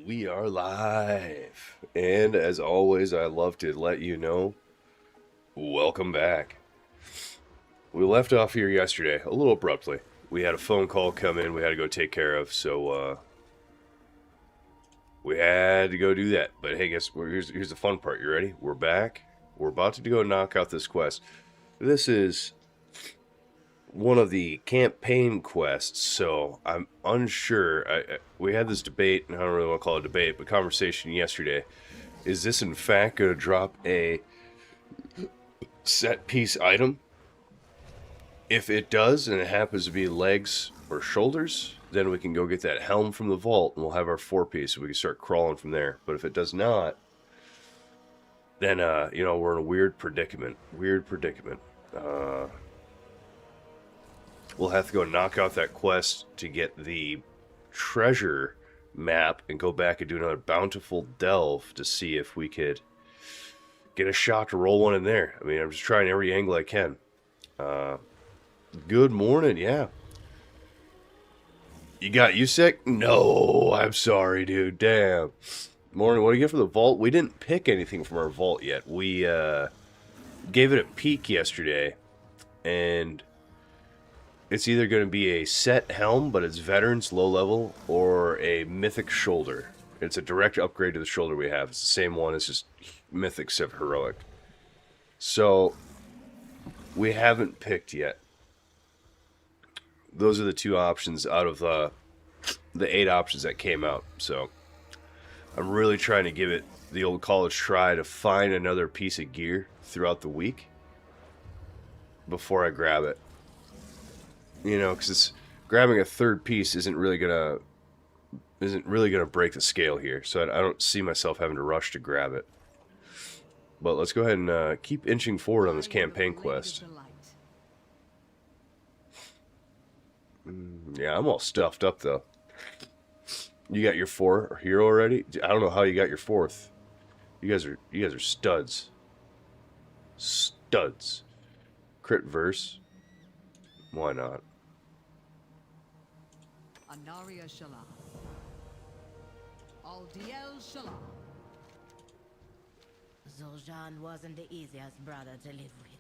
We are live. And as always, I love to let you know, welcome back. We left off here yesterday, a little abruptly. We had a phone call come in we had to go take care of, so we had to go do that. But hey, here's the fun part. You ready? We're back. We're about to go knock out this quest. This is one of the campaign quests, so I'm unsure. We had this debate, and I don't really want to call it a debate, but conversation yesterday. Is this in fact going to drop a set piece item? If it does, and it happens to be legs or shoulders, then we can go get that helm from the vault, and we'll have our 4-piece, so we can start crawling from there. But if it does not, then, we're in a weird predicament. We'll have to go knock out that quest to get the treasure map and go back and do another bountiful delve to see if we could get a shot to roll one in there. I mean, I'm just trying every angle I can. Good morning, yeah. You sick? No, I'm sorry, dude. Damn. Morning, what do you get for the vault? We didn't pick anything from our vault yet. We gave it a peek yesterday, and it's either going to be a set helm, but it's veterans, low level, or a mythic shoulder. It's a direct upgrade to the shoulder we have. It's the same one, it's just mythic except heroic. So, we haven't picked yet. Those are the two options out of the 8 options that came out. So, I'm really trying to give it the old college try to find another piece of gear throughout the week before I grab it. You know, because grabbing a third piece isn't really gonna break the scale here. So I don't see myself having to rush to grab it. But let's go ahead and keep inching forward on this campaign quest. Yeah, I'm all stuffed up though. You got your 4 hero already? I don't know how you got your 4th. You guys are studs. Studs. Crit verse. Why not? Anaria Shala. Aldiel Shala. Zoljan wasn't the easiest brother to live with.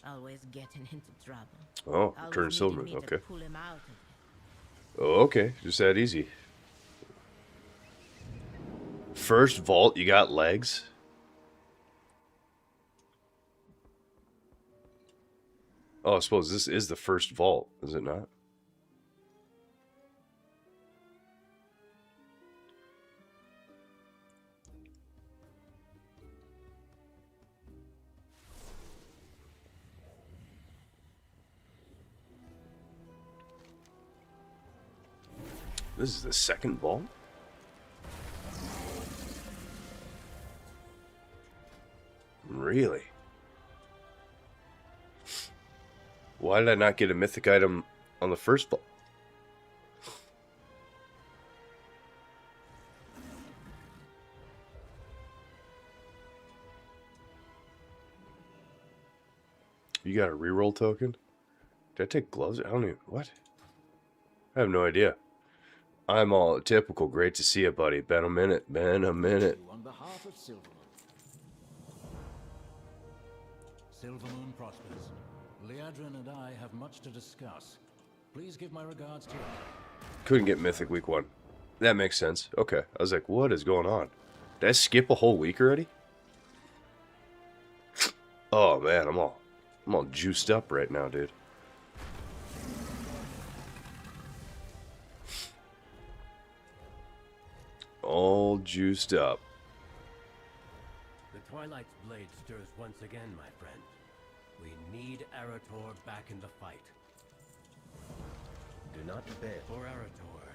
Always getting into trouble. Oh, Always turn needed silver. me to Okay. pull him out of it. Oh, okay. Just that easy. First vault, you got legs? Oh, I suppose this is the first vault, is it not? This is the second vault? Really? Why did I not get a mythic item on the first vault? You got a reroll token? Did I take gloves? I don't even... What? I have no idea. I'm all typical. Great to see you, buddy. Been a minute. On behalf of Silvermoon. Silvermoon prospers. Leadrin and I have much to discuss. Please give my regards to you. Couldn't get mythic week 1. That makes sense. Okay. I was like, what is going on? Did I skip a whole week already? Oh man, I'm all juiced up right now, dude. All juiced up. The Twilight's blade stirs once again, my friend. We need Arator back in the fight. Do not bid. For Arator,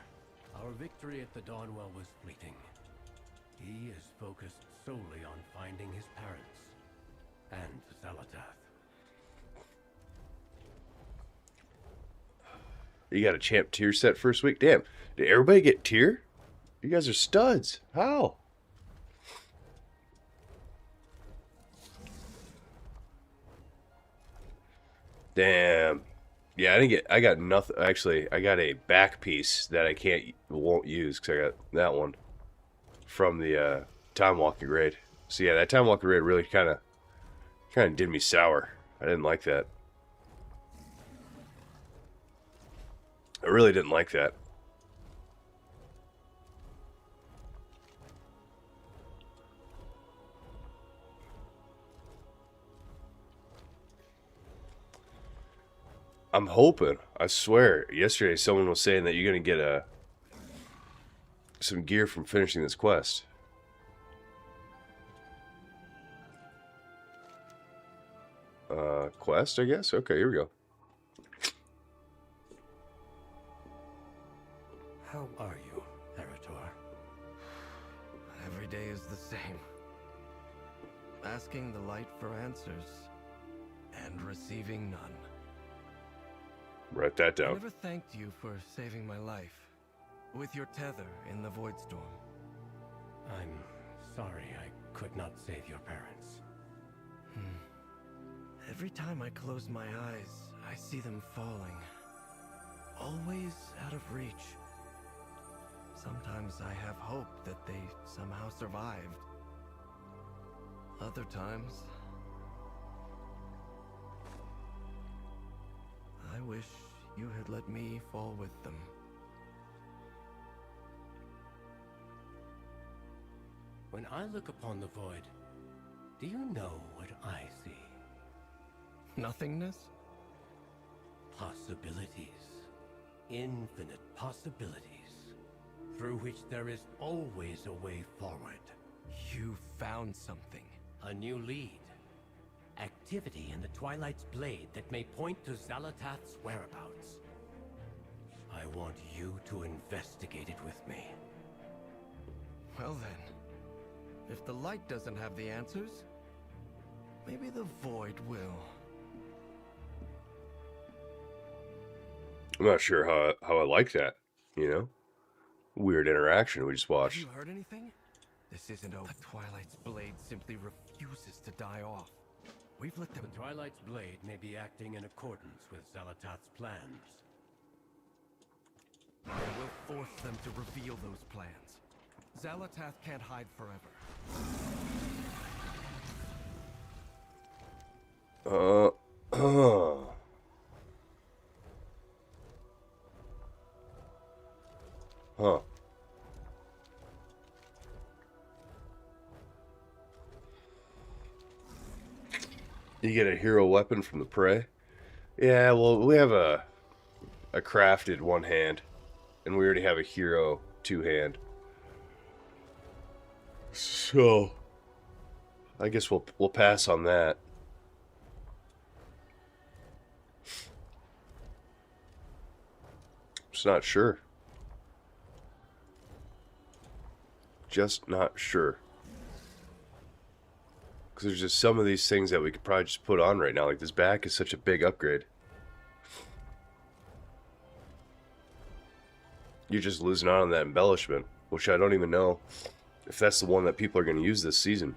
our victory at the Dawnwell was fleeting. He is focused solely on finding his parents and Zelatath. You got a champ tier set first week? Damn. Did everybody get tier? You guys are studs. How? Damn. Yeah, I got nothing. Actually, I got a back piece that won't use because I got that one. from the time walking raid. So yeah, that time walking raid really kind of did me sour. I didn't like that. I really didn't like that. I'm hoping, I swear, yesterday someone was saying that you're going to get some gear from finishing this quest. Quest, I guess? Okay, here we go. How are you, Eritor? Every day is the same. Asking the light for answers, and receiving none. Write that I down. never thanked you for saving my life. With your tether in the Void Storm. I'm sorry I could not save your parents. Every time I close my eyes, I see them falling. Always out of reach. Sometimes I have hope that they somehow survived. Other times, I wish you had let me fall with them. When I look upon the void, do you know what I see? Nothingness? Possibilities. Infinite possibilities. Through which there is always a way forward. You found something. A new lead. Activity in the Twilight's blade that may point to Xalatath's whereabouts. I want you to investigate it with me. Well then, if the light doesn't have the answers, maybe the void will. I'm not sure how I like that, you know? Weird interaction we just Have watched. you heard anything? This isn't over. The Twilight's blade simply refuses to die off. We've let them... The Twilight's blade may be acting in accordance with Xalatath's plans. I will force them to reveal those plans. Xalatath can't hide forever. Huh. You get a hero weapon from the prey? Yeah, well, we have a crafted one hand, and we already have a hero two hand. So, I guess we'll pass on that. Just not sure. Just not sure. Because there's just some of these things that we could probably just put on right now. Like this back is such a big upgrade. You're just losing out on that embellishment, which I don't even know if that's the one that people are going to use this season.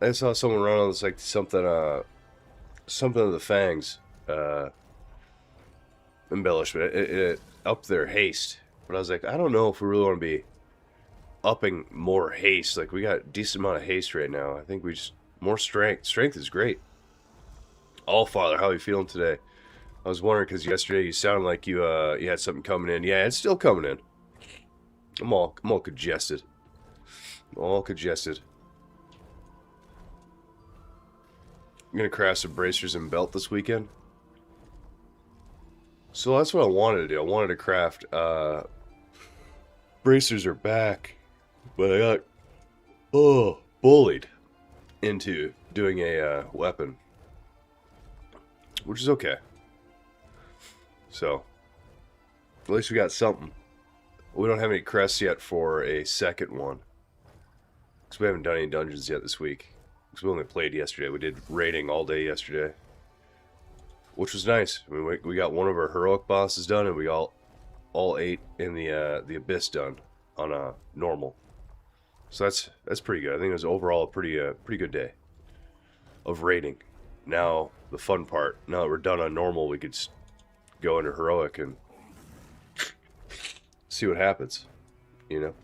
I saw someone run on this like something of the fangs embellishment. It upped their haste, but I was like, I don't know if we really want to be upping more haste. Like we got a decent amount of haste right now. I think we just more strength. Strength is great. Allfather, how are you feeling today? I was wondering because yesterday you sounded like you had something coming in. Yeah, it's still coming in. I'm all congested. All congested. I'm gonna craft some bracers and belt this weekend. So that's what I wanted to do. I wanted to craft bracers are back, but I got bullied into doing a weapon, which is okay. So at least we got something. We don't have any crests yet for a second one because we haven't done any dungeons yet this week. Because we only played yesterday. We did raiding all day yesterday, which was nice. I mean, we got one of our heroic bosses done, and we all 8 in the abyss done on a normal. So that's pretty good. I think it was overall a pretty good day of raiding. Now the fun part. Now that we're done on normal, we could go into heroic and see what happens. You know.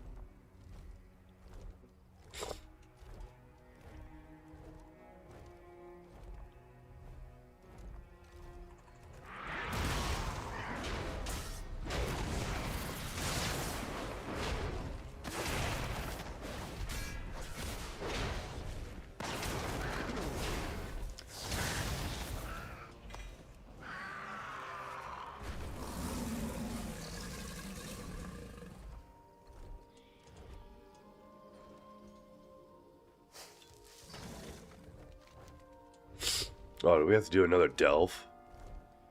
Oh, do we have to do another delve?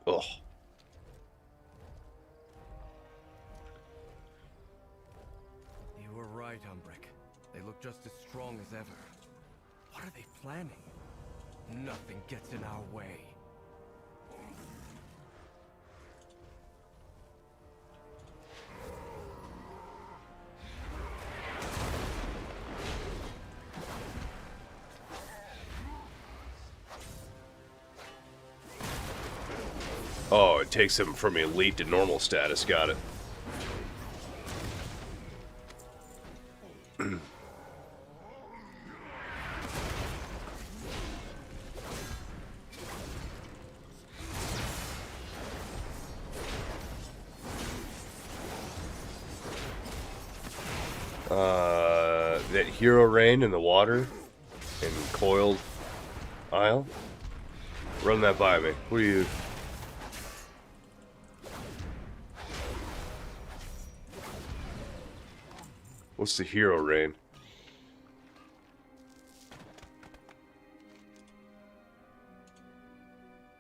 Ugh. You were right, Umbrick. They look just as strong as ever. What are they planning? Nothing gets in our way. Oh, it takes him from elite to normal status. Got it. That hero rain in the water in coiled isle. Run that by me. What are you? What's the hero rain?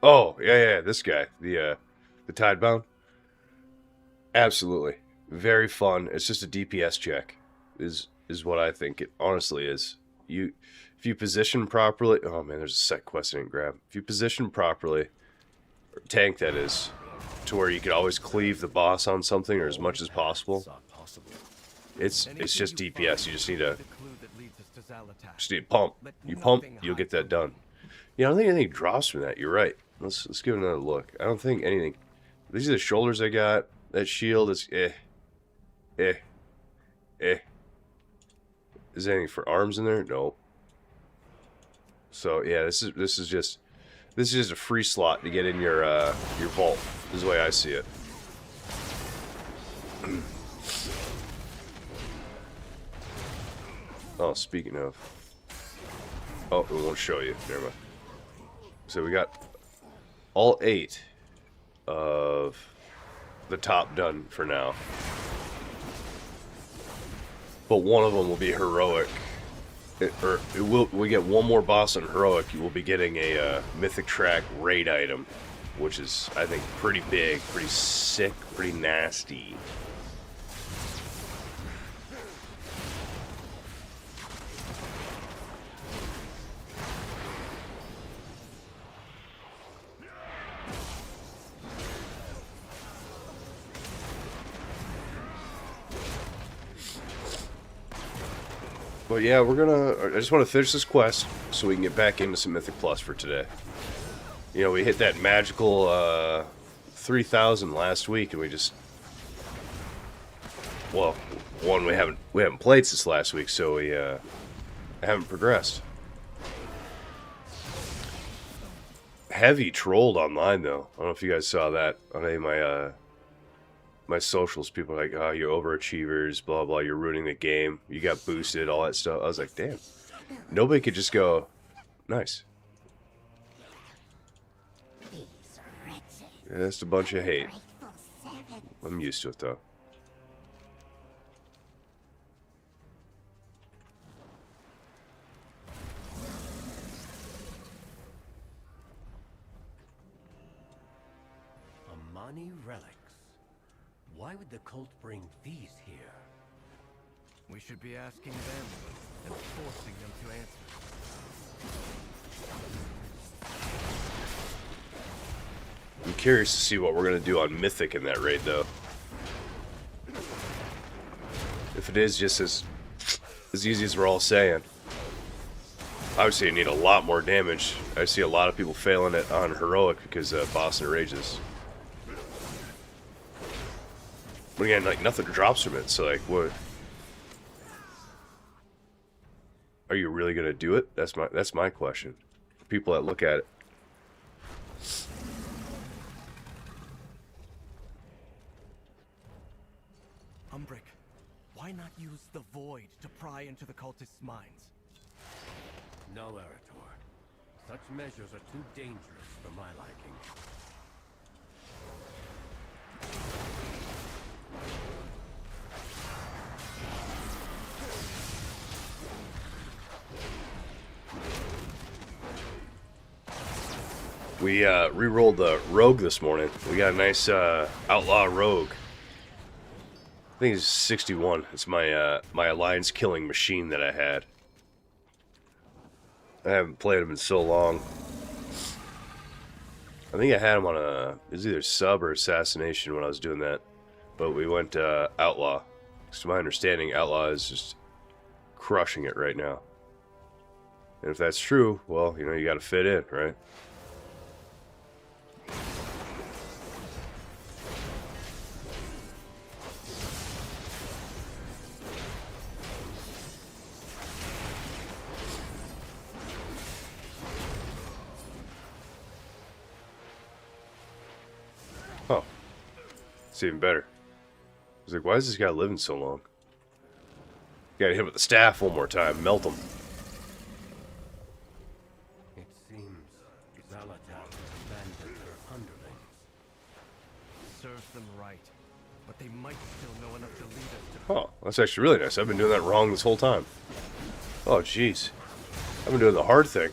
Oh, yeah, this guy. The Tidebound. Absolutely. Very fun. It's just a DPS check. Is what I think it honestly is. If you position properly, oh man, there's a set quest I didn't grab. If you position properly, or tank that is, to where you can always cleave the boss on something or as much as possible. It's just DPS. You just need to pump. You pump, you'll get that done. Yeah, I don't think anything drops from that. You're right. Let's give it another look. I don't think anything. These are the shoulders I got. That shield is eh. Is there anything for arms in there? No. So yeah, this is just a free slot to get in your vault. This is the way I see it. Oh, speaking of. Oh, we won't show you. Never mind. So we got all 8 of the top done for now. But one of them will be heroic. We get one more boss on heroic. You will be getting a Mythic track raid item, which is, I think, pretty big, pretty sick, pretty nasty. But yeah, I just want to finish this quest so we can get back into some Mythic Plus for today. You know, we hit that magical 3,000 last week, and we just, well, one, we haven't played since last week, so we haven't progressed. Heavy trolled online though. I don't know if you guys saw that on any of my socials. People are like, oh, you're overachievers, blah blah, you're ruining the game, you got boosted, all that stuff. I was like, damn, nobody could just go nice. Yeah, that's a bunch of hate. I'm used to it though. Amani relics. Why would the cult bring these here? We should be asking them and forcing them to answer. I'm curious to see what we're gonna do on Mythic in that raid though. If it is just as easy as we're all saying. Obviously you need a lot more damage. I see a lot of people failing it on heroic because boss enrages. But again, like, nothing drops from it, so like, what? Are you really gonna do it? That's my question. For people that look at it. Umbrick, why not use the void to pry into the cultists' minds? No, Arator. Such measures are too dangerous for my liking. We re-rolled the rogue this morning. We got a nice outlaw rogue. I think it's 61. It's my my alliance killing machine that I had. I haven't played him in so long. I think I had him on a... It was either sub or assassination when I was doing that. But we went outlaw. Because to my understanding, outlaw is just crushing it right now. And if that's true, well, you know, you gotta fit in, right? Oh. It's even better. I was like, why is this guy living so long? Gotta hit him with the staff one more time. Melt him. It seems Zalatath abandoned her underlings. Serves them right, but they might still know enough to lead us to... Oh, that's actually really nice. I've been doing that wrong this whole time. Oh, jeez. I've been doing the hard thing.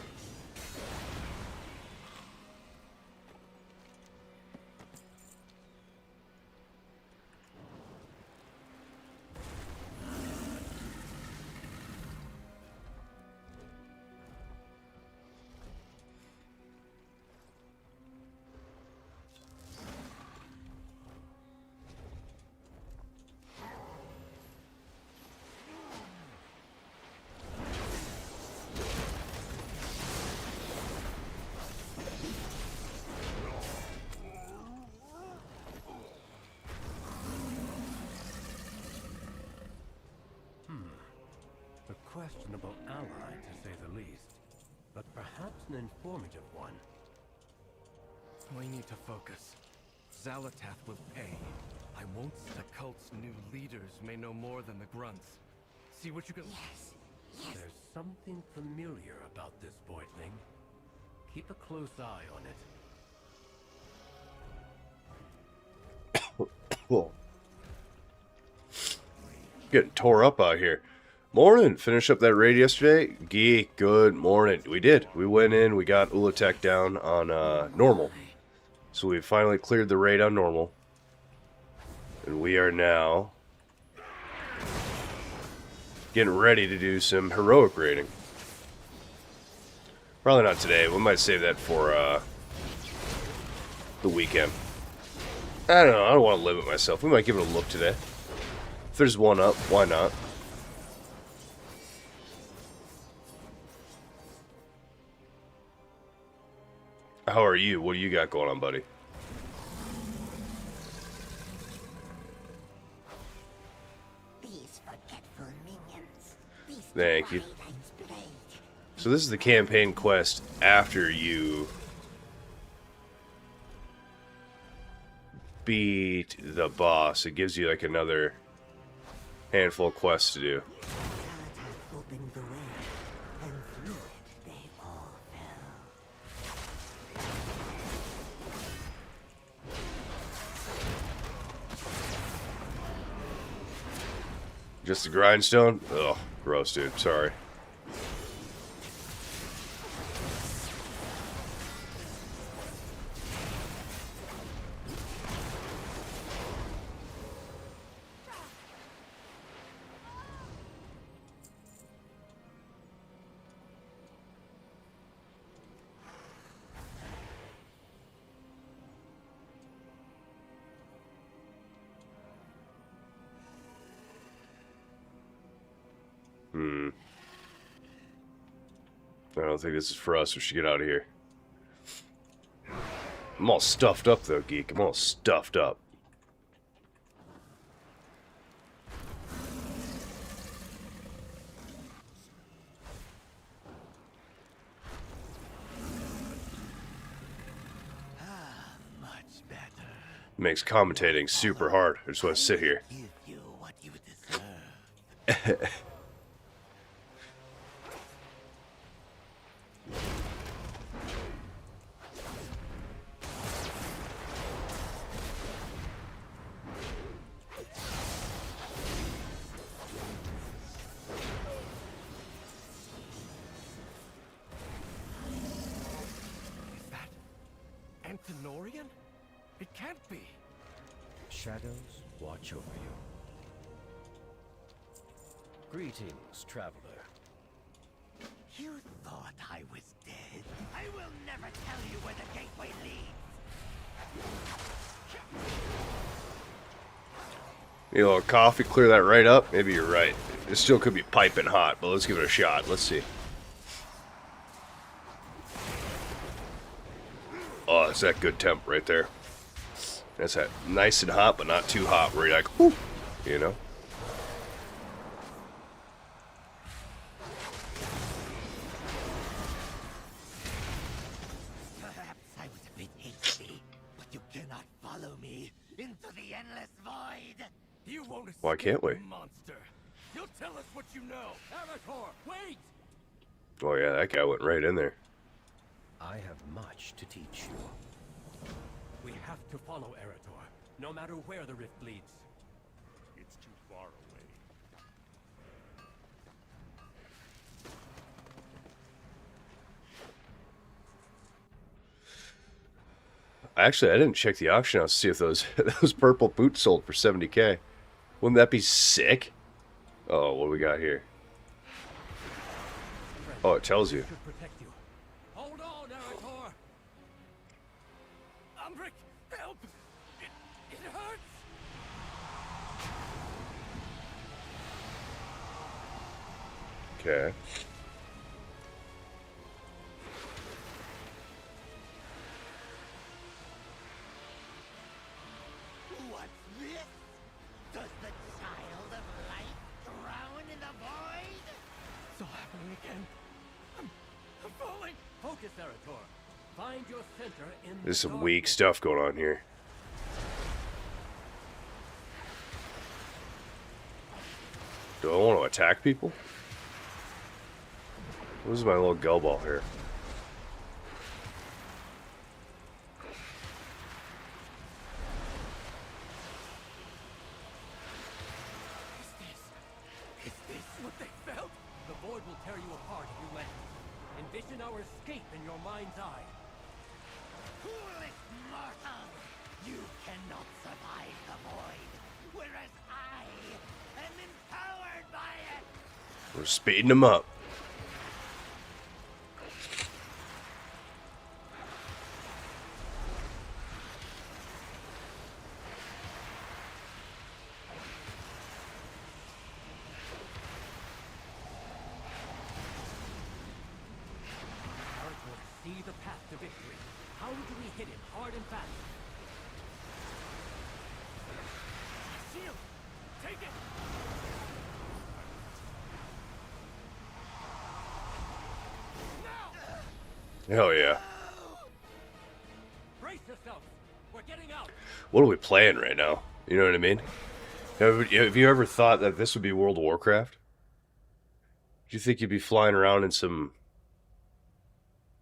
A questionable ally, to say the least, but perhaps an informative one. We need to focus. Zalatath will pay. I won't... The cult's new leaders may know more than the grunts. See what you can... There's something familiar about this voidling. Keep a close eye on it. Cool. Getting tore up out here. Morning. Finished up that raid yesterday. Geek, good morning. We did. We went in. We got Ulatek down on normal. So we finally cleared the raid on normal. And we are now getting ready to do some heroic raiding. Probably not today. We might save that for the weekend. I don't know. I don't want to limit myself. We might give it a look today. If there's one up, why not? How are you? What do you got going on, buddy? These forgetful minions. These Thank you. Twilights blade. So this is the campaign quest after you beat the boss. It gives you like another handful of quests to do. Zalatath opened the way, and through it they all fell. Just the grindstone? Ugh, gross, dude. Sorry. I don't think this is for us. We should get out of here. I'm all stuffed up, though, Geek. I'm all stuffed up. Much better. Makes commentating super hard. I just want to sit here. Give you what you deserve. can't be. Shadows watch over you. Greetings, traveler. You thought I was dead? I will never tell you where the gateway leads. You know, coffee, clear that right up? Maybe you're right. It still could be piping hot, but let's give it a shot. Let's see. Oh, it's that good temp right there. That's that nice and hot, but not too hot, where you're like, whoo, you know? Perhaps I was a bit hasty, but you cannot follow me into the endless void. You won't escape, Why can't we? you monster. You'll tell us what you know. Arator, wait! Oh yeah, that guy went right in there. I have much to teach you. We have to follow Arator, no matter where the rift leads. It's too far away. Actually, I didn't check the auction house to see if those those purple boots sold for 70k. Wouldn't that be sick? Oh, what do we got here? Oh, it tells you. Should protect you. Hold on, Arator! Umbric, help! It hurts! Okay. What's this? Does the child of light drown in the void? It's all happening again. I'm falling! Focus, Arator. Find your center in There's the some weak darkness. stuff going on here. Do I want to attack people? What is my little gull ball here? Is this what they felt? The void will tear you apart if you let it. Envision our escape in your mind's eye. Foolish mortal! You cannot survive the void, whereas I am empowered by it! We're speeding them up. Arator, see the path to victory. How do we hit it hard and fast? Shield! Take it! Now! Hell yeah. Brace yourself. We're getting out. What are we playing right now? You know what I mean? Have you ever thought that this would be World of Warcraft? Do you think you'd be flying around in some...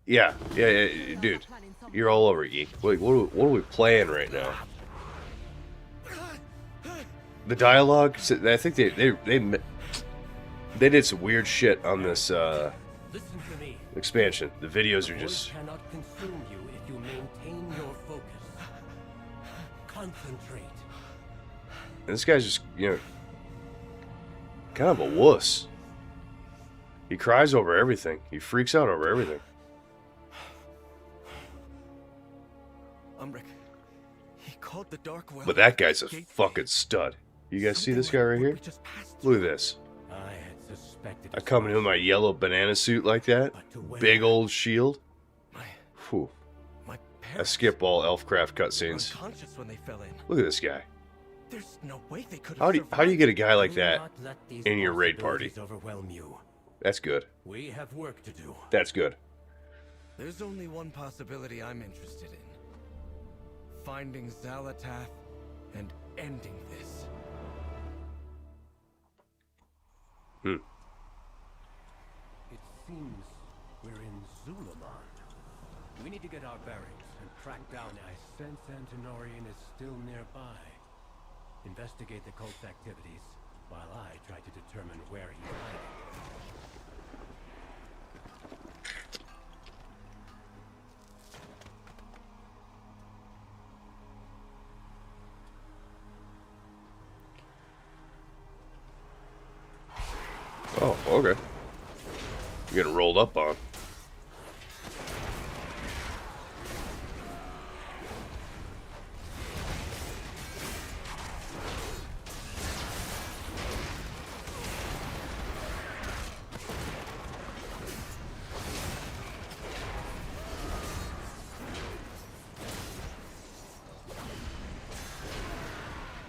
Yeah, dude. You're all over it, geek. Wait, what are we playing right now? The dialogue, I think they did some weird shit on this Listen to me. expansion. The videos are Void just... cannot consume you if you maintain your focus. Concentrate. And this guy's just, you know, kind of a wuss. He cries over everything. He freaks out over everything. Umbric, he called the Dark Well. But that guy's a Gateway. fucking stud. You guys see this guy Something right like here? what we just passed Look at this. I had suspected. I as come in much, my yellow banana suit like that. but to where? Big old shield. My Whew. my I parents skip all Elfcraft were cutscenes. unconscious when they fell in. Look at this guy. There's no way they could How have do you get a guy like Do that not let these in your raid party? possibilities overwhelm you. That's good. We have work to do. That's good. There's only one possibility I'm interested in. Finding Xalatath and ending this. Hmm. It seems we're in Zulaman. We need to get our bearings and track down. I sense Antonorian is still nearby. Investigate the cult's activities while I try to determine where he's hiding. Oh, okay. You're getting rolled up on.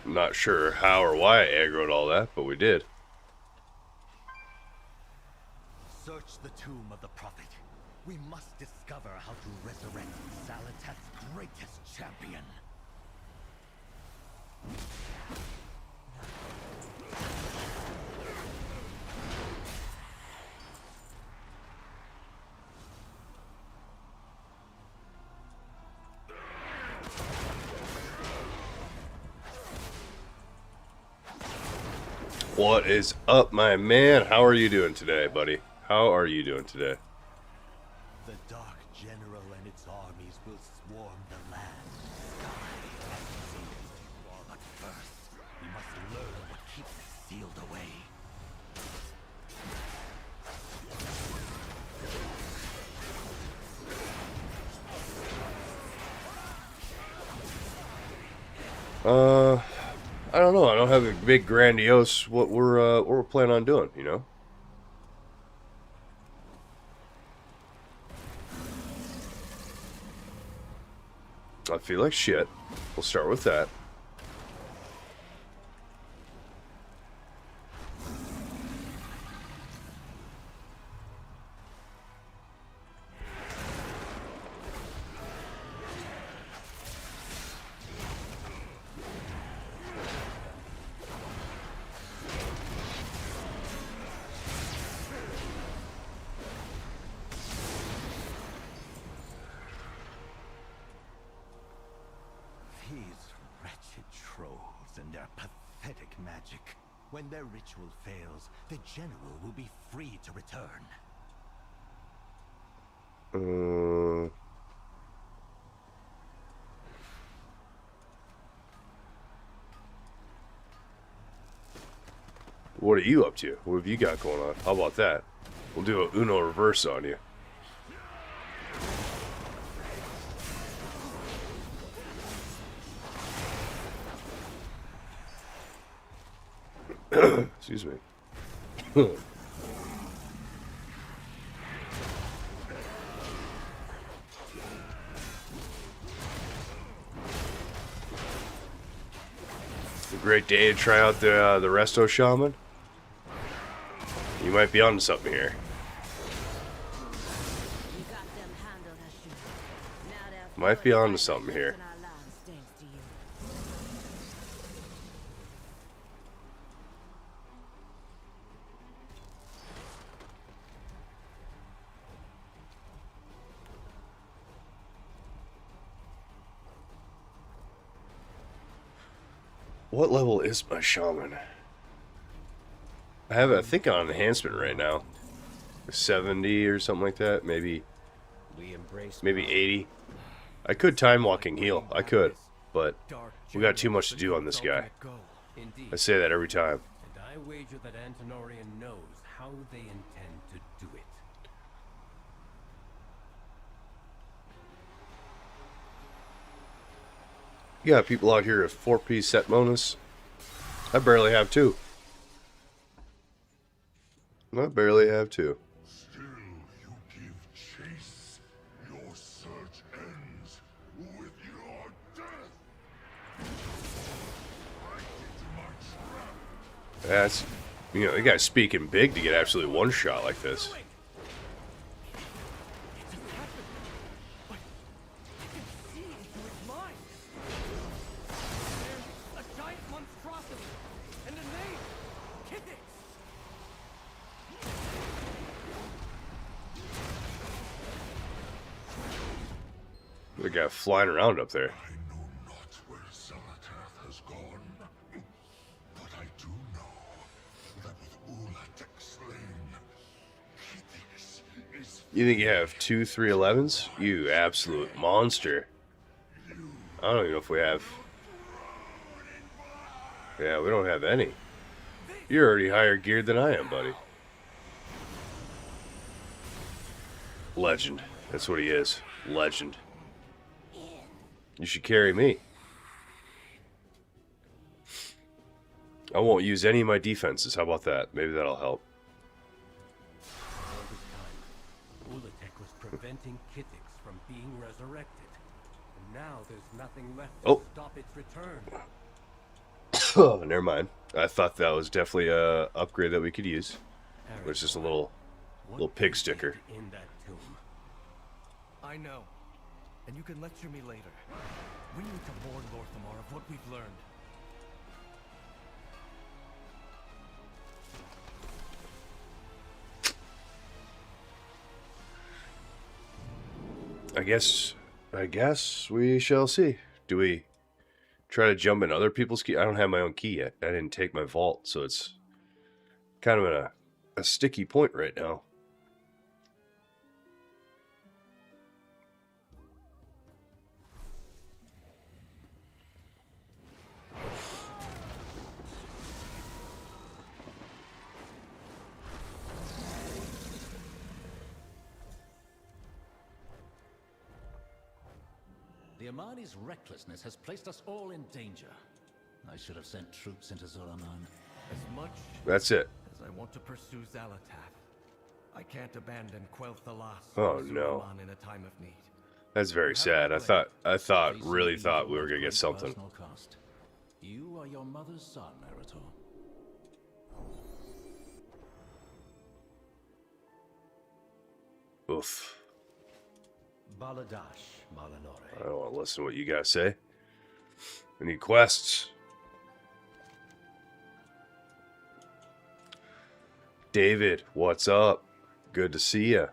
I'm not sure how or why I aggroed all that, but we did. Search the tomb of the prophet. We must discover how to resurrect Salatat's greatest champion. What is up, my man? How are you doing today, buddy? How are you doing today? The Dark General and its armies will swarm the land, sky, and sea. But first, we must learn what keeps it sealed away. I don't know. I don't have a big grandiose what we're planning on doing, you know? I feel like shit. We'll start with that. These wretched trolls and their pathetic magic. When their ritual fails, the general will be free to return. What are you up to? What have you got going on? How about that? We'll do a Uno reverse on you. Excuse me. A great day to try out the Resto Shaman. You might be onto something here. You got them handled, Hashim. Now they're Might be onto something here. in our lands, thanks to you. What level is my shaman? I have it, I think, on enhancement right now. 70 or something like that. Maybe We embrace maybe 80. I could time walking heal. I could, but we got too much to do on this guy. Indeed. I say that every time. And I wager that Antonorian knows how they intend to do it. You got people out here with 4-piece set bonus. I barely have 2. I barely have 2. Still you give chase. Your search ends with your death. Right into my trap. That's, you know, the guy's speaking big to get absolutely one shot like this. A giant monstrosity and a name, Mythic. The guy flying around up there. I know not where Salatath has gone, but I do know that with Ulatek slain, Mythic's is You think you have 2 311s? You absolute monster. I don't even know if we have. Yeah, we don't have any. You're already higher geared than I am, buddy. Legend. That's what he is. Legend. You should carry me. I won't use any of my defenses. How about that? Maybe that'll help. All this time, Ulatek was preventing Kithics from being resurrected. And now there's nothing left to stop its return. Oh, never mind. I thought that was definitely a upgrade that we could use. It's just a little pig sticker. In that tomb. I know. And you can lecture me later. We need to warn Lorthamar of what we've learned. I guess we shall see. Do we try to jump in other people's key? I don't have my own key yet. I didn't take my vault, so it's kind of in a sticky point right now. The Amani's recklessness has placed us all in danger. I should have sent troops into Zulaman. As much That's it. as I want to pursue Xalatath, I can't abandon Quel'Thalas Oh, no. in a time of need. That's very sad. Really thought we were gonna get something. Personal cost. You are your mother's son, Eretor. Oof. Baladash, Malanore. I don't want to listen to what you guys say. We need quests. David, what's up? Good to see ya.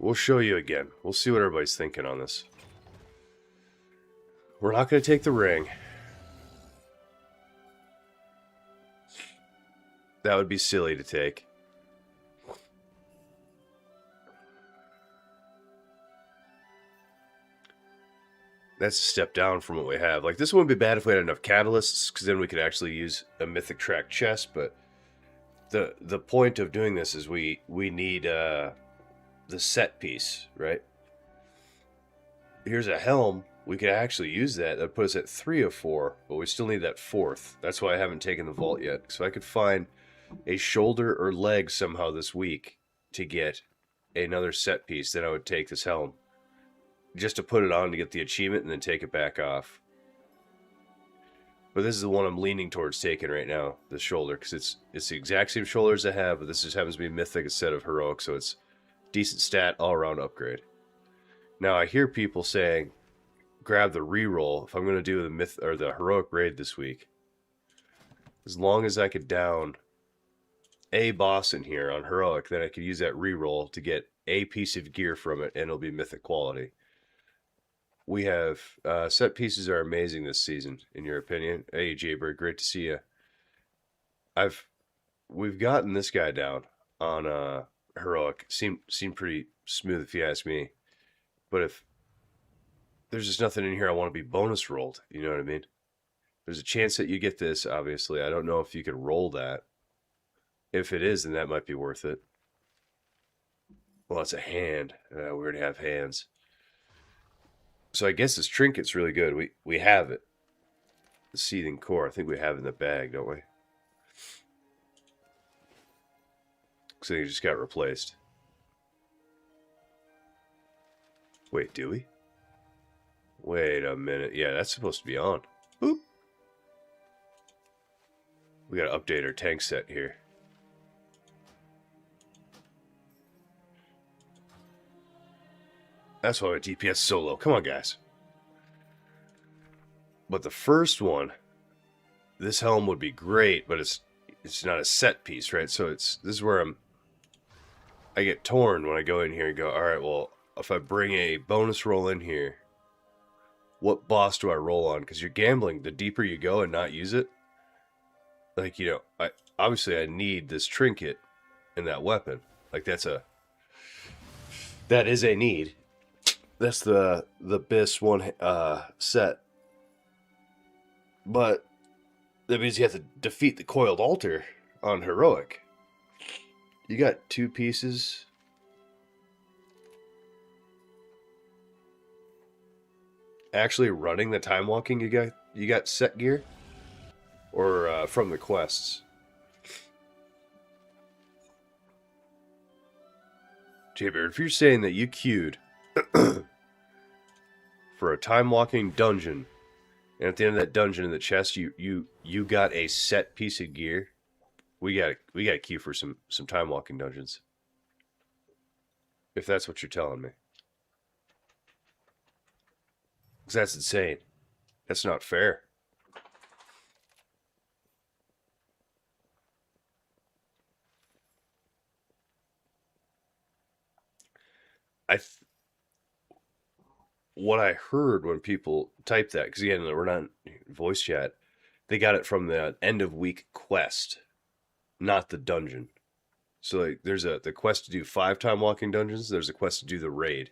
We'll show you again. We'll see what everybody's thinking on this. We're not going to take the ring. That would be silly to take. That's a step down from what we have. Like, this wouldn't be bad if we had enough catalysts, because then we could actually use a mythic track chest, but the point of doing this is we need the set piece, right? Here's a helm. We could actually use that. That put us at 3 of 4, but we still need that 4th. That's why I haven't taken the vault yet. So I could find a shoulder or leg somehow this week to get another set piece, then I would take this helm. Just to put it on to get the achievement and then take it back off. But this is the one I'm leaning towards taking right now, the shoulder, because it's the exact same shoulder as I have, but this just happens to be mythic instead of heroic, so it's decent stat all-around upgrade. Now I hear people saying, grab the reroll if I'm going to do the heroic raid this week. As long as I could down a boss in here on heroic, then I could use that reroll to get a piece of gear from it, and it'll be mythic quality. We have set pieces are amazing this season, in your opinion. Hey, Jaybird, great to see you. We've gotten this guy down on heroic. Seemed pretty smooth if you ask me. But if there's just nothing in here I want to be bonus rolled, you know what I mean? There's a chance that you get this, obviously. I don't know if you could roll that. If it is, then that might be worth it. Well, it's a hand. We already have hands. So I guess this trinket's really good. We have it. The seething core. I think we have it in the bag, don't we? So it just got replaced. Wait, do we? Wait a minute. Yeah, that's supposed to be on. Boop. We gotta update our tank set here. That's why my DPS is so low. Come on, guys. But the first one, this helm would be great, but it's not a set piece, right? So this is where I get torn when I go in here and go, all right, well, if I bring a bonus roll in here, what boss do I roll on? Because you're gambling. The deeper you go and not use it, like, you know, obviously I need this trinket in that weapon. Like that is a need. That's the BIS one set. But that means you have to defeat the coiled altar on heroic. You got 2 pieces. Actually running the time walking, you got set gear, or from the quests. Jaber, if you're saying that you queued for a time walking dungeon, and at the end of that dungeon in the chest, you got a set piece of gear, we got to queue for some time walking dungeons. If that's what you're telling me. Because that's insane. That's not fair. What I heard when people typed that, because again, we're not voice chat, they got it from the end of week quest, not the dungeon. So like, there's the quest to do 5 time walking dungeons. There's a quest to do the raid.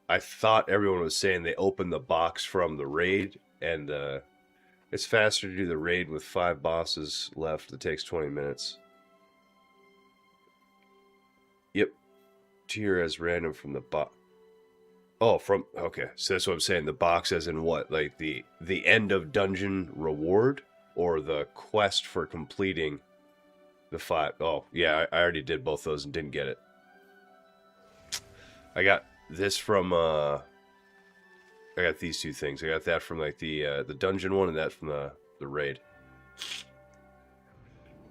I thought everyone was saying they opened the box from the raid, and it's faster to do the raid with 5 bosses left. It takes 20 minutes. Yep. Tier as random from the box. Oh, okay. So that's what I'm saying. The box as in what? Like the end of dungeon reward, or the quest for completing the 5? Oh, yeah, I already did both those and didn't get it. I got this from I got these 2 things. I got that from like the dungeon one, and that from the raid.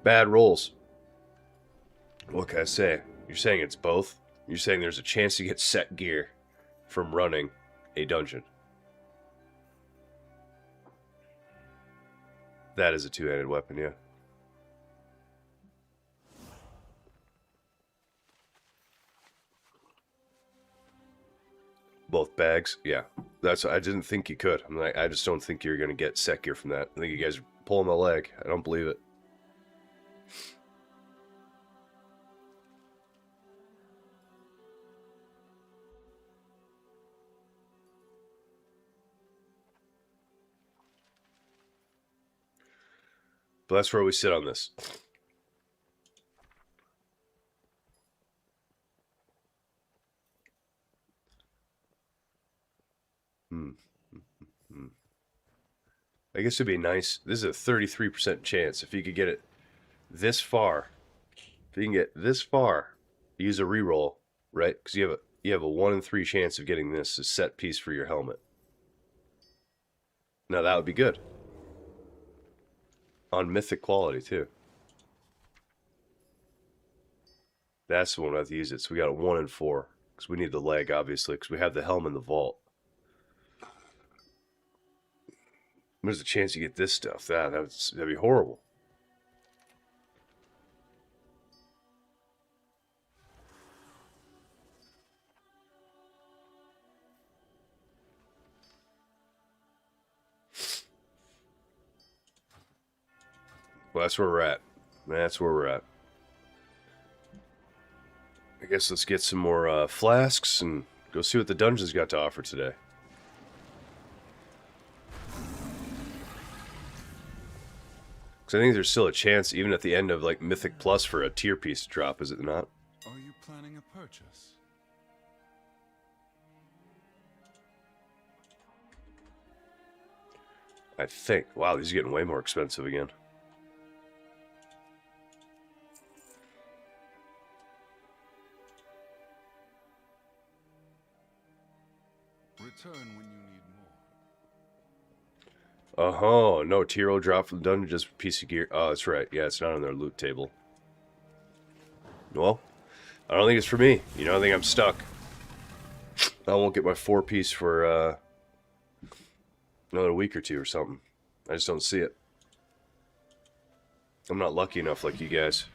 Bad rolls. What can I say? You're saying it's both? You're saying there's a chance to get set gear from running a dungeon. That is a 2-handed weapon, yeah. Both bags, yeah. I didn't think you could. I just don't think you're gonna get set gear from that. I think you guys are pulling my leg. I don't believe it. But that's where we sit on this. I guess it'd be nice. This is a 33% chance. If you could get it this far, if you can get this far, use a reroll, right? Because you have a 1 in 3 chance of getting this a set piece for your helmet. Now that would be good. On Mythic quality too. That's the one we have to use it. So we got a 1 in 4. Because we need the leg, obviously, because we have the helm in the vault. There's a chance you get this stuff. That'd be horrible. Well, that's where we're at. That's where we're at. I guess let's get some more flasks and go see what the dungeon's got to offer today. Because I think there's still a chance, even at the end of like Mythic Plus, for a tier piece to drop, is it not? Are you planning a purchase? I think. Wow, these are getting way more expensive again. Return when you need more. Oh, no tier will drop from the dungeon, just a piece of gear. Oh, that's right. Yeah, it's not on their loot table. Well, I don't think it's for me. You know, I think I'm stuck. I won't get my 4-piece for another week or 2 or something. I just don't see it. I'm not lucky enough like you guys.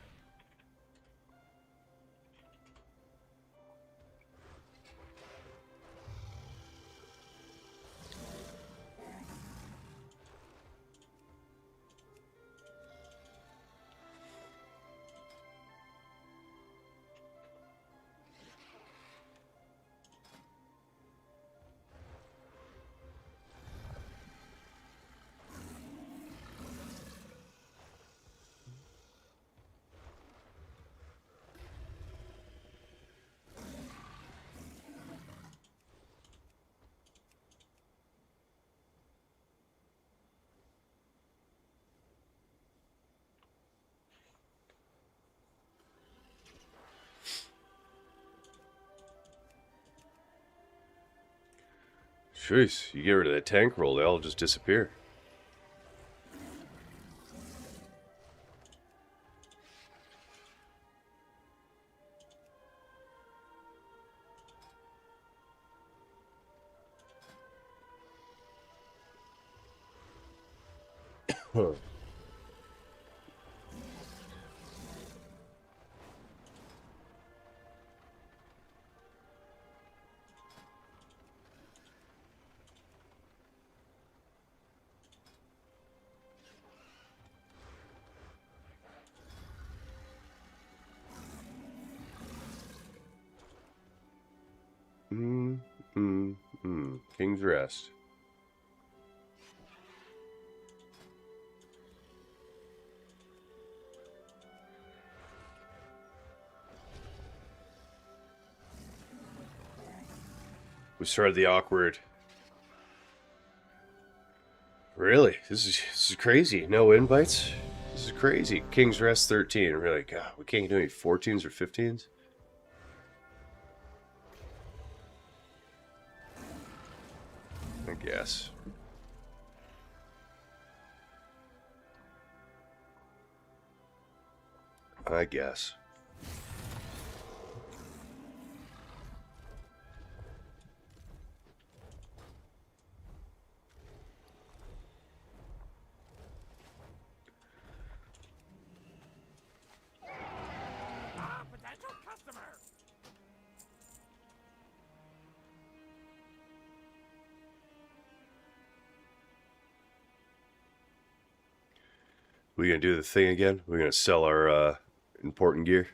Jeez, you get rid of that tank roll, they all just disappear. Huh. King's Rest. We started the awkward. Really? This is crazy. No invites? This is crazy. King's Rest 13. Really? God, we can't do any 14s or 15s? I guess. I guess. Potential customer! We gonna do the thing again? We're gonna sell our important gear?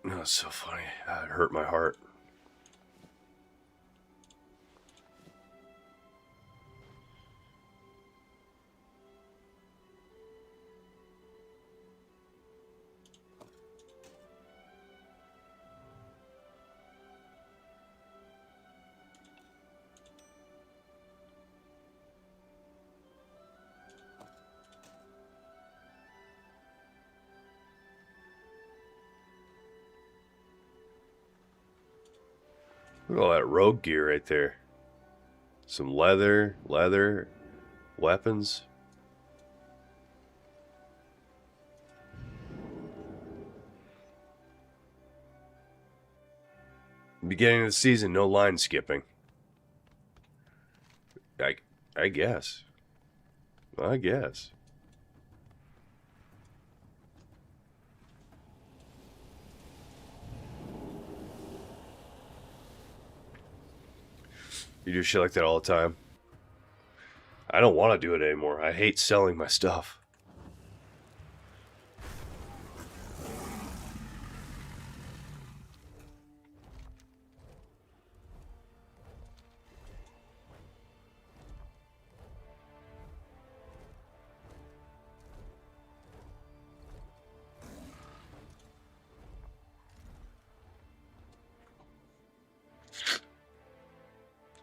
No, it's so funny. It hurt my heart. Look at all that rogue gear right there. Some leather, weapons. Beginning of the season, no line skipping. I guess. I guess. You do shit like that all the time. I don't want to do it anymore. I hate selling my stuff.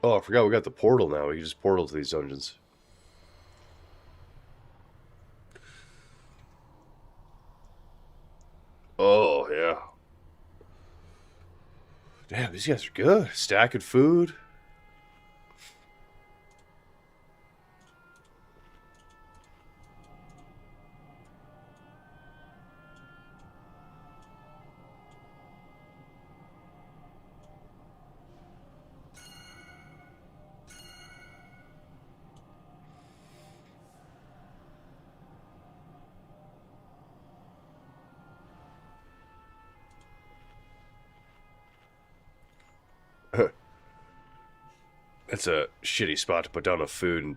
Oh, I forgot we got the portal now. We can just portal to these dungeons. Oh, yeah. Damn, these guys are good. Stacking food. That's a shitty spot to put down a food in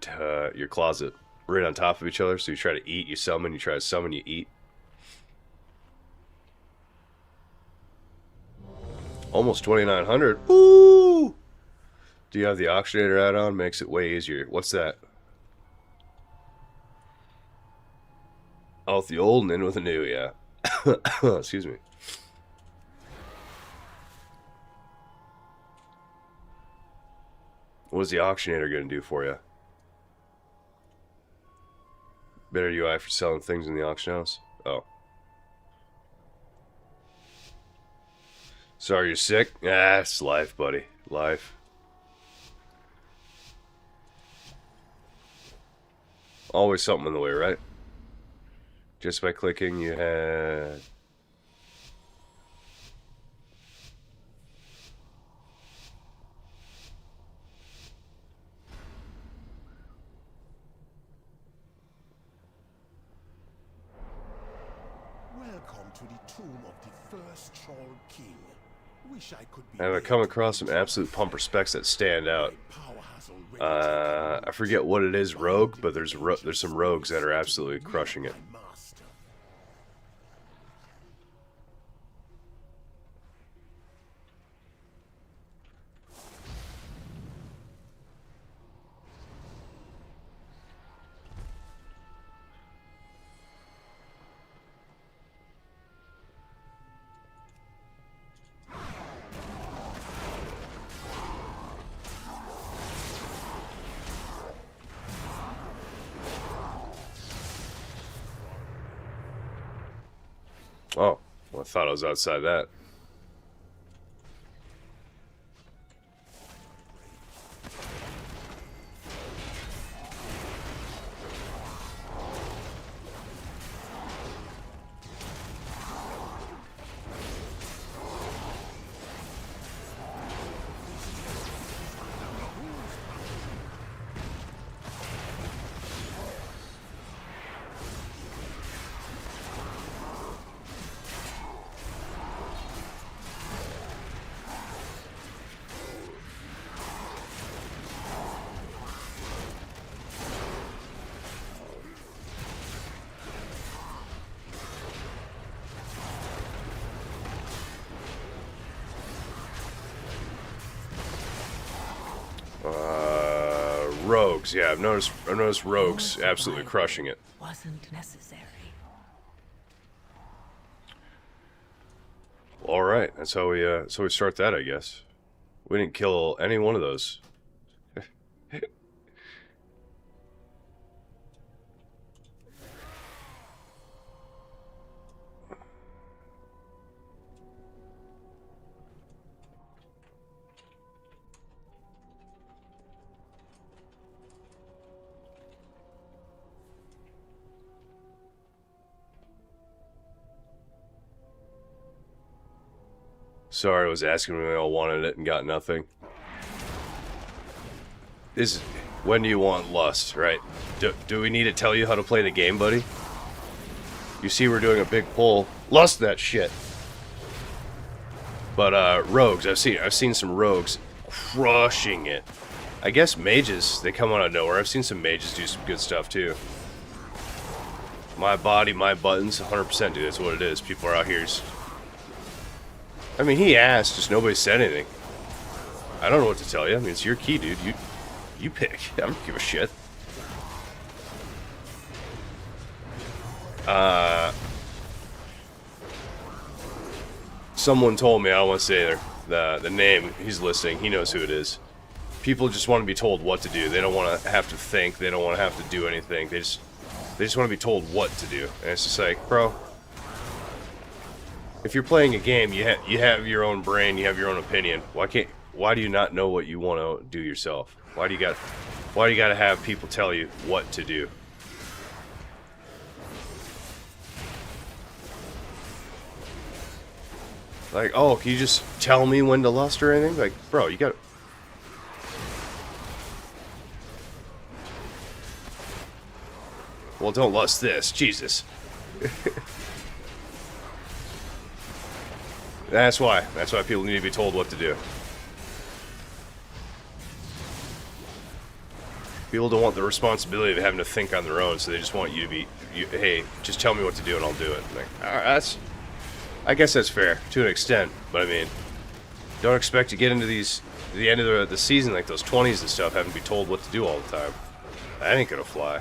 your closet. Right on top of each other. So you try to eat, you summon, you try to summon, you eat. Almost 2,900. Woo! Do you have the auctionator add-on? Makes it way easier. What's that? Out the old and in with the new, yeah. Excuse me. What is the auctionator going to do for you? Better UI for selling things in the auction house. Oh. Sorry you're sick? Ah, it's life, buddy. Life. Always something in the way, right? Just by clicking, you had... Welcome to the tomb of the first Troll King. Wish I could be I've come across some absolute pumper specs that stand out. I forget what it is, rogue, but there's some rogues that are absolutely crushing it. Oh, well, I thought I was outside that. Rogues, yeah, I've noticed rogues absolutely crushing it. Wasn't necessary. All right, that's how we start that, I guess. We didn't kill any one of those. Sorry, I was asking when they all wanted it and got nothing. When do you want lust, right? Do we need to tell you how to play the game, buddy? You see we're doing a big pull. Lust that shit. But rogues, I've seen some rogues crushing it. I guess mages, they come out of nowhere. I've seen some mages do some good stuff too. My body, my buttons, 100%, dude, that's what it is. People are out here I mean, he asked, just nobody said anything. I don't know what to tell you. I mean, it's your key, dude. You pick. I don't give a shit. Someone told me, I don't want to say the name, he's listening, he knows who it is. People just want to be told what to do. They don't want to have to think. They don't want to have to do anything. They just want to be told what to do. And it's just like, bro... If you're playing a game, you have your own brain, you have your own opinion. Why do you not know what you want to do yourself? Why do you got to have people tell you what to do? Like, oh, can you just tell me when to lust or anything? Like, bro, you got. Well, don't lust this, Jesus. That's why people need to be told what to do. People don't want the responsibility of having to think on their own, so they just want you to be, hey, just tell me what to do and I'll do it. Like, all right, I guess that's fair to an extent, but I mean, don't expect to get into the end of the season like those 20s and stuff, having to be told what to do all the time. That ain't gonna fly.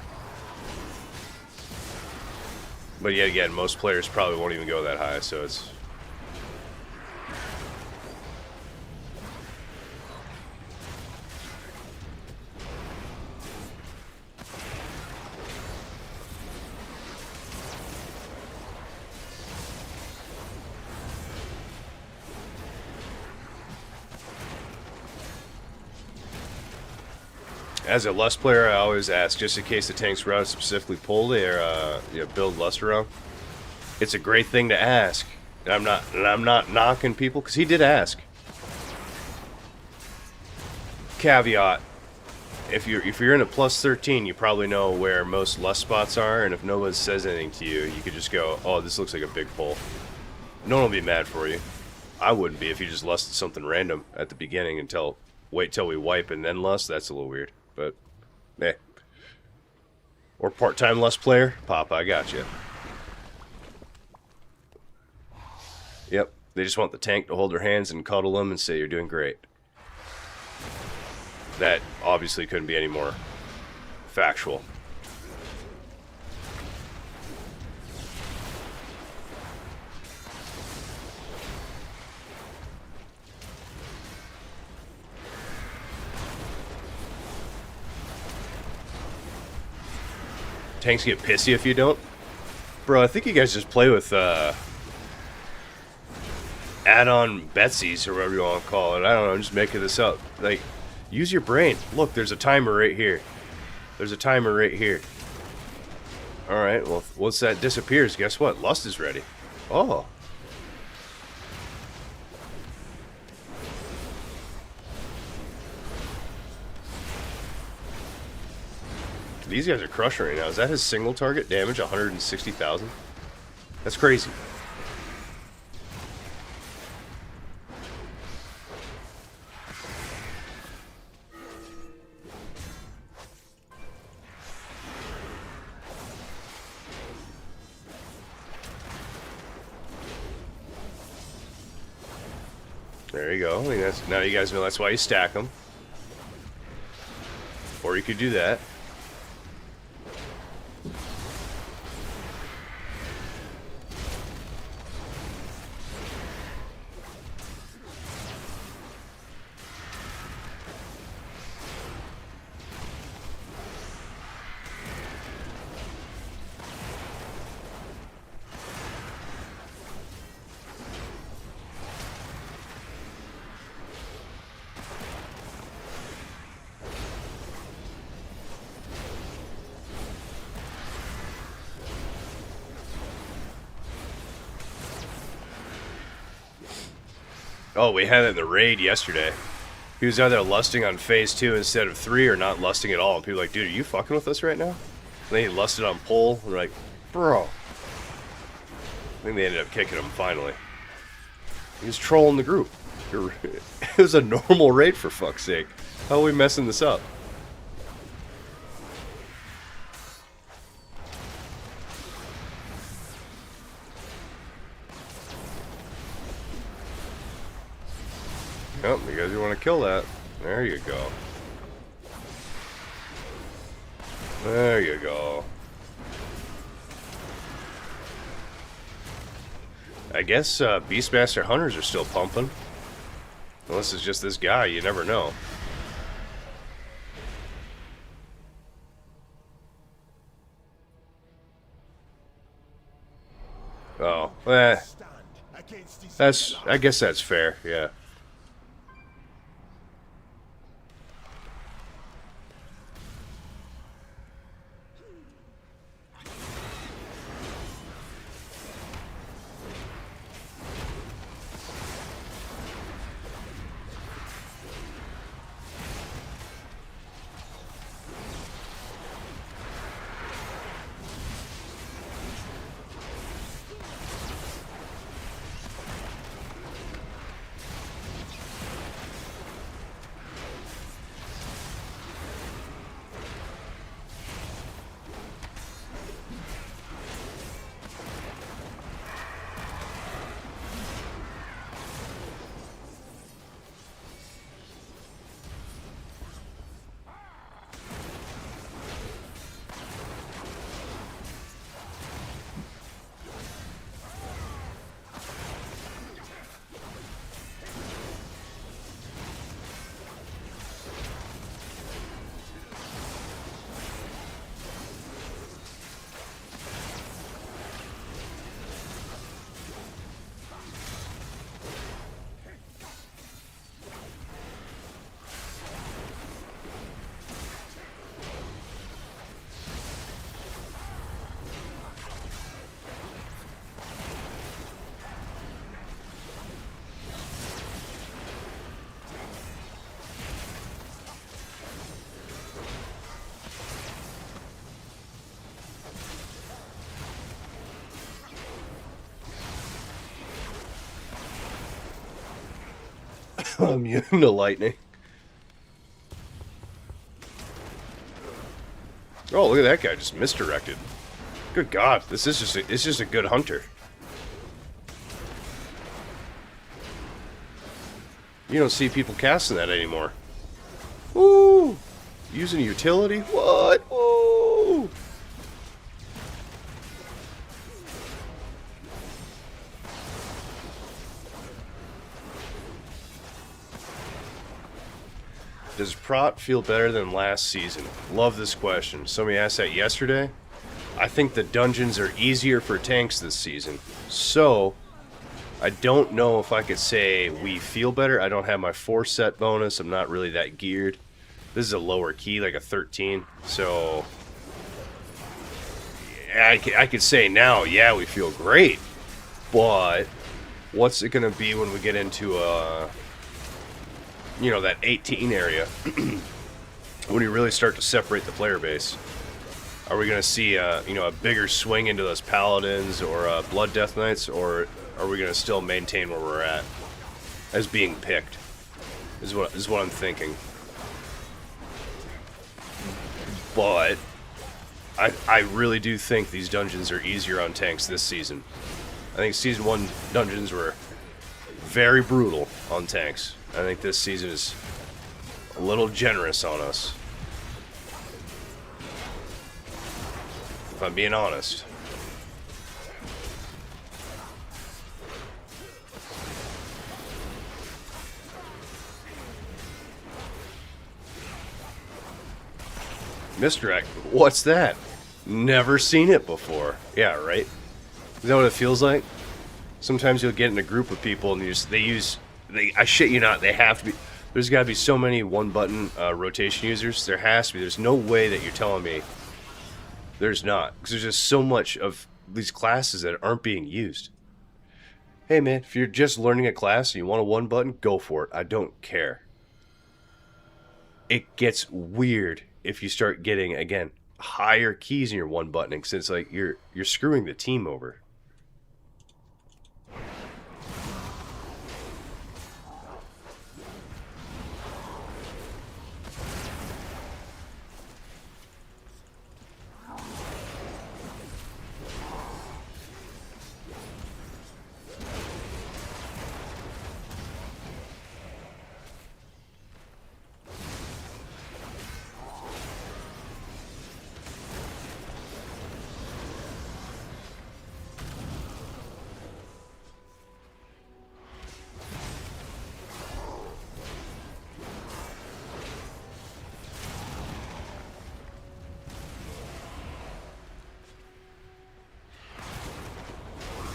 But yet again, most players probably won't even go that high, so it's. as a Lust player, I always ask, just in case the tanks run specifically pull their build Lust around. It's a great thing to ask. And I'm not knocking people, because he did ask. Caveat: if you're in a plus 13, you probably know where most Lust spots are, and if no one says anything to you, you could just go, "Oh, this looks like a big pull." No one will be mad for you. I wouldn't be if you just lusted something random at the beginning until wait till we wipe and then lust. That's a little weird, but eh. Or part-time Lust player, Papa, I got you. Yep, they just want the tank to hold their hands and cuddle them and say you're doing great. That obviously couldn't be any more factual. Tanks get pissy if you don't. Bro, I think you guys just play with add-on Betsy's or whatever you want to call it. I don't know, I'm just making this up. Like, use your brain. Look, there's a timer right here. There's a timer right here. Alright, well, once that disappears, guess what? Lust is ready. Oh. These guys are crushing right now. Is that his single target damage? 160,000? That's crazy. There you go. I mean, that's, now you guys know that's why you stack them. Or you could do that. Oh, we had it in the raid yesterday. He was either lusting on phase 2 instead of 3 or not lusting at all. And people were like, dude, are you fucking with us right now? And then he lusted on pull. And we're like, bro. I think they ended up kicking him finally. He was trolling the group. It was a normal raid, for fuck's sake. How are we messing this up? Oh, you guys want to kill that. There you go. There you go. I guess Beastmaster Hunters are still pumping. Unless it's just this guy, you never know. Oh, I guess that's fair, yeah. Immune to lightning. Oh, look at that guy just misdirected. Good God, this is it's just a good hunter. You don't see people casting that anymore. Woo! Using a utility? What? Woo! Does Prot feel better than last season? Love this question. Somebody asked that yesterday. I think the dungeons are easier for tanks this season. So, I don't know if I could say we feel better. I don't have my 4 set bonus. I'm not really that geared. This is a lower key, like a 13. So, yeah, I could say now, yeah, we feel great. But, what's it going to be when we get into you know, that 18 area? When you really start to separate the player base? Are we going to see, you know, a bigger swing into those paladins or blood death knights, or are we going to still maintain where we're at as being picked? Is what I'm thinking. But I really do think these dungeons are easier on tanks this season. I think season 1 dungeons were very brutal on tanks. I think this season is a little generous on us, if I'm being honest. Misdirect? What's that? Never seen it before. Yeah, right? Is that what it feels like? Sometimes you'll get in a group of people and I shit you not, they have to be. There's got to be so many one-button rotation users. There has to be. There's no way that you're telling me there's not. Because there's just so much of these classes that aren't being used. Hey, man, if you're just learning a class and you want a one-button, go for it. I don't care. It gets weird if you start getting, again, higher keys in your one-buttoning. Because it's like you're screwing the team over.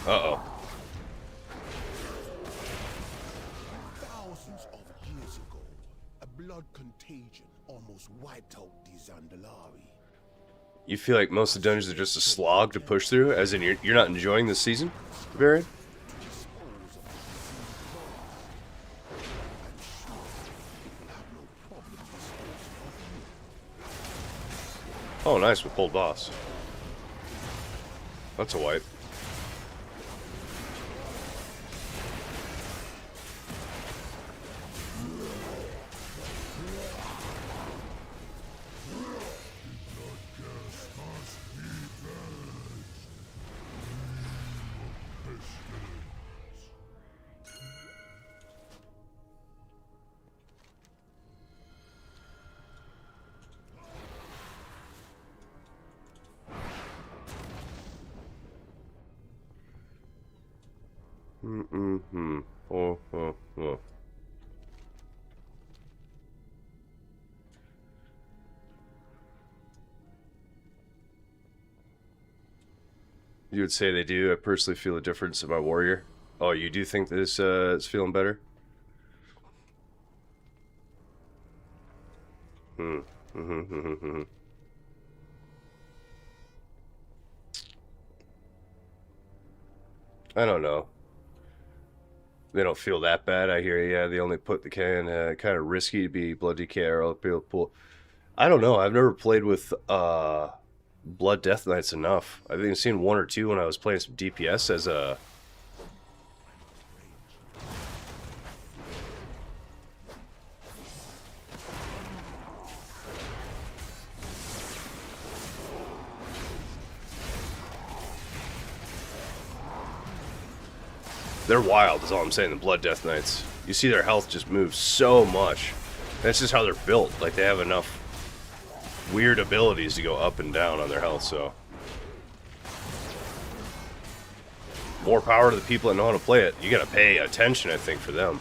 Uh-oh. Thousands of years ago, a blood contagion almost wiped out the Zandalari. You feel like most of the dungeons are just a slog to push through? As in, you're not enjoying this season, Varian? Oh, nice, we pulled boss. That's a wipe. Oh. You would say they do. I personally feel a difference in my warrior. Oh, you do think this is feeling better? I don't know. They don't feel that bad. I hear, yeah, they only put the kind of risky to be blood DK or other people pull. I don't know. I've never played with Blood Death Knights enough. I think I've seen 1 or 2 when I was playing some DPS as a... They're wild, is all I'm saying, the Blood Death Knights. You see their health just move so much. That's just how they're built. Like, they have enough weird abilities to go up and down on their health, so. More power to the people that know how to play it. You gotta pay attention, I think, for them.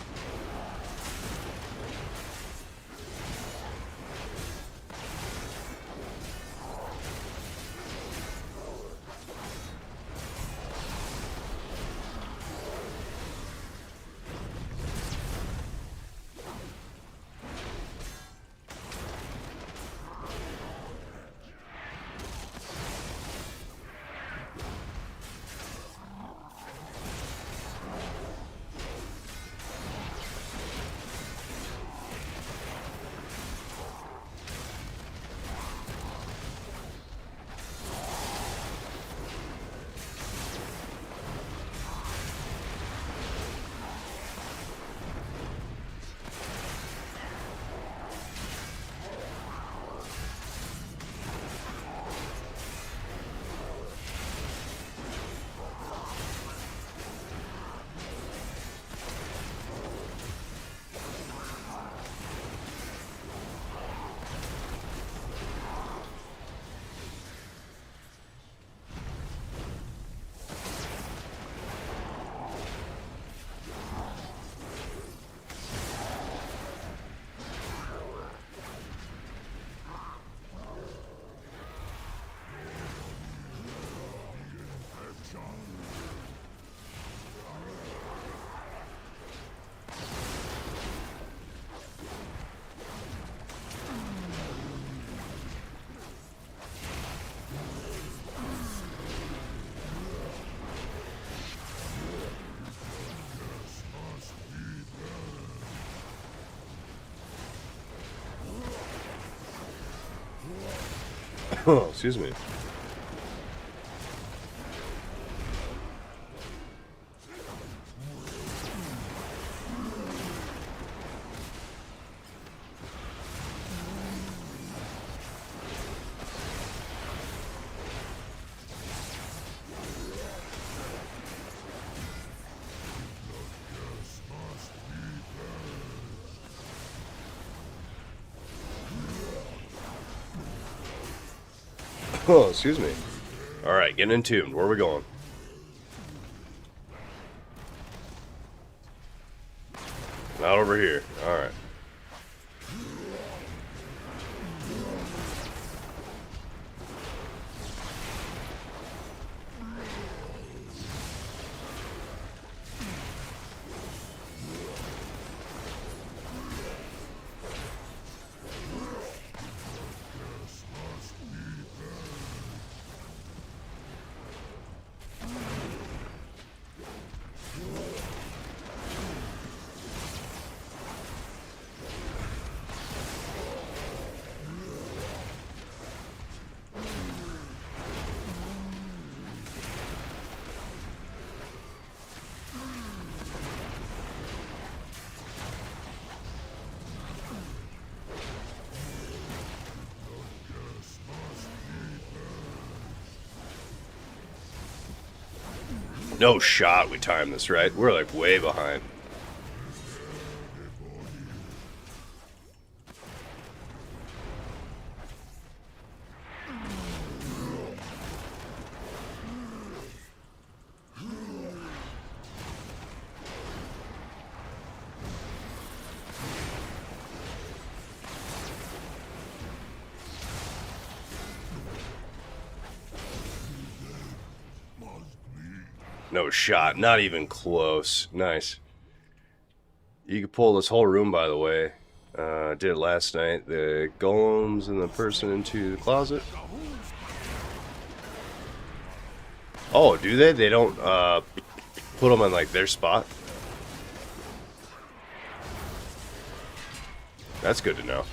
Oh, excuse me. Oh, excuse me. Alright, getting entombed. Where are we going? Not over here. Alright. No shot we timed this right. We're like way behind. No shot. Not even close. Nice. You could pull this whole room, by the way. Did it last night. The golems and the person into the closet. Oh, do they? They don't put them on like their spot? That's good to know.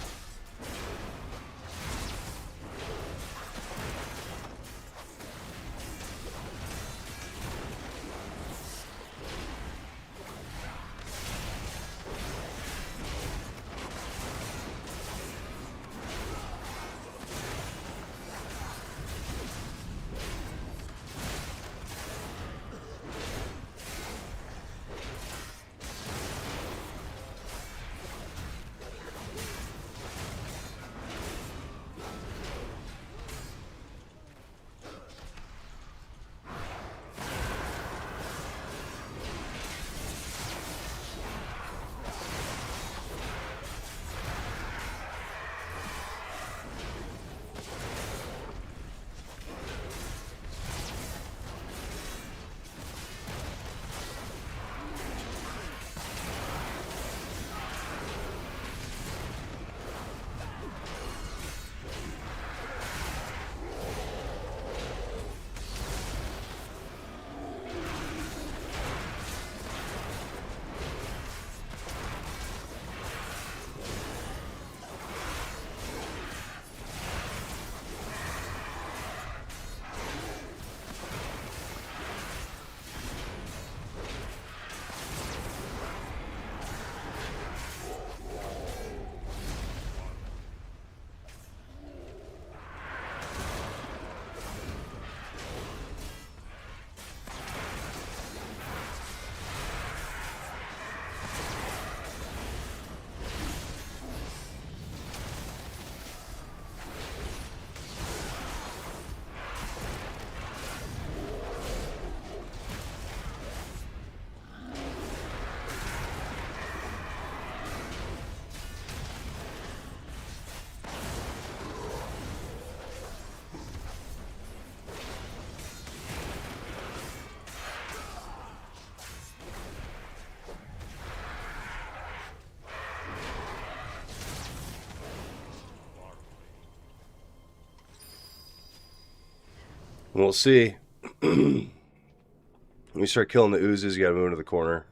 We'll see. When you start killing the oozes, you gotta move into the corner.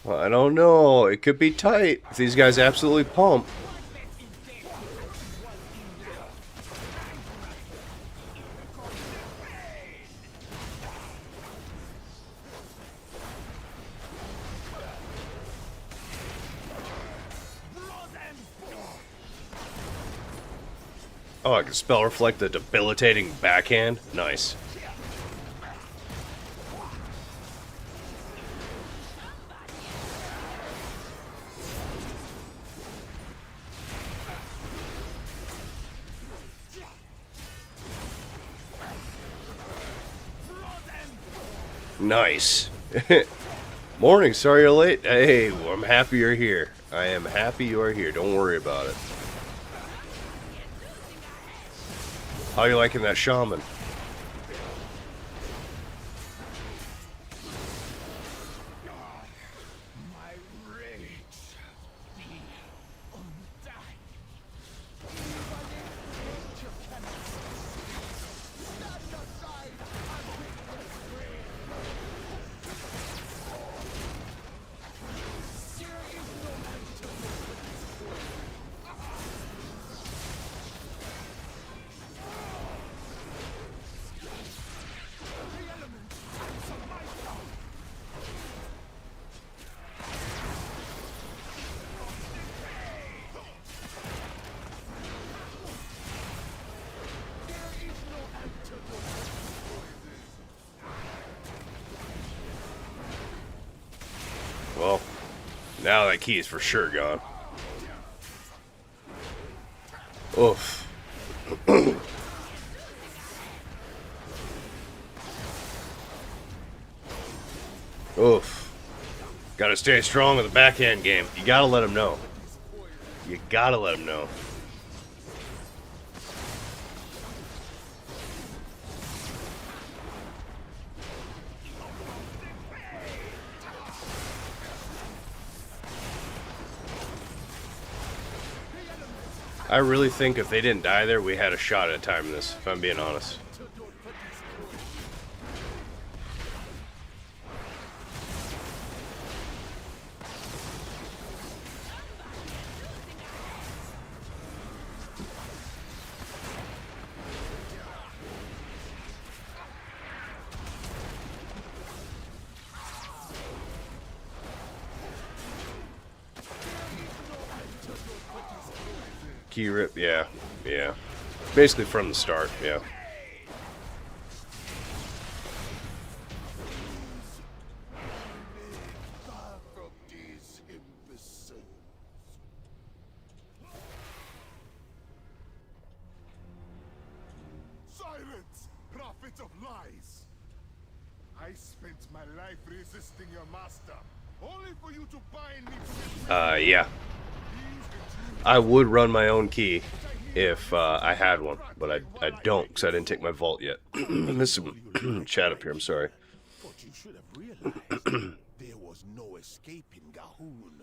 Well, I don't know. It could be tight if these guys absolutely pump. Oh, I can spell reflect the debilitating backhand. Nice. Nice. Morning, sorry you're late. Hey, I'm happy you're here. I am happy you're here. Don't worry about it. How you liking that shaman? Well, now that key is for sure gone. Oof. Oof. Gotta stay strong in the backhand game. You gotta let him know. You gotta let him know. I really think if they didn't die there, we had a shot at a time in this, if I'm being honest. Key rip, yeah. Basically from the start, yeah. Silence, prophet of lies! I spent my life resisting your master, only for you to bind me to his Yeah. I would run my own key if I had one, but I don't because I didn't take my vault yet. I missed some chat up here, I'm sorry. But you should have realized there was no escaping Gahoon.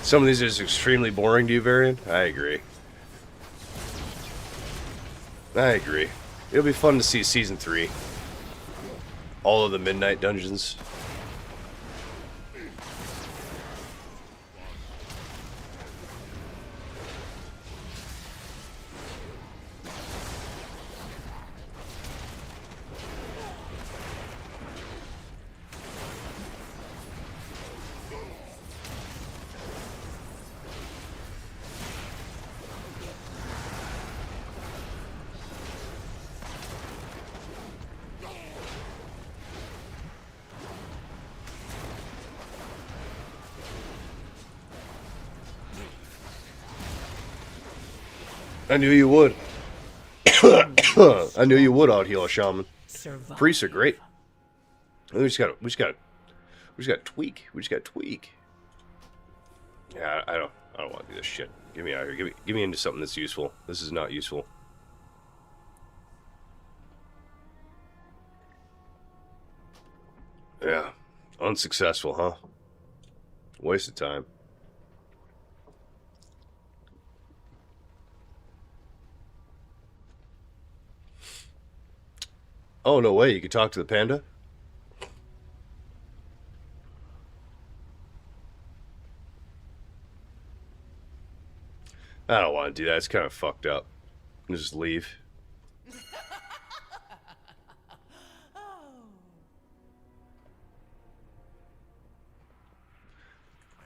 Some of these are just extremely boring to you, Varian? I agree. It'll be fun to see Season 3. All of the Midnight Dungeons. I knew you would. I knew you would out heal a shaman. Survive. Priests are great. We just got tweak. We just got tweak. Yeah, I don't want to do this shit. Get me out of here. Give me into something that's useful. This is not useful. Yeah. Unsuccessful, huh? Waste of time. Oh, no way. You could talk to the panda? I don't want to do that. It's kind of fucked up. Just leave.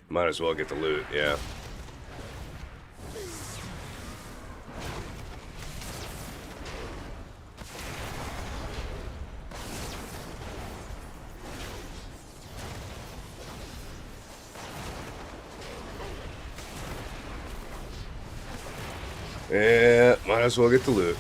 Might as well get the loot, yeah. Yeah, might as well get the loot.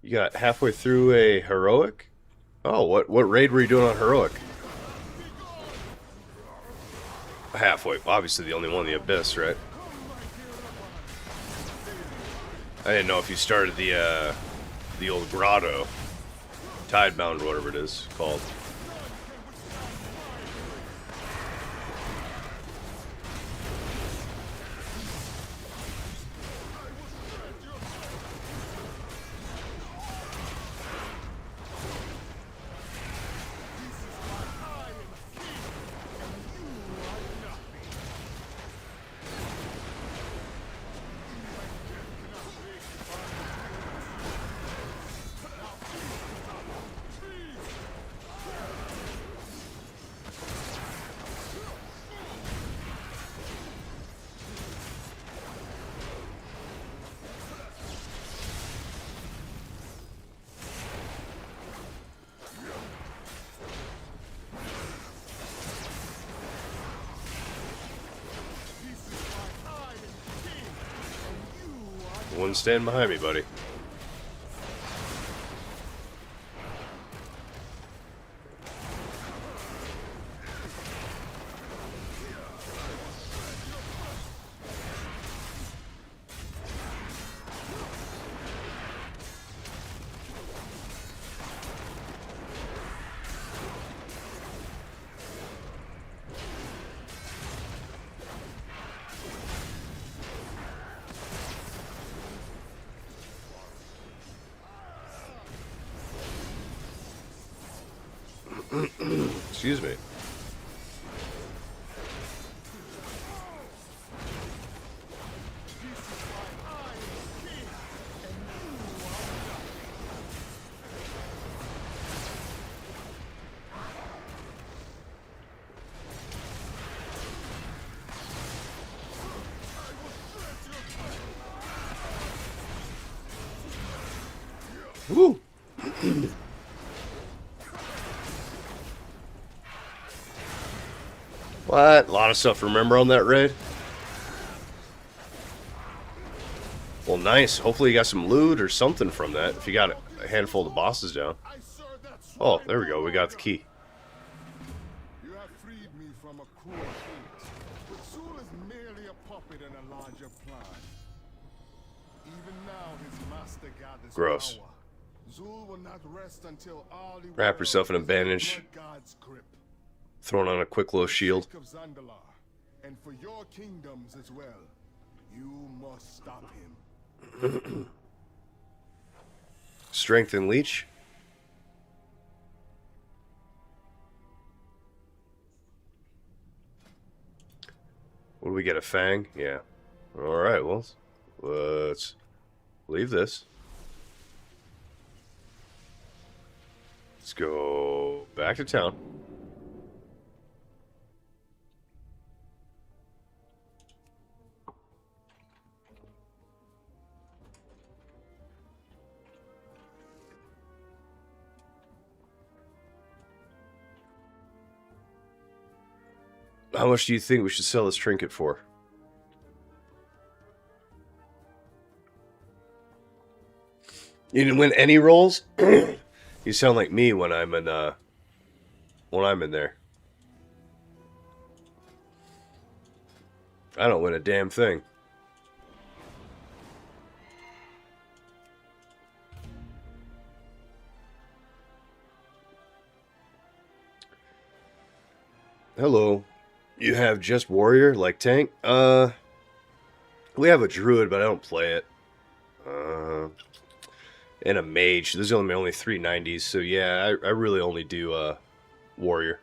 You got halfway through a heroic? Oh, what raid were you doing on heroic? Halfway. Obviously the only one in the abyss, right? I didn't know if you started the old grotto. Tidebound, whatever it is called. One stand behind me, buddy. Excuse me. Woo! What? A lot of stuff to remember on that raid? Well, nice. Hopefully you got some loot or something from that, if you got a handful of the bosses down. Oh, there we go. We got the key. You have freed me from a cruel fate, but Zul is merely a puppet in a larger plan. Even Gross. Zul will not rest until all the Wrap yourself in a world is in the bandage. Blood God's grip. Throwing on a quick little shield. Of Zandalar, and for your kingdoms as well, you must stop him. Strength and leech. What do we get? A fang? Yeah. Alright, well, let's leave this. Let's go back to town. How much do you think we should sell this trinket for? You didn't win any rolls? You sound like me when I'm in there. I don't win a damn thing. Hello. You have just warrior, like tank? We have a druid, but I don't play it. And a mage. There's only 3 90s, so yeah, I really only do warrior.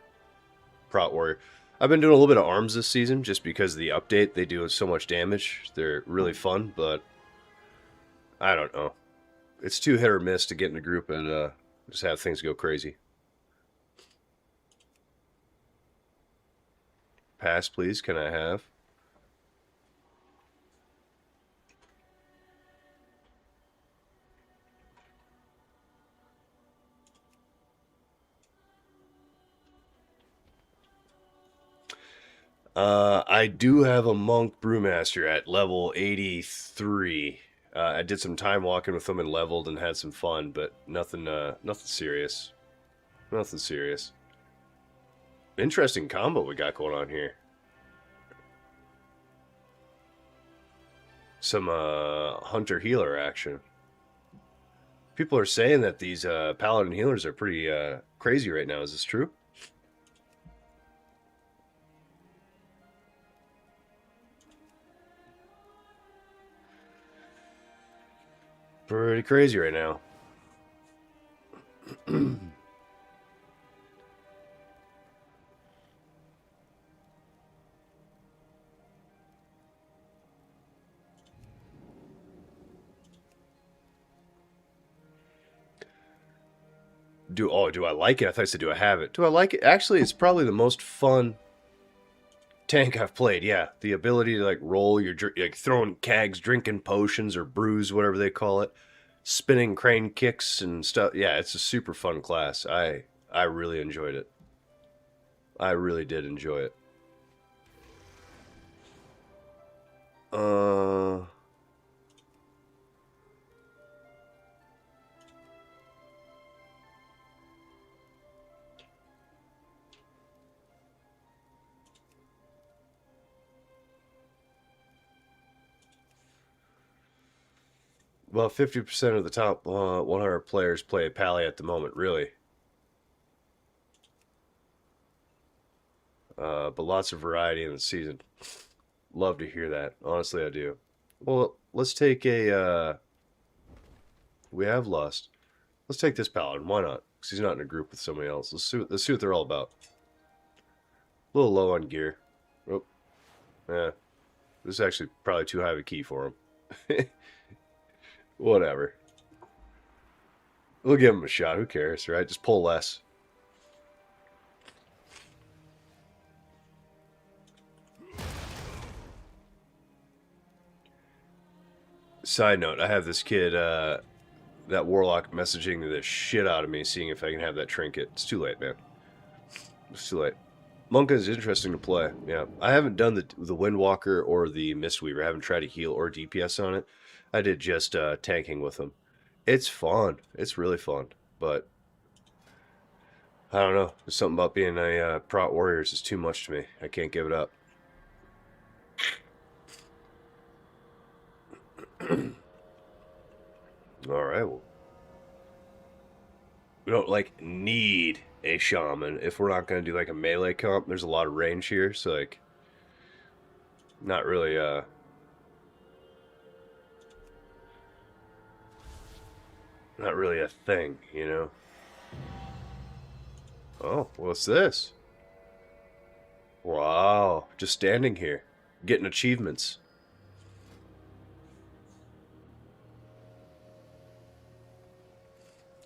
Prot warrior. I've been doing a little bit of arms this season, just because of the update. They do so much damage. They're really fun, but I don't know. It's too hit or miss to get in a group and just have things go crazy. Pass, please. Can I have? I do have a monk brewmaster at level 83. I did some time walking with them and leveled and had some fun, but nothing serious. Nothing serious. Interesting combo we got going on here. Some hunter healer action. People are saying that these paladin healers are pretty crazy right now. Is this true? Pretty crazy right now. Do I like it? I thought I said, do I have it? Do I like it? Actually, it's probably the most fun tank I've played. Yeah, the ability to like roll your like throwing kegs, drinking potions or brews, whatever they call it, spinning crane kicks and stuff. Yeah, it's a super fun class. I really enjoyed it. I really did enjoy it. Well, 50% of the top 100 players play Pally at the moment, really. But lots of variety in the season. Love to hear that. Honestly, I do. Well, let's take a... we have Lust. Let's take this Paladin. Why not? Because he's not in a group with somebody else. Let's see what they're all about. A little low on gear. Oh. Yeah. This is actually probably too high of a key for him. Whatever. We'll give him a shot. Who cares, right? Just pull less. Side note, I have this kid, that warlock messaging the shit out of me, seeing if I can have that trinket. It's too late, man. It's too late. Monka is interesting to play. Yeah, I haven't done the Windwalker or the Mistweaver. I haven't tried to heal or DPS on it. I did just tanking with them. It's fun. It's really fun. But I don't know. There's something about being a Prot Warriors is too much to me. I can't give it up. Alright, well. We don't, like, need a shaman if we're not going to do, like, a melee comp. There's a lot of range here, so, like, not really, not really a thing, you know? Oh, what's this? Wow, just standing here, getting achievements.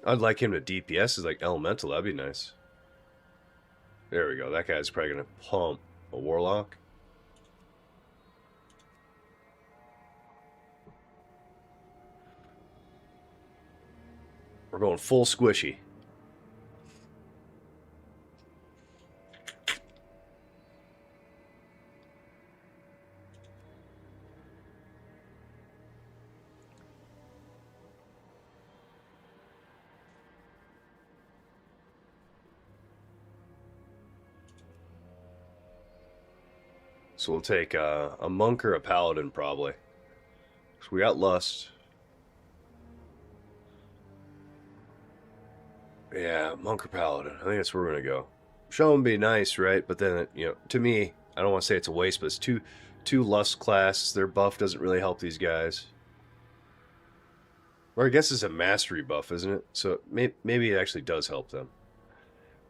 I'd like him to DPS as like elemental, that'd be nice. There we go, that guy's probably gonna pump a warlock. We're going full squishy. So we'll take a monk or a paladin probably. So we got lust. Yeah, monk or paladin. I think that's where we're gonna go. Show would be nice, right? But then, you know, to me, I don't want to say it's a waste, but it's two lust classes. Their buff doesn't really help these guys. Or I guess it's a mastery buff, isn't it? So maybe it actually does help them.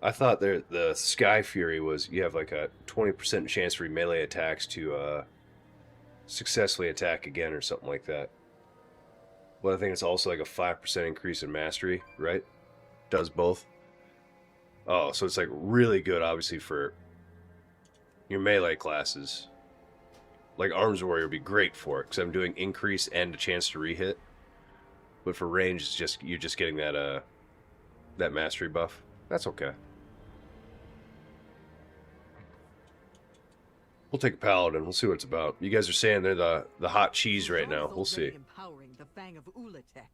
I thought the Sky Fury was you have like a 20% chance for melee attacks to successfully attack again or something like that. But I think it's also like a 5% increase in mastery, right? Does both. Oh, so it's like really good, obviously, for your melee classes. Like Arms Warrior would be great for it because I'm doing increase and a chance to re-hit. But for range, it's just you're just getting that that mastery buff. That's okay. We'll take a paladin. We'll see what it's about. You guys are saying they're the hot cheese right now. We'll see. Empowering the Fang of Ulatek.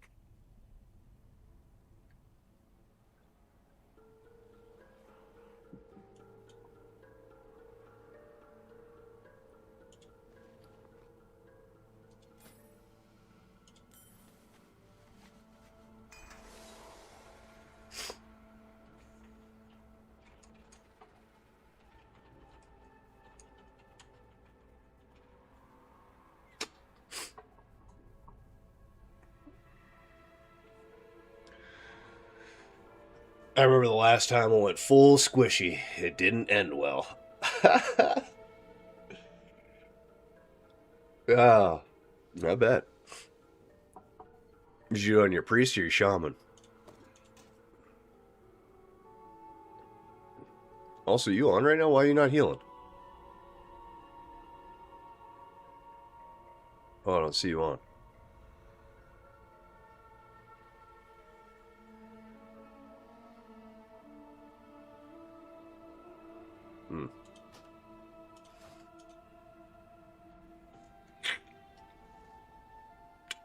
I remember the last time I went full squishy. It didn't end well. Ah, not bad. Did you on your priest or your shaman? Also, you on right now? Why are you not healing? Oh, I don't see you on.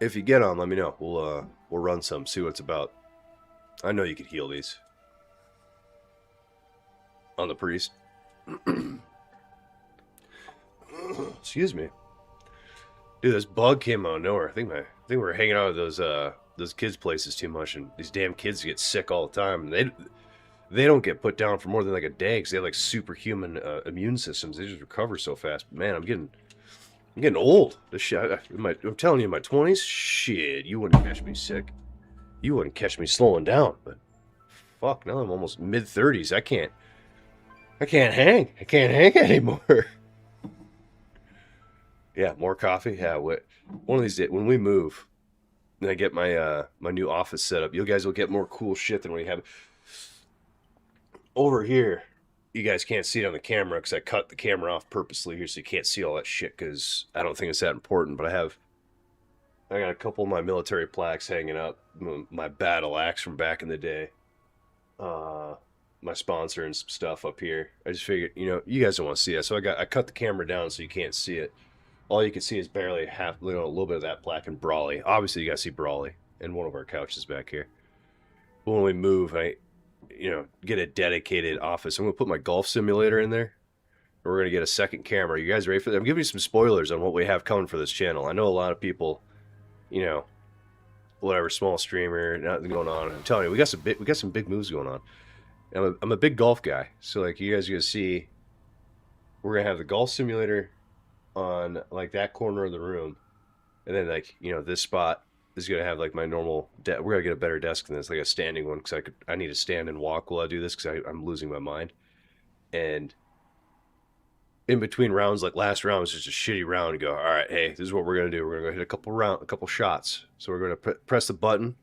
If you get on, let me know. We'll run some, see what it's about. I know you could heal these. On the priest. Excuse me. Dude, this bug came out of nowhere. I think we were hanging out at those kids' places too much, and these damn kids get sick all the time. And they don't get put down for more than like a day because they have like superhuman immune systems. They just recover so fast. But man, I'm getting old. This shit, I'm telling you, in my 20s, shit, you wouldn't catch me sick. You wouldn't catch me slowing down. But fuck, now I'm almost mid-30s. I can't hang. I can't hang anymore. Yeah, more coffee. Yeah, one of these days when we move, and I get my my new office set up, you guys will get more cool shit than we have over here. You guys can't see it on the camera because I cut the camera off purposely here so you can't see all that shit because I don't think it's that important. But I got a couple of my military plaques hanging up. My battle axe from back in the day. My sponsor and some stuff up here. I just figured, you know, you guys don't want to see it. So I cut the camera down so you can't see it. All you can see is barely half, you know, a little bit of that plaque and Brawley. Obviously, you guys see Brawley and one of our couches back here. But when we move, get a dedicated office. I'm going to put my golf simulator in there. We're going to get a second camera. You guys ready for that? I'm giving you some spoilers on what we have coming for this channel. I know a lot of people, you know, whatever, small streamer, nothing going on. I'm telling you, we got some big moves going on. I'm a big golf guy, so like you guys are gonna see, we're gonna have the golf simulator on like that corner of the room, and then like this spot is gonna have like my normal. We're gonna get a better desk than this, like a standing one, because I need to stand and walk while I do this because I'm losing my mind. And in between rounds, like last round was just a shitty round. You go, all right, hey, this is what we're gonna do. We're gonna go hit a couple shots. So we're gonna press the button,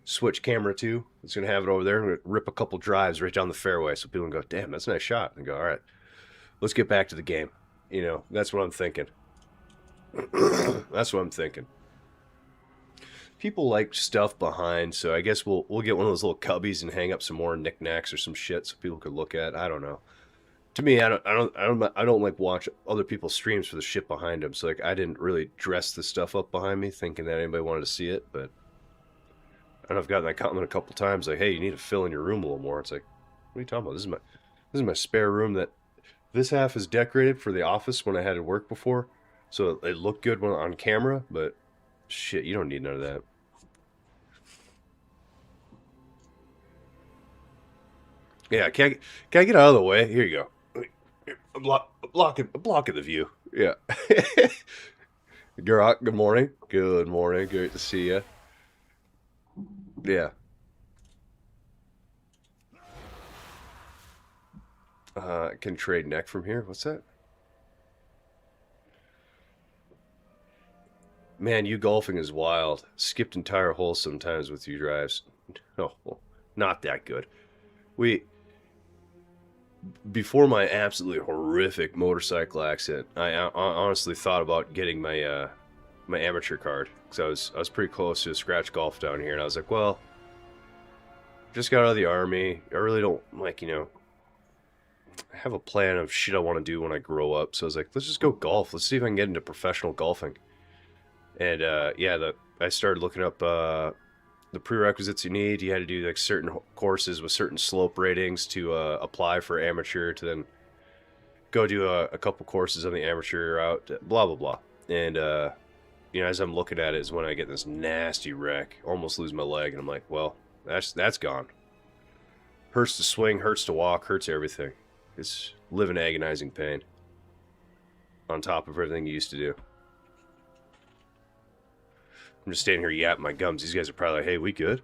switch camera to. It's gonna have it over there. And we're gonna rip a couple drives right down the fairway, so people can go, damn, that's a nice shot. And go, all right, let's get back to the game. That's what I'm thinking. That's what I'm thinking. People like stuff behind, so I guess we'll get one of those little cubbies and hang up some more knickknacks or some shit so people could look at. I don't know. To me, I don't like watch other people's streams for the shit behind them. So like, I didn't really dress the stuff up behind me, thinking that anybody wanted to see it. But I've gotten that comment a couple times, like, "Hey, you need to fill in your room a little more." It's like, what are you talking about? This is my spare room. That this half is decorated for the office when I had to work before, so it looked good when on camera. But shit, you don't need none of that. Yeah, can I get out of the way? Here you go. Blocking the view. Yeah. Garrock, good morning. Good morning. Great to see you. Yeah. Can trade neck from here. What's that? Man, you golfing is wild. Skipped entire holes sometimes with you drives. No, not that good. Before my absolutely horrific motorcycle accident, I honestly thought about getting my my amateur card, because I was pretty close to a scratch golf down here, and I was like, well, just got out of the army. I really don't like, I have a plan of shit I want to do when I grow up. So I was like, let's just go golf. Let's see if I can get into professional golfing. And yeah, I started looking up the prerequisites you need. You had to do like certain courses with certain slope ratings to apply for amateur, to then go do a couple courses on the amateur route, blah blah blah. And as I'm looking at it is when I get this nasty wreck, almost lose my leg, and I'm like, well, that's gone. Hurts to swing, hurts to walk, hurts everything. It's living agonizing pain on top of everything you used to do. I'm just standing here yapping my gums. These guys are probably like, hey, we good?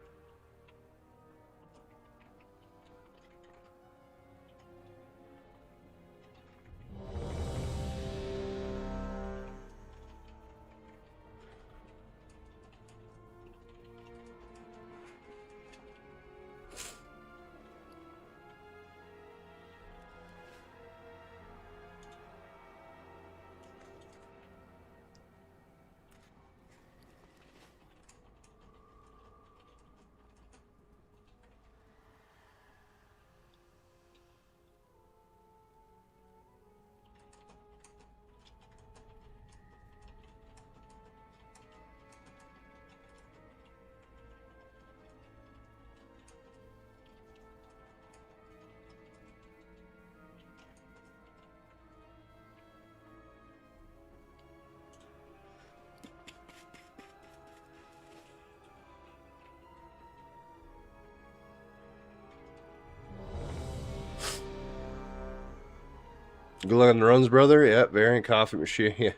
Good luck on the runs, brother. Yeah, variant coffee machine. Yeah.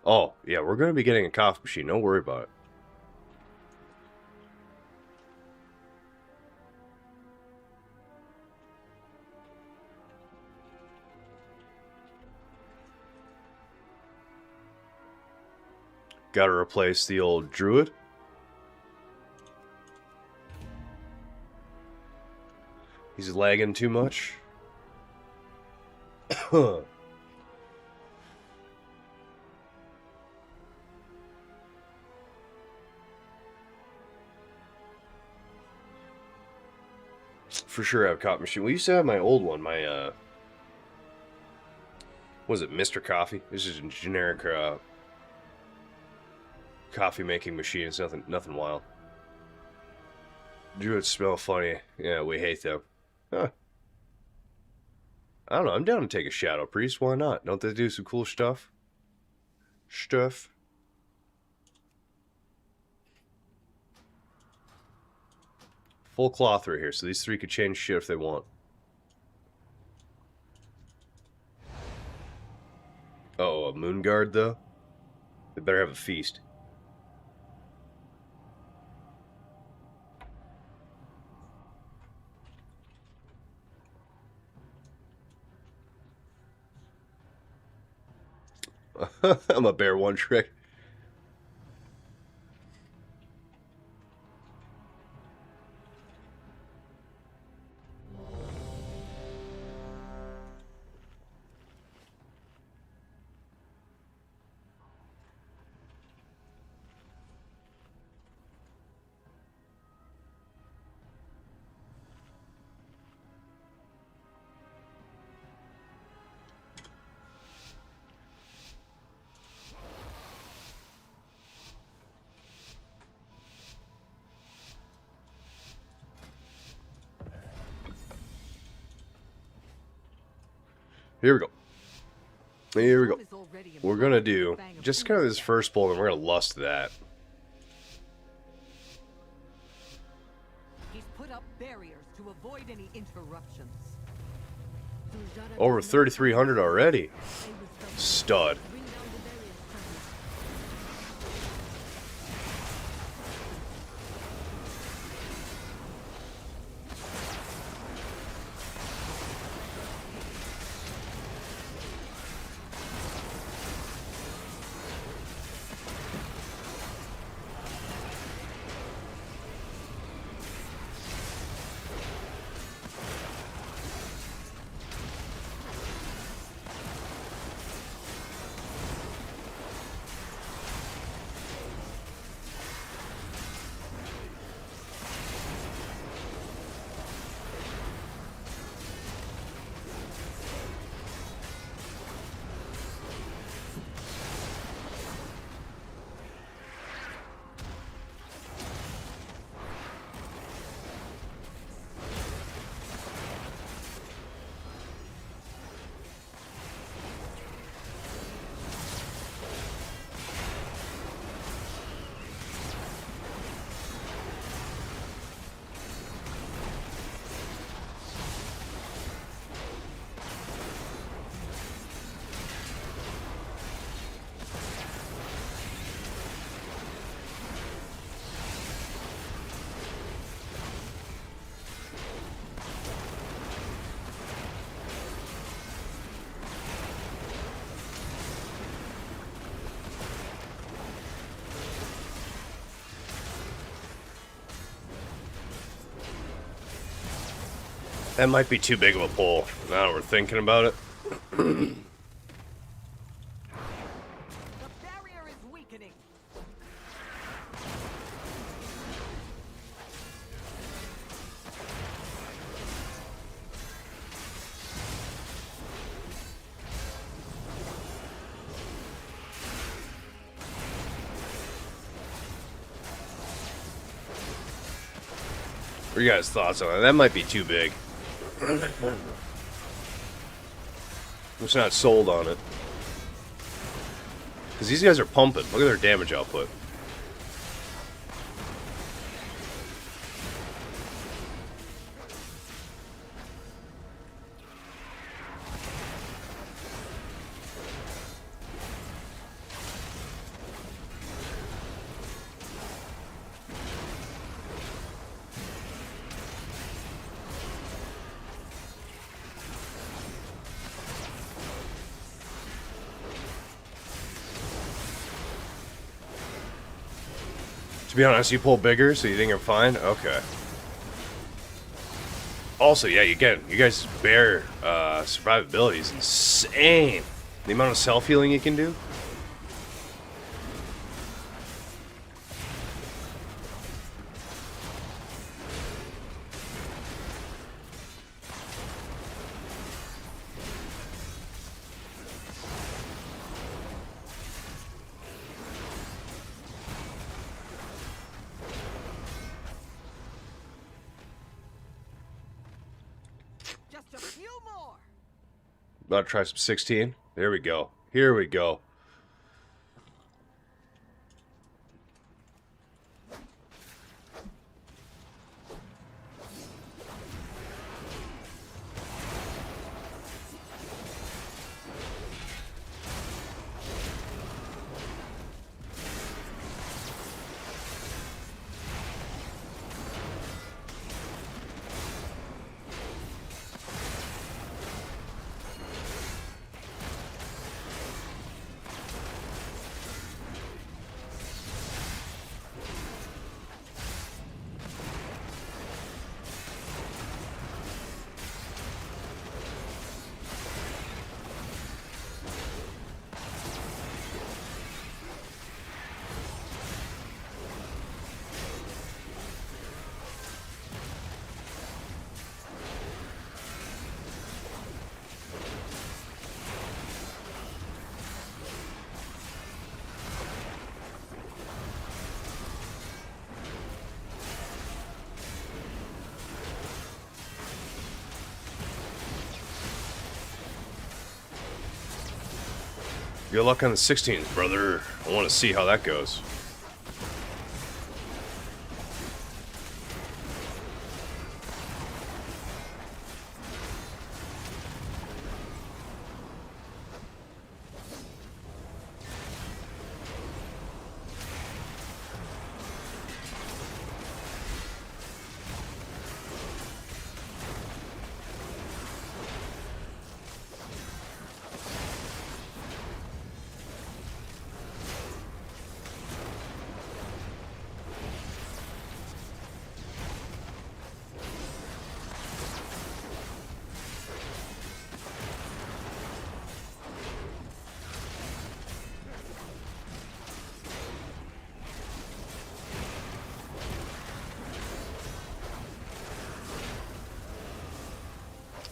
Oh, yeah, we're going to be getting a coffee machine. Don't worry about it. Got to replace the old druid. He's lagging too much. For sure I have a coffee machine. We used to have my old one, my was it Mr. Coffee? This is a generic coffee making machine. It's nothing wild. Druids smell funny. Yeah, we hate them. Huh. I don't know. I'm down to take a Shadow Priest. Why not? Don't they do some cool stuff? Full cloth right here, so these three could change shit if they want. Oh, a moon guard though? They better have a feast. I'm a bear one trick. Here we go. Here we go. We're gonna do just kind of this first bowl, and we're gonna lust that. He's put up barriers to avoid any interruptions. Over 3,300 already. Stud. That might be too big of a pull. Now that we're thinking about it. The barrier is weakening. What are you guys' thoughts on that? That might be too big. I'm just not sold on it. Because these guys are pumping. Look at their damage output. To be honest, you pull bigger, so you think I'm fine? Okay. Also, yeah, you guys' bear survivability is insane. The amount of self-healing you can do. Just a few more. About to try some 16. There we go. Here we go. Good luck on the 16th, brother. I want to see how that goes.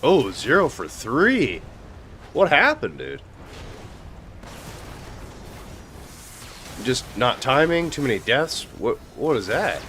Oh, 0 for 3. What happened, dude? Just not timing? Too many deaths? What is that?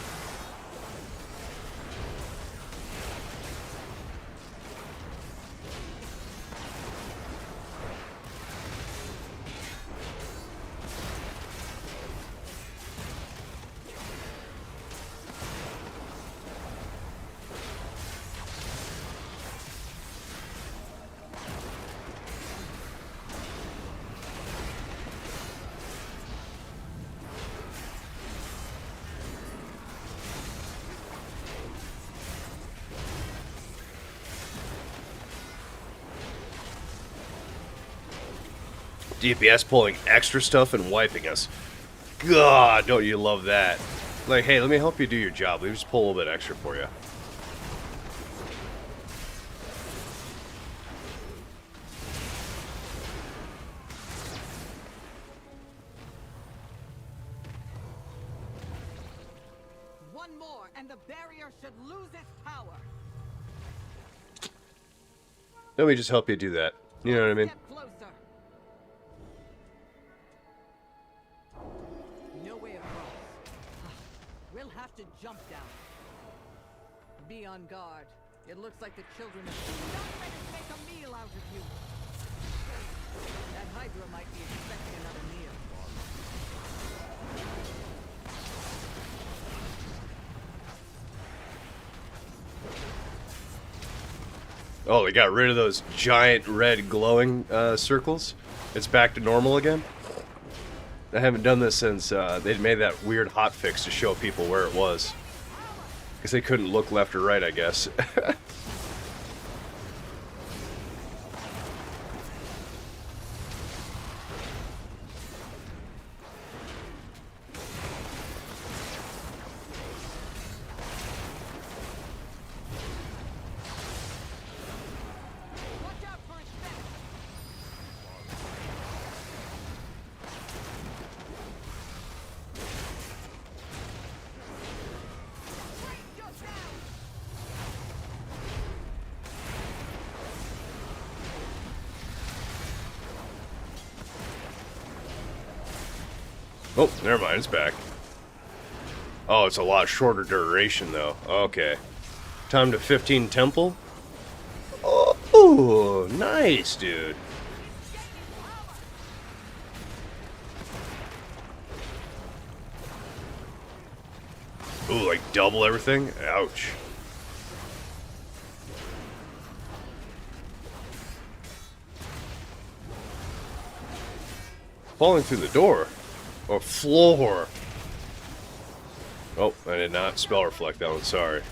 DPS pulling extra stuff and wiping us. God, don't you love that? Like, hey, let me help you do your job. Let me just pull a little bit extra for you. One more, and the barrier should lose its power. Let me just help you do that. You know what I mean? Get closer. No way across. We'll have to jump down. Be on guard. It looks like the children of not ready to make a meal out of you. That Hydra might be expecting another meal. Oh, they got rid of those giant red glowing circles. It's back to normal again. I haven't done this since they made that weird hotfix to show people where it was. Because they couldn't look left or right, I guess. Watch out for its back. Brace yourself. Oh, never mind, it's back. Oh, it's a lot shorter duration, though. Okay. Time to 15 temple? Oh, nice, dude. Ooh, like double everything? Ouch. Falling through the door. Or floor. Oh, I did not spell reflect that one, sorry.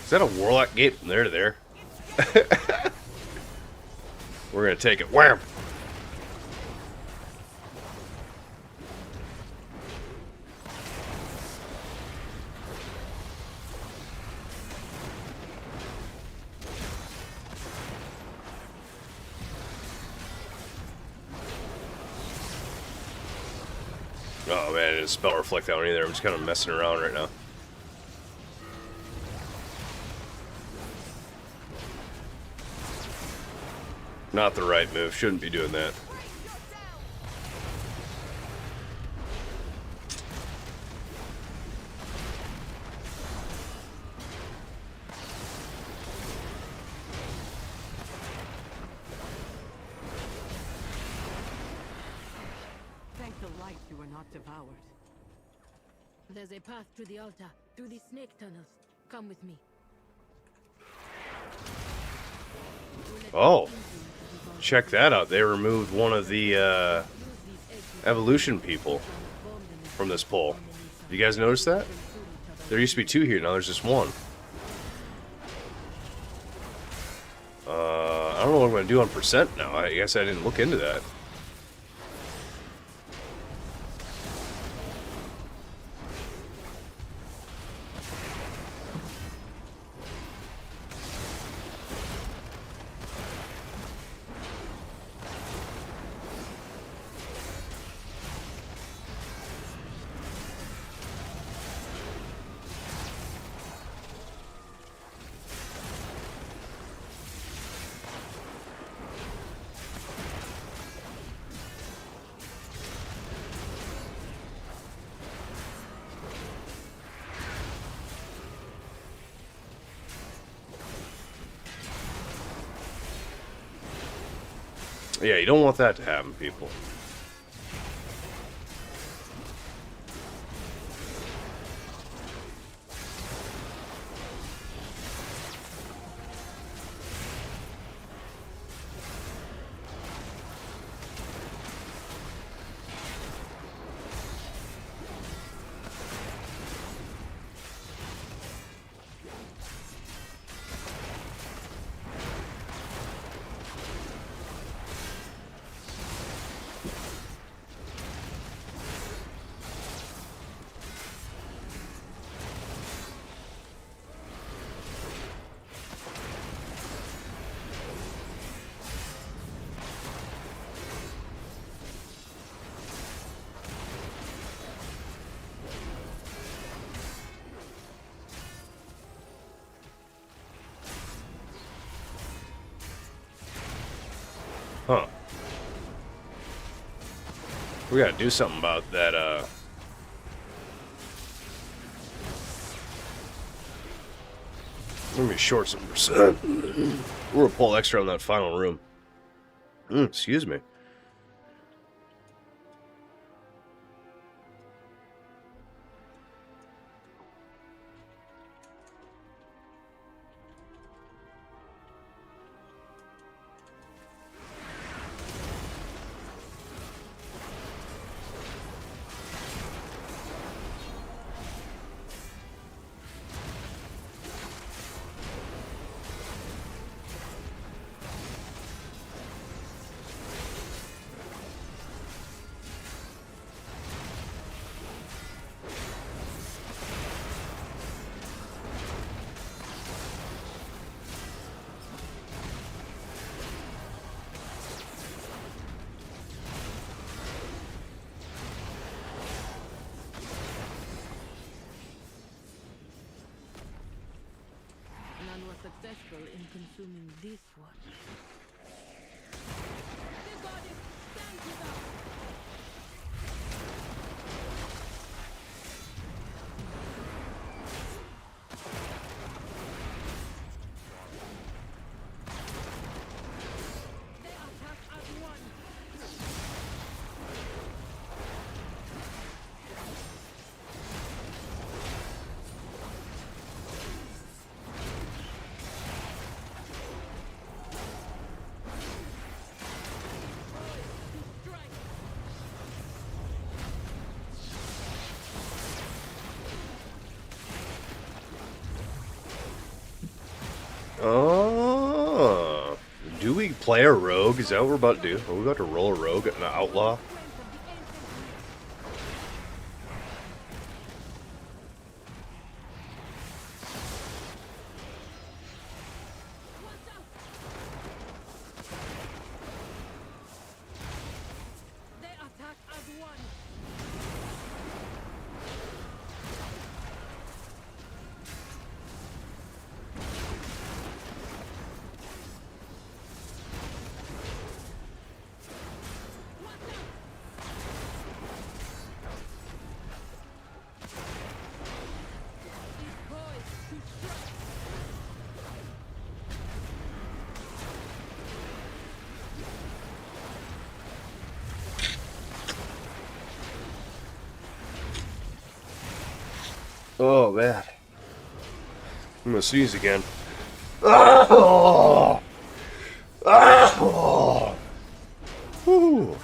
Is that a warlock gate from there to there? We're gonna take it. Wham! Oh man, it didn't spell reflect down either. I'm just kind of messing around right now. Not the right move. Shouldn't be doing that. Thank the light you were not devoured. There's a path to the altar, through the snake tunnels. Come with me. Oh, check that out. They removed one of the evolution people from this poll. You guys notice that? There used to be 2 here, now there's just 1. I don't know what I'm going to do on percent now. I guess I didn't look into that. Yeah, you don't want that to happen, people. Huh. We gotta do something about that, Let me short some percent. We're gonna pull extra on that final room. Excuse me. None was successful in consuming this one. The goddess stands with us! They attack as one! Oh, do we play a rogue? Is that what we're about to do? Are we about to roll a rogue and an outlaw? They attack as one! Oh man, I'm gonna sneeze again. Oh! Oh! Whew.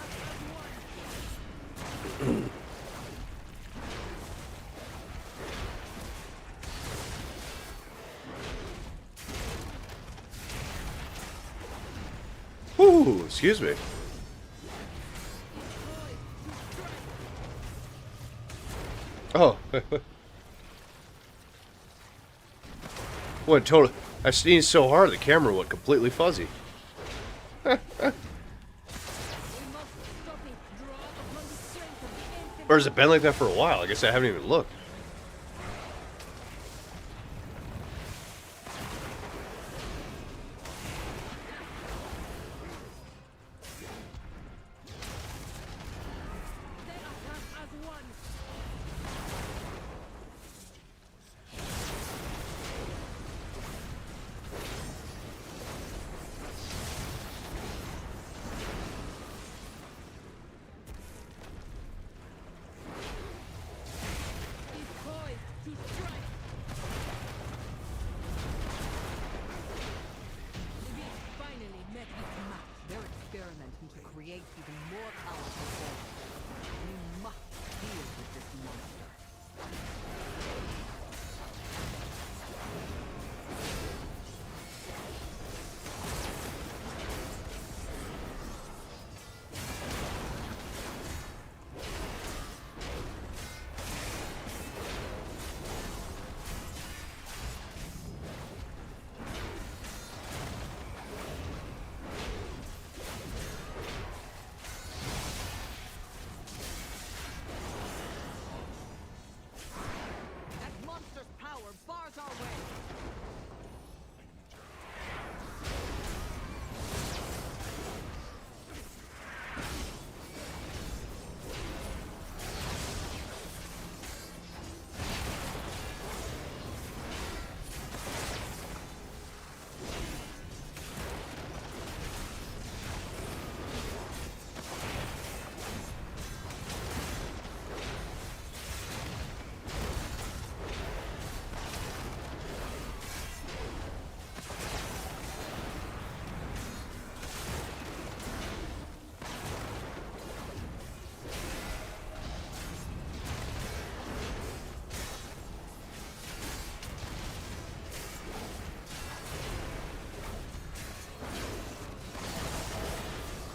Whew, excuse me. Oh. What total? I sneezed so hard the camera went completely fuzzy. Or has it been like that for a while? I guess I haven't even looked. They're experimenting to create even more powerful forms. We must deal with this monster. That monster's power bars our way.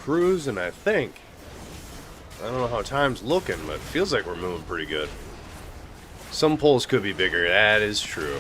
Cruising, I think. I don't know how time's looking, but it feels like we're moving pretty good. Some poles could be bigger, that is true.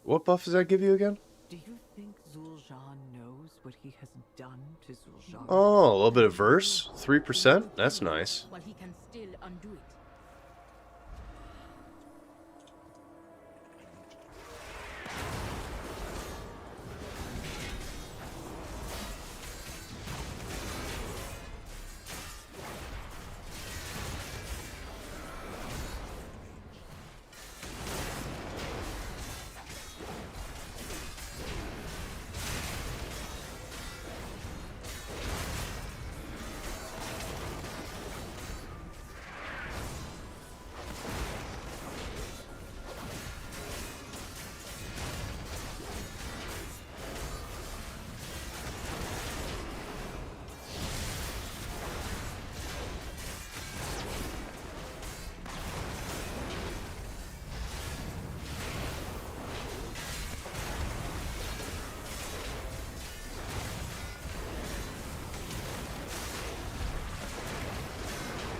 What buff does that give you again? Do you think Zul'Jin knows what he has done to Zul'Jin? Oh, a little bit of verse? 3%? That's nice. While he can still undo it.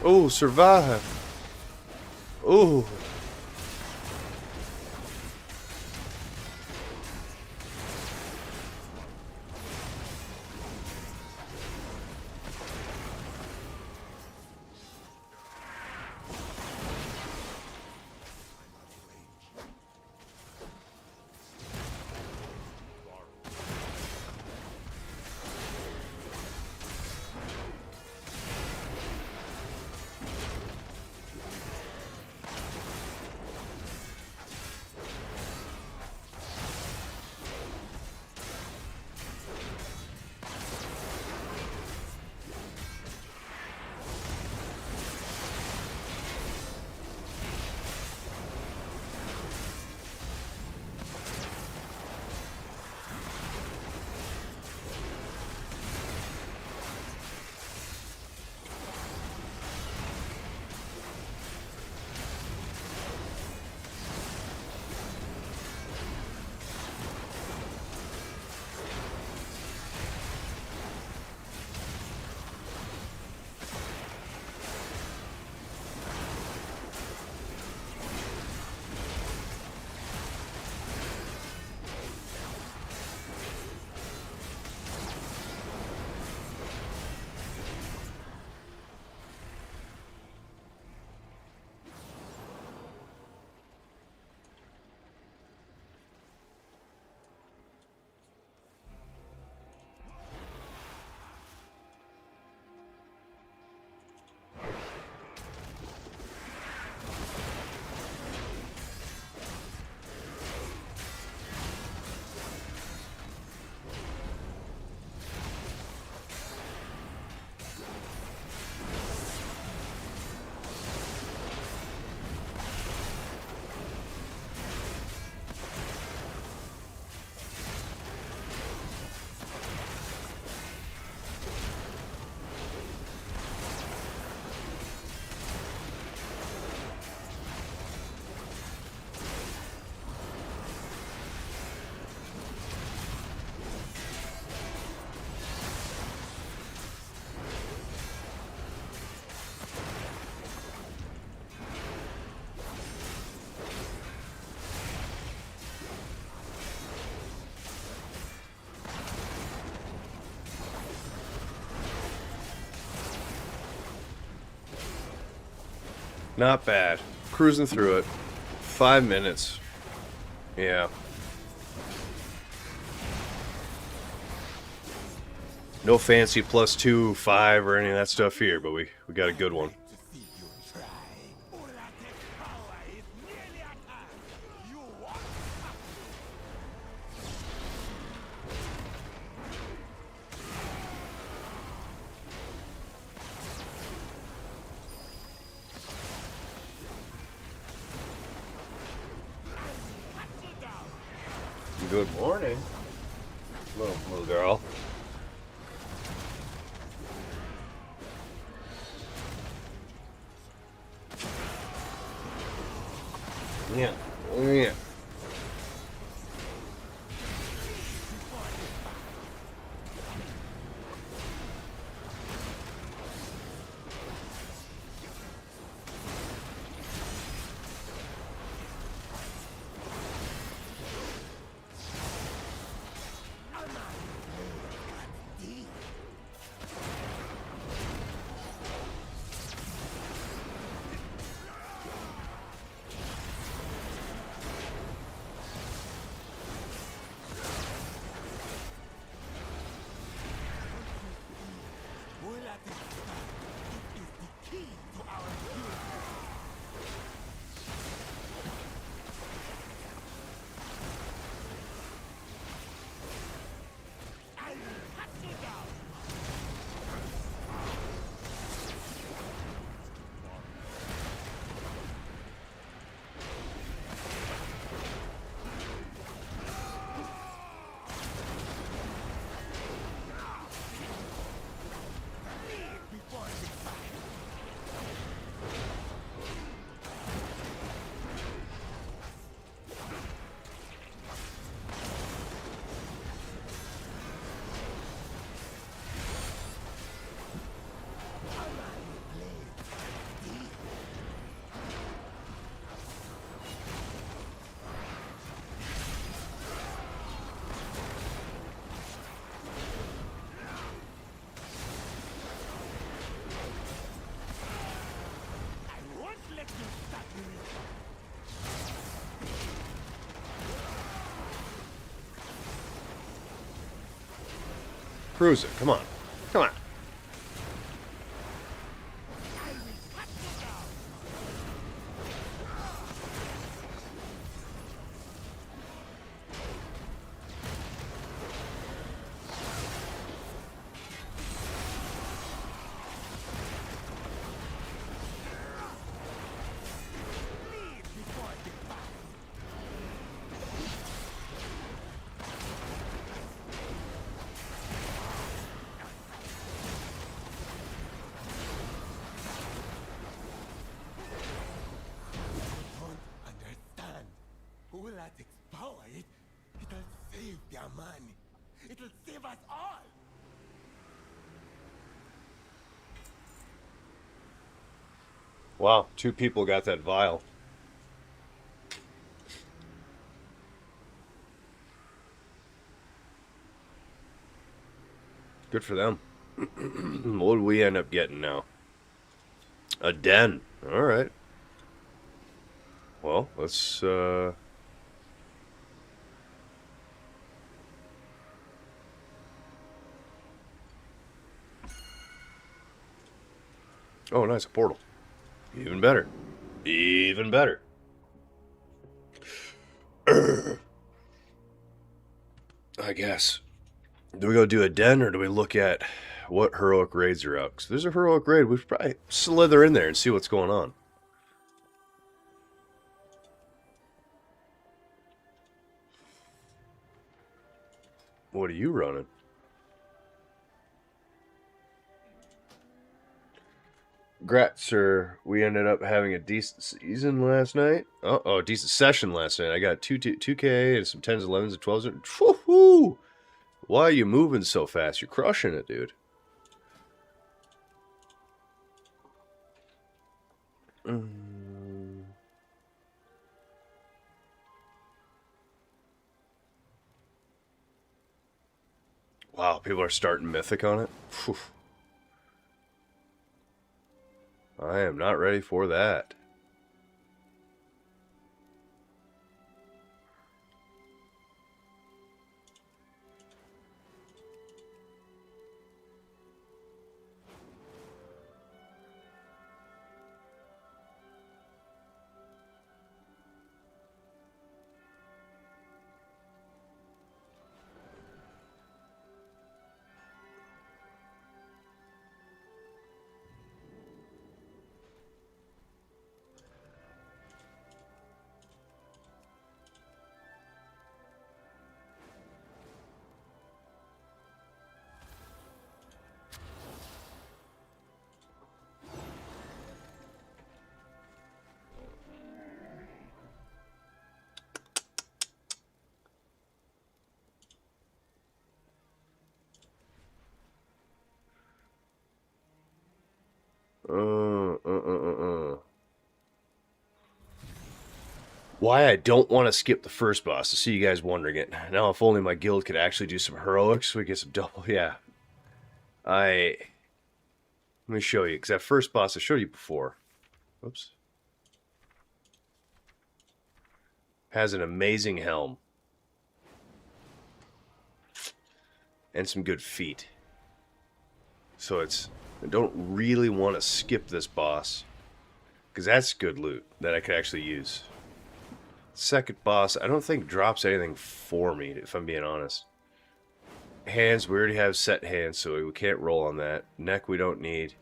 Oh, survive. Oh. Not bad. Cruising through it. 5 minutes. Yeah. No fancy +2, 5, or any of that stuff here, but we got a good one. To see you try. Ulatek's power is nearly at hand. You want Good morning, little girl. Yeah, yeah. Cruise it. Come on. Come on. Understand? Ulatic's power, it'll save their money. It'll save us all. Wow, 2 people got that vial. Good for them. What did we end up getting now? A den. All right. Well, let's oh, nice, a portal. Even better. Even better. I guess. Do we go do a den, or do we look at what heroic raids are out? Because there's a heroic raid, we should probably slither in there and see what's going on. What are you running? Grat, sir. We ended up having a decent season last night. Oh, decent session last night. I got 2K and some 10s, 11s, and 12s. Woohoo! Why are you moving so fast? You're crushing it, dude. Wow, people are starting Mythic on it. Whew. I am not ready for that. Why I don't want to skip the first boss, to see you guys wondering it. Now, if only my guild could actually do some heroics, so we get some double. Yeah. Let me show you, because that first boss I showed you before. Oops. Has an amazing helm. And some good feet. So I don't really want to skip this boss, because that's good loot that I could actually use. Second boss, I don't think drops anything for me, if I'm being honest. Hands, we already have set hands, so we can't roll on that. Neck, we don't need.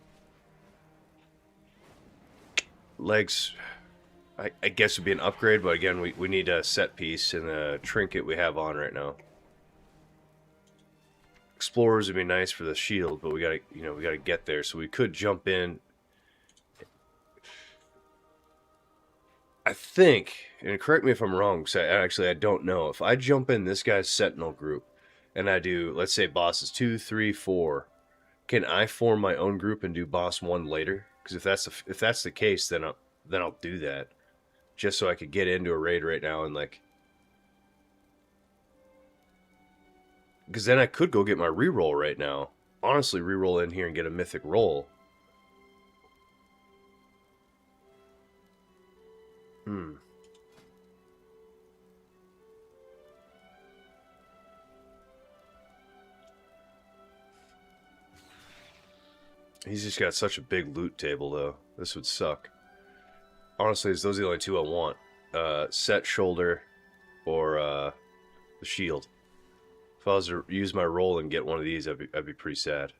Legs, I guess would be an upgrade, but again, we need a set piece and a trinket we have on right now. Explorers would be nice for the shield, but we gotta get there, so we could jump in. I think, and correct me if I'm wrong, because I don't know. If I jump in this guy's Sentinel group, and I do, let's say, bosses 2, 3, 4, can I form my own group and do boss 1 later? Because if that's the case, then I'll do that, just so I could get into a raid right now and like. Because then I could go get my reroll right now. Honestly, reroll in here and get a mythic roll. He's just got such a big loot table, though. This would suck. Honestly, those are the only two I want. Set shoulder or the shield. If I was to use my roll and get one of these, I'd be pretty sad.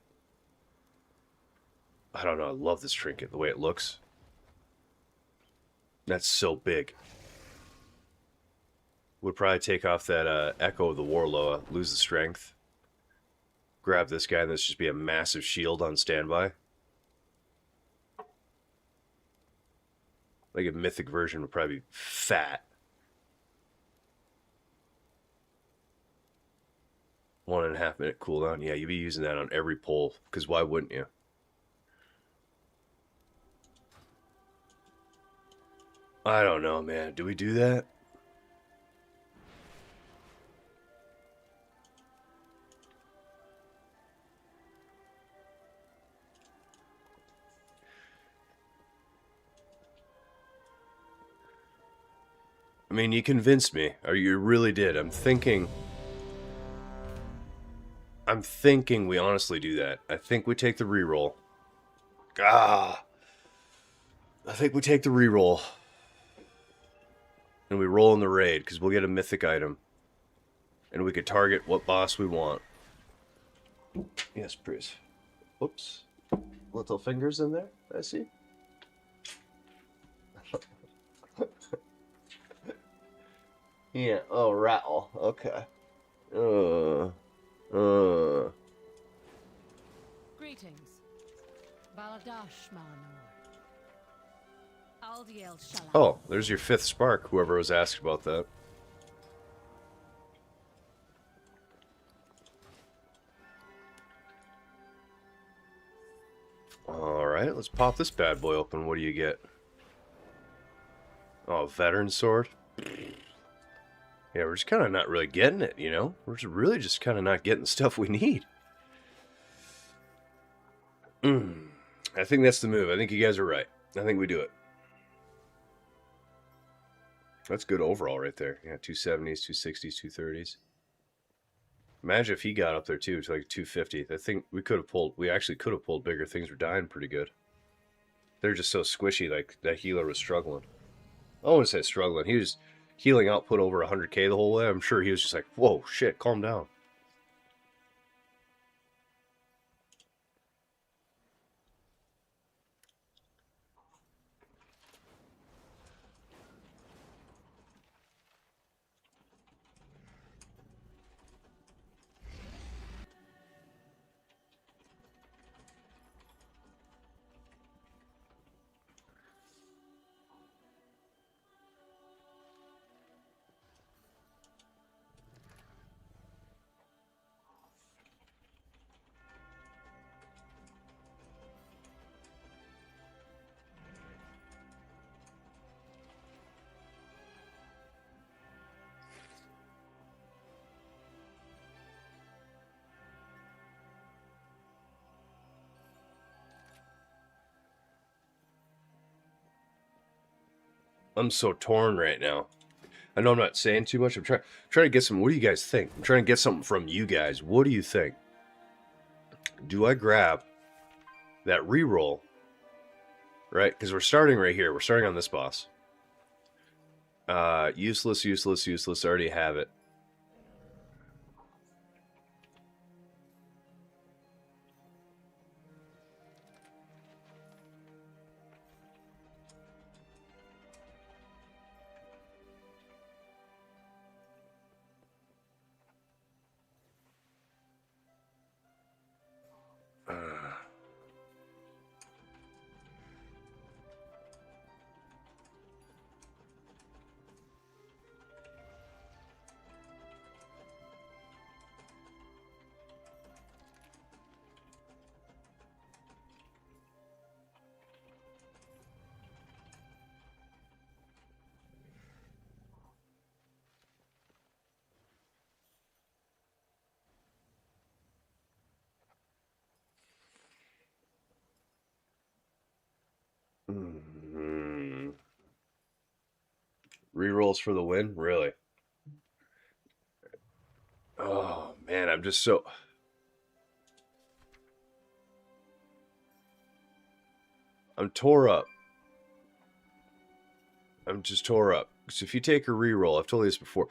I don't know. I love this trinket, the way it looks. That's so big. Would probably take off that Echo of the Warloa, lose the strength. Grab this guy, and this just be a massive shield on standby. Like a Mythic version would probably be fat. 1.5 minute cooldown. Yeah, you'd be using that on every pull, because why wouldn't you? I don't know, man. Do we do that? I mean, you convinced me. Or you really did. I'm thinking we honestly do that. I think we take the reroll. I think we take the reroll. And we roll in the raid, because we'll get a mythic item. And we could target what boss we want. Yes, please. Oops. Little fingers in there, I see. Yeah, oh, rattle. Okay. Greetings. Baladash Malanor. Aldiel Shala. Oh, there's your 5th spark, whoever was asked about that. Alright, let's pop this bad boy open. What do you get? Oh, veteran sword? Yeah, we're just kind of not really getting it, you know? We're really just kind of not getting stuff we need. I think that's the move. I think you guys are right. I think we do it. That's good overall right there. Yeah, 270s, 260s, 230s. Imagine if he got up there too to like 250. I think we actually could have pulled bigger. Things were dying pretty good. They're just so squishy, like that healer was struggling. I wouldn't say struggling. He was healing output over 100k the whole way. I'm sure he was just like, whoa, shit, calm down. I'm so torn right now. I know I'm not saying too much. I'm trying to get some. What do you guys think? I'm trying to get something from you guys. What do you think? Do I grab that reroll? Right? Because we're starting right here. We're starting on this boss. Useless, useless, useless. I already have it. Rerolls for the win? Really? Oh, man, I'm just so... I'm tore up. I'm just tore up. So if you take a reroll, I've told you this before,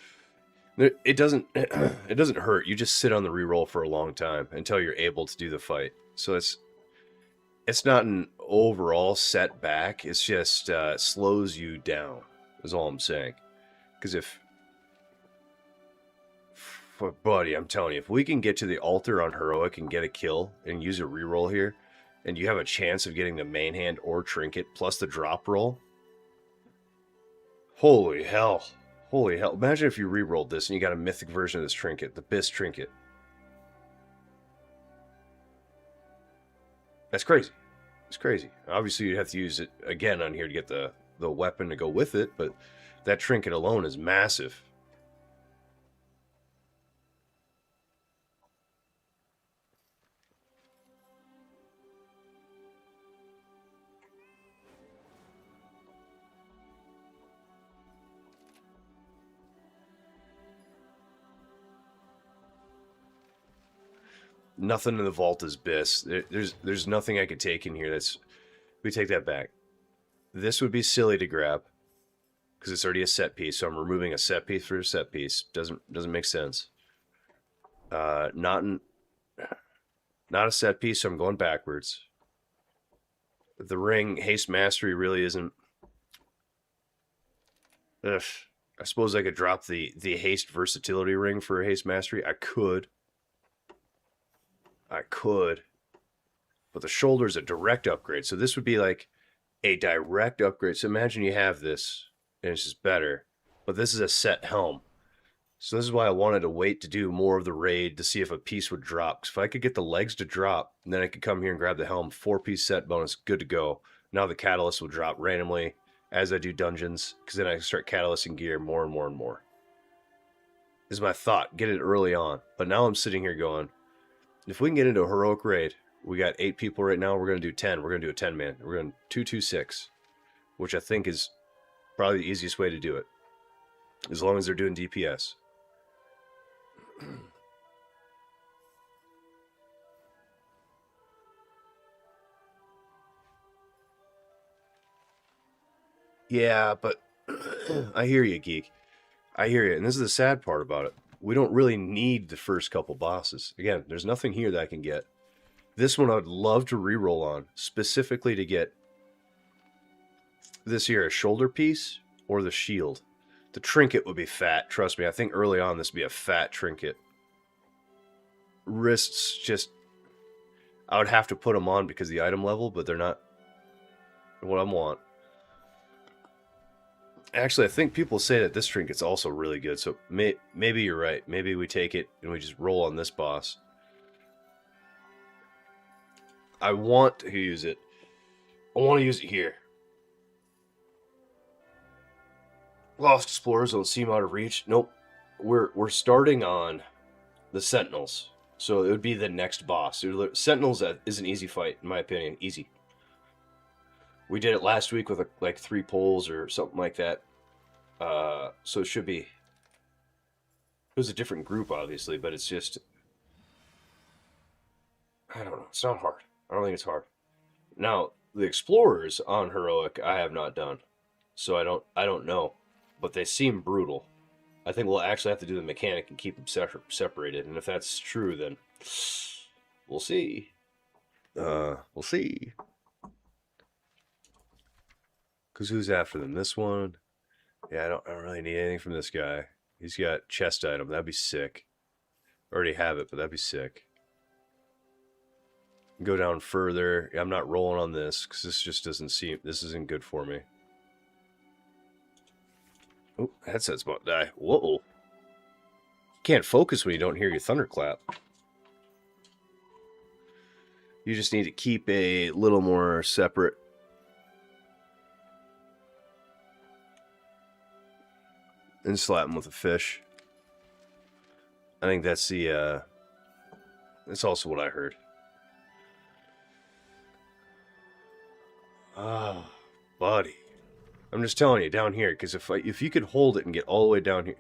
it doesn't it doesn't hurt. You just sit on the reroll for a long time until you're able to do the fight. So it's not an overall setback. It's just slows you down. Is all I'm saying. Because buddy, I'm telling you, if we can get to the altar on heroic and get a kill and use a reroll here, and you have a chance of getting the main hand or trinket plus the drop roll. Holy hell. Holy hell. Imagine if you rerolled this and you got a mythic version of this trinket, the Biss trinket. That's crazy. It's crazy. Obviously, you'd have to use it again on here to get the weapon to go with it, but that trinket alone is massive. Nothing in the vault is Biss. There's nothing I could take in here that's... We take that back. This would be silly to grab because it's already a set piece, so I'm removing a set piece for a set piece. Doesn't make sense. Not a set piece, so I'm going backwards. The ring, Haste Mastery really isn't... Ugh. I suppose I could drop the Haste Versatility ring for a Haste Mastery. I could. But the shoulder's a direct upgrade, so this would be like a direct upgrade. So imagine you have this, and it's just better. But this is a set helm. So this is why I wanted to wait to do more of the raid to see if a piece would drop. Because if I could get the legs to drop, then I could come here and grab the helm. 4-piece set bonus, good to go. Now the catalyst will drop randomly as I do dungeons, because then I can start catalysting gear more and more and more. This is my thought. Get it early on. But now I'm sitting here going, if we can get into a heroic raid, we got 8 people right now. We're going to do 10. We're going to do a 10-man. We're going to 2-2-6, which I think is probably the easiest way to do it, as long as they're doing DPS. Yeah, but I hear you, Geek. I hear you. And this is the sad part about it. We don't really need the first couple bosses. Again, there's nothing here that I can get. This one I'd love to reroll on, specifically to get this here, a shoulder piece or the shield. The trinket would be fat, trust me. I think early on this would be a fat trinket. Wrists, just... I would have to put them on because of the item level, but they're not what I want. Actually, I think people say that this trinket's also really good, so maybe you're right. Maybe we take it and we just roll on this boss. I want to use it. I want to use it here. Lost Explorers don't seem out of reach. Nope. We're starting on the Sentinels, so it would be the next boss. Sentinels is an easy fight, in my opinion. Easy. We did it last week with like 3 poles or something like that. So it should be... It was a different group, obviously, but it's just... I don't know. It's not hard. I don't think it's hard. Now, the Explorers on Heroic, I have not done. So I don't know. But they seem brutal. I think we'll actually have to do the mechanic and keep them separated. And if that's true, then... We'll see. We'll see. Because who's after them? This one? Yeah, I don't really need anything from this guy. He's got chest item. That'd be sick. Already have it, but that'd be sick. Go down further. I'm not rolling on this because this just doesn't seem... This isn't good for me. Oh, headset's about to die. Whoa. Can't focus when you don't hear your thunderclap. You just need to keep a little more separate. And slap him with a fish. I think that's the, that's also what I heard. Ah, buddy. I'm just telling you, down here, because if you could hold it and get all the way down here.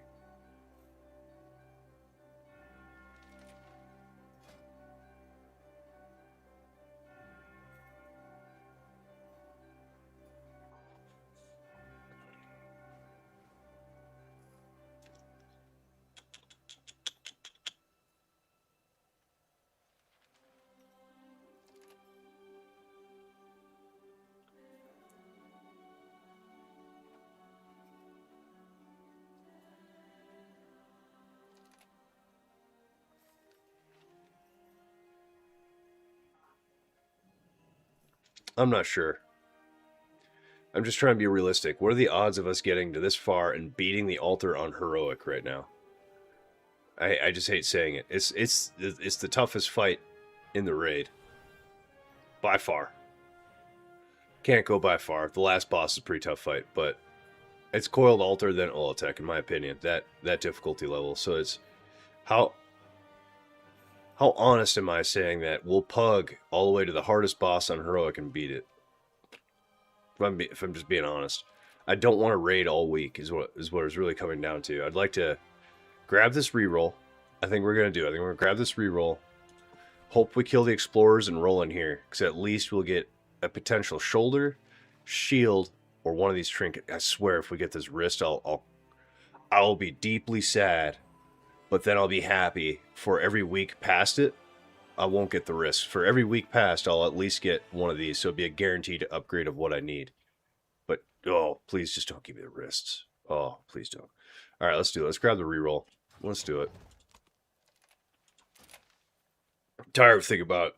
I'm not sure. I'm just trying to be realistic. What are the odds of us getting to this far and beating the altar on heroic right now? I just hate saying it. It's the toughest fight in the raid. By far. Can't go by far. The last boss is a pretty tough fight, but it's coiled altar then Olitech, in my opinion. That difficulty level. So it's how honest am I saying that we'll pug all the way to the hardest boss on heroic and beat it? If I'm just being honest, I don't want to raid all week. Is what it's really coming down to. I'd like to grab this reroll. I think we're gonna do it. I think we're gonna grab this reroll. Hope we kill the explorers and roll in here, because at least we'll get a potential shoulder, shield, or one of these trinkets. I swear, if we get this wrist, I'll be deeply sad, but then I'll be happy. For every week past it, I won't get the wrist. For every week past, I'll at least get one of these, so it'll be a guaranteed upgrade of what I need. But oh, please just don't give me the wrists. Oh, please don't. All right, let's do it. Let's grab the reroll. Let's do it. I'm tired of thinking about,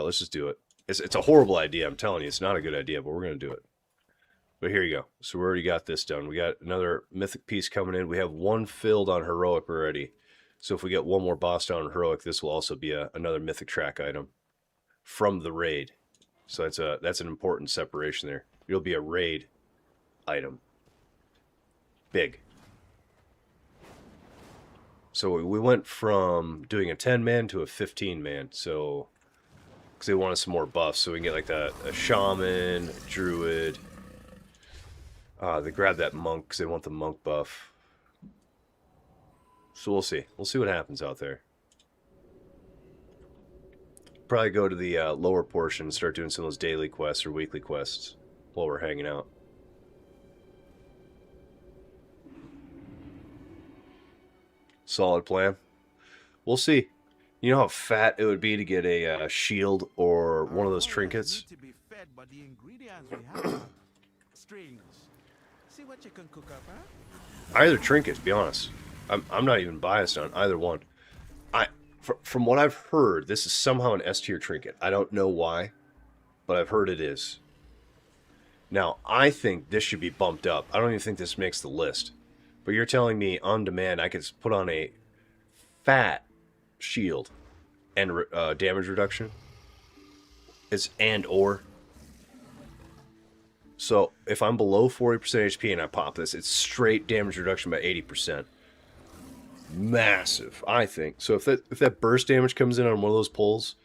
let's just do it. It's a horrible idea, I'm telling you. It's not a good idea, but we're going to do it. But here you go. So we already got this done. We got another mythic piece coming in. We have one filled on heroic already. So if we get one more boss down on heroic, this will also be another mythic track item from the raid. So that's an important separation there. It'll be a raid item. Big. So we went from doing a 10-man to a 15-man. So, because they wanted some more buffs, so we can get like a shaman, a druid. They grabbed that monk because they want the monk buff. So we'll see. We'll see what happens out there. Probably go to the lower portion and start doing some of those daily quests or weekly quests while we're hanging out. Solid plan. We'll see. You know how fat it would be to get a shield or one of those trinkets? Need to be fed by the ingredients we have. Strings. See what you can cook up, huh? Either trinket, to be honest. I'm not even biased on either one. From what I've heard, this is somehow an S tier trinket. I don't know why, but I've heard it is. Now, I think this should be bumped up. I don't even think this makes the list. But you're telling me on demand I could put on a fat shield and damage reduction? It's and/or. So if I'm below 40% HP and I pop this, it's straight damage reduction by 80%. Massive, I think. So if that burst damage comes in on one of those pulls,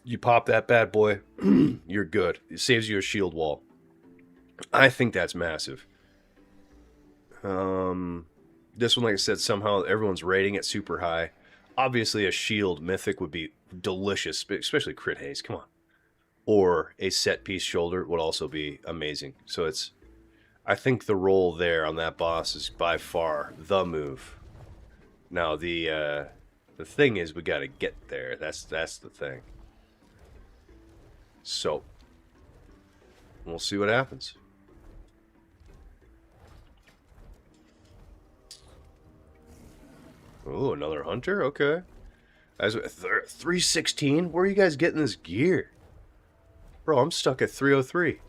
you pop that bad boy, you're good. It saves you a shield wall. I think that's massive. This one, like I said, somehow everyone's rating it super high. Obviously, a shield mythic would be delicious, especially crit haze. Come on. Or a set piece shoulder would also be amazing. So I think the roll there on that boss is by far the move. Now the thing is, we got to get there. That's the thing. So we'll see what happens. Oh, another hunter? Okay. As 316? Where are you guys getting this gear? Bro, I'm stuck at 303.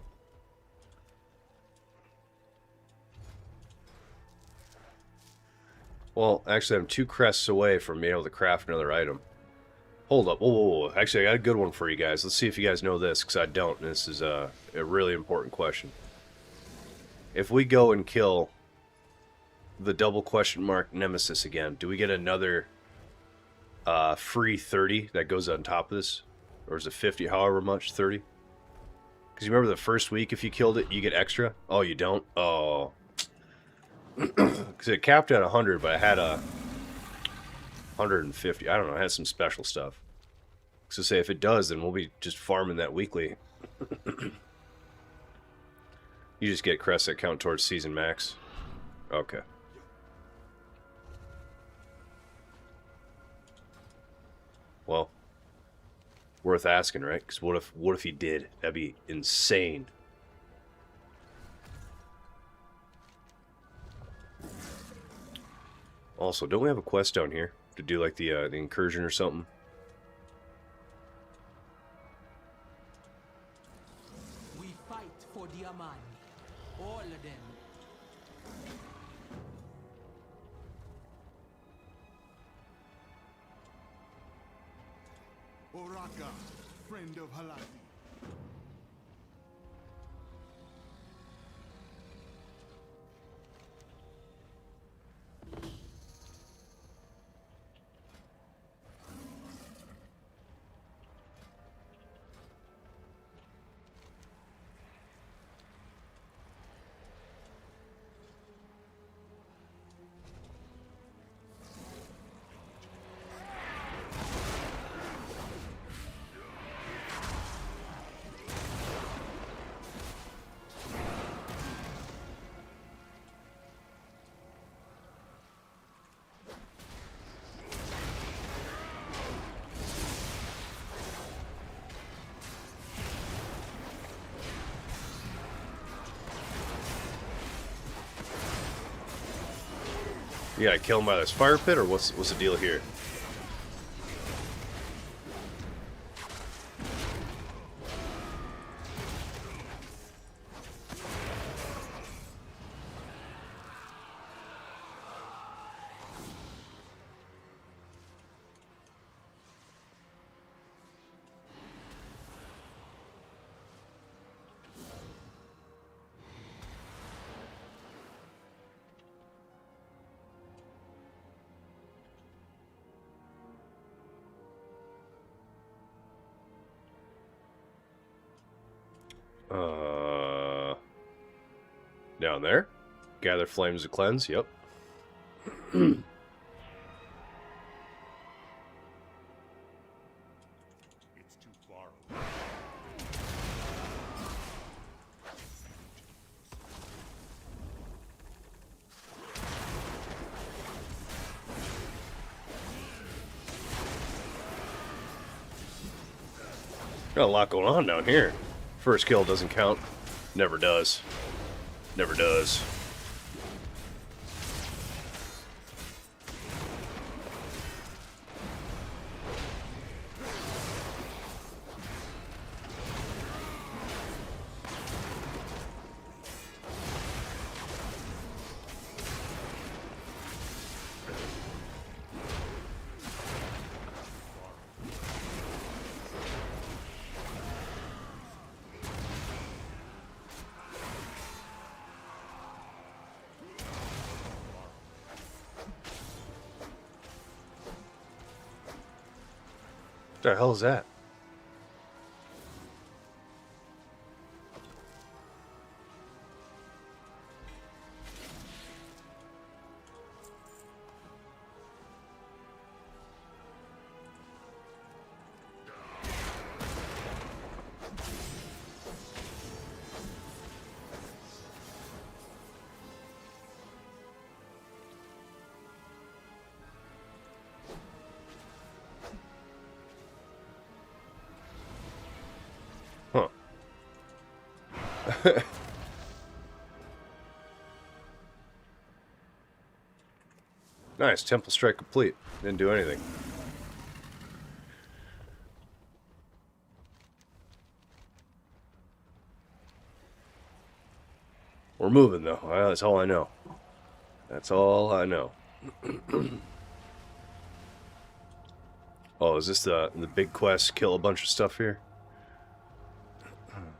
Well, actually, I'm 2 crests away from being able to craft another item. Hold up. Whoa. Actually, I got a good one for you guys. Let's see if you guys know this, because I don't. And this is a really important question. If we go and kill the double question mark nemesis again, do we get another free 30 that goes on top of this? Or is it 50, however much? 30? Because you remember the first week, if you killed it, you get extra? Oh, you don't? Oh. Because it capped at 100, but I had a 150. I don't know, I had some special stuff. So say if it does, then we'll be just farming that weekly. You just get crests that count towards season max. Okay. Well, worth asking, right? Because what if he did? That'd be insane. Also, don't we have a quest down here to do like the incursion or something? Oraka, friend of Halati. You gotta kill him by this fire pit, or what's the deal here? Down there. Gather flames to cleanse. Yep. It's too far away. Got a lot going on down here. First kill doesn't count. Never does. Never does. What the hell is that? Huh. Nice, temple strike complete. Didn't do anything. We're moving though. Well, that's all I know. That's all I know. Oh, is this the big quest? Kill a bunch of stuff here?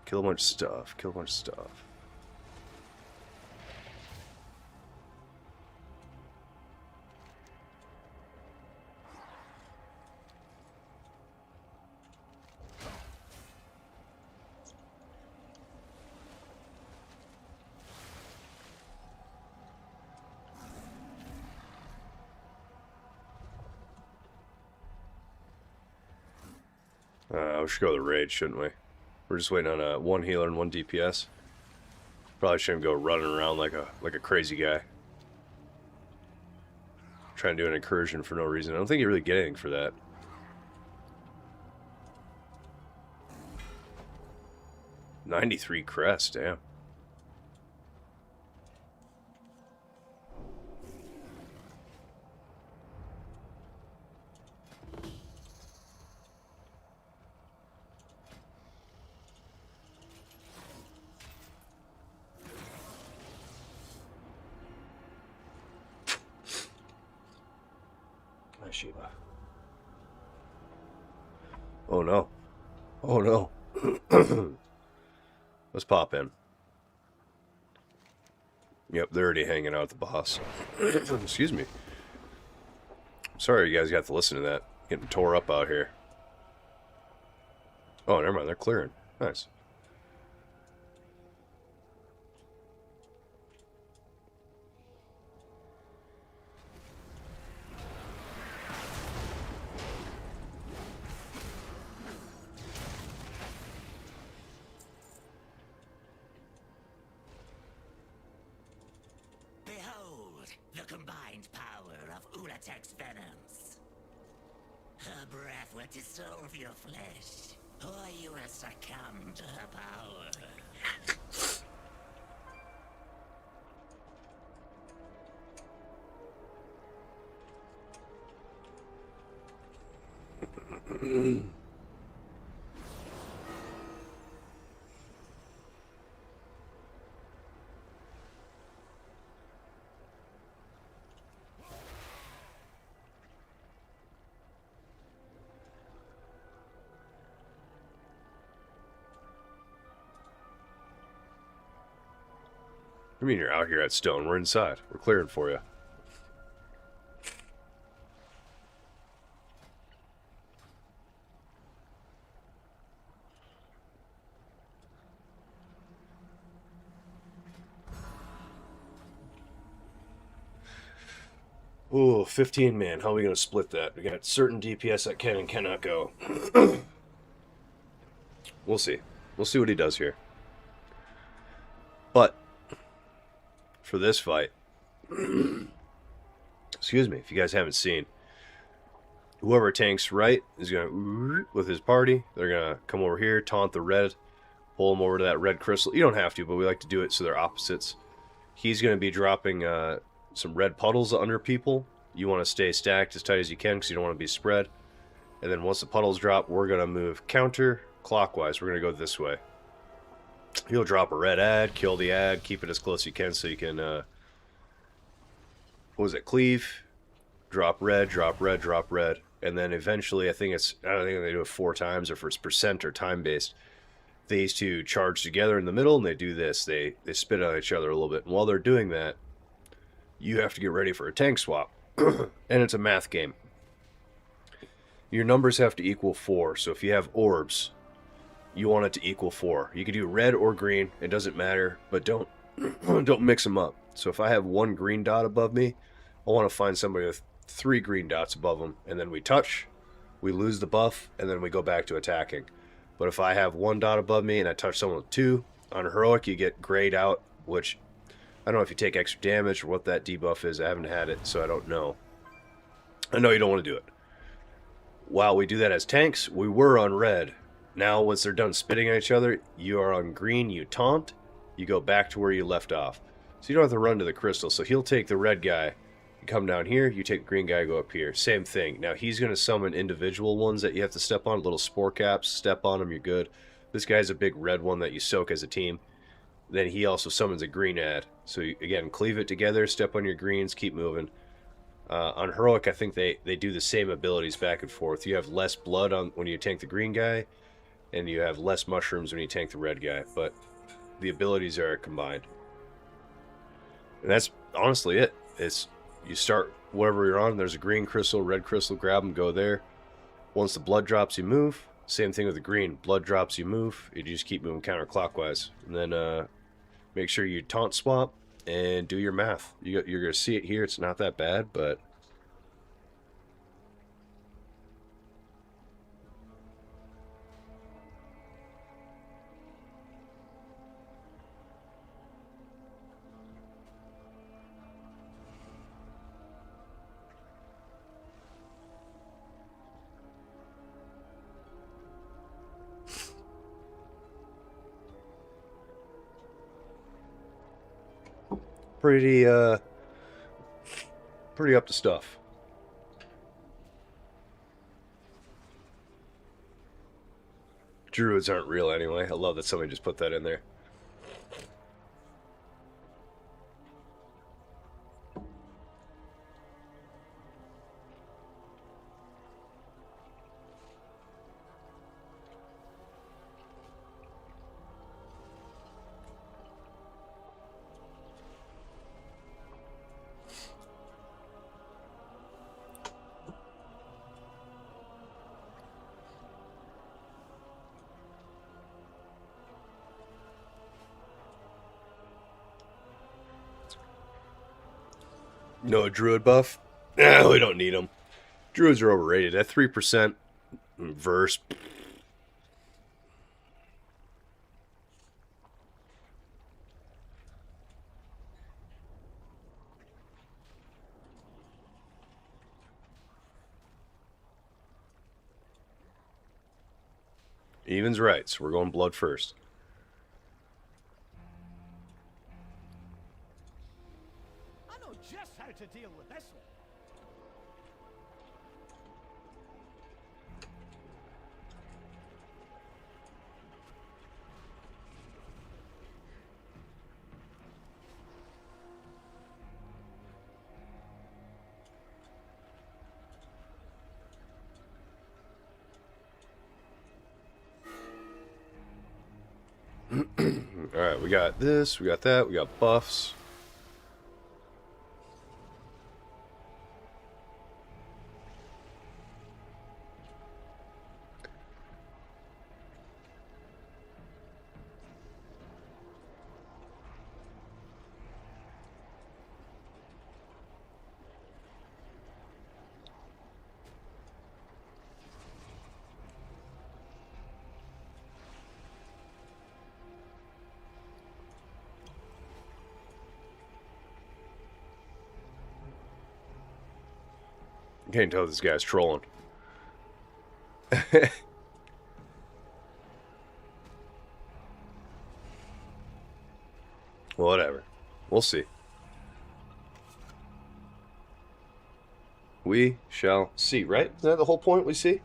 Kill a bunch of stuff. Kill a bunch of stuff. We should go to the raid, shouldn't we? We're just waiting on one healer and one DPS. Probably shouldn't go running around like a crazy guy. Trying to do an incursion for no reason. I don't think you really get anything for that. $93 crest, damn. Shiva. Oh no. Oh no. Let's pop in. Yep, they're already hanging out at the boss. Excuse me. Sorry you guys got to listen to that. Getting tore up out here. Oh, never mind. They're clearing. Nice. Behold the combined power of Ulatek's venoms. Her breath will dissolve your flesh, or you will succumb to her power. I mean, you're out here at Stone. We're inside. We're clearing for you. Ooh, 15 man. How are we going to split that? We got certain DPS that can and cannot go. We'll see. We'll see what he does here. But for this fight, excuse me, if you guys haven't seen, whoever tanks right is going to, with his party, they're going to come over here, taunt the red, pull them over to that red crystal. You don't have to, but we like to do it so they're opposites. He's going to be dropping some red puddles under people. You want to stay stacked as tight as you can because you don't want to be spread. And then once the puddles drop, we're going to move counter-clockwise. We're going to go this way. He'll drop a red ad, kill the ad, keep it as close as you can so you can, what was it, cleave, drop red, drop red, drop red. And then eventually, I think they do it 4 times, or if it's percent or time-based. These two charge together in the middle, and they do this. They spit on each other a little bit. And while they're doing that, you have to get ready for a tank swap. And it's a math game. Your numbers have to equal 4. So if you have orbs, you want it to equal 4. You can do red or green. It doesn't matter. But don't don't mix them up. So if I have 1 green dot above me, I want to find somebody with 3 green dots above them. And then we touch. We lose the buff. And then we go back to attacking. But if I have 1 dot above me and I touch someone with 2, on heroic you get grayed out, which I don't know if you take extra damage or what that debuff is. I haven't had it, so I don't know. I know you don't want to do it. While we do that as tanks, we were on red. Now, once they're done spitting at each other, you are on green, you taunt, you go back to where you left off. So you don't have to run to the crystal. So he'll take the red guy, and come down here, you take the green guy, go up here. Same thing. Now, he's going to summon individual ones that you have to step on, little spore caps, step on them, you're good. This guy's a big red one that you soak as a team. Then he also summons a green ad. So again, cleave it together, step on your greens, keep moving. On heroic, I think they do the same abilities back and forth. You have less blood on when you tank the green guy, and you have less mushrooms when you tank the red guy. But the abilities are combined. And that's honestly it. It's you start whatever you're on. There's a green crystal, red crystal, grab them, go there. Once the blood drops, you move. Same thing with the green. Blood drops, you move. You just keep moving counterclockwise. And then make sure you taunt swap and do your math. You're going to see it here. It's not that bad, but... pretty up to stuff. Druids aren't real anyway. I love that somebody just put that in there. No, a druid buff? Nah, we don't need them. Druids are overrated. At 3% verse. Even's right, so we're going blood first. I know just how to deal with this one. Alright, we got this, we got that, we got buffs. I can't tell this guy's trolling. Whatever. We'll see. We shall see, right? Is that the whole point? We see?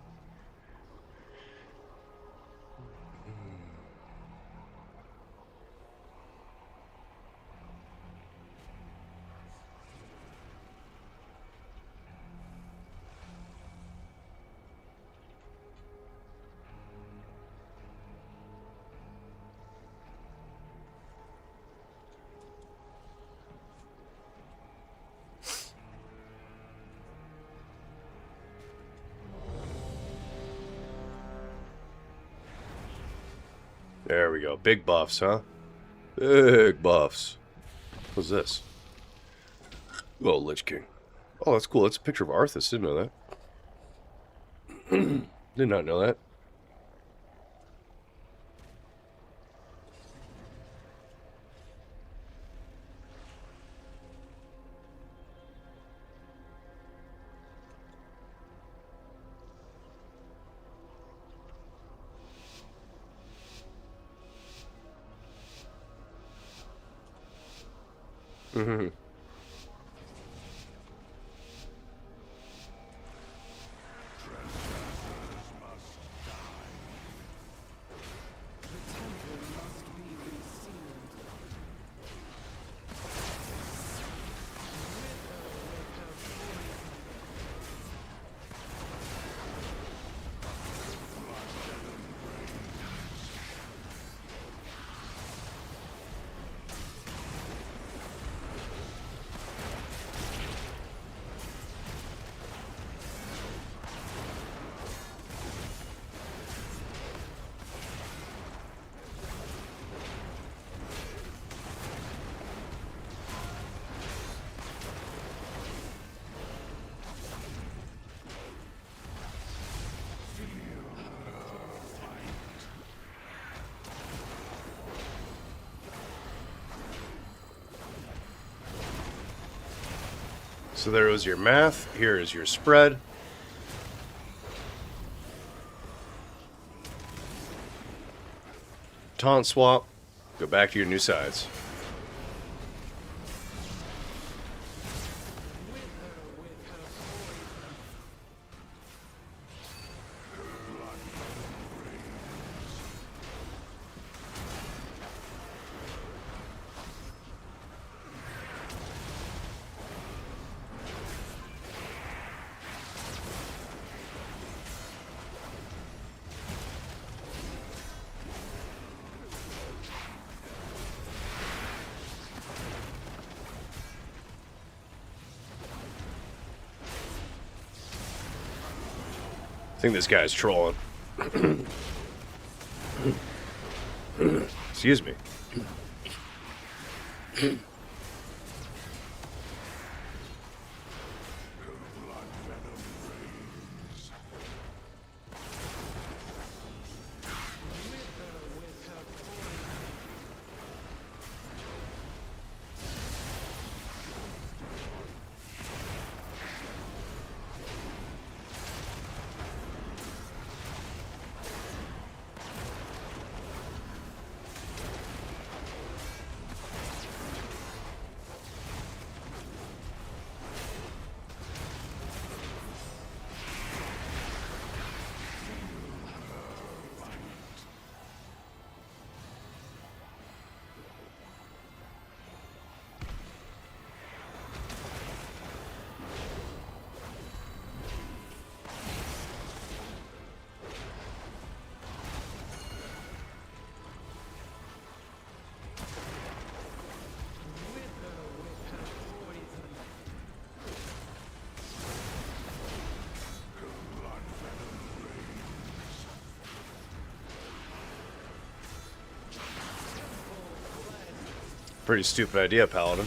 There we go. Big buffs, huh? Big buffs. What's this? Oh, Lich King. Oh, that's cool. That's a picture of Arthas. Didn't know that. Did not know that. Mm-hmm. So there was your math. Here is your spread. Taunt swap. Go back to your new sides. I think this guy's trolling. Excuse me. pretty stupid idea, Paladin.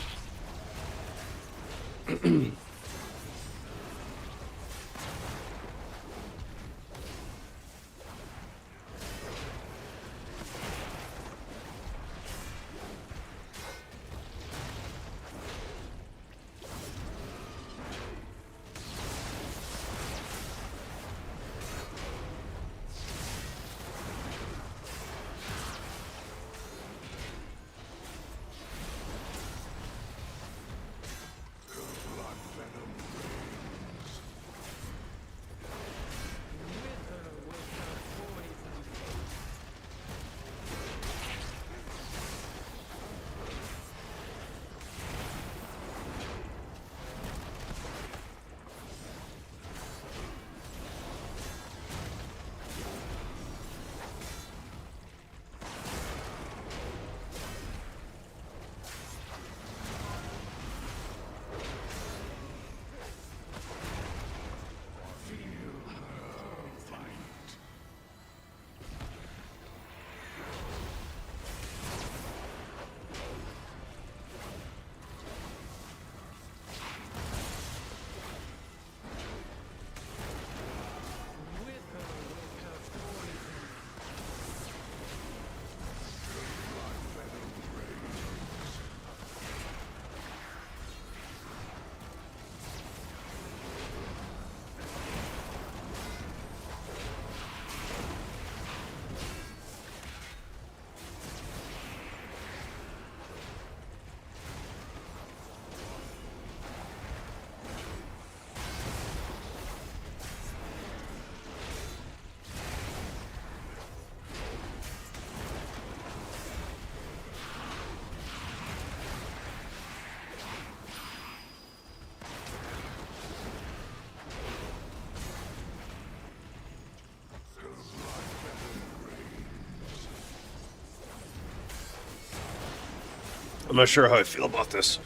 I'm not sure how I feel about this.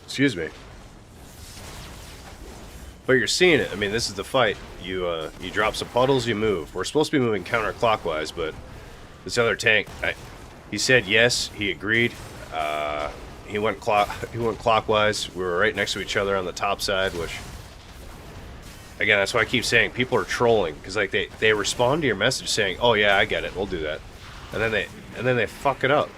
Excuse me. But you're seeing it. I mean, this is the fight. You drop some puddles, you move. We're supposed to be moving counterclockwise, but this other tank, he said yes, he agreed. He went clockwise. We were right next to each other on the top side, which, again, that's why I keep saying people are trolling, because like they respond to your message saying, "Oh yeah, I get it, we'll do that," and then they fuck it up.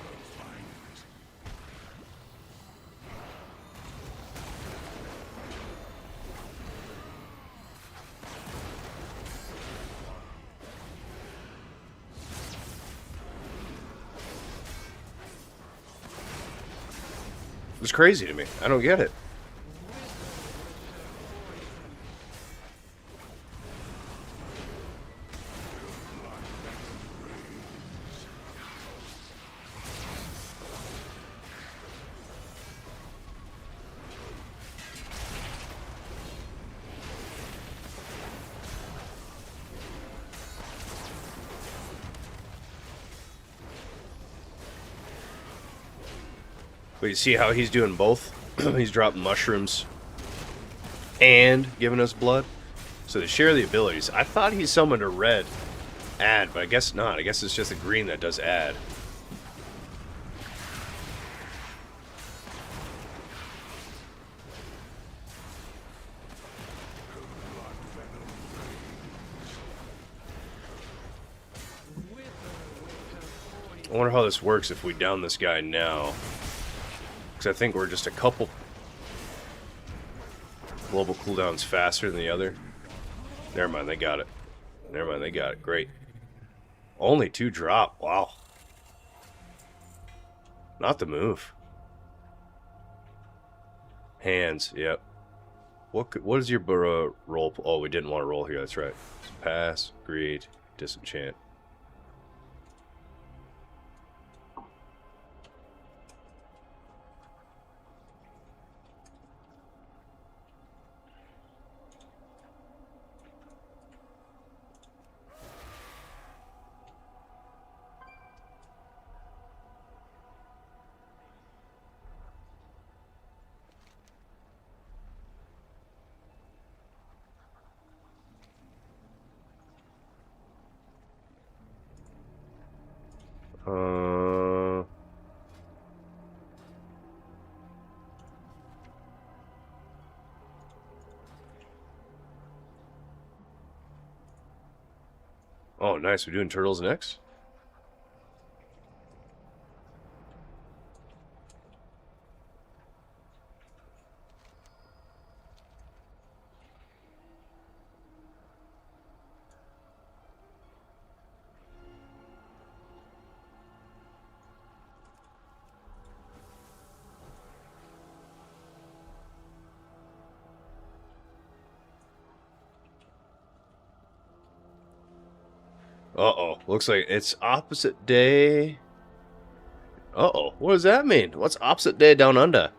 It's crazy to me. I don't get it. But you see how he's doing both? He's dropping mushrooms and giving us blood. So they share the abilities. I thought he summoned a red add, but I guess not. I guess it's just a green that does add. I wonder how this works if we down this guy now. Because I think we're just a couple global cooldowns faster than the other. Never mind, they got it. Never mind, they got it. Great. Only 2 drop. Wow. Not the move. Hands, yep. What is your roll? Oh, we didn't want to roll here, that's right. Pass, greed, disenchant. Oh, nice. We're doing turtles next? Uh-oh. Looks like it's opposite day. Uh-oh. What does that mean? What's opposite day down under?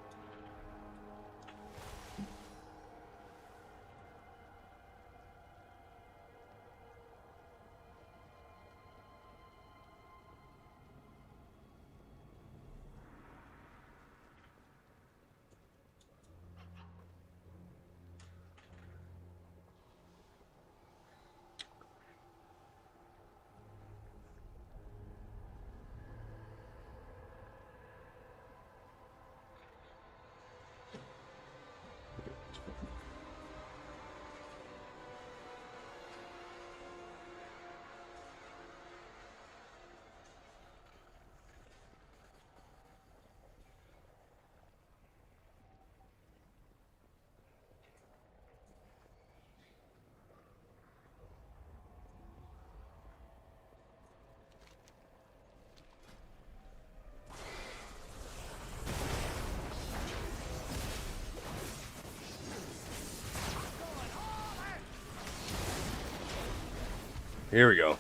Here we go.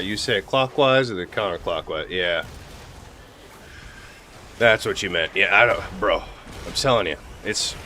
You say clockwise or the counterclockwise? Yeah. That's what you meant. Yeah, I don't... Bro, I'm telling you. It's...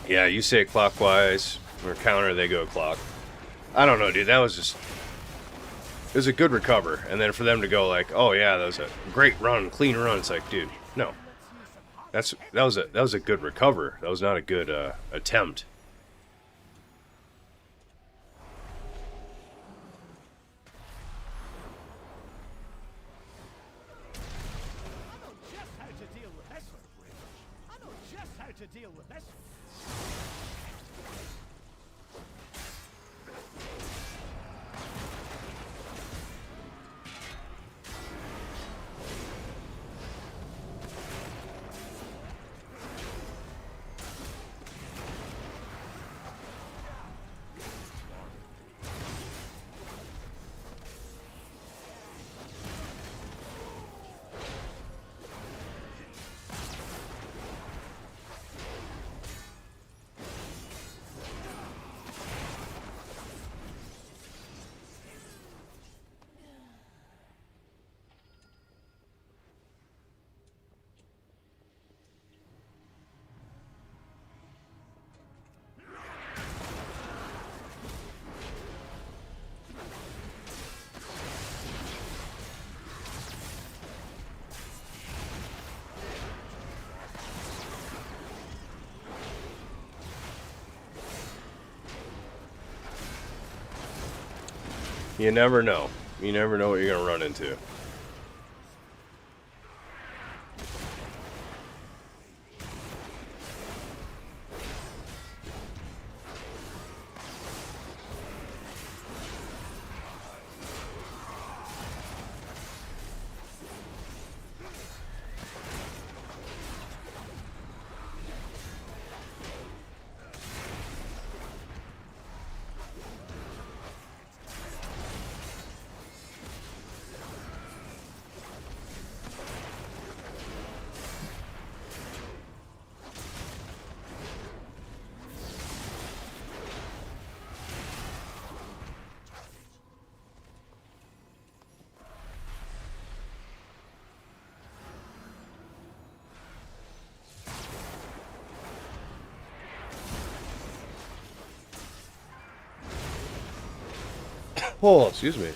Yeah, you say clockwise, or counter, they go clock. I don't know, dude. That was just... It was a good recover. And then for them to go like, oh yeah, that was a great run, clean run. It's like, dude, no. That was a good recover. That was not a good attempt. You never know. You never know what you're going to run into. Oh, excuse me.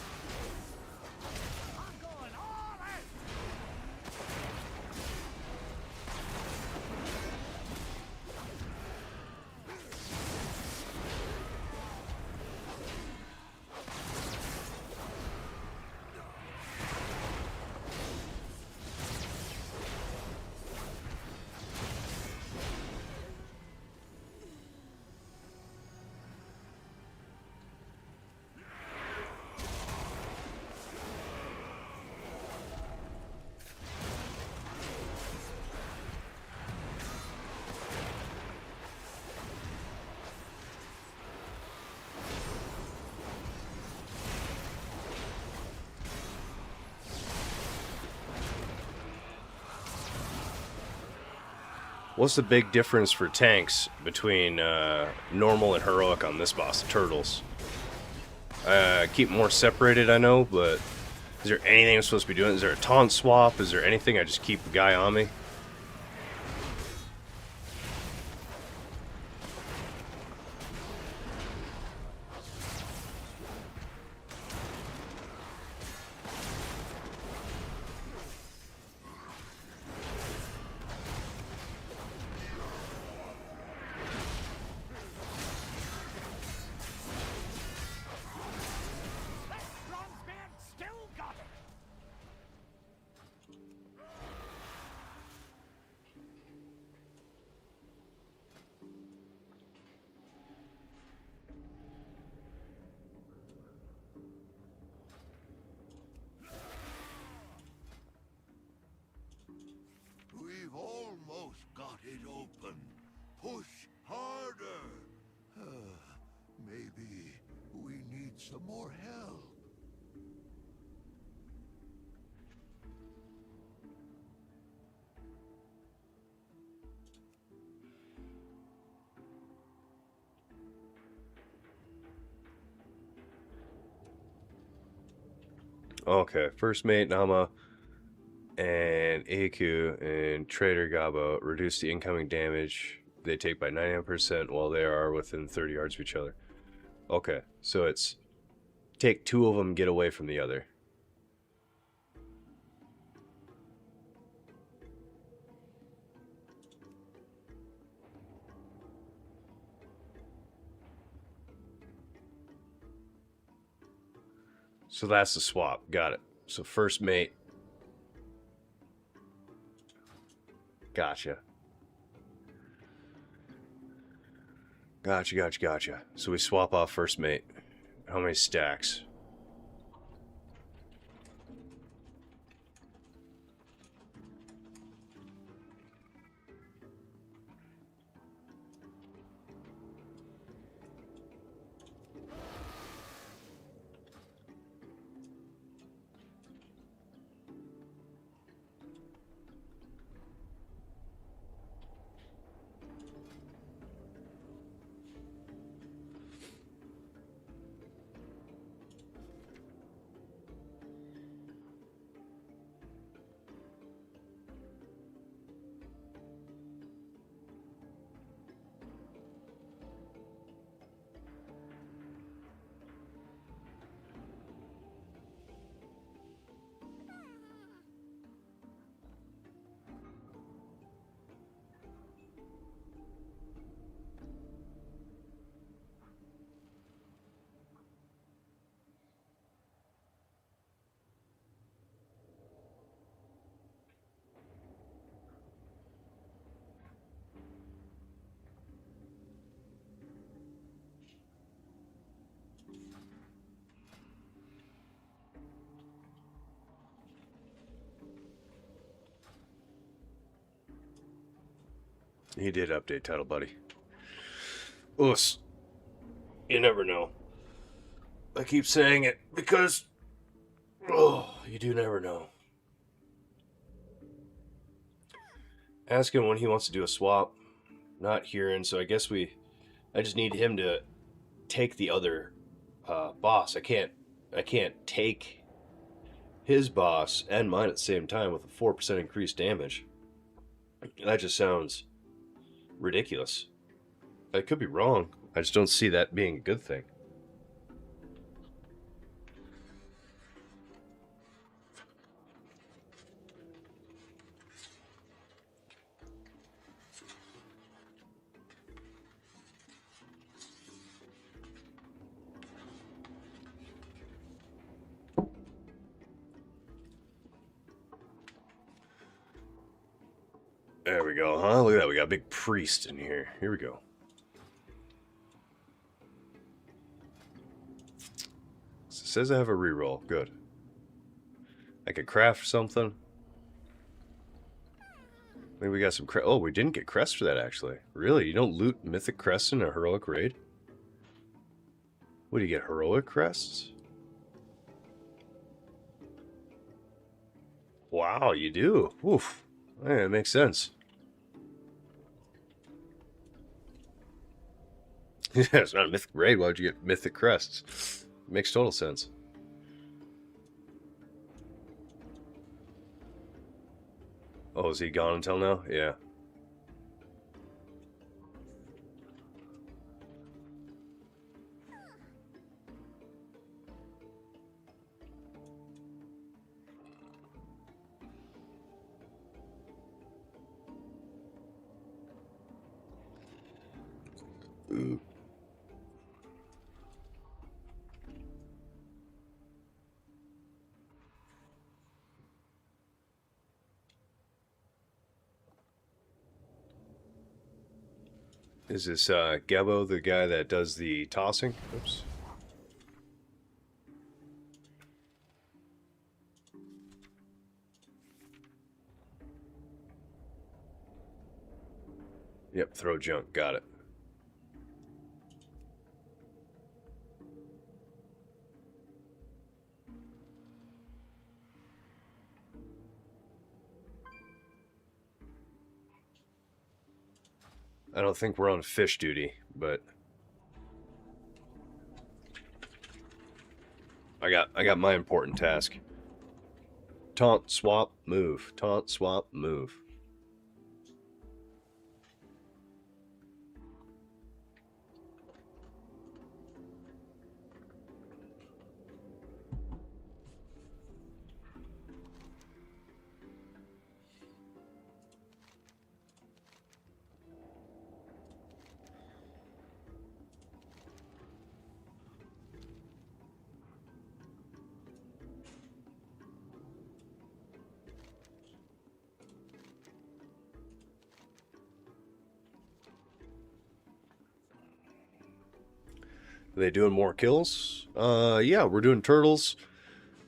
What's the big difference for tanks between normal and heroic on this boss, the turtles? Keep more separated, I know, but is there anything I'm supposed to be doing? Is there a taunt swap? Is there anything I just keep the guy on me? We've almost got it open. Push harder. Maybe we need some more help. Okay, first mate Nama and Aku and Trader Gabo reduce the incoming damage they take by 99% while they are within 30 yards of each other. Okay, so it's take two of them, get away from the other. So that's the swap. Got it. So first mate. Gotcha. Gotcha. So we swap off first mate. How many stacks? He did update title, buddy. Us. You never know. I keep saying it because, you do never know. Ask him when he wants to do a swap. Not hearing, so I guess I just need him to take the other boss. I can't take his boss and mine at the same time with a 4% increased damage. That just sounds ridiculous. I could be wrong. I just don't see that being a good thing. There we go, huh? Look at that, we got a big priest in here. Here we go. It says I have a reroll. Good. I could craft something. Maybe we got some oh, we didn't get crests for that, actually. Really? You don't loot mythic crests in a heroic raid? What, do you get heroic crests? Wow, you do. Oof. Yeah, it makes sense. Yeah, it's not a mythic raid. Why would you get mythic crests? It makes total sense. Oh, is he gone until now? Yeah. Ooh. Is this Gebo, the guy that does the tossing? Oops. Yep, throw junk. Got it. I don't think we're on fish duty, but I got my important task. Taunt, swap, move. Taunt, swap, move. Are they doing more kills? Yeah, we're doing turtles.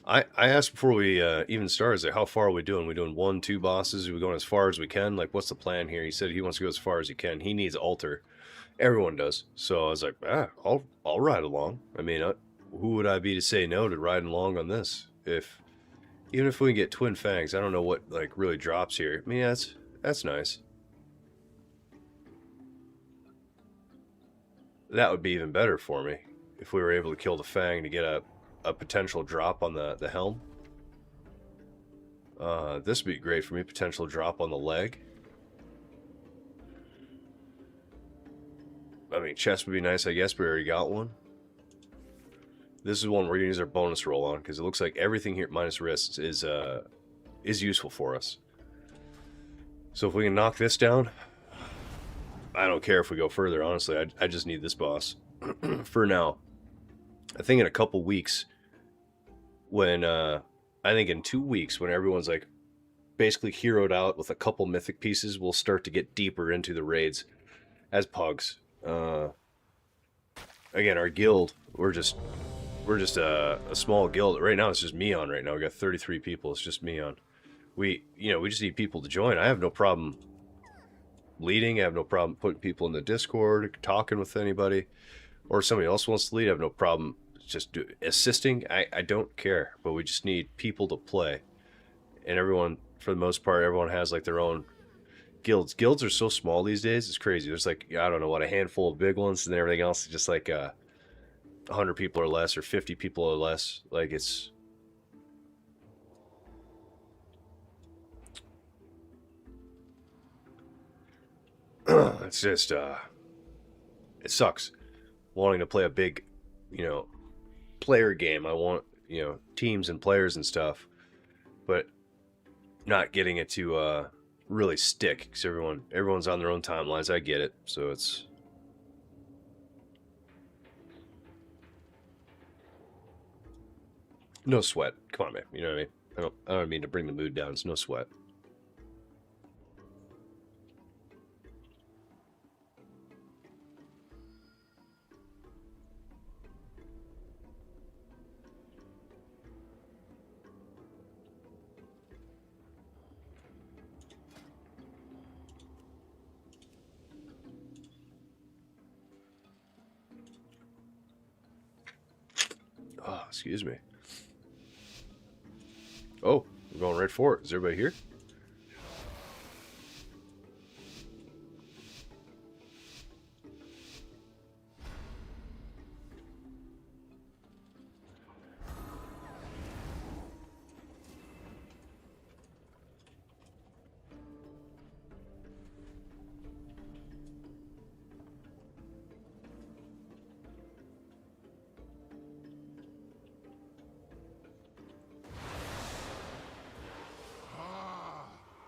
I asked before we even started, like, how far are we doing? We doing 1, 2 bosses? Are we going as far as we can? Like, what's the plan here? He said he wants to go as far as he can. He needs altar. Everyone does. So I was like, I'll ride along. I mean, who would I be to say no to riding along on this? Even if we can get twin fangs, I don't know what like really drops here. I mean, that's nice. That would be even better for me if we were able to kill the fang to get a potential drop on the helm. This would be great for me. Potential drop on the leg. I mean, chest would be nice, I guess, but we already got one. This is one we're going to use our bonus roll on, because it looks like everything here minus wrists is useful for us. So if we can knock this down, I don't care if we go further, honestly. I just need this boss for now. I think in a couple weeks, when, I think in 2 weeks, when everyone's like basically heroed out with a couple mythic pieces, we'll start to get deeper into the raids as pugs. Again, our guild, we're just a small guild. Right now, it's just me on right now. We got 33 people. It's just me on. We just need people to join. I have no problem leading. I have no problem putting people in the Discord, talking with anybody, or somebody else wants to lead. I have no problem just assisting. I don't care, but we just need people to play. And everyone, for the most part, everyone has like their own guilds. Guilds are so small these days. It's crazy. There's like, I don't know what, a handful of big ones, and everything else is just like 100 people or less, or 50 people or less. Like it's just it sucks wanting to play a big, player game. I want, teams and players and stuff, but not getting it to really stick, because everyone's on their own timelines. I get it. So it's no sweat. Come on, man. You know what I mean? I don't mean to bring the mood down. It's no sweat. Excuse me. Oh, we're going right for it. Is everybody here?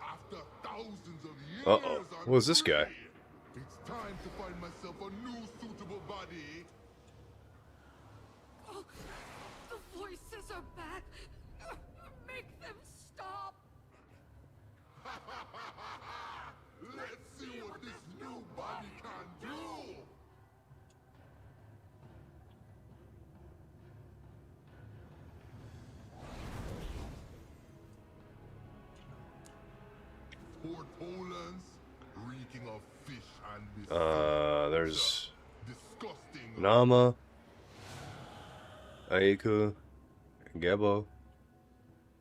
After thousands of years Uh-oh. What was this guy? it's time to find myself a new suitable body. Oh, the voices are back. Make them stop. Let's see what this new body can do. Port Poland's reeking of fish and biscuits. There's Disgusting. Nama, Aiku, Gebo.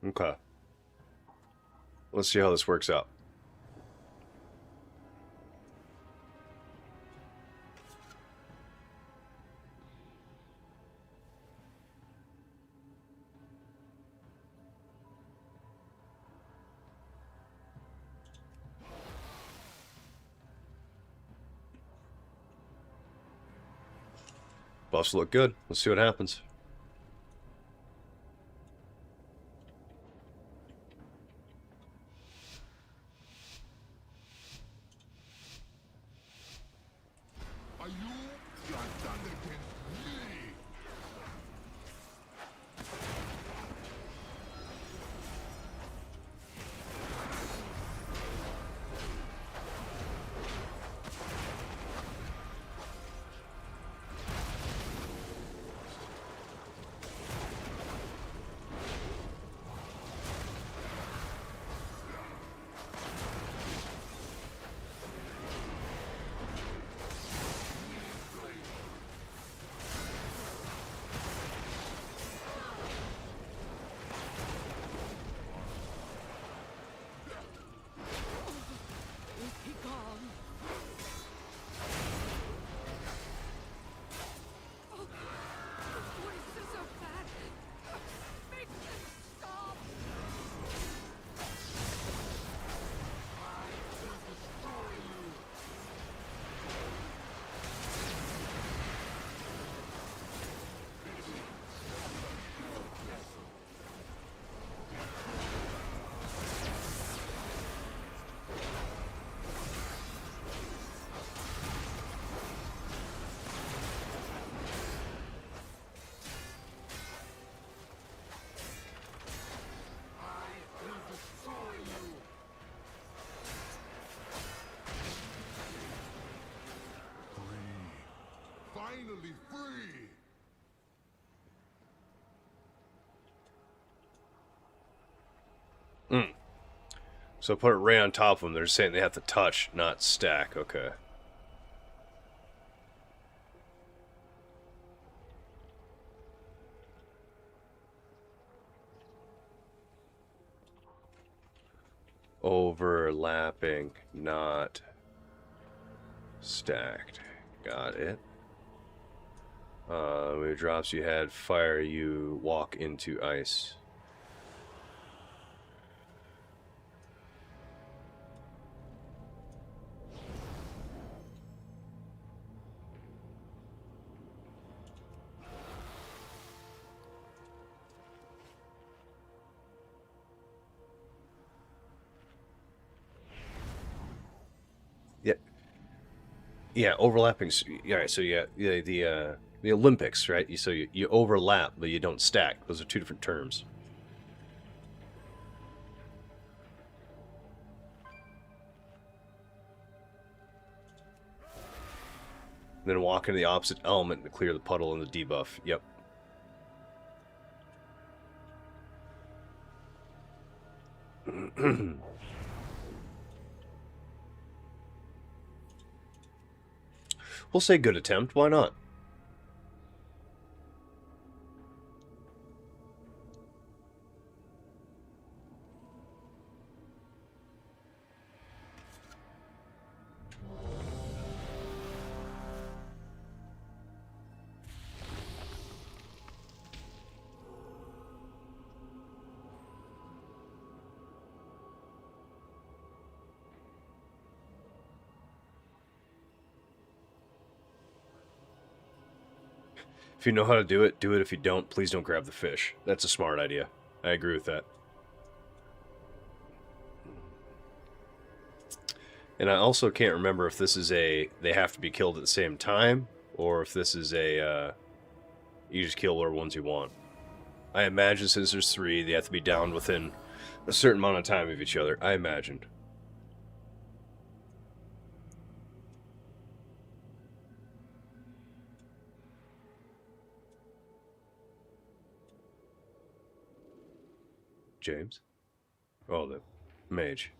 Okay. Let's see how this works out. Buffs look good. Let's see what happens. Are you gonna stand against me? Is he gone? Oh, the voices are back. Make them stop. Finally free! So put it right on top of them. They're saying they have to touch, not stack. Okay. Overlapping, not stacked. Got it. When it drops, you had fire, you walk into ice. Yeah. Yeah, overlapping. Yeah, so yeah, the Olympics, right? So you overlap, but you don't stack. Those are two different terms. Then walk into the opposite element to clear the puddle and the debuff. Yep. We'll say good attempt. Why not? If you know how to do it, do it. If you don't, please don't grab the fish. That's a smart idea. I agree with that. And I also can't remember if this is a they have to be killed at the same time, or if this is a you just kill whatever ones you want. I imagine since there's 3, they have to be down within a certain amount of time of each other. I imagined. James? Oh, the mage.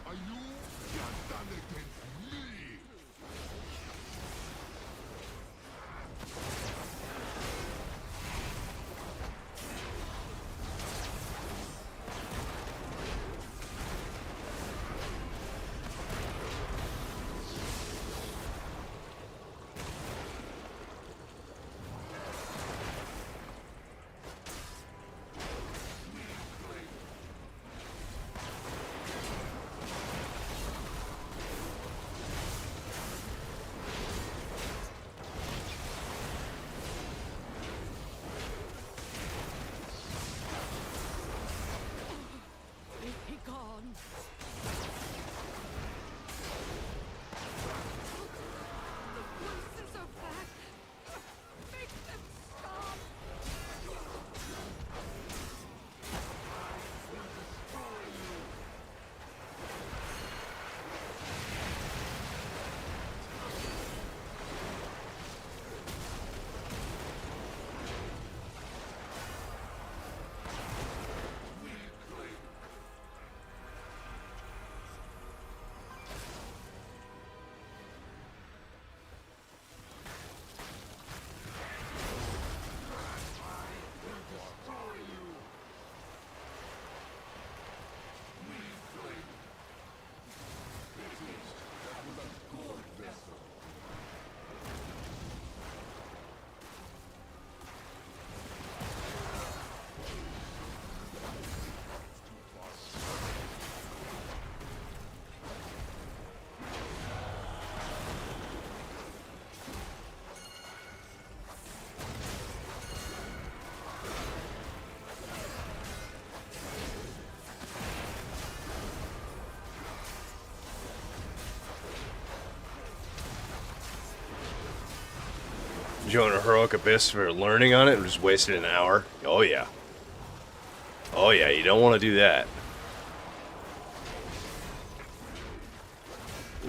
Are you done against me? Be gone. The voices are back. Make them stop. Join a heroic abyss for learning on it and just wasted an hour. Oh yeah. Oh yeah, you don't want to do that.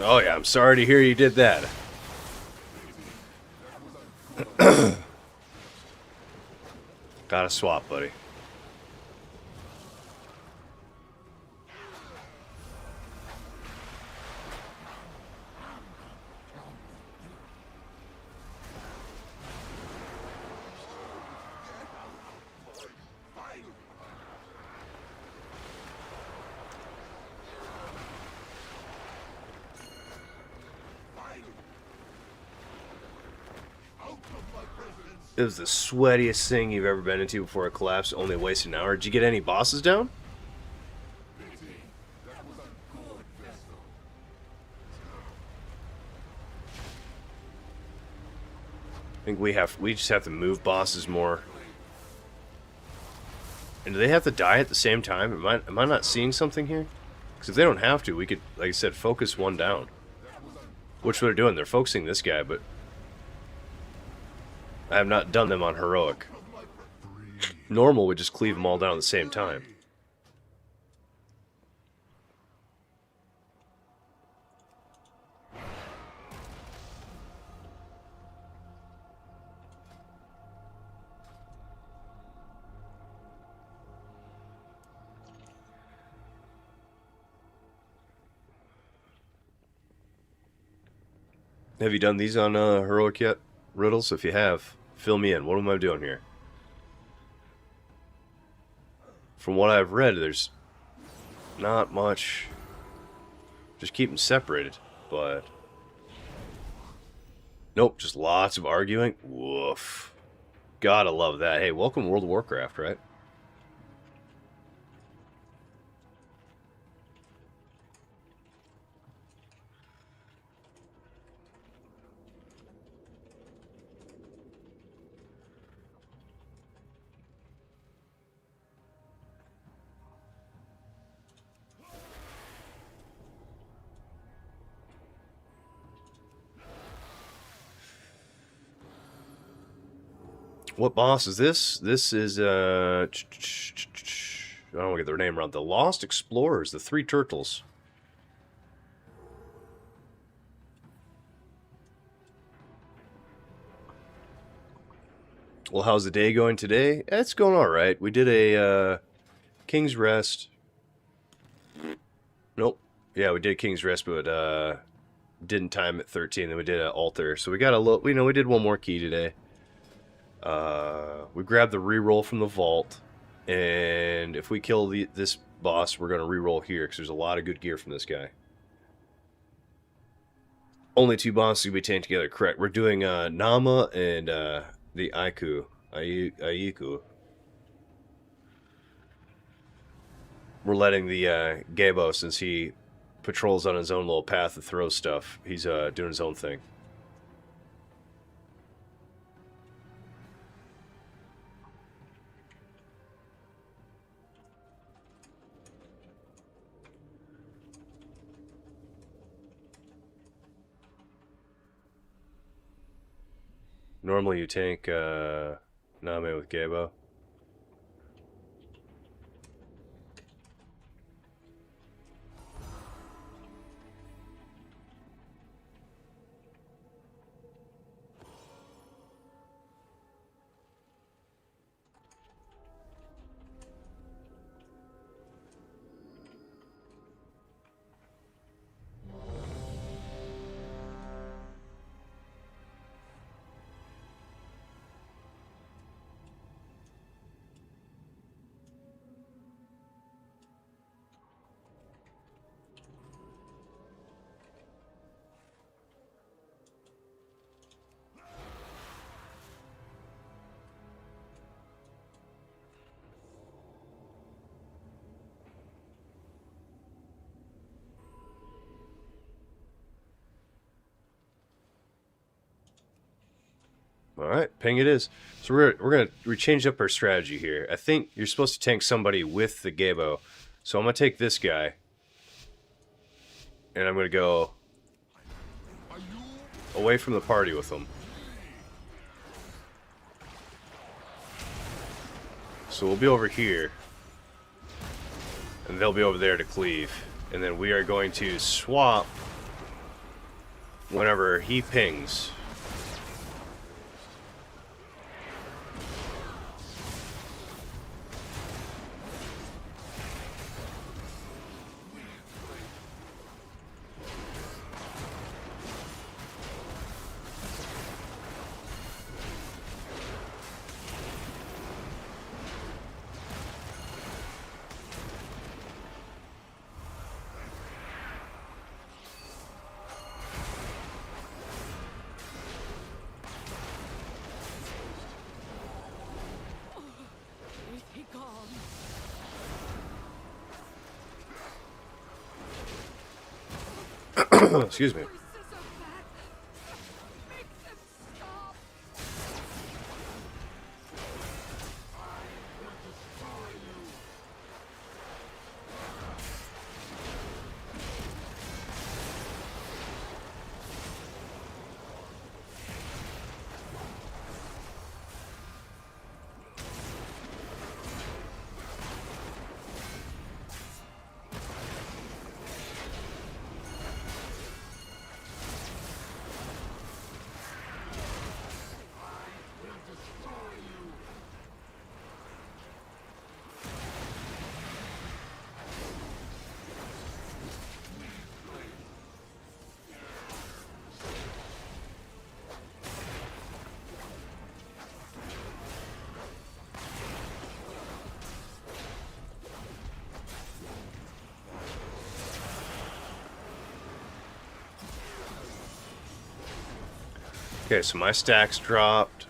Oh yeah, I'm sorry to hear you did that. Gotta swap, buddy. It was the sweatiest thing you've ever been into before it collapsed, only wasted an hour. Did you get any bosses down? I think we just have to move bosses more. And do they have to die at the same time? Am I not seeing something here? Because if they don't have to, we could, like I said, focus one down. Which they're doing. They're focusing this guy, but I have not done them on heroic. Normal would just cleave them all down at the same time. Have you done these on heroic yet, Riddles? If you have, Fill me in. What am I doing here? From what I've read, there's not much. Just keep them separated, but nope, just lots of arguing. Woof. Gotta love that. Hey, welcome to World of Warcraft, right? What boss is this? This is, I don't want to get their name wrong. The Lost Explorers, the Three Turtles. Well, how's the day going today? It's going alright. We did a, King's Rest. Nope. Yeah, we did King's Rest, but, didn't time at 13. Then we did an altar. So we got a little, we did one more key today. We grabbed the reroll from the vault, and if we kill this boss, we're going to reroll here, because there's a lot of good gear from this guy. Only 2 bosses to be taken together, correct. We're doing Nama and the Aiku. We're letting the Gabo, since he patrols on his own little path and throws stuff, he's doing his own thing. Normally you tank Name with Gabo. All right, ping it is. So we changed up our strategy here. I think you're supposed to tank somebody with the Gabo. So I'm gonna take this guy, and I'm gonna go away from the party with him. So we'll be over here, and they'll be over there to cleave, and then we are going to swap whenever he pings. Excuse me. Okay, so my stacks dropped.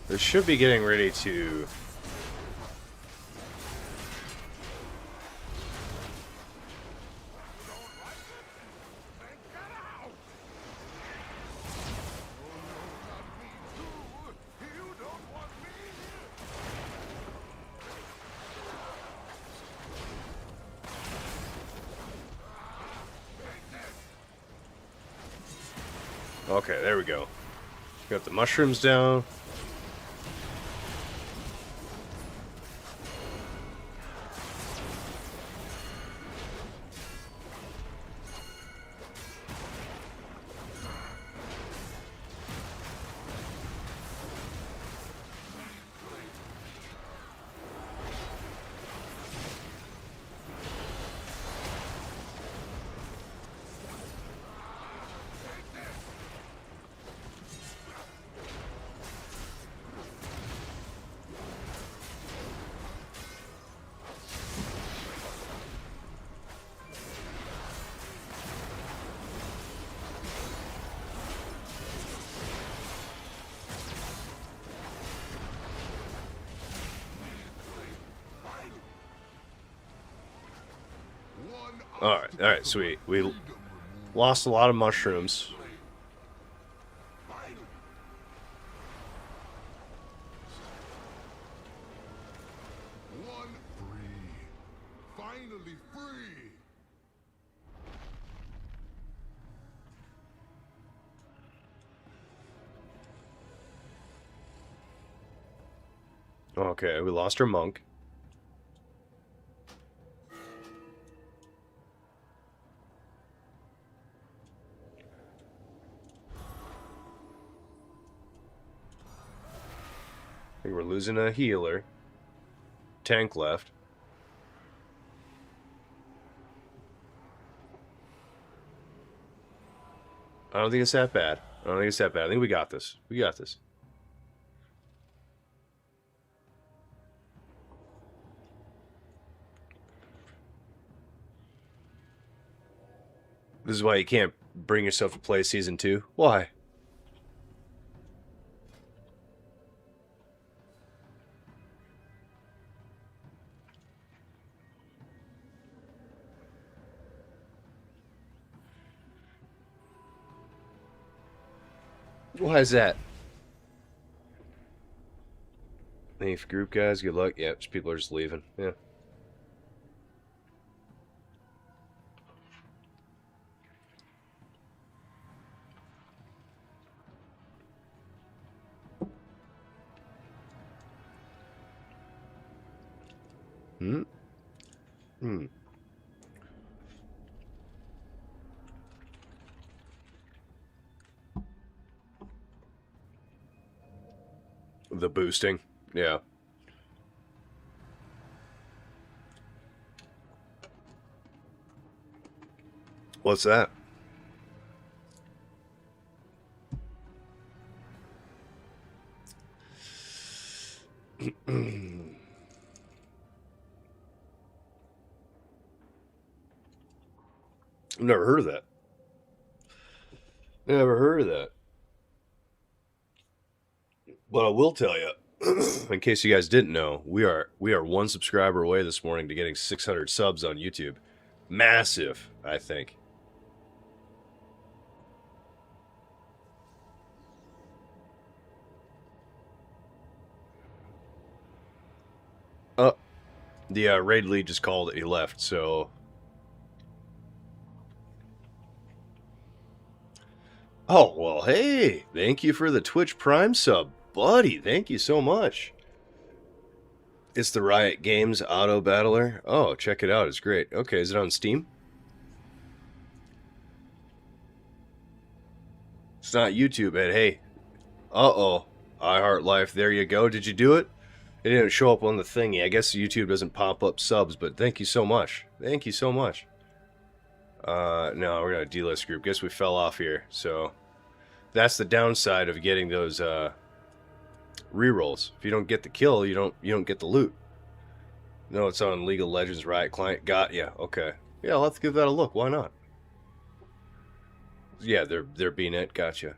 This should be getting ready to... Okay, there we go. Got the mushrooms down. Alright, sweet. We lost a lot of mushrooms. One free. Finally free. Okay, we lost our monk. I think we're losing a healer. Tank left. I don't think it's that bad. I think we got this. We got this. This is why you can't bring yourself to play Season 2. Why? Why is that? Thanks, group guys. Good luck. Yeah, people are just leaving. Yeah. The boosting. Yeah. What's that? I've never heard of that. Never heard of that. But I will tell you, in case you guys didn't know, we are one subscriber away this morning to getting 600 subs on YouTube. Massive, I think. The raid lead just called it. He left, so... Oh, well, hey! Thank you for the Twitch Prime sub, buddy. Thank you so much. It's the Riot Games Auto Battler. Oh, check it out. It's great. Okay, is it on Steam? It's not YouTube, Ed. Hey. Uh-oh. iHeartLife, there you go. Did you do it? It didn't show up on the thingy. I guess YouTube doesn't pop up subs, but thank you so much. Thank you so much. No, we're gonna delist group. Guess we fell off here. So that's the downside of getting those rerolls. If you don't get the kill, you don't get the loot. No, it's on League of Legends Riot Client. Got ya. Okay. Yeah, let's give that a look. Why not? Yeah, they're BNet. Gotcha.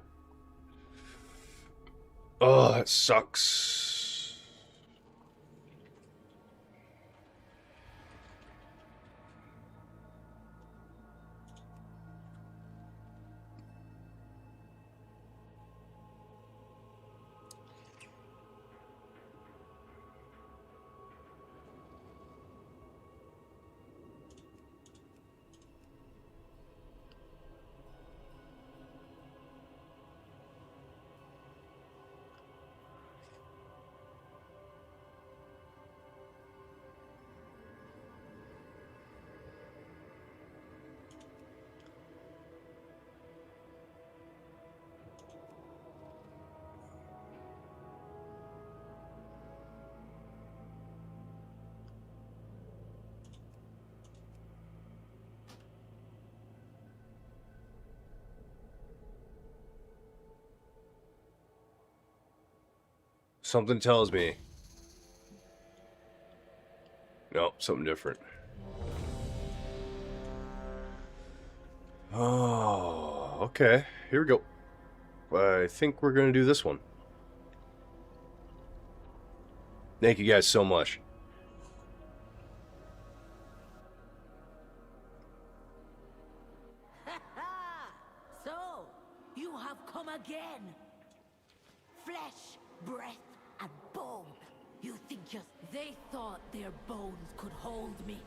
Oh, that sucks. Something tells me. No, something different. Oh, okay. Here we go. I think we're going to do this one. Thank you guys so much. So, you have come again. Flesh, breath, and bone. You think they thought their bones could hold me,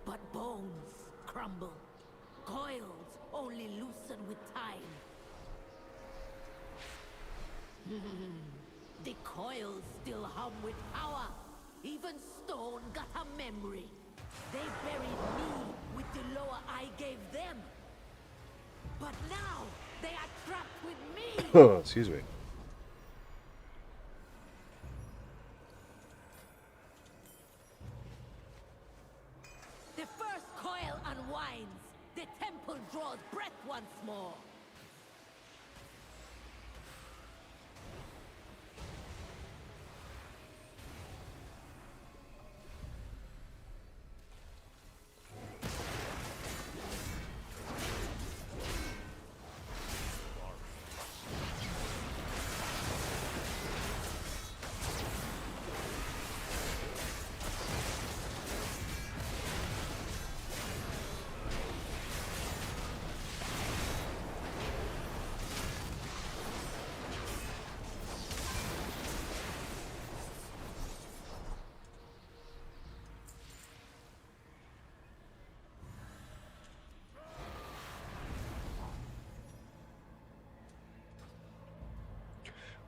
but bones crumble. Coils only loosen with time. The coils still hum with power. Even stone got a memory. They buried me with the lower I gave them. But now they are trapped with me. Excuse me. The first coil unwinds. The temple draws breath once more.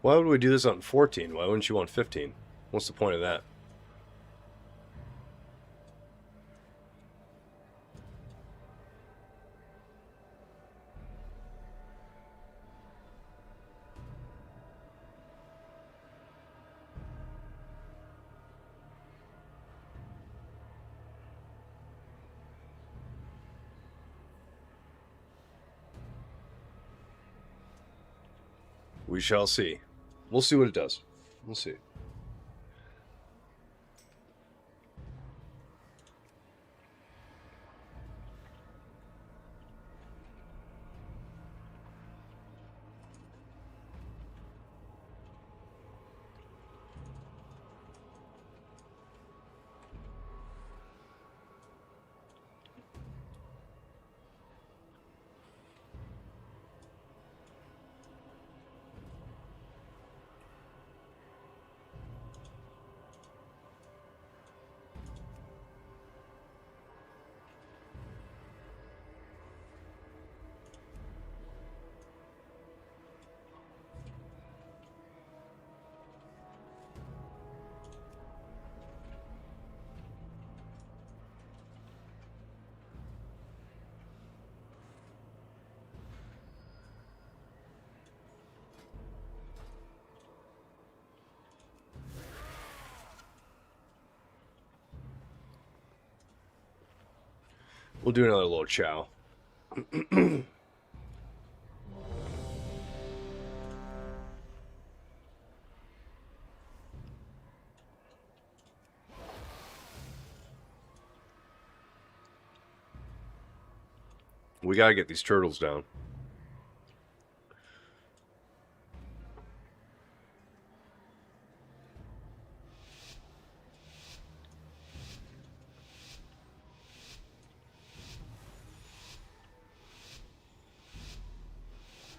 Why would we do this on 14? Why wouldn't you want 15? What's the point of that? We shall see. We'll see what it does. We'll see. We'll do another little chow. We gotta get these turtles down.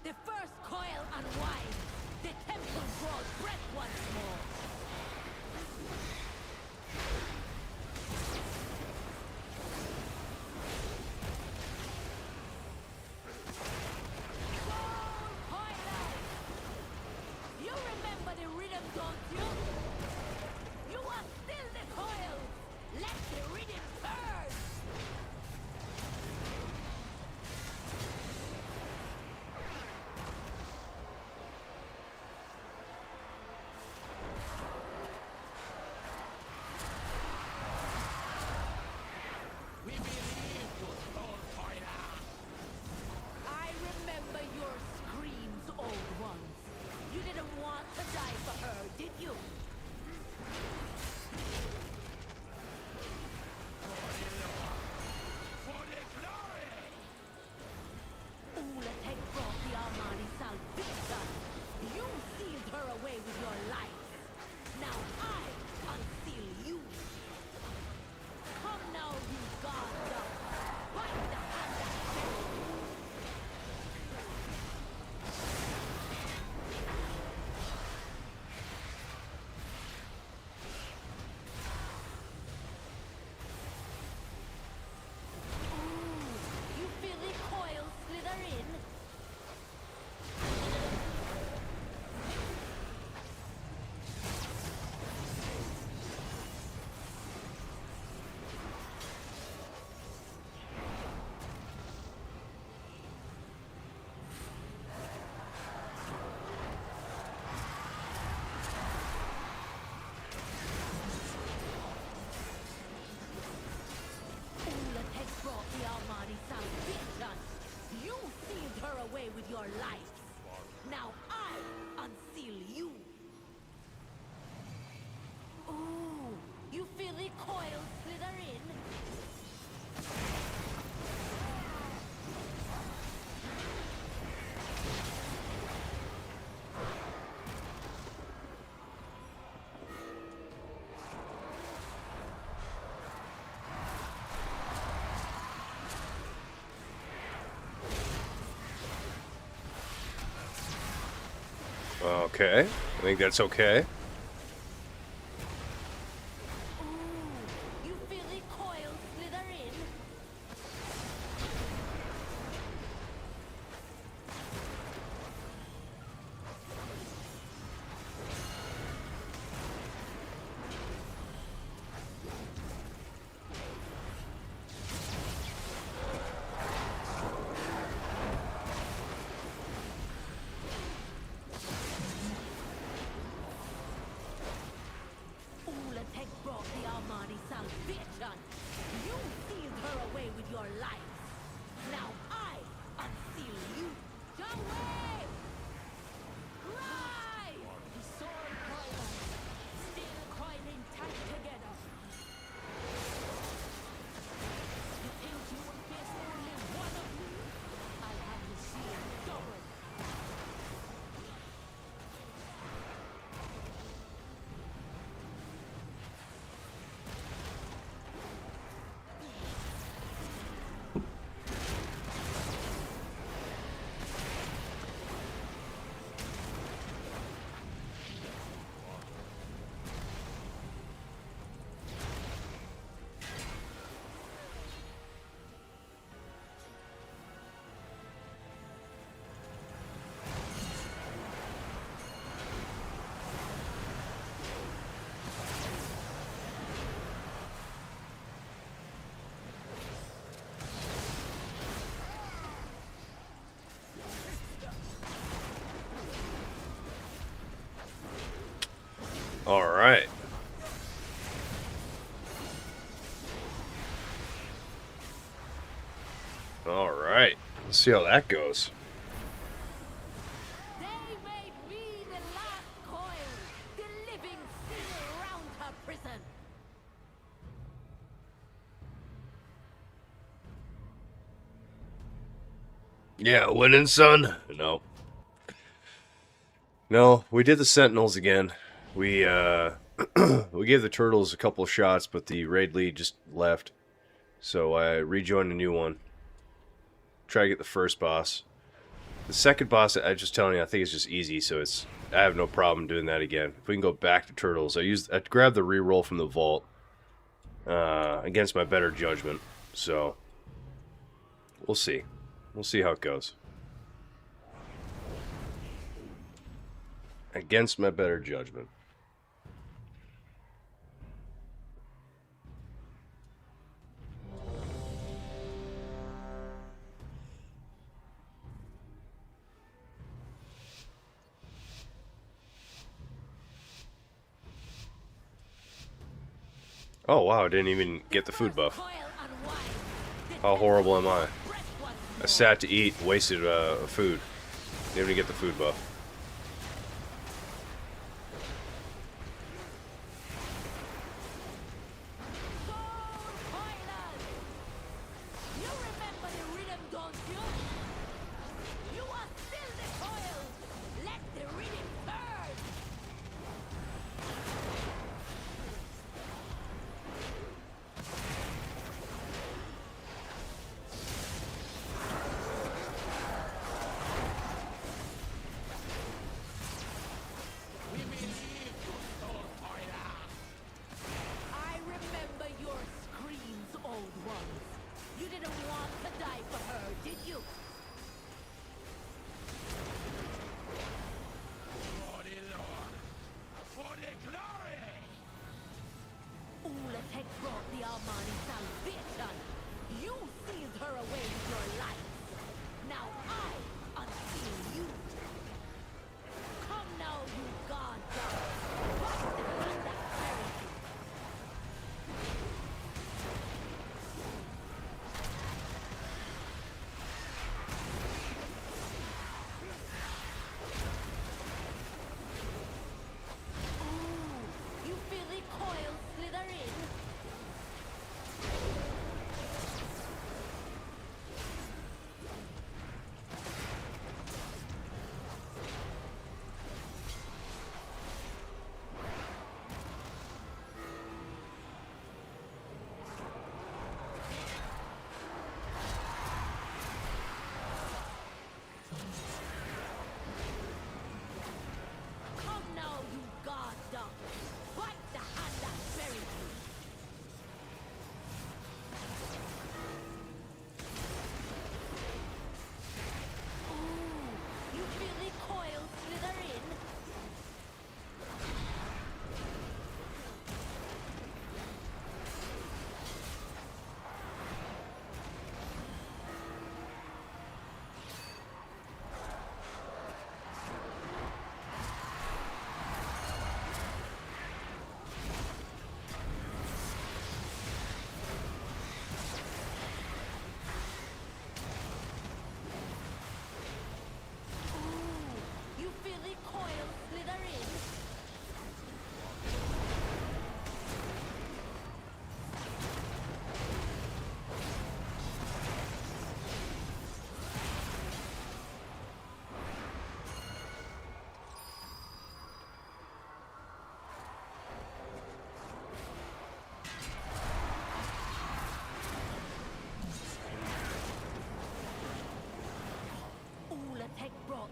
The first coil unwinds. The temple draws breath once more. Gold coil! You remember the rhythm, don't you? You are still the coil. Let the rhythm burn. I remember your screams, old ones. You didn't want to die for her, did you? Ulatek brought the Armani salvation. You sealed her away with your life. Now I unseal you. Come now, you gods of fight the hand that fell. Ooh, you feel the coil slither in? Ulatek brought the Armani salvation. You sealed her away with your life. Now I unseal you. Ooh, you feel the coil slither in? Okay. I think that's okay. Ooh, you feel the coil slither in? Ulatek brought the Armani salvation. You sealed her away with your life. Now I unseal you. Away! Rise! The sword coilers, still coiling tight together. You think you will face only one of me? I'll have you seal double. All right. Let's see how that goes. They made me the last coil, the living seal round her prison. Yeah, winning, son? No. No, we did the Sentinels again. We we gave the Turtles a couple of shots, but the raid lead just left. So I rejoined a new one. Try to get the first boss. The second boss, I just telling you, I think it's just easy, so I have no problem doing that again. If we can go back to Turtles, I grabbed the reroll from the vault against my better judgment. So we'll see. We'll see how it goes. Against my better judgment. Oh wow, I didn't even get the food buff. How horrible am I? I sat to eat, wasted food. Didn't even get the food buff.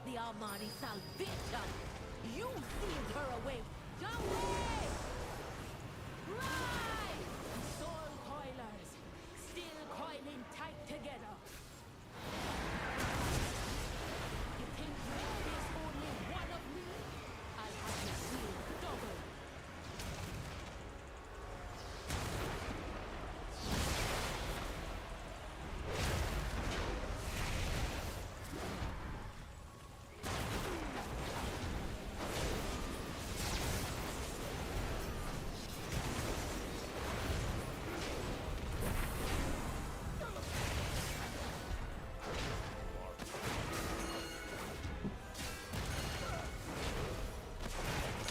The Armani salvation. You sealed her away. Away! Rise! Soul coilers, still coiling tight together. You think there's only one of me? I'll have you sealed double.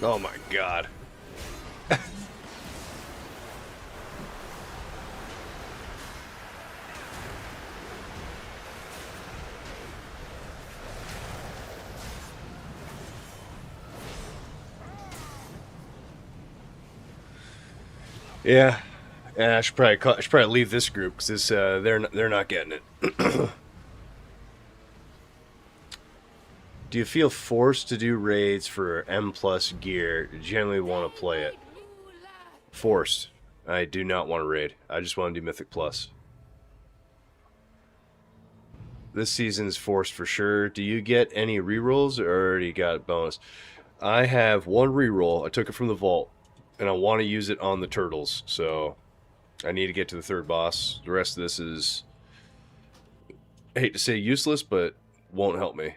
Oh my god. Yeah, I should probably leave this group because this they're not getting it. Do you feel forced to do raids for M plus gear? Generally want to play it. Forced. I do not want to raid. I just want to do Mythic plus. This season's forced for sure. Do you get any rerolls or do you got bonus? I have one reroll. I took it from the vault. And I want to use it on the turtles, so I need to get to the third boss. The rest of this is, I hate to say useless, but won't help me.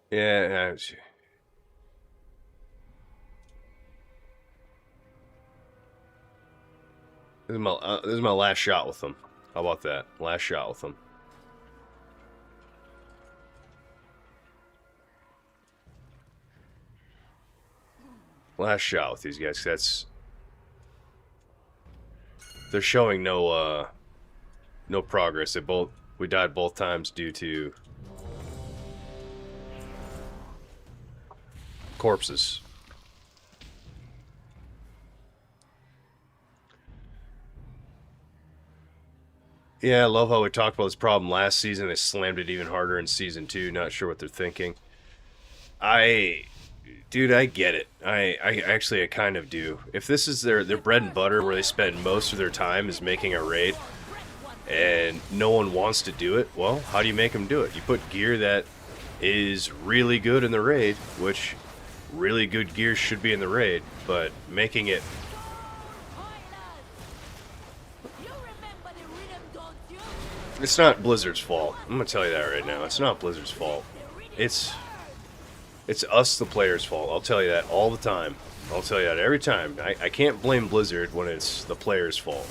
Yeah, this is my last shot with them. How about that? Last shot with them. Last shot with these guys. They're showing no progress. We died both times due to corpses. Yeah, I love how we talked about this problem last season. They slammed it even harder in season 2. Not sure what they're thinking. Dude, I get it. I kind of do. If this is their bread and butter, where they spend most of their time is making a raid, and no one wants to do it, well, how do you make them do it? You put gear that is really good in the raid, which really good gear should be in the raid, but making it... It's not Blizzard's fault. I'm going to tell you that right now. It's not Blizzard's fault. It's us, the players' fault. I'll tell you that all the time. I'll tell you that every time. I can't blame Blizzard when it's the players' fault.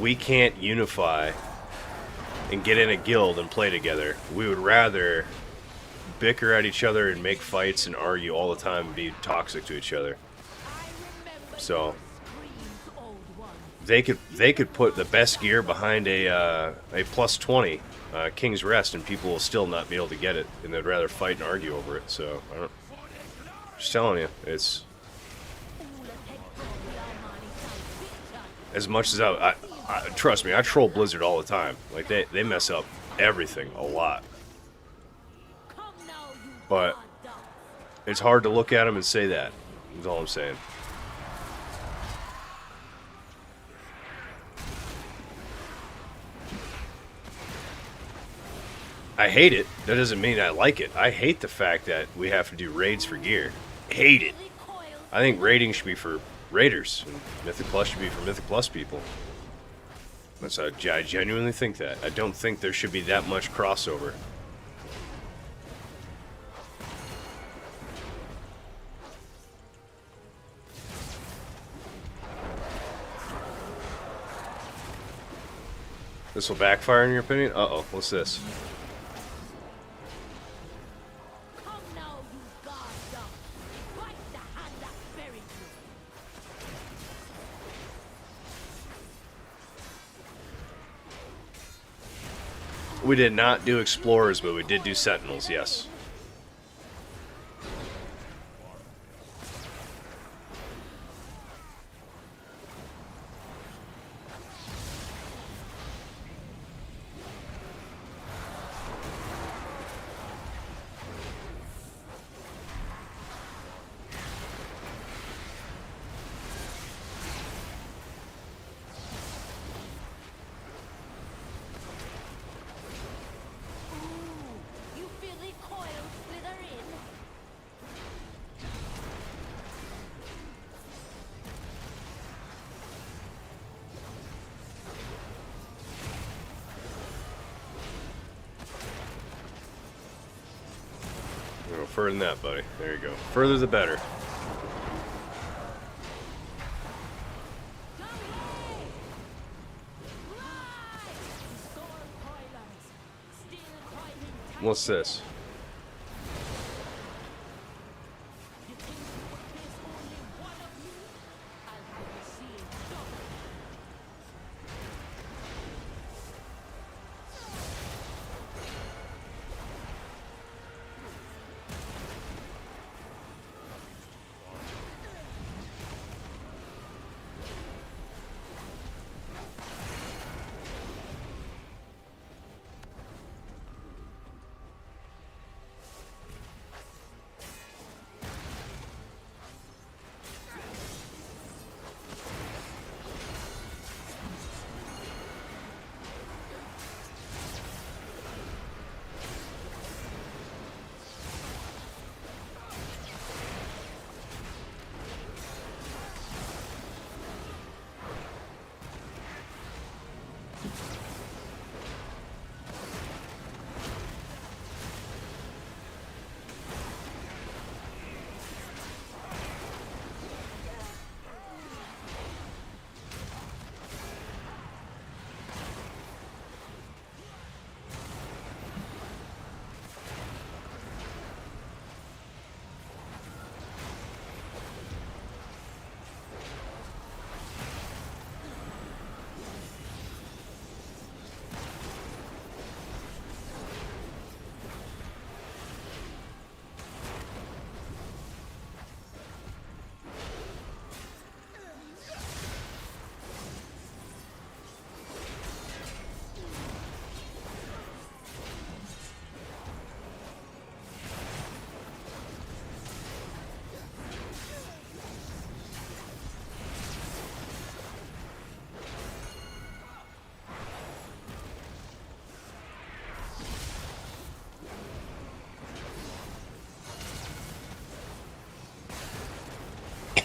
We can't unify and get in a guild and play together. We would rather bicker at each other and make fights and argue all the time and be toxic to each other. So they could put the best gear behind a plus 20 King's Rest, and people will still not be able to get it, and they'd rather fight and argue over it. So just telling you, it's as much as I trust me, I troll Blizzard all the time. Like they mess up everything a lot, but it's hard to look at them and say that. That's all I'm saying. I hate it. That doesn't mean I like it. I hate the fact that we have to do raids for gear. Hate it. I think raiding should be for raiders, and Mythic Plus should be for Mythic Plus people. I genuinely think that. I don't think there should be that much crossover. This will backfire in your opinion? Uh-oh, what's this? We did not do explorers, but we did do sentinels, yes. Further than that, buddy. There you go. Further the better. What's this? You think there's only one of you? I'll have you seeing double.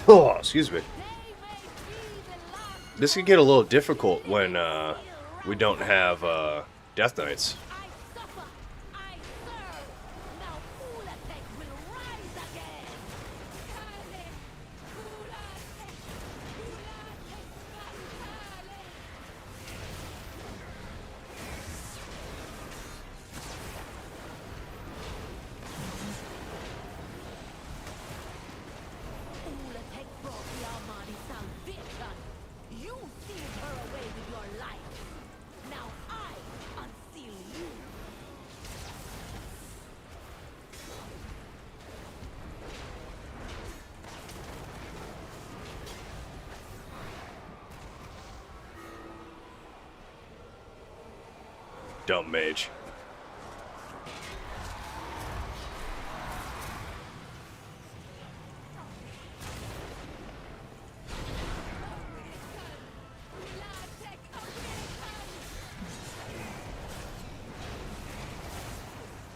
Oh, excuse me. This could get a little difficult when we don't have Death Knights. I suffer, I serve. Now Ulatech will rise again. Kale, Ulatech, Ulatech brought the Armani salvation. You sealed her away with your life. Now I unseal you. Dumb mage.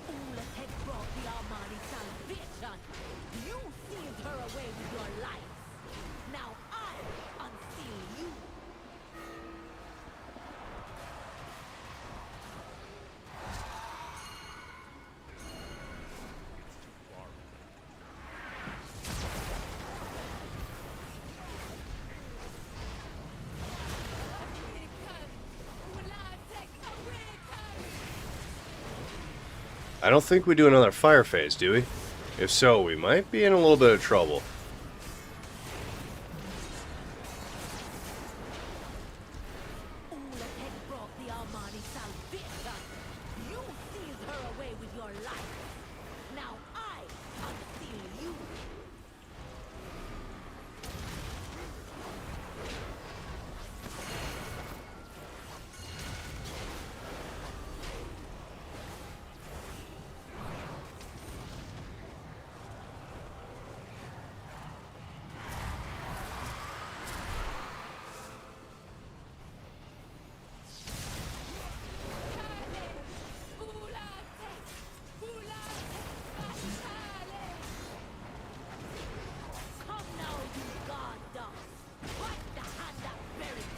Ulatech brought the Armani salvation. You sealed her away with your life. Now I unseal you. I don't think we do another fire phase, do we? If so, we might be in a little bit of trouble. Ulatech brought the Armani salvation. You sealed her away with your life. Now I unseal you. Come now, you god dogs. Wipe the hand that buried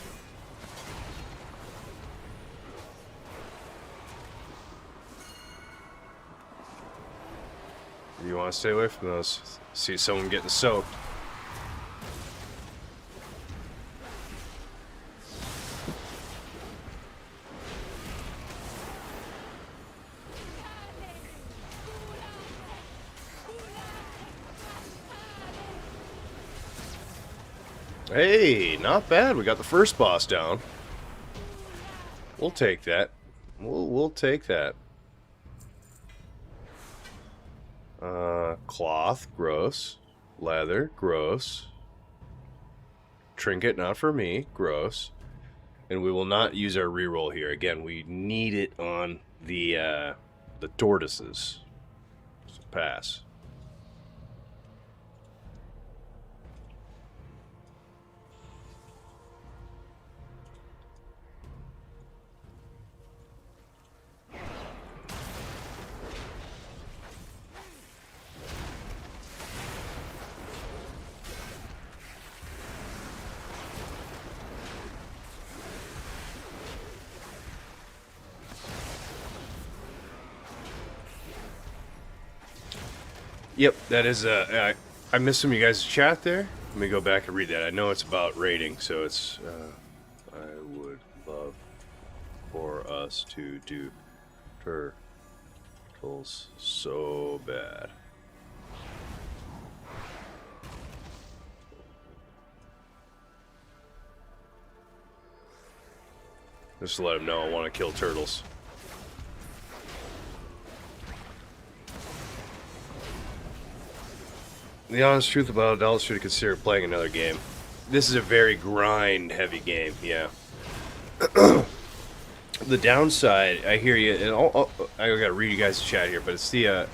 you. You want to stay away from those. See someone getting soaked. Hey, not bad. We got the first boss down. We'll take that. We'll take that. Cloth, gross. Leather, gross. Trinket, not for me, gross. And we will not use our reroll here. Again, we need it on the tortoises. So pass. Yep, that is, I missed some of you guys' chat there. Let me go back and read that. I know it's about rating, so it's, I would love for us to do turtles so bad. Just to let them know I want to kill turtles. The honest truth about adults should consider playing another game. This is a very grind-heavy game, yeah. The downside, I hear you, and I gotta read you guys' chat here, but it's the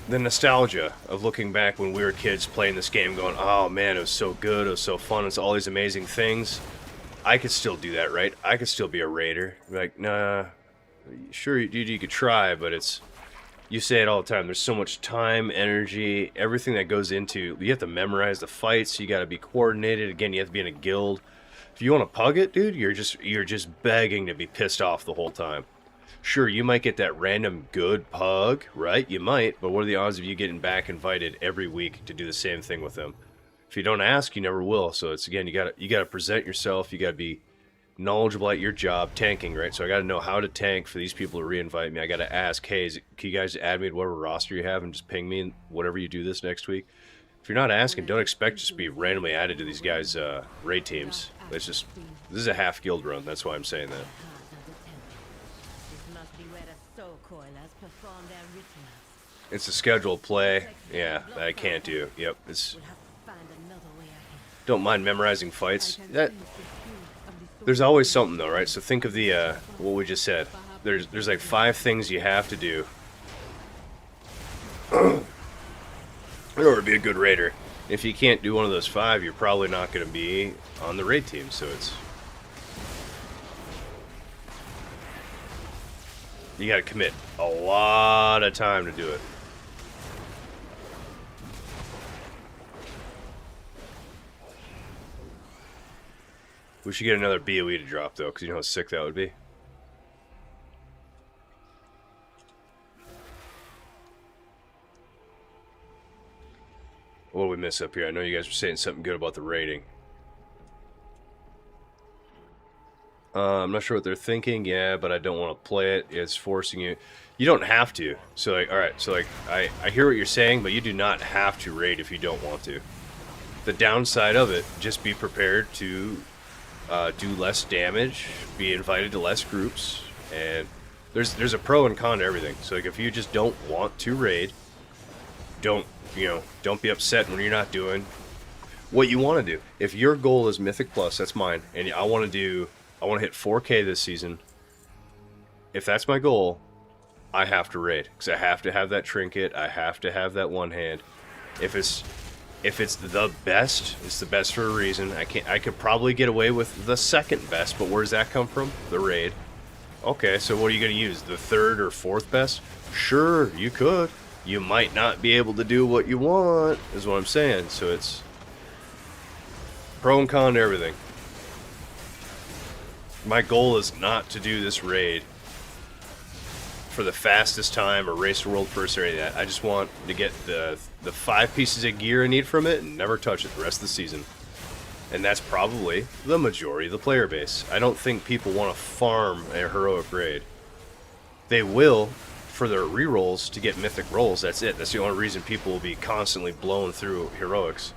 nostalgia of looking back when we were kids playing this game, going, "Oh man, it was so good, it was so fun, it's all these amazing things." I could still do that, right? I could still be a raider. Like, nah, sure, dude, you could try, but it's. You say it all the time. There's so much time, energy, everything that goes into. You have to memorize the fights. You got to be coordinated. Again, you have to be in a guild. If you want to pug it, dude, you're just begging to be pissed off the whole time. Sure, you might get that random good pug, right? You might, but what are the odds of you getting back invited every week to do the same thing with them? If you don't ask, you never will. So it's again, you got to present yourself. You got to be knowledgeable at your job, tanking, right? So I got to know how to tank for these people to reinvite me. I got to ask, hey, can you guys add me to whatever roster you have and just ping me whatever you do this next week? If you're not asking, don't expect just to be randomly added to these guys' raid teams. It's just, this is a half guild run. That's why I'm saying that. It's a scheduled play. Yeah, that I can't do. Yep, it's. Don't mind memorizing fights. There's always something though, right? So think of the what we just said. There's like 5 things you have to do in order to be a good raider. If you can't do one of those 5, you're probably not going to be on the raid team. So it's you got to commit a lot of time to do it. We should get another BOE to drop, though, because you know how sick that would be. What do we miss up here? I know you guys were saying something good about the rating. I'm not sure what they're thinking, yeah, but I don't want to play it. It's forcing you. You don't have to. So, like, alright, so, like, I hear what you're saying, but you do not have to raid if you don't want to. The downside of it, just be prepared to do less damage, be invited to less groups, and there's a pro and con to everything. So like if you just don't want to raid, don't be upset when you're not doing what you want to do. If your goal is Mythic Plus, that's mine, and I want to hit 4K this season. If that's my goal, I have to raid because I have to have that trinket. I have to have that one hand. If it's the best, it's the best for a reason. I could probably get away with the second best, but where does that come from? The raid. Okay, so what are you going to use? The third or fourth best? Sure, you could. You might not be able to do what you want, is what I'm saying. So it's pro and con to everything. My goal is not to do this raid for the fastest time or race to world first or any of that. I just want to get the 5 pieces of gear I need from it and never touch it the rest of the season. And that's probably the majority of the player base. I don't think people want to farm a heroic raid. They will for their rerolls to get mythic rolls. That's it. That's the only reason people will be constantly blown through heroics.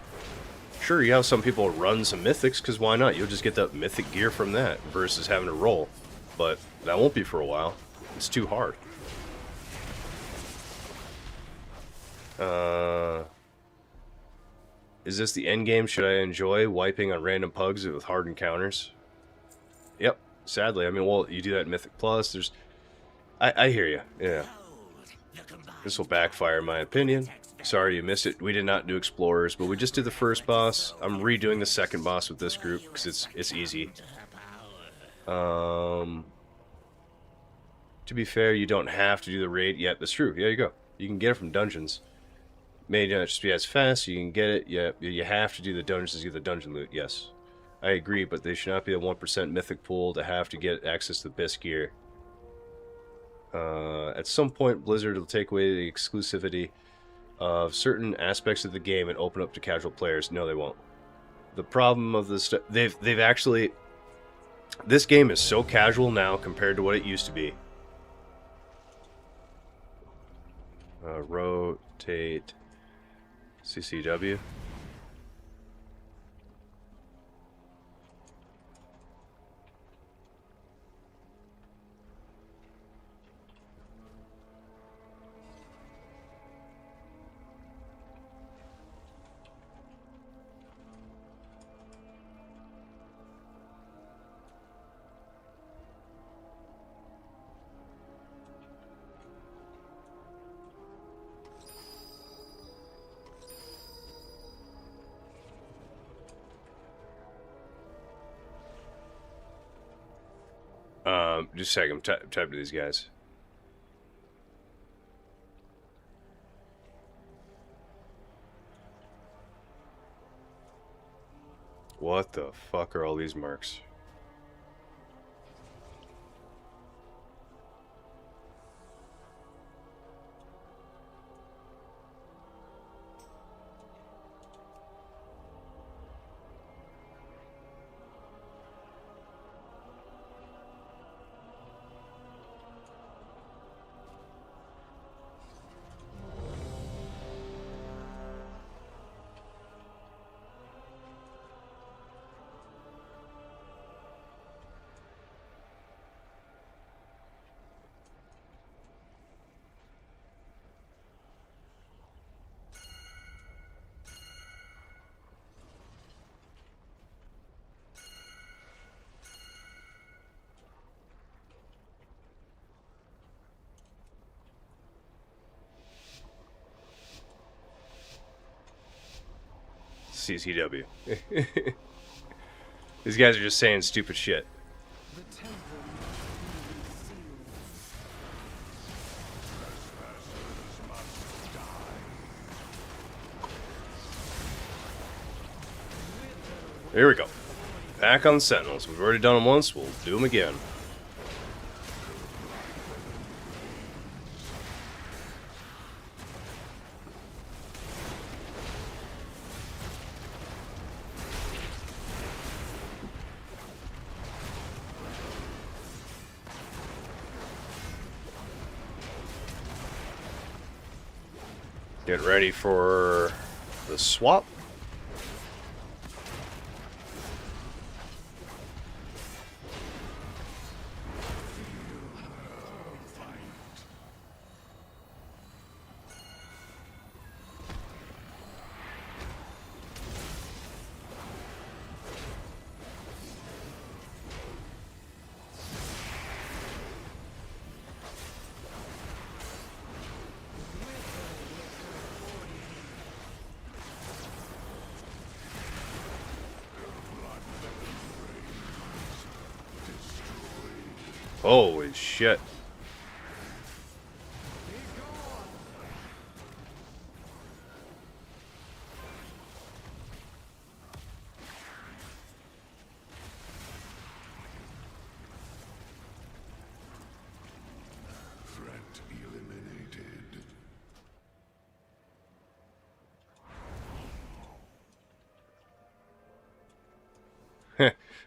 Sure, you have some people run some mythics, because why not? You'll just get that mythic gear from that versus having to roll. But that won't be for a while. It's too hard. Is this the end game? Should I enjoy wiping on random pugs with hard encounters? Yep, sadly. I mean, well, you do that in Mythic Plus. There's... I hear you, yeah. This will backfire in my opinion. Sorry you missed it. We did not do Explorers, but we just did the first boss. I'm redoing the second boss with this group, because it's easy. To be fair, you don't have to do the raid yet. That's true. There you go. You can get it from dungeons. May not just be as fast, so you can get it. Yeah, you have to do the dungeons to get the dungeon loot, yes. I agree, but they should not be a 1% mythic pool to have to get access to the best gear. At some point, Blizzard will take away the exclusivity of certain aspects of the game and open up to casual players. No, they won't. The problem of this... They've actually... This game is so casual now compared to what it used to be. Rotate... CCW. Just a second, type to these guys. What the fuck are all these marks? CCW. These guys are just saying stupid shit. Here we go. Back on the Sentinels. We've already done them once. We'll do them again. Get ready for the swap. Holy shit. Threat eliminated.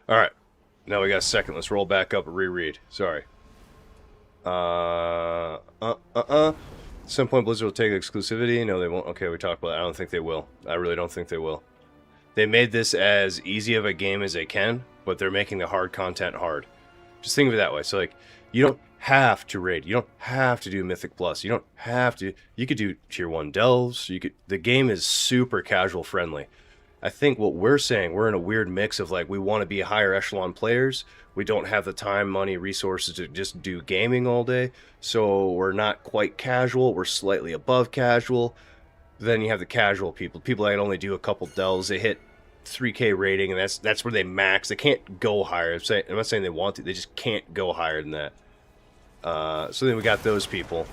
Alright. Now we got a second. Let's roll back up and reread. Sorry. At some point Blizzard will take exclusivity. No, they won't. Okay, we talked about it. I don't think they will. I really don't think they will. They made this as easy of a game as they can, but they're making the hard content hard. Just think of it that way. So like, you don't have to raid. You don't have to do Mythic Plus. You don't have to. You could do Tier 1 delves. You could. The game is super casual friendly. I think what we're saying, we're in a weird mix of like, we want to be higher echelon players. We don't have the time, money, resources to just do gaming all day. So we're not quite casual. We're slightly above casual. Then you have the casual people. People that only do a couple delves. They hit 3K rating, and that's where they max. They can't go higher. I'm not saying they want to. They just can't go higher than that. So then we got those people.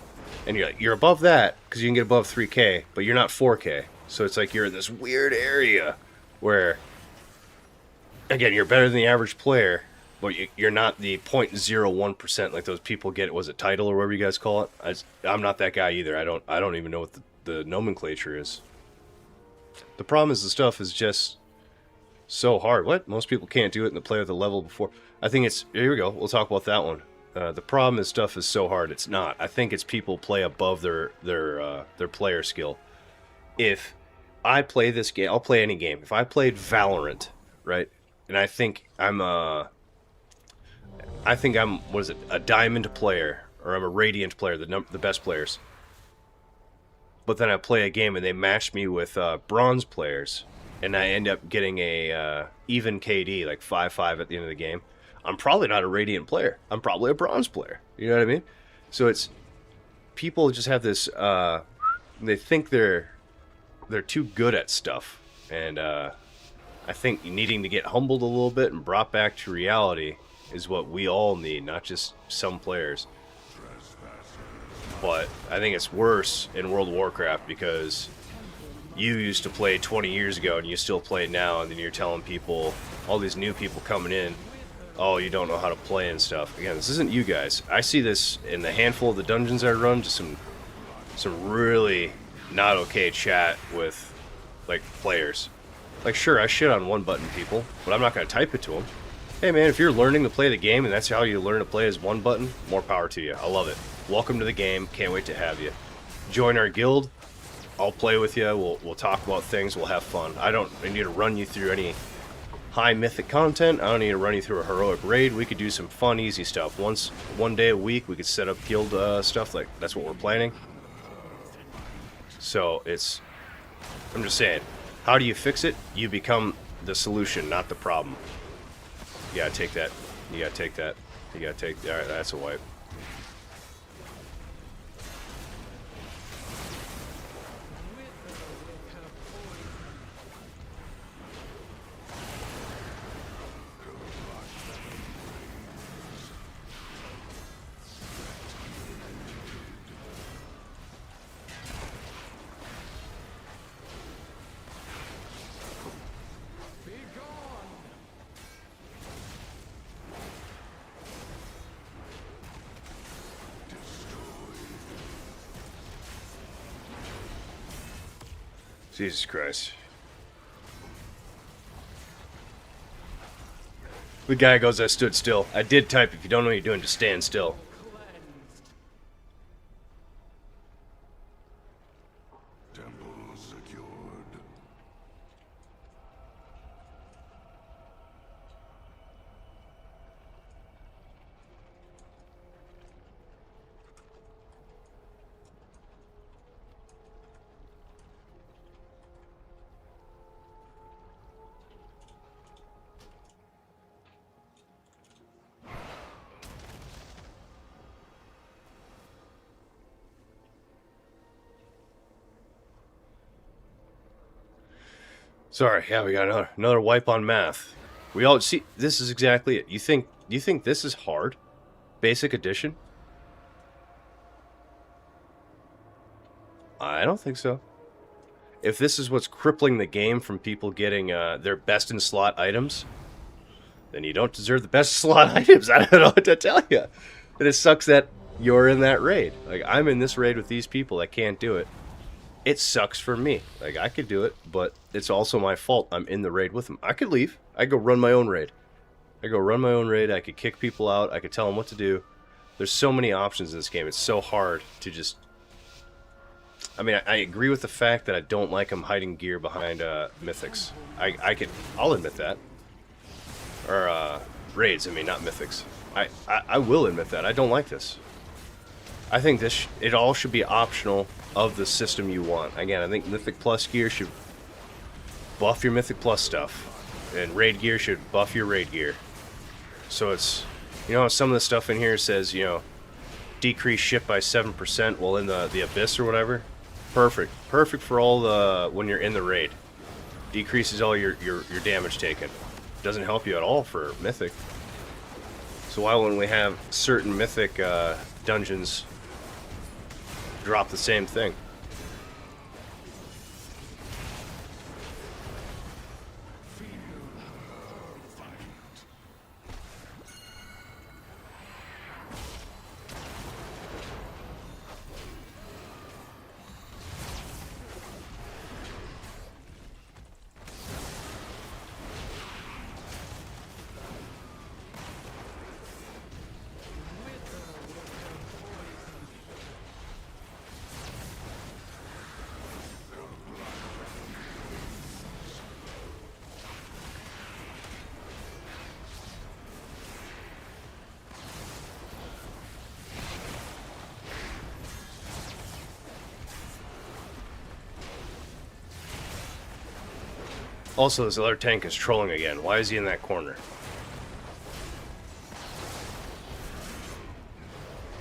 And you're like, you're above that because you can get above 3K, but you're not 4K. So it's like you're in this weird area where, again, you're better than the average player, but you're not the 0.01% like those people get. Was it title or whatever you guys call it? I'm not that guy either. I don't even know what the nomenclature is. The problem is the stuff is just so hard. What? Most people can't do it and they play with the level before. I think it's, here we go. We'll talk about that one. The problem is stuff is so hard. It's not. I think it's people play above their player skill. If I play this game, I'll play any game. If I played Valorant, right, and I think I'm what is it, a diamond player, or I'm a radiant player, the best players. But then I play a game and they match me with bronze players, and I end up getting a even KD, like 5-5 at the end of the game. I'm probably not a radiant player. I'm probably a bronze player. You know what I mean? So it's, people just have this, they think they're too good at stuff, and I think needing to get humbled a little bit and brought back to reality is what we all need, not just some players. But I think it's worse in World of Warcraft because you used to play 20 years ago and you still play now, and then you're telling people, all these new people coming in, oh, you don't know how to play and stuff. Again, this isn't you guys. I see this in the handful of the dungeons I run, just some really not okay chat with, like, players. Like, sure, I shit on one button people, but I'm not going to type it to them. Hey, man, if you're learning to play the game and that's how you learn to play is one button, more power to you. I love it. Welcome to the game. Can't wait to have you. Join our guild. I'll play with you. We'll talk about things. We'll have fun. I need to run you through any high mythic content. I don't need to run you through a heroic raid. We could do some fun, easy stuff. One day a week, we could set up guild stuff. Like, that's what we're planning. So I'm just saying, how do you fix it? You become the solution, not the problem. You gotta take that. You gotta take that. You gotta take. All right, that's a wipe. Jesus Christ. The guy goes, I stood still. I did type, if you don't know what you're doing, just stand still. Temple secured. Sorry, yeah, we got another wipe on math. We all see, this is exactly it. You think this is hard? Basic Edition? I don't think so. If this is what's crippling the game from people getting their best in slot items, then you don't deserve the best slot items. I don't know what to tell you. And it sucks that you're in that raid. Like, I'm in this raid with these people that can't do it. It sucks for me. Like, I could do it, but it's also my fault I'm in the raid with them. I could leave. I could go run my own raid. I could kick people out. I could tell them what to do. There's so many options in this game. It's so hard to just... I mean, I agree with the fact that I don't like them hiding gear behind mythics. I'll admit that. Or raids, I mean, not mythics. I will admit that. I don't like this. I think it all should be optional of the system you want. Again, I think Mythic Plus gear should buff your Mythic Plus stuff. And raid gear should buff your raid gear. So it's, you know, some of the stuff in here says, you know, decrease ship by 7%, while in the Abyss or whatever. Perfect. Perfect for all the, when you're in the raid. Decreases all your damage taken. Doesn't help you at all for Mythic. So why wouldn't we have certain Mythic dungeons drop the same thing? Also, this other tank is trolling again. Why is he in that corner?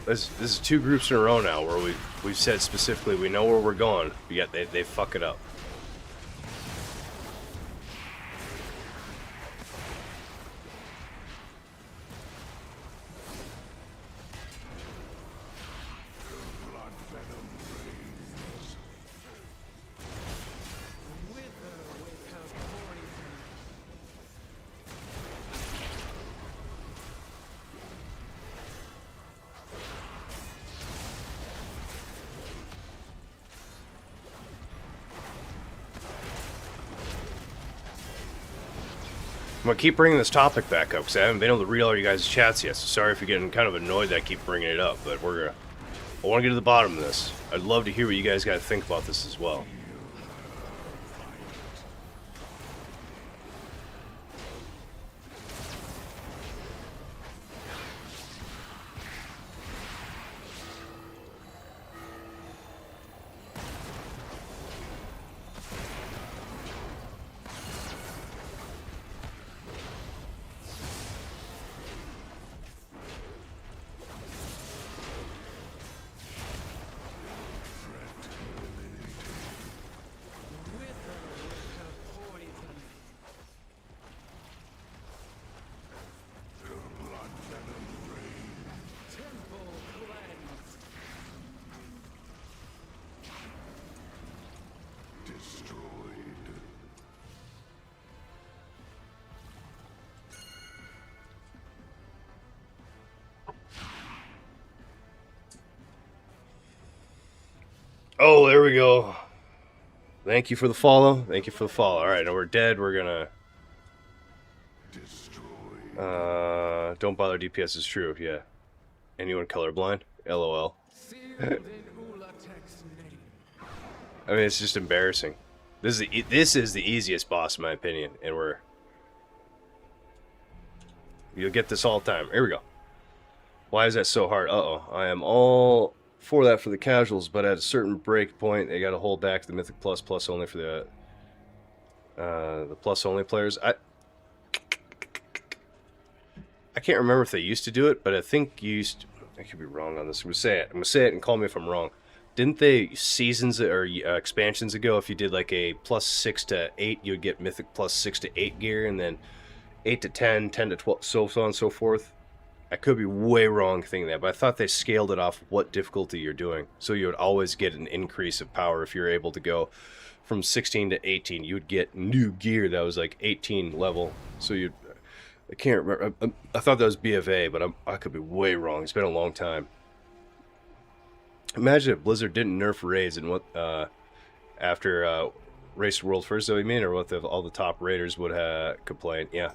This is 2 groups in a row now where we've said specifically we know where we're going, but yet they fuck it up. I'm gonna keep bringing this topic back up because I haven't been able to read all you guys' chats yet. So sorry if you're getting kind of annoyed that I keep bringing it up, but I want to get to the bottom of this. I'd love to hear what you guys got to think about this as well. Oh, there we go. Thank you for the follow. Thank you for the follow. Alright, now we're dead. We're gonna... don't bother DPS is true, yeah. Anyone colorblind? LOL. I mean, it's just embarrassing. This is the easiest boss, in my opinion, and you'll get this all the time. Here we go. Why is that so hard? Uh-oh. I am all for that for the casuals, but at a certain break point, they got to hold back the Mythic Plus only for the plus only players. I can't remember if they used to do it, but I think I could be wrong on this. I'm gonna say it and call me if I'm wrong. Didn't they seasons or expansions ago, if you did like a plus 6 to 8, you would get Mythic plus 6 to 8 gear, and then 8 to 10, 10 to 12, so on and so forth? I could be way wrong thinking that, but I thought they scaled it off what difficulty you're doing. So you would always get an increase of power if you're able to go from 16 to 18. You would get new gear that was like 18 level. So I can't remember. I thought that was BFA, but I could be way wrong. It's been a long time. Imagine if Blizzard didn't nerf raids and what after Race World First, though, you mean, or what all the top raiders would complain. Yeah.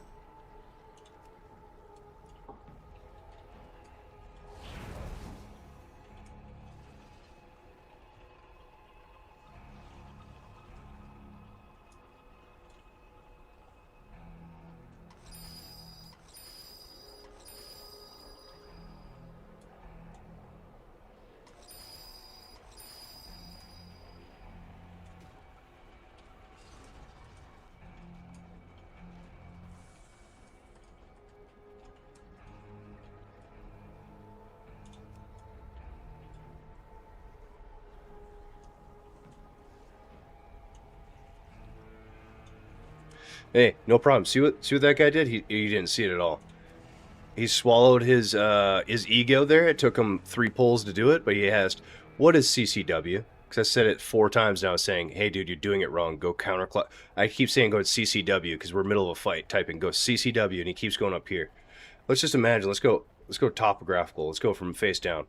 Hey, no problem. See what that guy did? He didn't see it at all. He swallowed his ego there. It took him 3 pulls to do it, but he asked, "What is CCW?" Because I said it 4 times now, saying, "Hey, dude, you're doing it wrong. Go counterclock." I keep saying go to CCW because we're middle of a fight. Typing go CCW, and he keeps going up here. Let's just imagine. Let's go topographical. Let's go from face down.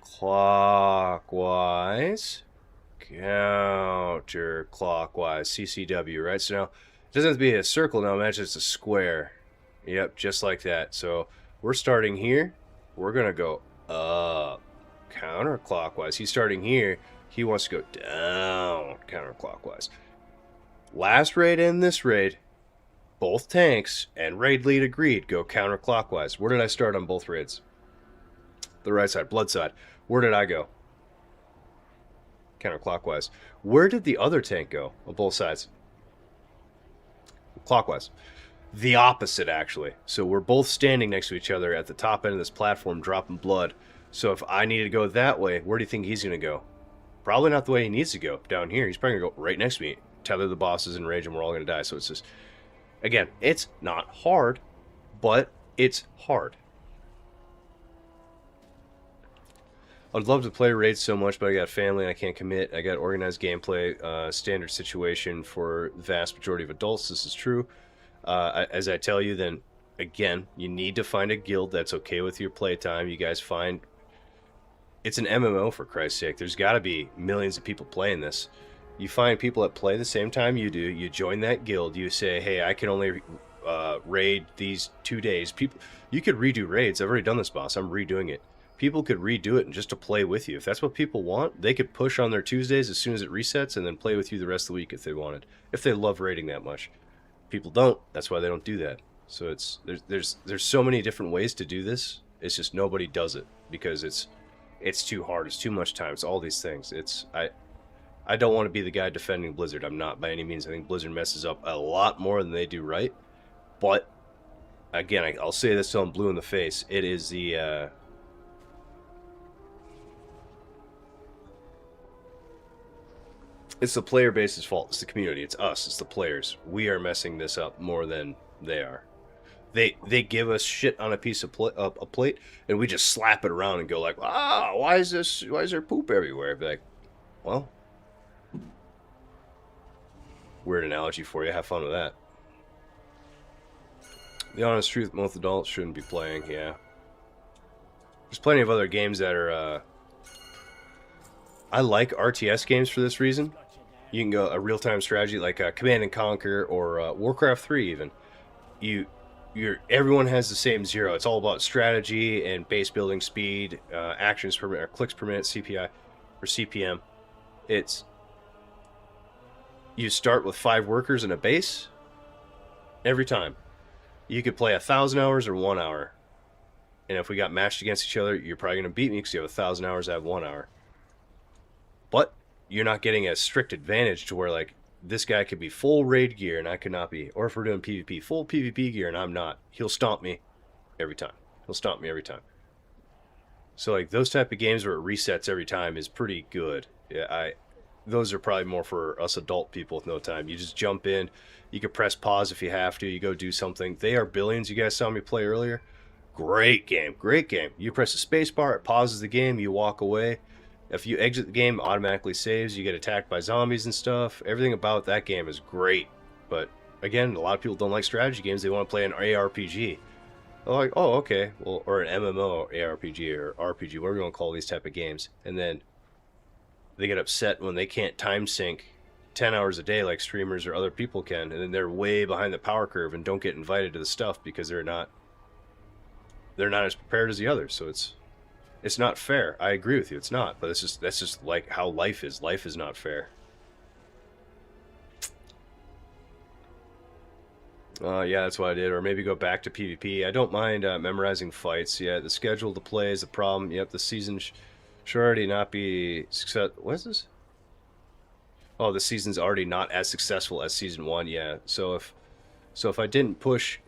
Clockwise, counterclockwise. CCW, right? So now it doesn't have to be a circle. Now imagine it's a square. Yep, just like that. So we're starting here. We're going to go up counterclockwise. He's starting here. He wants to go down counterclockwise. Last raid and this raid, both tanks and raid lead agreed go counterclockwise. Where did I start on both raids? The right side, blood side. Where did I go? Counterclockwise. Where did the other tank go on both sides? Clockwise. The opposite, actually. So we're both standing next to each other at the top end of this platform, dropping blood. So if I need to go that way, where do you think he's going to go? Probably not the way he needs to go. Down here, he's probably going to go right next to me. Tether the bosses in rage, and we're all going to die. So it's just... Again, it's not hard, but it's hard. I'd love to play raids so much, but I got family and I can't commit. I got organized gameplay, standard situation for the vast majority of adults. This is true. As I tell you, then, again, you need to find a guild that's okay with your playtime. You guys find... It's an MMO, for Christ's sake. There's got to be millions of people playing this. You find people that play the same time you do. You join that guild. You say, hey, I can only raid these 2 days. People, you could redo raids. I've already done this, boss. I'm redoing it. People could redo it and just to play with you. If that's what people want, they could push on their Tuesdays as soon as it resets and then play with you the rest of the week if they wanted. If they love raiding that much. People don't. That's why they don't do that. So it's there's so many different ways to do this. It's just nobody does it because it's too hard. It's too much time. It's all these things. I don't want to be the guy defending Blizzard. I'm not by any means. I think Blizzard messes up a lot more than they do right. But again, I'll say this till I'm blue in the face. It is the it's the player base's fault. It's the community. It's us. It's the players. We are messing this up more than they are. They give us shit on a piece of a plate, and we just slap it around and go like, "Ah, why is there poop everywhere?" Be like, well, weird analogy for you. Have fun with that. The honest truth, most adults shouldn't be playing. Yeah, there's plenty of other games that are. I like RTS games for this reason. You can go a real-time strategy like Command and Conquer or Warcraft 3 even. Everyone has the same 0. It's all about strategy and base building speed, actions per minute, or clicks per minute, CPI or CPM. You start with 5 workers in a base every time. You could play 1,000 hours or 1 hour. And if we got matched against each other, you're probably going to beat me because you have 1,000 hours, I have 1 hour. But you're not getting a strict advantage to where, like, this guy could be full raid gear and I could not be. Or if we're doing PvP, full PvP gear and I'm not, he'll stomp me every time. He'll stomp me every time. So, like, those type of games where it resets every time is pretty good. Yeah, those are probably more for us adult people with no time. You just jump in. You can press pause if you have to. You go do something. They Are Billions, you guys saw me play earlier. Great game. Great game. You press the space bar, it pauses the game, you walk away. If you exit the game, it automatically saves. You get attacked by zombies and stuff. Everything about that game is great. But, again, a lot of people don't like strategy games. They want to play an ARPG. They're like, oh, okay. Well, or an MMO, ARPG, or RPG, whatever you want to call these type of games. And then they get upset when they can't time sync 10 hours a day like streamers or other people can. And then they're way behind the power curve and don't get invited to the stuff because they're not as prepared as the others. So it's not fair. I agree with you. It's not. But that's just like how life is. Life is not fair. Yeah, that's what I did. Or maybe go back to PvP. I don't mind memorizing fights. Yeah, the schedule to play is the problem. Yep, the season should already not be success. What is this? Oh, the season's already not as successful as season 1. Yeah. So if I didn't push.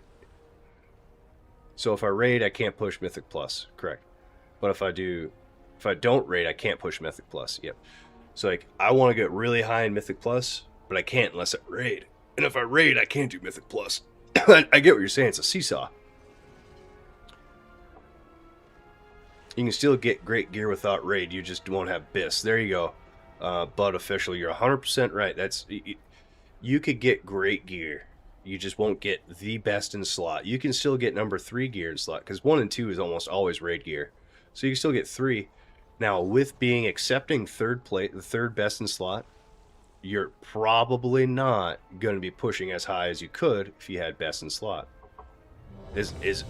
So if I raid, I can't push Mythic Plus. Correct. But if I don't raid, I can't push Mythic Plus. Yep. So like, I want to get really high in Mythic Plus, but I can't unless I raid. And if I raid, I can't do Mythic Plus. I get what you're saying. It's a seesaw. You can still get great gear without raid. You just won't have BIS. There you go. Bud Official, you're 100% right. You could get great gear. You just won't get the best in slot. You can still get number 3 gear in slot, because 1 and 2 is almost always raid gear. So you can still get 3. Now, with being accepting the third best in slot, you're probably not going to be pushing as high as you could if you had best in slot. Is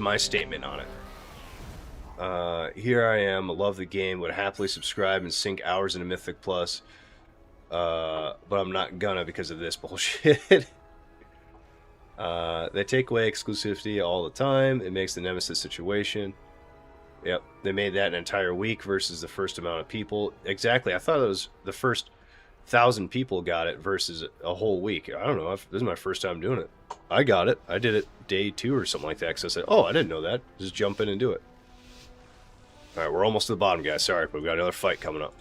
my statement on it. Here I am, love the game, would happily subscribe and sink hours into Mythic Plus, but I'm not gonna because of this bullshit. They take away exclusivity all the time. It makes the Nemesis situation. Yep, they made that an entire week versus the first amount of people. Exactly, I thought it was the first 1,000 people got it versus a whole week. I don't know, this is my first time doing it. I got it. I did it day 2 or something like that, because I said, oh, I didn't know that. Just jump in and do it. Alright, we're almost to the bottom, guys. Sorry, but we've got another fight coming up.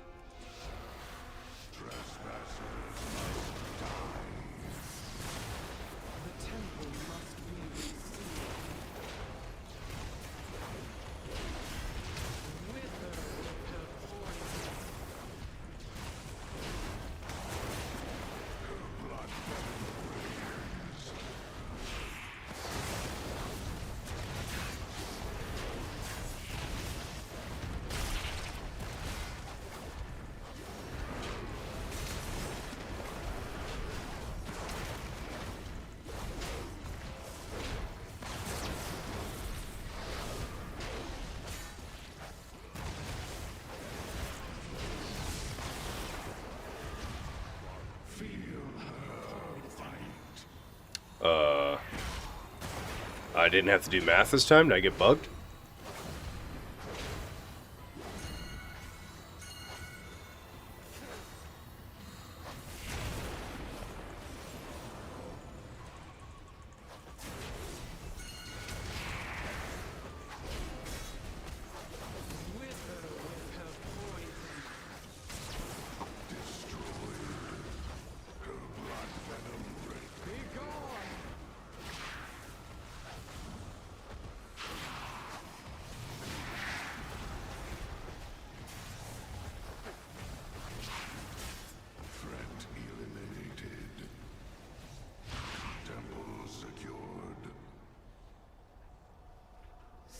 I didn't have to do math this time. Did I get bugged?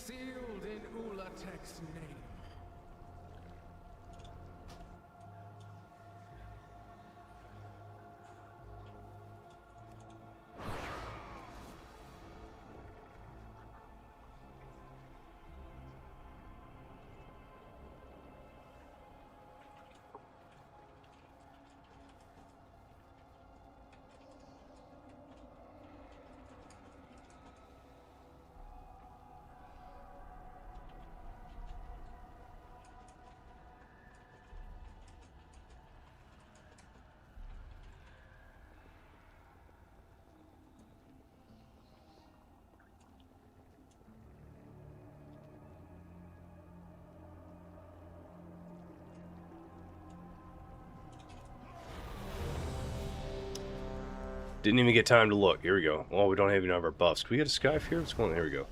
Sealed in Ulatek's name. Didn't even get time to look. Here we go. Oh, we don't even have our buffs. Can we get a Skype here? What's going on? Here we go.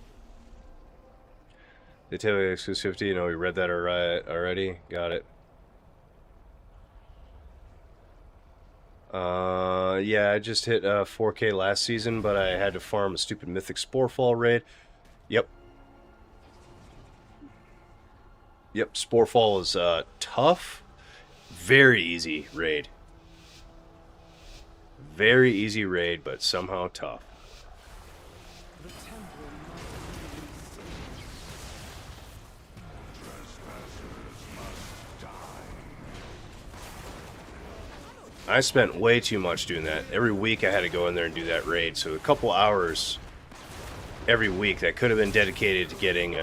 They tell you exclusivity. You know, we read that already. Got it. Yeah, I just hit 4K last season, but I had to farm a stupid Mythic Sporefall raid. Yep. Yep, Sporefall is tough. Very easy raid. Very easy raid, but somehow tough. I spent way too much doing that. Every week I had to go in there and do that raid, so a couple hours every week that could have been dedicated to getting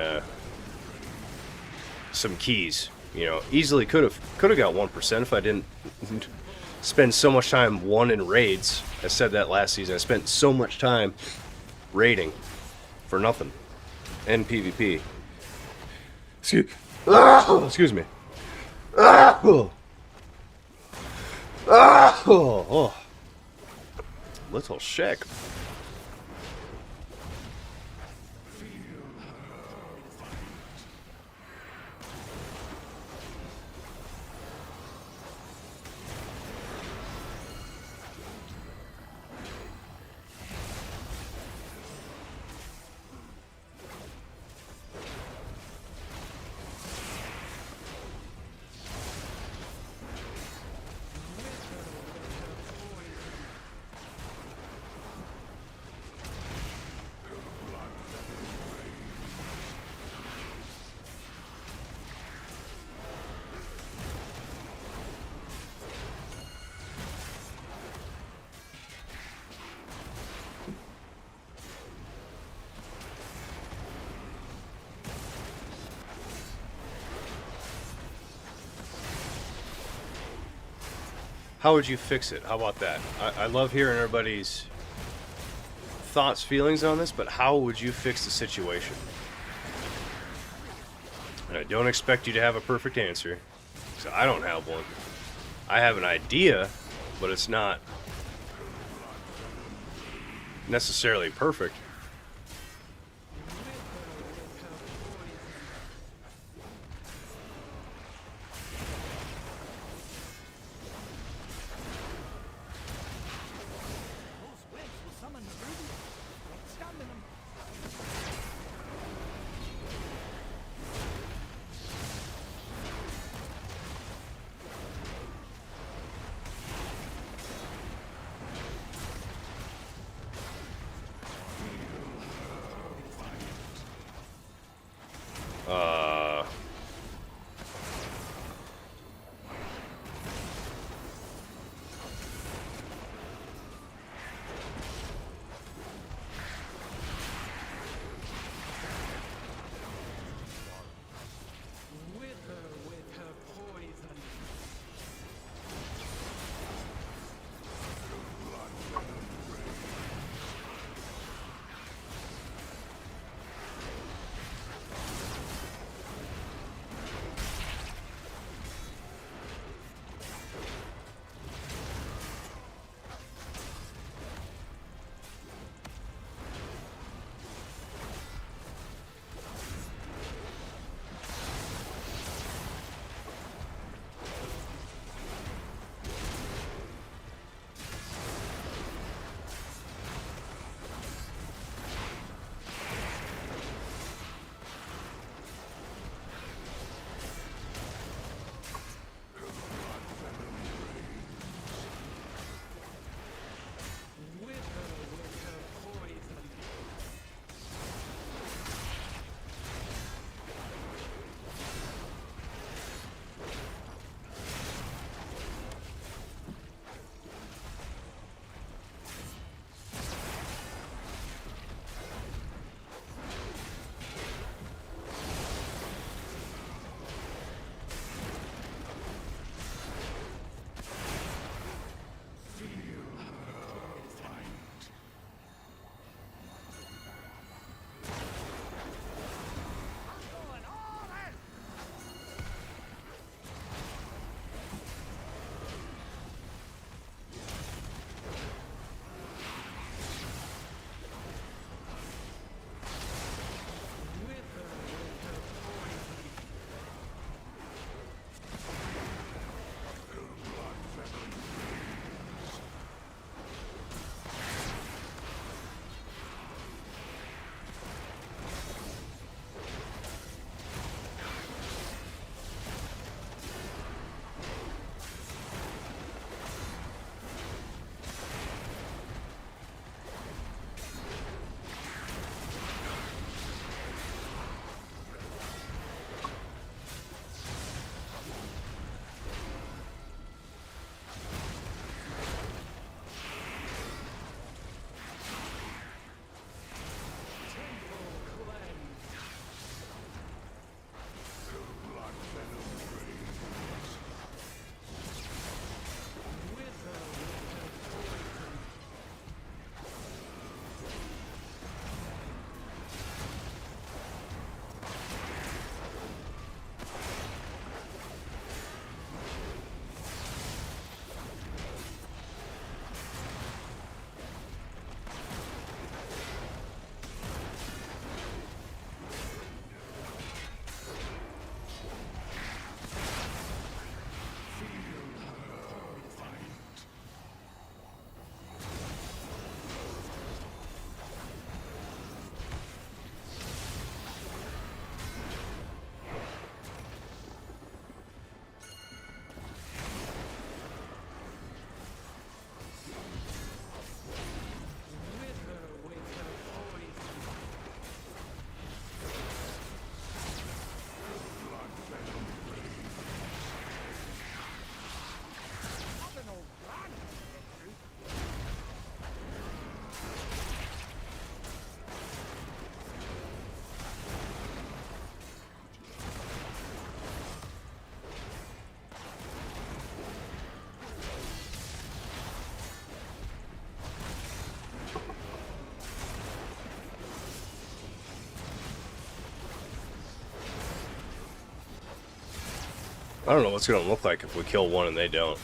some keys. You know, easily could have got 1% if I didn't spend so much time in raids. I said that last season. I spent so much time raiding for nothing. And PvP. Excuse me. Little Sheik. How would you fix it? How about that? I love hearing everybody's thoughts, feelings on this, but how would you fix the situation? And I don't expect you to have a perfect answer, so I don't have one. I have an idea, but it's not necessarily perfect. I don't know what's going to look like if we kill one and they don't.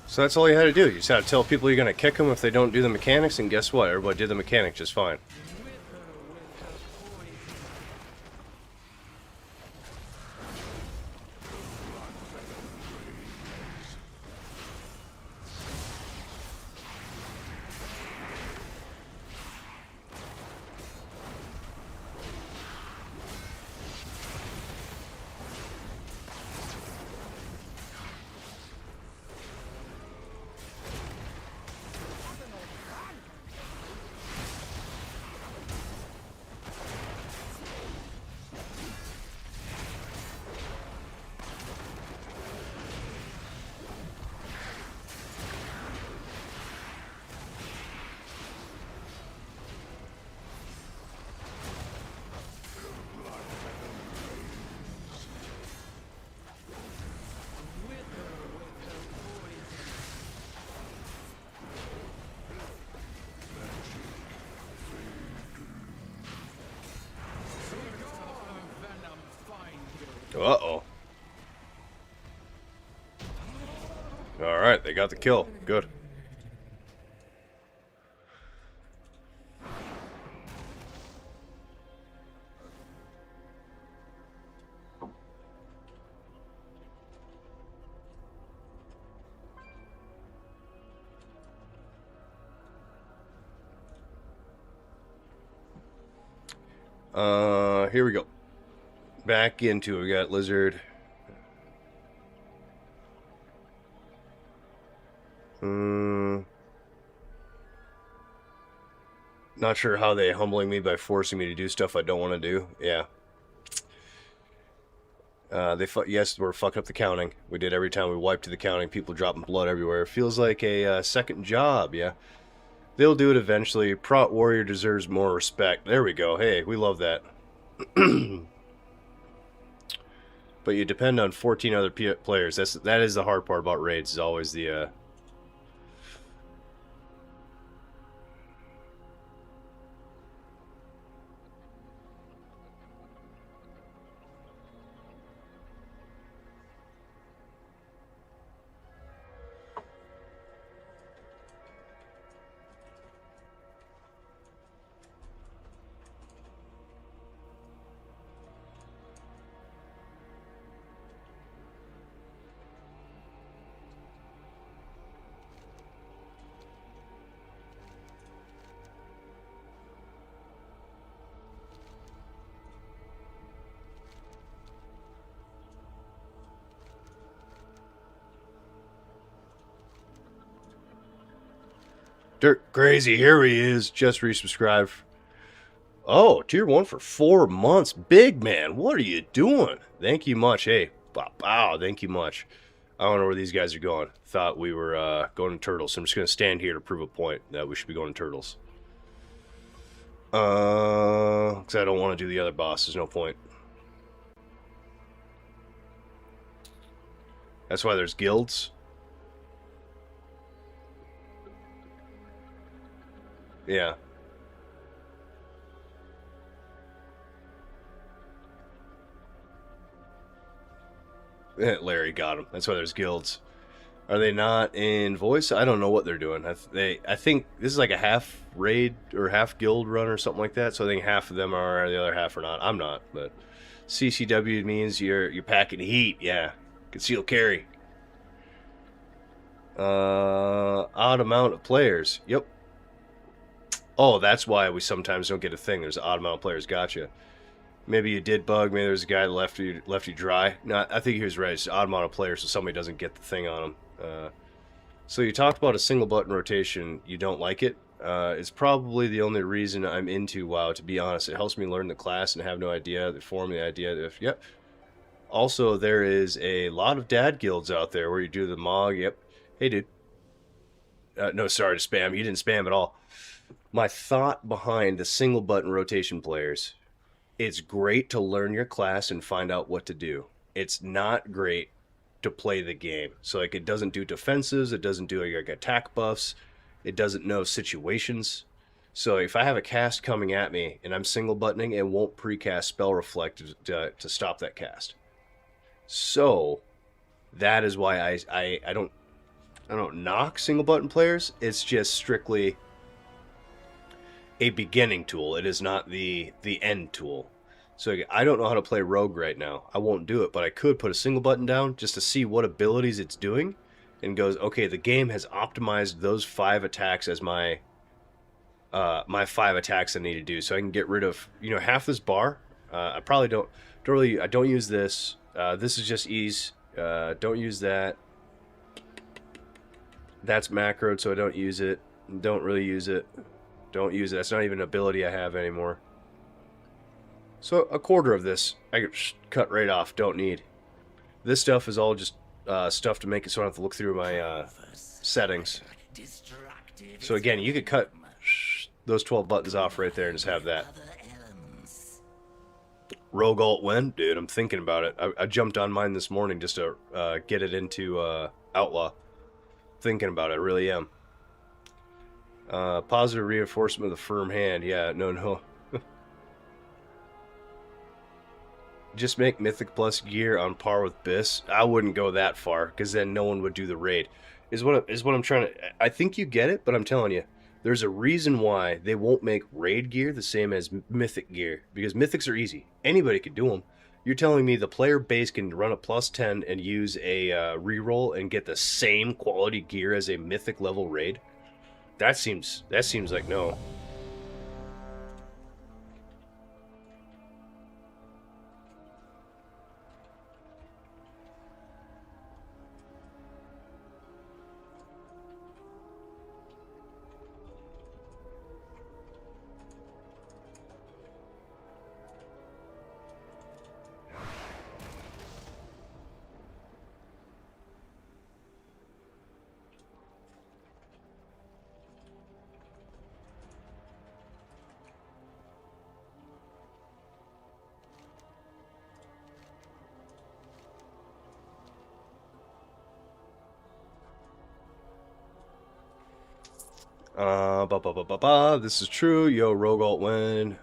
So that's all you had to do. You just had to tell people you're going to kick them if they don't do the mechanics, and guess what? Everybody did the mechanic just fine. Uh-oh. Alright, they got the kill. Good. Here we go. Back into it. We got Lizard. Not sure how they humbling me by forcing me to do stuff I don't want to do. Yeah. Yes, we're fucking up the counting. We did every time we wiped to the counting. People dropping blood everywhere. Feels like a second job, yeah. They'll do it eventually. Prot Warrior deserves more respect. There we go. Hey, we love that. But you depend on 14 other players. That is the hard part about raids. Is always the Dirt Crazy, here he is. Just resubscribed. Oh, tier 1 for 4 months. Big man, what are you doing? Thank you much. Hey, wow, thank you much. I don't know where these guys are going. Thought we were going to Turtles. So I'm just going to stand here to prove a point that we should be going to Turtles. Because I don't want to do the other boss. There's no point. That's why there's guilds. Yeah. Larry got him. That's why there's guilds. Are they not in voice? I don't know what they're doing. I think this is like a half raid or half guild run or something like that. So I think half of them are, the other half are not. I'm not, but CCW means you're packing heat. Yeah, conceal carry. Odd amount of players. Yep. Oh, that's why we sometimes don't get a thing. There's an odd amount of players. Gotcha. Maybe you did bug. Maybe there's a guy that left you dry. No, I think he was right. It's an odd amount of players, so somebody doesn't get the thing on them. So you talked about a single button rotation. You don't like it. It's probably the only reason I'm into WoW, to be honest. It helps me learn the class and have no idea. They form the idea that if, yep. Also, there is a lot of dad guilds out there where you do the MOG. Yep. Hey, dude. No, sorry to spam. You didn't spam at all. My thought behind the single button rotation players, it's great to learn your class and find out what to do. It's not great to play the game. So like it doesn't do defensives, it doesn't do like attack buffs, it doesn't know situations. So if I have a cast coming at me and I'm single buttoning, it won't precast spell reflect to stop that cast. So that is why I don't knock single button players. It's just strictly a beginning tool. It is not the end tool. So I don't know how to play rogue right now. I won't do it, but I could put a single button down just to see what abilities it's doing, and goes, okay, the game has optimized those 5 attacks as my 5 attacks I need to do, so I can get rid of half this bar. I probably don't use this. This is just ease. Don't use that. That's macroed, so I don't use it. Don't really use it. Don't use it. That's not even an ability I have anymore. So a quarter of this I could cut right off. Don't need. This stuff is all just stuff to make it so I don't have to look through my settings. So again, you could cut those 12 buttons off right there and just have that. Rogue alt win? Dude, I'm thinking about it. I jumped on mine this morning just to get it into Outlaw. Thinking about it, I really am. Positive reinforcement of the firm hand. Yeah, no. Just make Mythic Plus gear on par with Biss. I wouldn't go that far, because then no one would do the raid. Is what I'm trying to... I think you get it, but I'm telling you, there's a reason why they won't make raid gear the same as Mythic gear. Because Mythics are easy. Anybody can do them. You're telling me the player base can run a +10 and use a reroll and get the same quality gear as a Mythic level raid? That seems like no. This is true. Yo, Rogue alt win.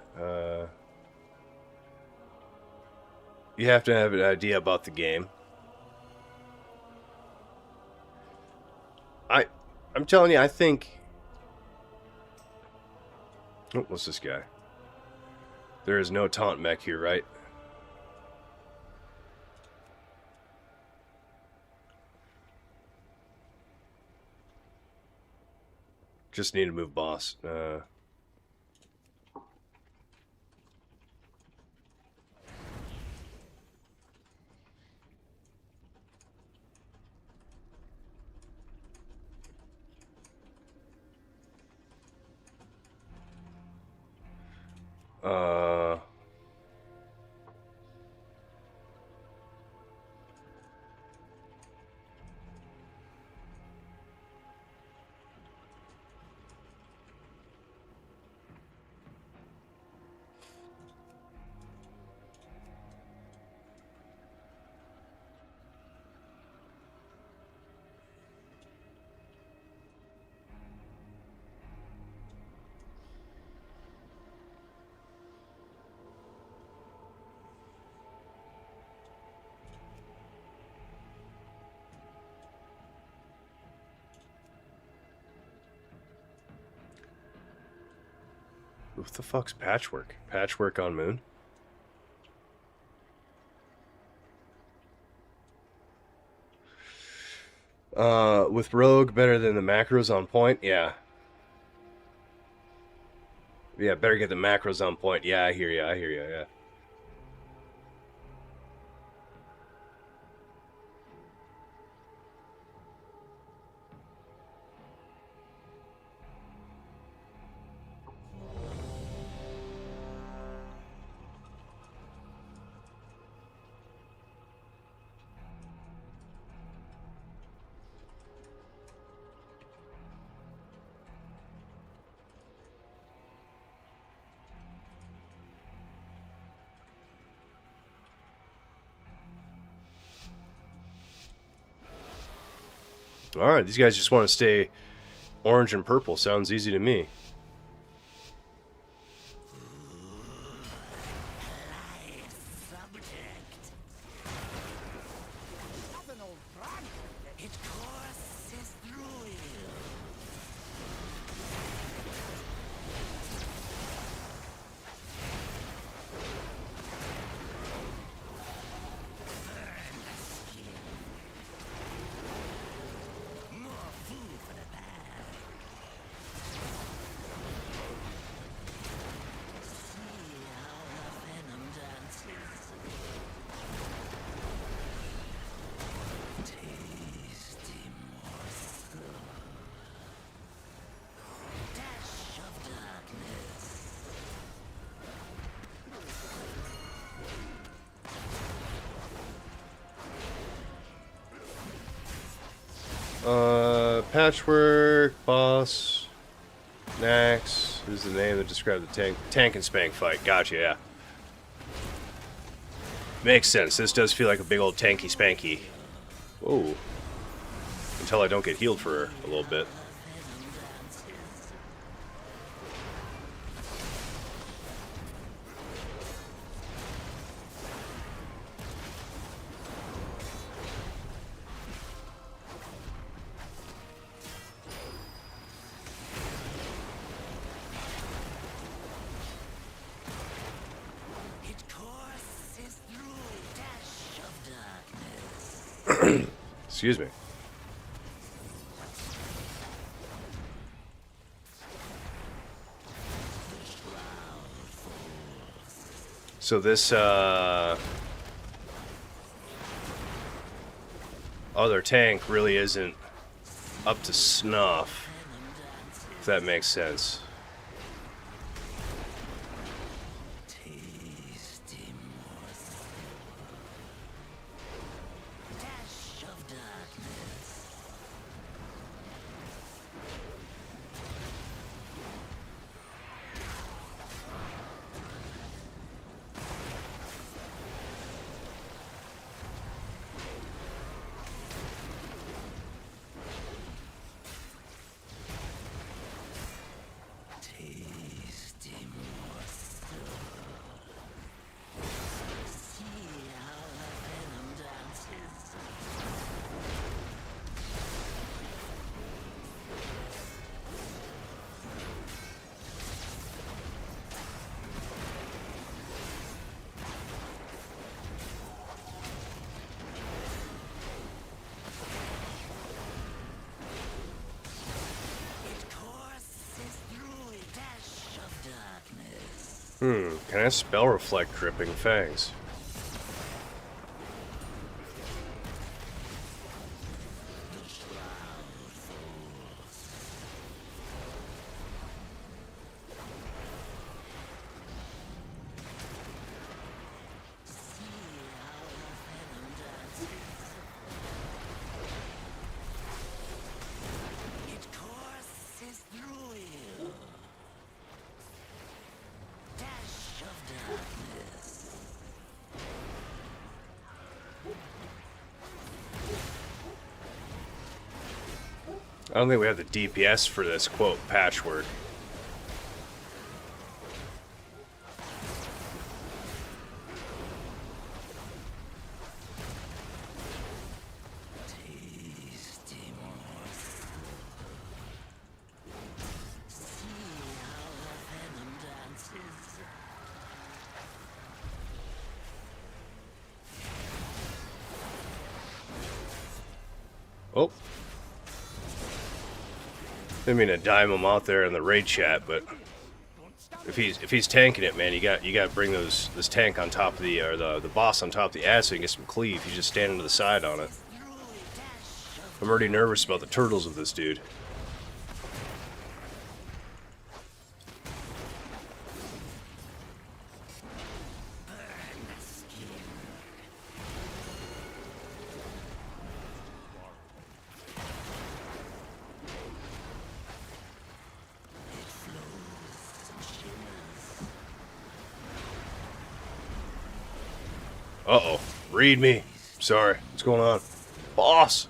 You have to have an idea about the game. I'm telling you, I think... Oh, what's this guy? There is no taunt mech here, right? Just need to move boss. What the fuck's patchwork? Patchwork on Moon? With Rogue better than the macros on point, yeah. Yeah, better get the macros on point. Yeah, I hear you, yeah. Alright, these guys just want to stay orange and purple. Sounds easy to me. Patchwork, Boss, Nax, who's the name that described the tank and spank fight. Gotcha, yeah. Makes sense. This does feel like a big old tanky spanky. Whoa. Until I don't get healed for a little bit. Excuse me. So this other tank really isn't up to snuff, if that makes sense. Can I spell reflect dripping fangs? I don't think we have the DPS for this, quote, patchwork. Oh, I mean to dime him out there in the raid chat, but if he's tanking it, man, you got to bring this tank on top of the boss on top of the ad so you can get some cleave. He's just standing to the side on it. I'm already nervous about the turtles of this dude. Uh-oh. Read me. Sorry. What's going on? Boss!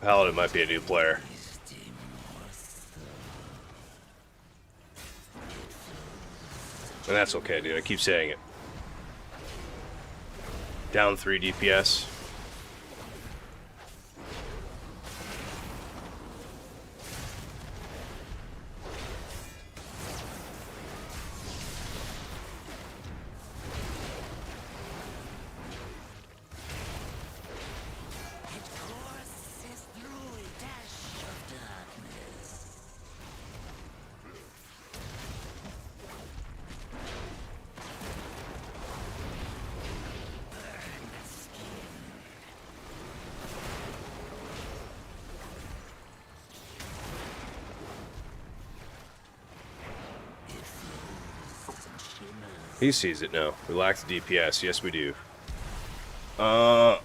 Paladin might be a new player. And that's okay, dude. I keep saying it. Down 3 DPS. He sees it now. We lack the DPS. Yes, we do. Yeah,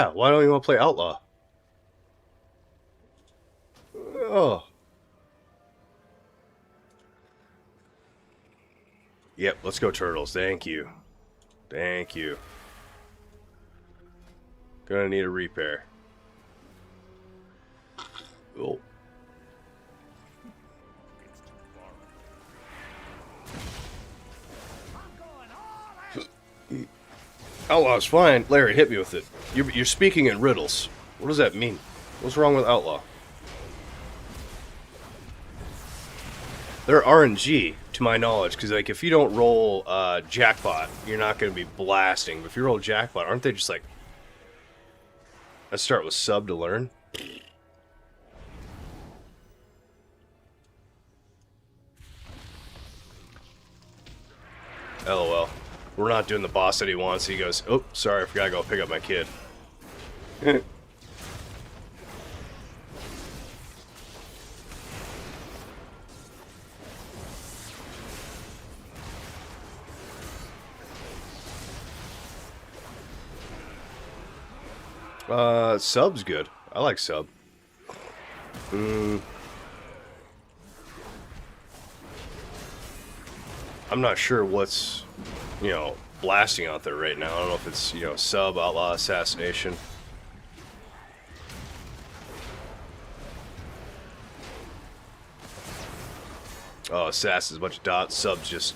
why don't you want to play Outlaw? Oh. Yep, let's go Turtles. Thank you. Thank you. Gonna need a repair. Oh. Outlaw's fine. Larry, hit me with it. You're speaking in riddles. What does that mean? What's wrong with Outlaw? They're RNG, to my knowledge, because like if you don't roll jackpot, you're not going to be blasting. But if you roll jackpot, aren't they just like... Let's start with sub to learn. LOL. We're not doing the boss that he wants. He goes, oh, sorry, I forgot to go pick up my kid. Sub's good. I like sub. I'm not sure what's, you know, blasting out there right now. I don't know if it's, you know, sub, outlaw, assassination. Oh, assassin's a bunch of dots. Sub's just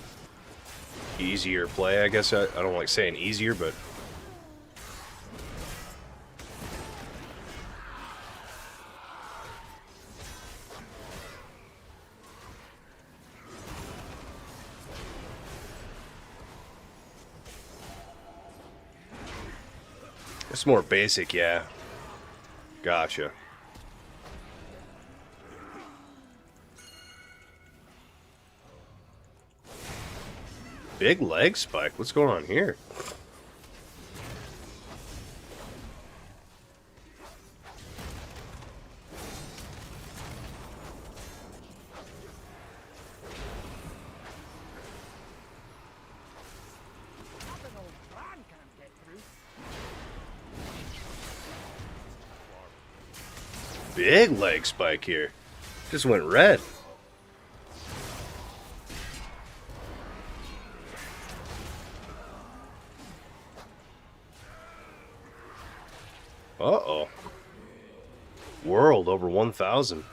easier play, I guess. I don't like saying easier, but... It's more basic, yeah. Gotcha. Big leg spike? What's going on here? Big leg spike here. Just went red. Uh-oh. World over 1,000.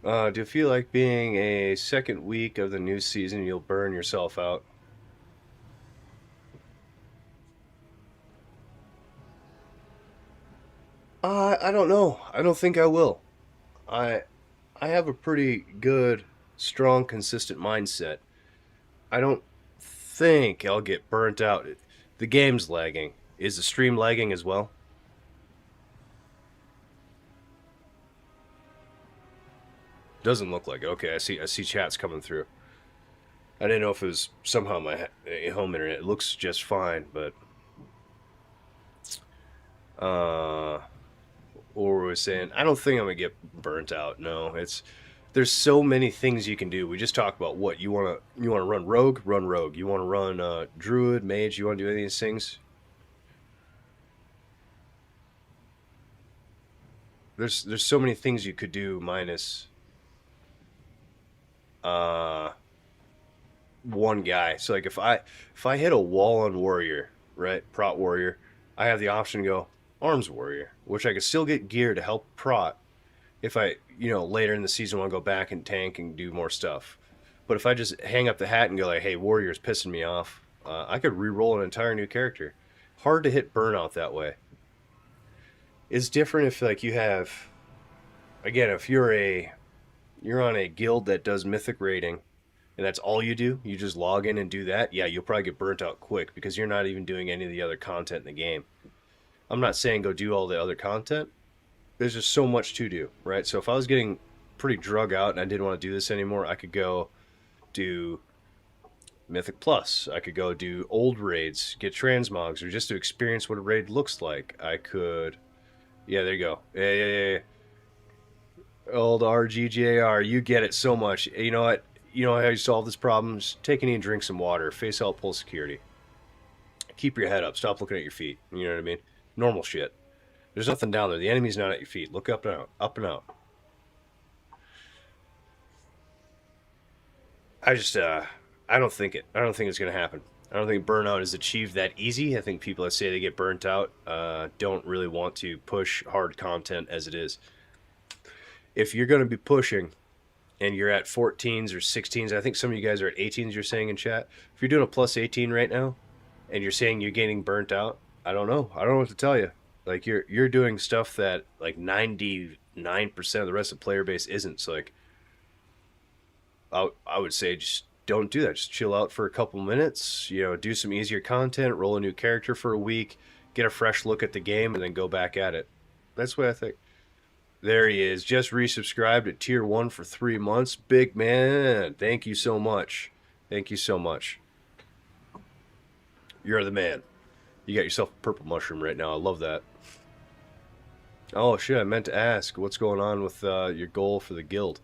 Do you feel like being a second week of the new season, you'll burn yourself out? I don't know. I don't think I will. I I have a pretty good, strong, consistent mindset. I don't think I'll get burnt out. The game's lagging. Is the stream lagging as well? Doesn't look like it. Okay, I see chats coming through. I didn't know if it was somehow my home internet. It looks just fine, but or was saying I don't think I'm gonna get burnt out. No, there's so many things you can do. We just talked about what you wanna run rogue, run rogue. You wanna run druid, mage. You wanna do any of these things? There's so many things you could do minus uh one guy. So like if I hit a wall on warrior, right, prot warrior, I have the option to go arms warrior, which I could still get gear to help prot if I later in the season want to go back and tank and do more stuff. But if I just hang up the hat and go like, hey, warrior's pissing me off, I could re-roll an entire new character. Hard to hit burnout that way. It's different if like you have, again, if you're on a guild that does mythic raiding and that's all you do, you just log in and do that, yeah, you'll probably get burnt out quick because you're not even doing any of the other content in the game. I'm not saying go do all the other content. There's just so much to do, right? So if I was getting pretty drug out and I didn't want to do this anymore, I could go do Mythic Plus. I could go do old raids, get transmogs, or just to experience what a raid looks like. I could, yeah, there you go. Yeah. Old RGJR, you get it so much. You know what? You know how you solve this problem? Just take any and drink some water. Face out, pull security. Keep your head up. Stop looking at your feet. You know what I mean? Normal shit. There's nothing down there. The enemy's not at your feet. Look up and out. Up and out. I just, I don't think it's going to happen. I don't think burnout is achieved that easy. I think people that say they get burnt out don't really want to push hard content as it is. If you're going to be pushing and you're at 14s or 16s, I think some of you guys are at 18s, you're saying in chat. If you're doing a plus 18 right now and you're saying you're getting burnt out, I don't know. I don't know what to tell you. Like you're doing stuff that like 99% of the rest of the player base isn't. So like I would say just don't do that. Just chill out for a couple minutes, do some easier content, roll a new character for a week, get a fresh look at the game, and then go back at it. That's what I think. There he is. Just resubscribed at tier 1 for 3 months. Big man. Thank you so much. Thank you so much. You're the man. You got yourself a purple mushroom right now. I love that. Oh, shit. I meant to ask. What's going on with your goal for the guild?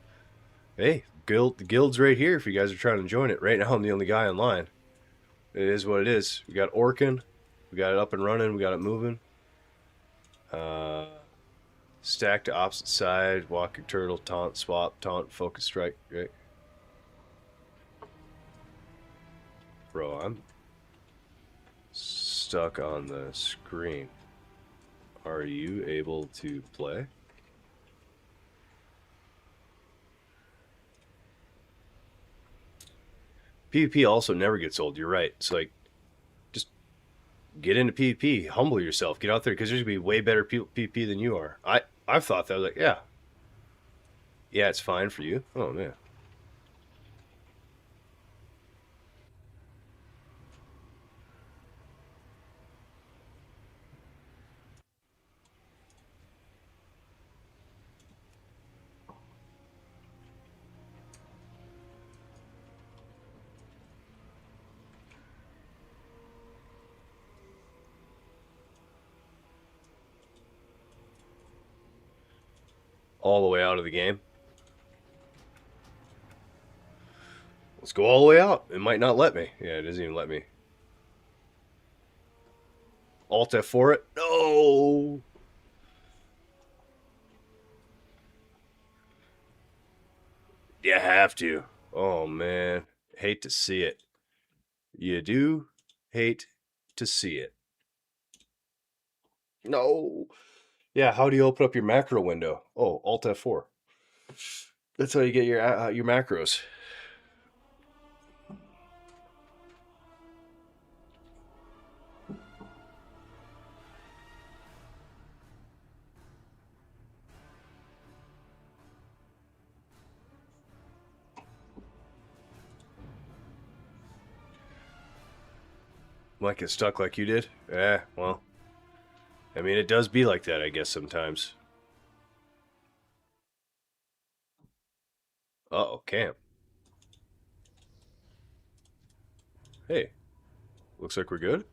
Hey, the guild's right here if you guys are trying to join it. Right now, I'm the only guy online. It is what it is. We got Orkin. We got it up and running. We got it moving. Stack to opposite side. Walking turtle. Taunt. Swap. Taunt. Focus strike. Right? Bro, I'm stuck on the screen. Are you able to play? PvP also never gets old. You're right. It's like, just get into PvP. Humble yourself. Get out there because there's going to be way better PvP than you are. I've thought that. I was like, yeah. Yeah, it's fine for you. Oh, man. All the way out of the game. Let's go all the way out. It might not let me. Yeah, it doesn't even let me. Alt F for it. No. You have to. Oh, man. Hate to see it. You do hate to see it. No. Yeah, how do you open up your macro window? Oh, Alt F4. That's how you get your macros. Might get stuck like you did? Well. I mean, it does be like that, I guess, sometimes. Uh-oh, camp. Hey. Looks like we're good.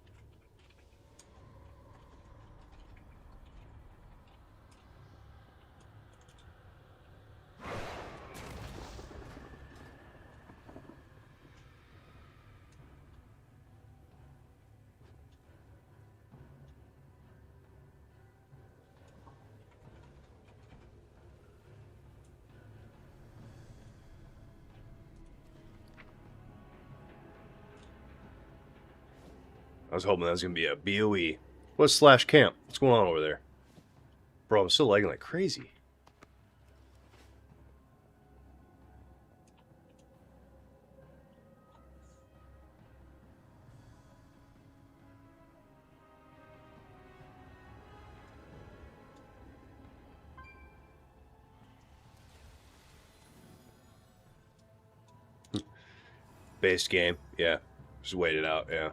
I was hoping that was going to be a BOE. What's slash camp? What's going on over there? Bro, I'm still lagging like crazy. Based game. Yeah. Just wait it out, yeah.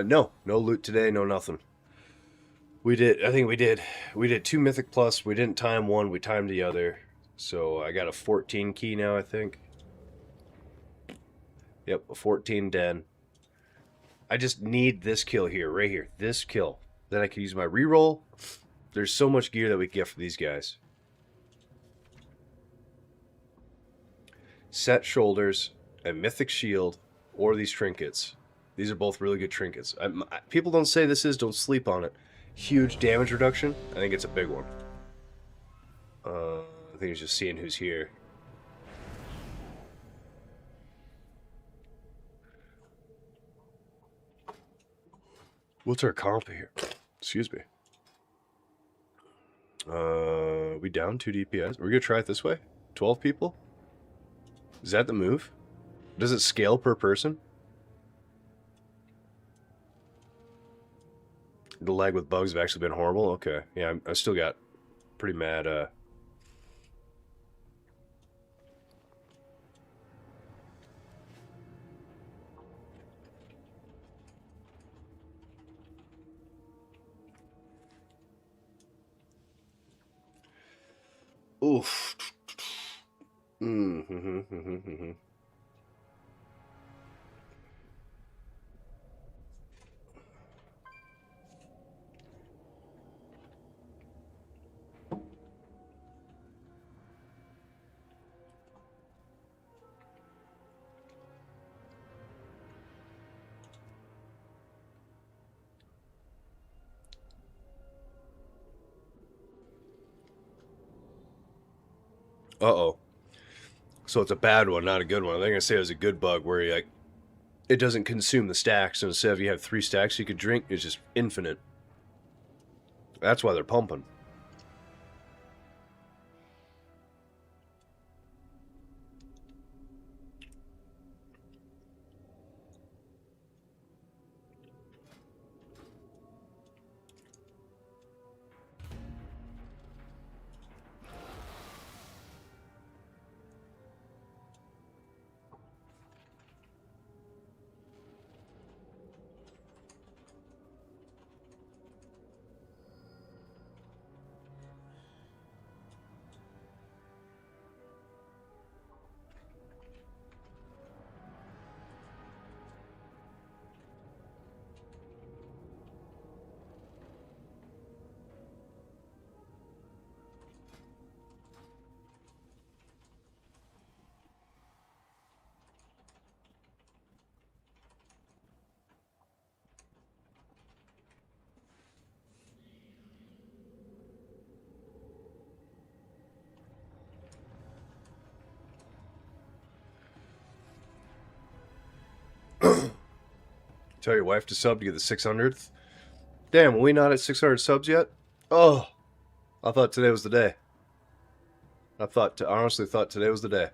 No. No loot today, no nothing. We did, I think we did 2 Mythic Plus. We didn't time one, we timed the other. So I got a 14 key now, I think. Yep, a 14 den. I just need this kill here, right here. This kill. Then I can use my reroll. There's so much gear that we get for these guys. Set shoulders, a mythic shield, or these trinkets. These are both really good trinkets. People don't say this is, don't sleep on it. Huge damage reduction. I think it's a big one. I think it's just seeing who's here. What's our comp here? Excuse me. We down 2 DPS? We're gonna try it this way? 12 people? Is that the move? Does it scale per person? The lag with bugs have actually been horrible? Okay. Yeah, I still got pretty mad, Oof. Uh-oh. So it's a bad one, not a good one. They're going to say it was a good bug where you, like, it doesn't consume the stacks. So instead of you have 3 stacks you could drink, it's just infinite. That's why they're pumping. Tell your wife to sub to get the 600th. Damn, are we not at 600 subs yet? Oh, I thought today was the day. I honestly thought today was the day.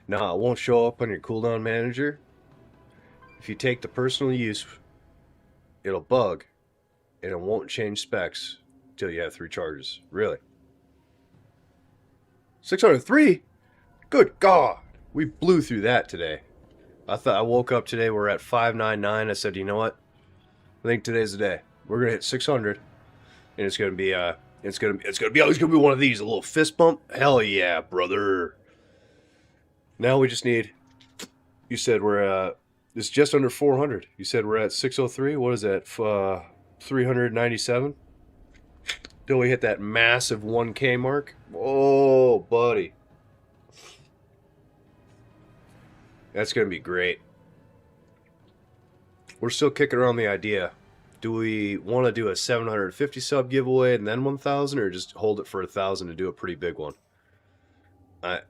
Nah, it won't show up on your cooldown manager. If you take the personal use, it'll bug, and it won't change specs till you have 3 charges. Really? 603? Good God! We blew through that today. I woke up today, we're at 599. I said, you know what? I think today's the day. We're gonna hit 600, and it's gonna be one of these, a little fist bump. Hell yeah, brother! Now we just need. You said it's just under 400. You said we're at 603. What is that? 397. Till we hit that massive 1K mark. Oh, buddy. That's going to be great. We're still kicking around the idea. Do we want to do a 750 sub giveaway and then 1,000, or just hold it for 1,000 to do a pretty big one?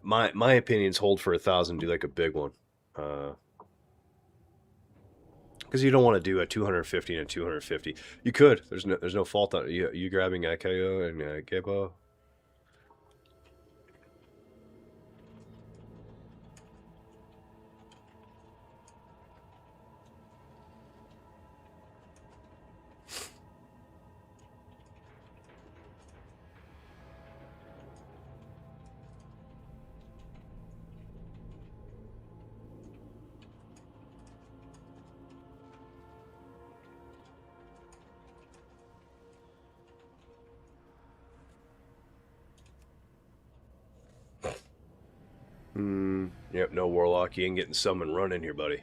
My opinions hold for 1,000, do like a big one. Because you don't want to do a 250 and a 250. You could. There's no fault on it. You grabbing Akayo and Gebo? Yep, no Warlock. You ain't getting summon run in here, buddy.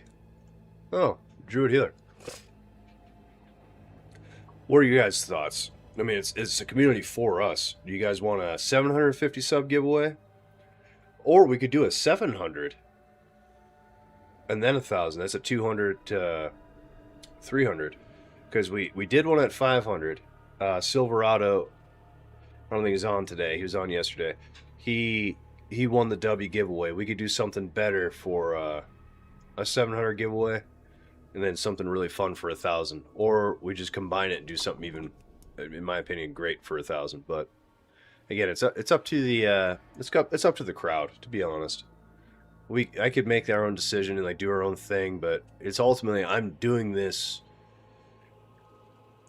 Oh, Druid Healer. What are you guys' thoughts? I mean, it's a community for us. Do you guys want a 750 sub giveaway? Or we could do a 700 and then 1,000. That's a 200 to 300. Because we did one at 500. Silverado, I don't think he's on today. He was on yesterday. He won the W giveaway. We could do something better for a 700 giveaway, and then something really fun for 1,000. Or we just combine it and do something even, in my opinion, great for 1,000. But again, it's up to the it's up to the crowd, to be honest. I could make our own decision and like do our own thing, but it's ultimately I'm doing this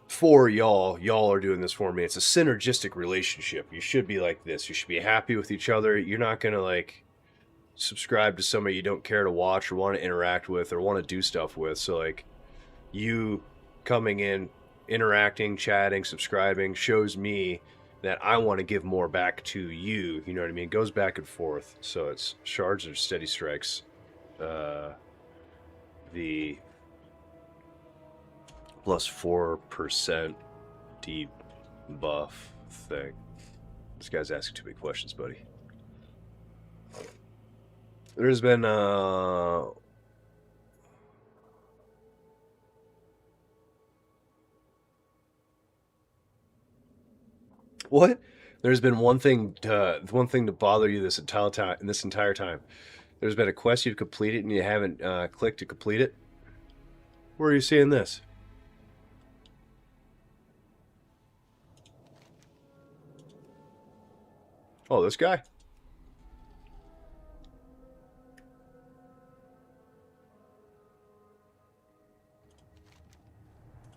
for y'all. Y'all are doing this for me. It's a synergistic relationship. You should be like this. You should be happy with each other. You're not gonna like subscribe to somebody you don't care to watch or want to interact with or want to do stuff with. So like you coming in, interacting, chatting, subscribing shows me that I want to give more back to you. You know what I mean? It goes back and forth. So it's shards or steady strikes. The plus 4% debuff thing. This guy's asking too many questions, buddy. There's been what? There's been one thing to bother you this entire time. There's been a quest you've completed and you haven't clicked to complete it. Where are you seeing this? Oh, this guy?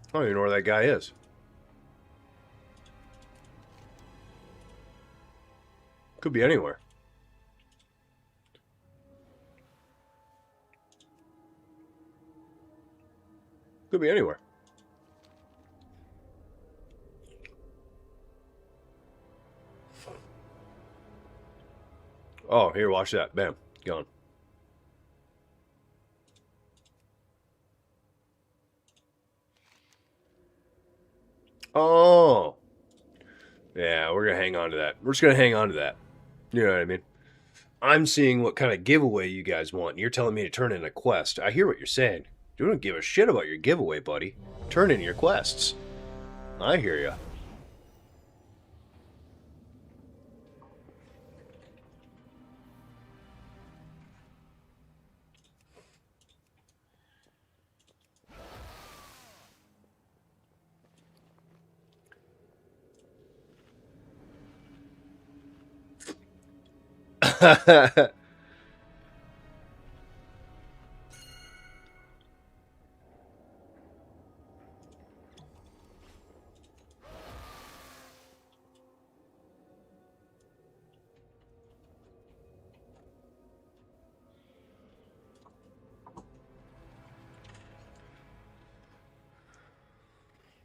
I don't even know where that guy is. Could be anywhere. Could be anywhere. Oh, here, watch that. Bam. Gone. Oh. Yeah, we're going to hang on to that. We're just going to hang on to that. You know what I mean? I'm seeing what kind of giveaway you guys want, and you're telling me to turn in a quest. I hear what you're saying. You don't give a shit about your giveaway, buddy. Turn in your quests. I hear ya.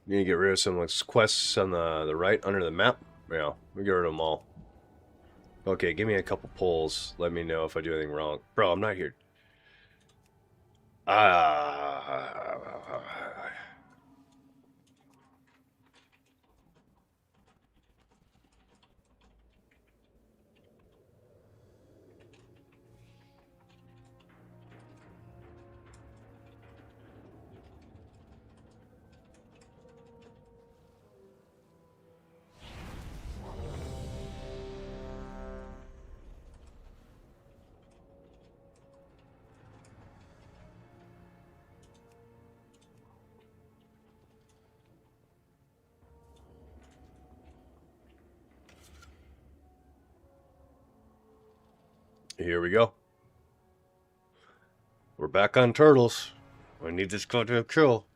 You need to get rid of some of those quests on the right under the map? Yeah, we get rid of them all. Okay, give me a couple pulls. Let me know if I do anything wrong. Bro, I'm not here. Here we go. We're back on turtles. I need this guy to kill.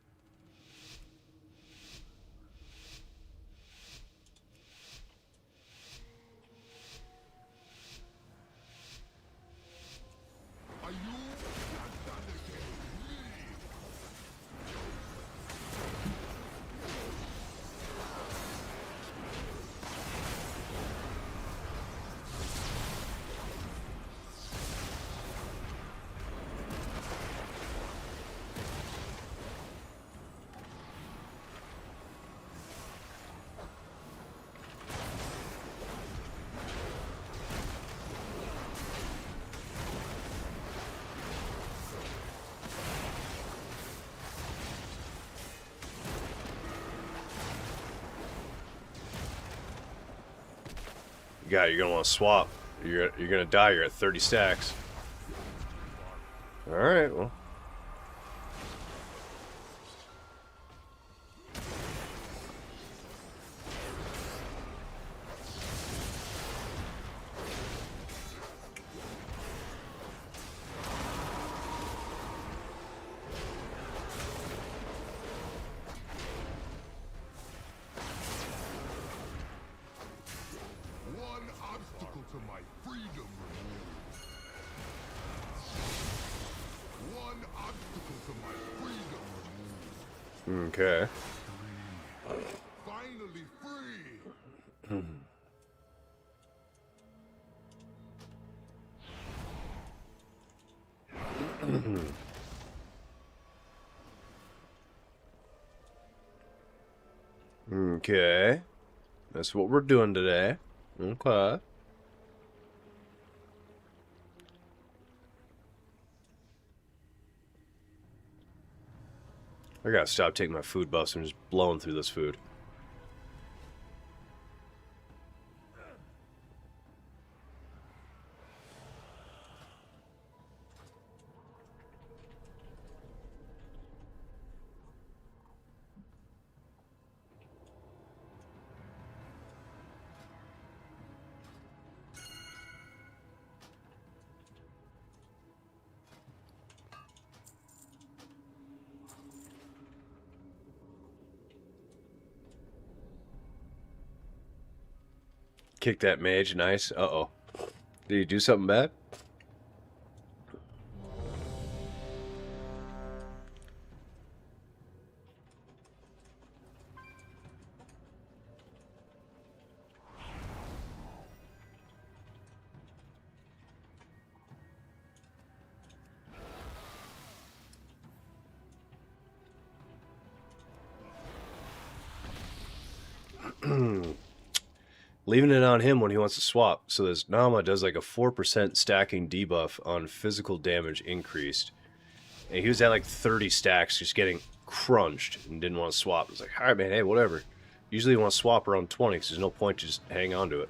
Yeah, you're gonna want to swap. You're gonna die. You're at 30 stacks. All right, well. Okay. Finally free. Okay. That's what we're doing today. Okay. I gotta stop taking my food buffs and just blowing through this food. Kick that mage, nice. Uh-oh. Did he do something bad? leaving it on him when he wants to swap. So this Nama does like a 4% stacking debuff on physical damage increased. And he was at like 30 stacks, just getting crunched and didn't want to swap. It's like, all right, man, hey, whatever. Usually you want to swap around 20 because there's no point to just hang on to it.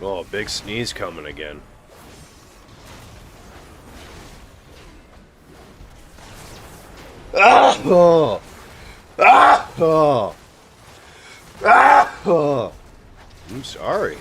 Oh, big sneeze coming again. Ah! Oh! Ah! Oh! Ah! Oh! I'm sorry.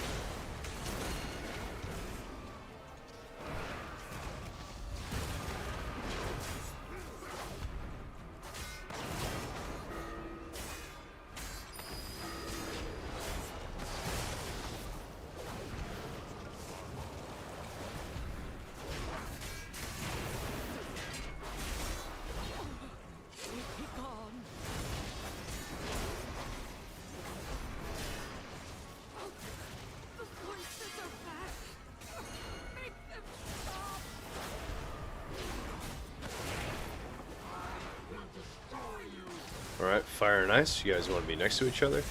Alright, fire and ice. You guys want to be next to each other?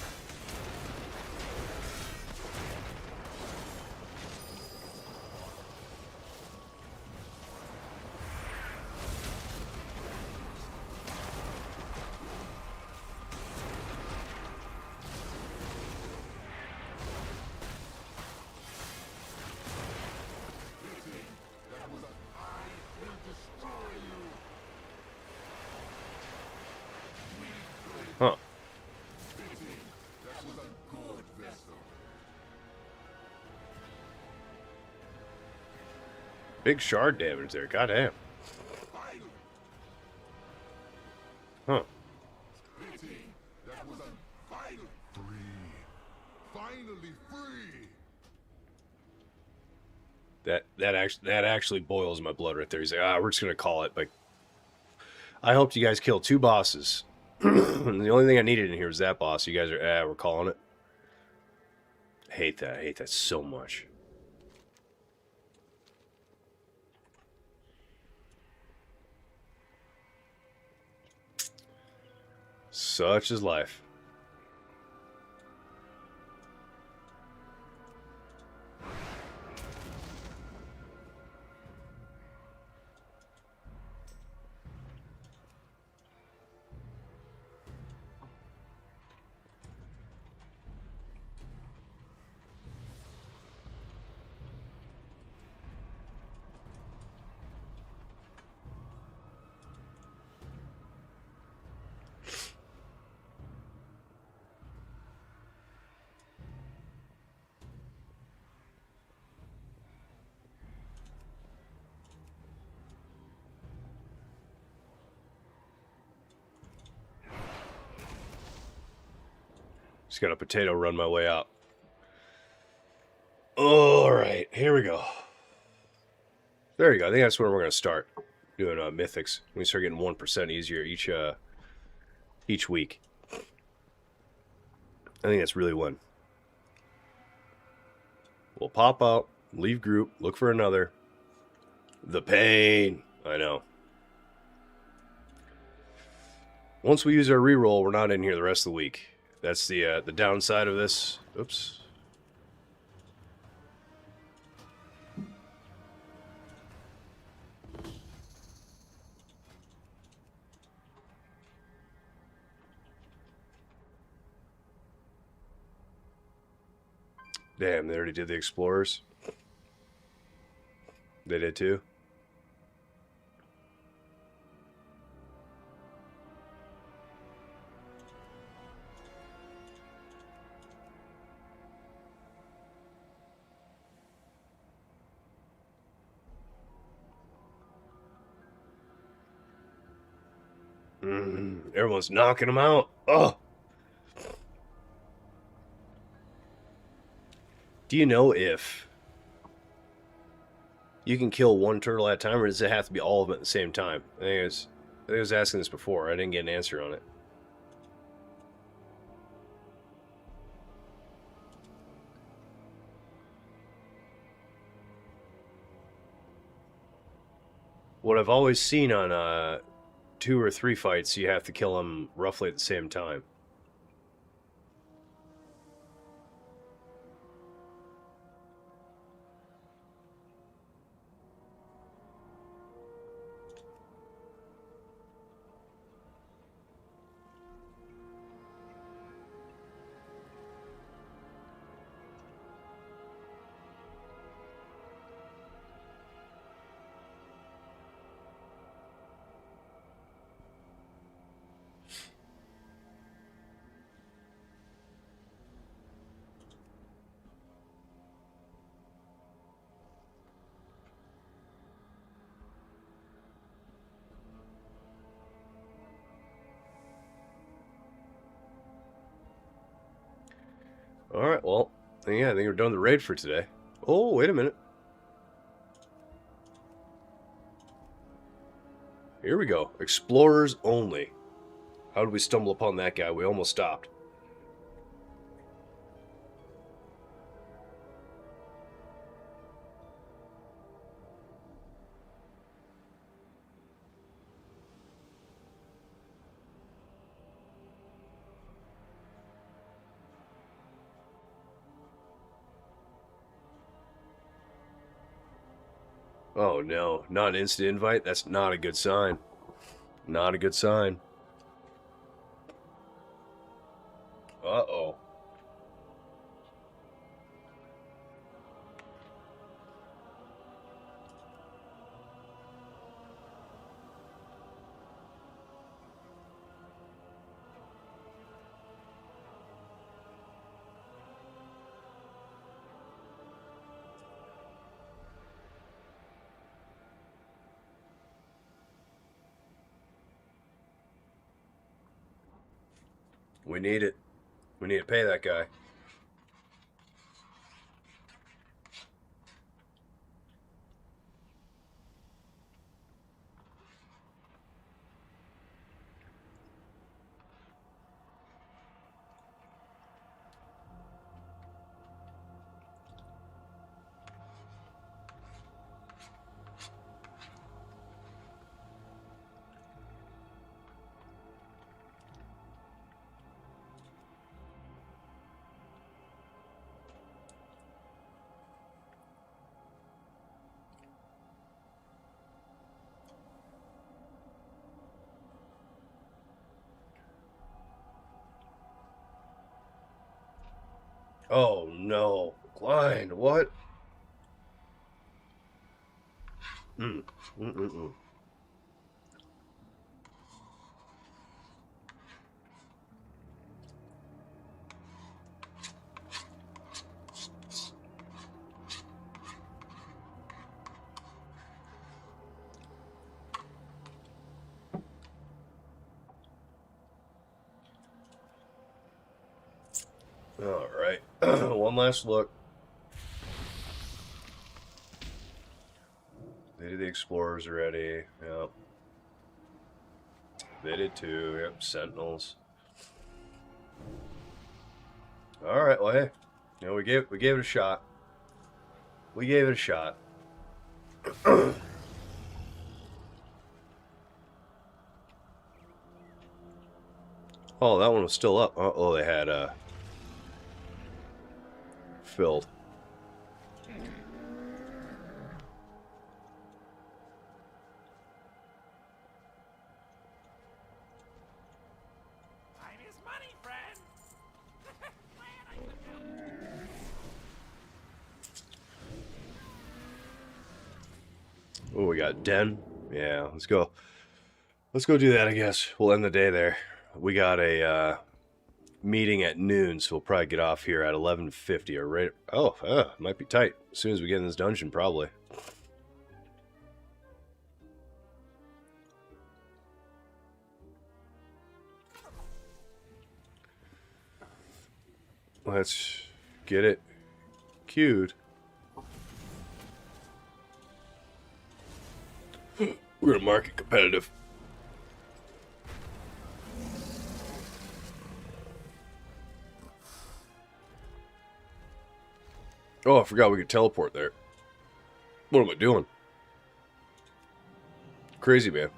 Huh. Big shard damage there, goddamn. Huh. Finally free. That actually boils my blood right there. He's like, we're just gonna call it. Like, I hoped you guys killed 2 bosses. The only thing I needed in here was that boss. You guys are, we're calling it. I hate that. I hate that so much. Such is life. Just got a potato run my way out. Alright, here we go. There you go. I think that's where we're going to start doing mythics. We start getting 1% easier each week. I think that's really one. We'll pop out, leave group, look for another. The pain. I know. Once we use our reroll, we're not in here the rest of the week. That's the downside of this. Oops. Damn, they already did the explorers. They did too. Everyone's knocking them out. Oh. Do you know if you can kill one turtle at a time, or does it have to be all of them at the same time? I think it's was asking this before. I didn't get an answer on it. What I've always seen on 2 or 3 fights, you have to kill them roughly at the same time. Alright, well, yeah, I think we're done with the raid for today. Oh, wait a minute. Here we go. Explorers only. How did we stumble upon that guy? We almost stopped. Oh no, not an instant invite? That's not a good sign. Not a good sign. Uh-oh. We need it. We need to pay that guy. Oh no. Blind, what? Mm-mm-mm. Alright. One last look. They did the explorers already. Yep. They did too. Yep. Sentinels. Alright, well hey. You know, we gave it a shot. We gave it a shot. Oh, that one was still up. Oh, they had filled. Time is money, friend. Oh, we got Den. Yeah, let's go. Let's go do that, I guess. We'll end the day there. We got a meeting at noon, so we'll probably get off here at 11:50 or right. Oh, might be tight. As soon as we get in this dungeon, probably. Let's get it queued. We're gonna mark it competitive. Oh, I forgot we could teleport there. What am I doing? Crazy, man.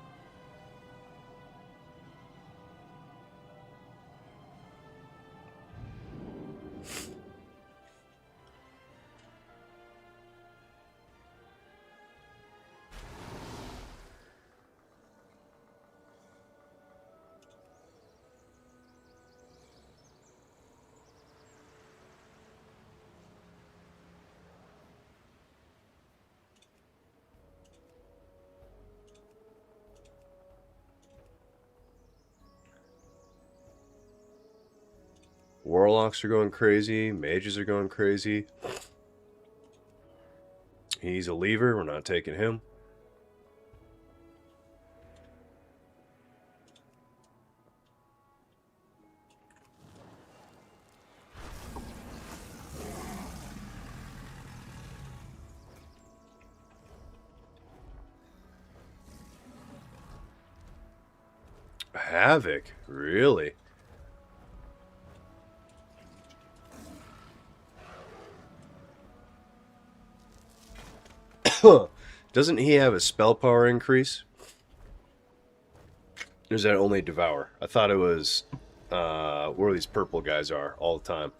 Warlocks are going crazy. Mages are going crazy. He's a lever. We're not taking him. Havoc? Really? Doesn't he have a spell power increase? Or is that only Devour? I thought it was where these purple guys are all the time.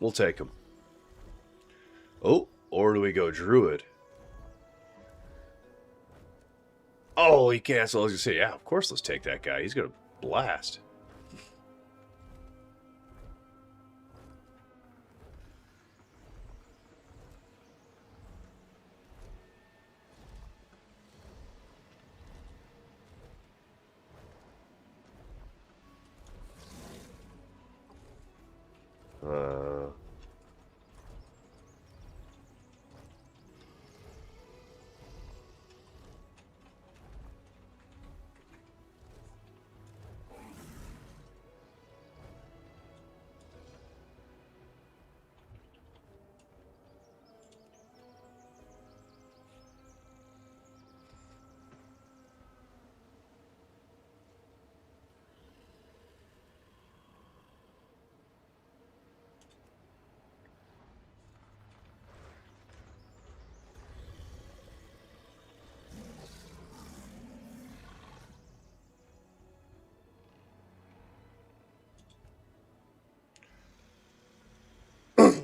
We'll take him. Oh, or do we go Druid? Oh, he canceled. I was going to say, yeah, of course let's take that guy. He's going to blast.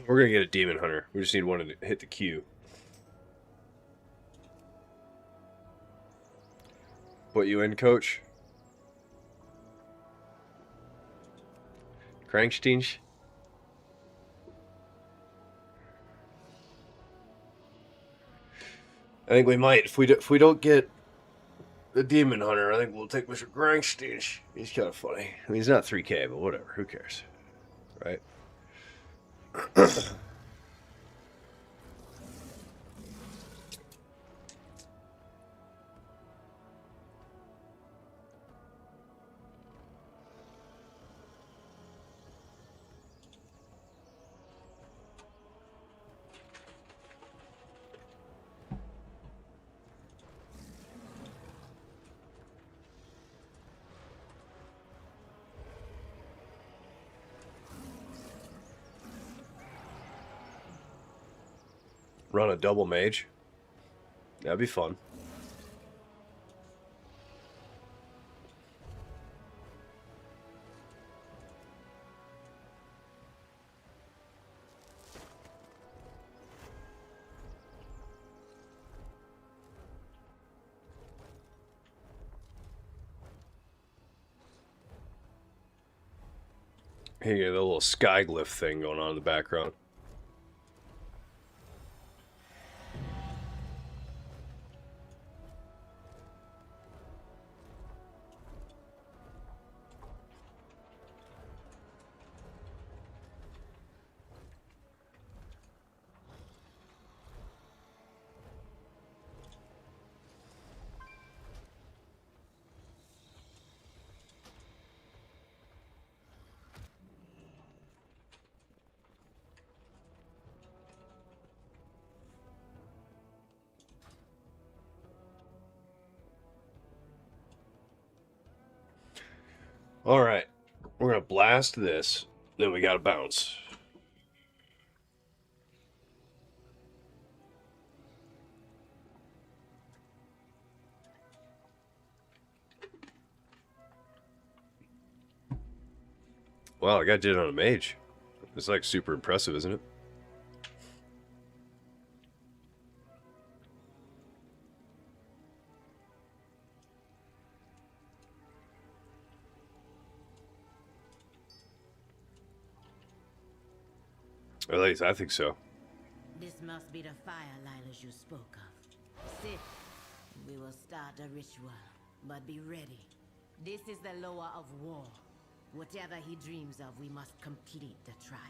We're going to get a Demon Hunter. We just need one to hit the queue. Put you in, coach? Kranksteinsch? I think we might. If we don't get the Demon Hunter, I think we'll take Mr. Kranksteinsch. He's kind of funny. I mean, he's not 3K, but whatever. Who cares? Right? Run a double mage. That'd be fun. Here you get a little sky glyph thing going on in the background. Alright. We're gonna blast this. Then we gotta bounce. Wow, I got did it on a mage. It's like super impressive, isn't it? At least I think so. This must be the fire liners you spoke of. Sit. We will start a ritual, but be ready. This is the lower of war. Whatever he dreams of, we must complete the trial.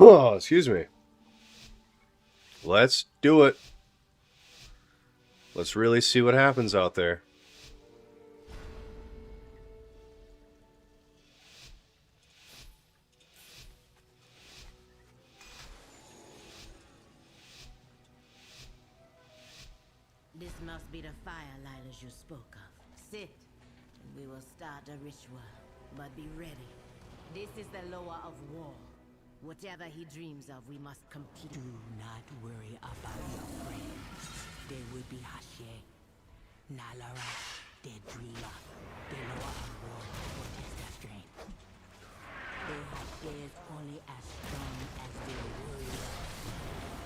Oh, excuse me. Let's do it. Let's really see what happens out there. This must be the fire liners you spoke of. Sit. We will start a ritual, but be ready. This is the lower of war. Whatever he dreams of, we must complete. Do not worry about your friends. They will be Hashe, Nalara, Dedrila, Deloa, and War, what is their strength? They have days only as strong as their warrior.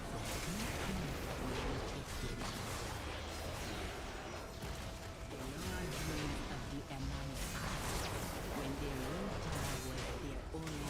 So we will take them. The Lord dreams of the Emani when their winter was their only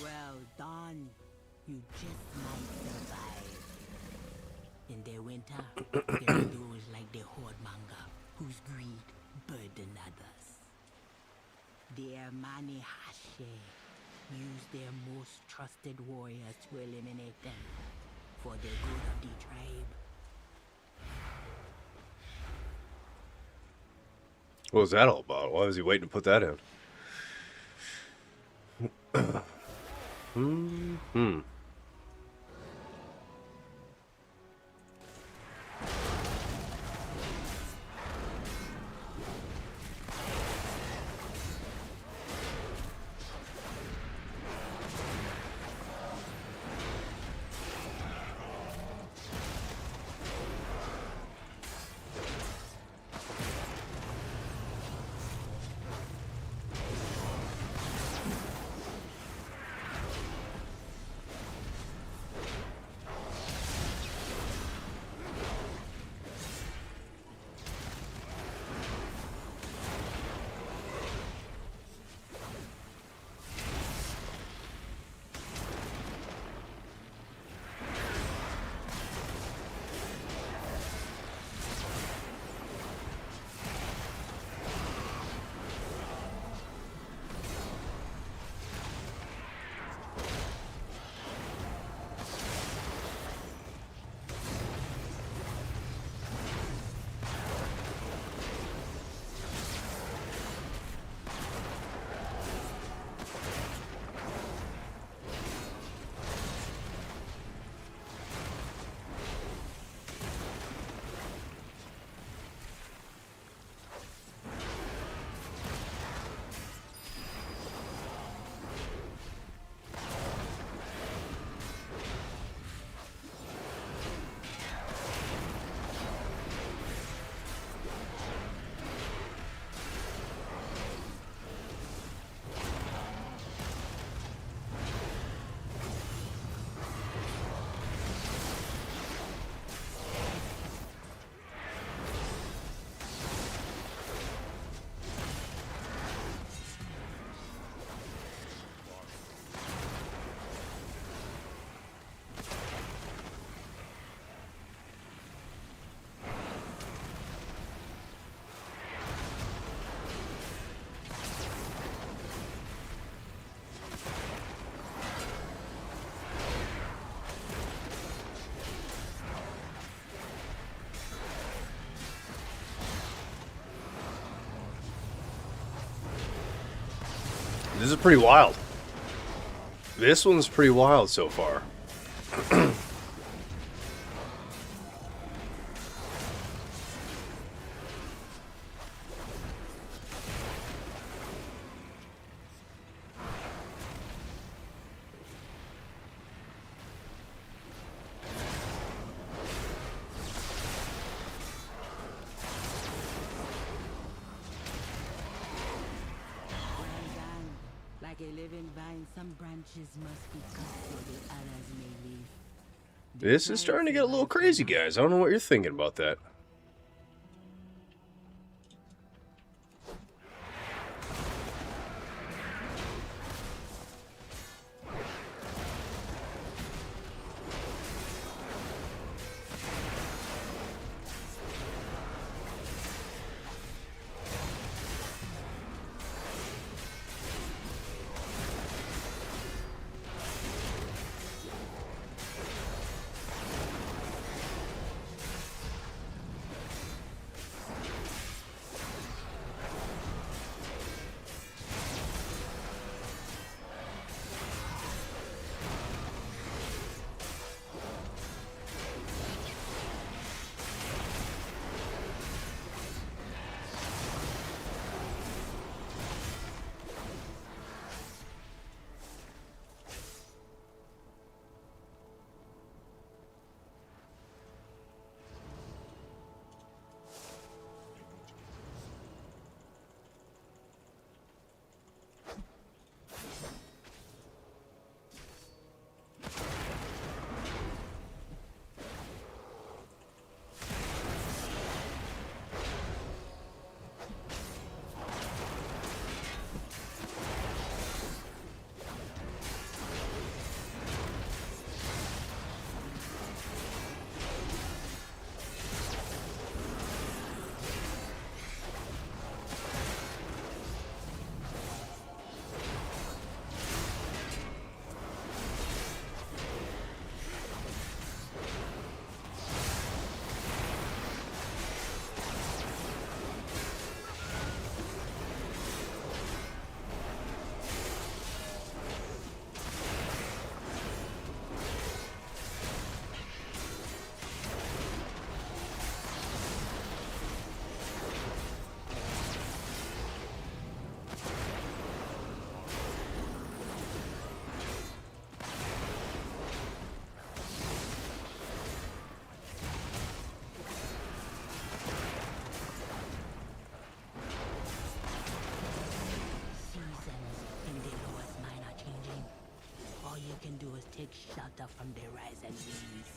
Well done. You just might survive. In the winter, there are those like the Hordmonger, whose greed burden others. Their Mani Hashe use their most trusted warriors to eliminate them for the good of the tribe. What was that all about? Why was he waiting to put that in? This is pretty wild. This one's pretty wild so far. Like a living vine, some branches must be cut so the others may live. This is starting to get a little crazy, guys. I don't know what you're thinking about that. you can do is take shelter from their rising bees.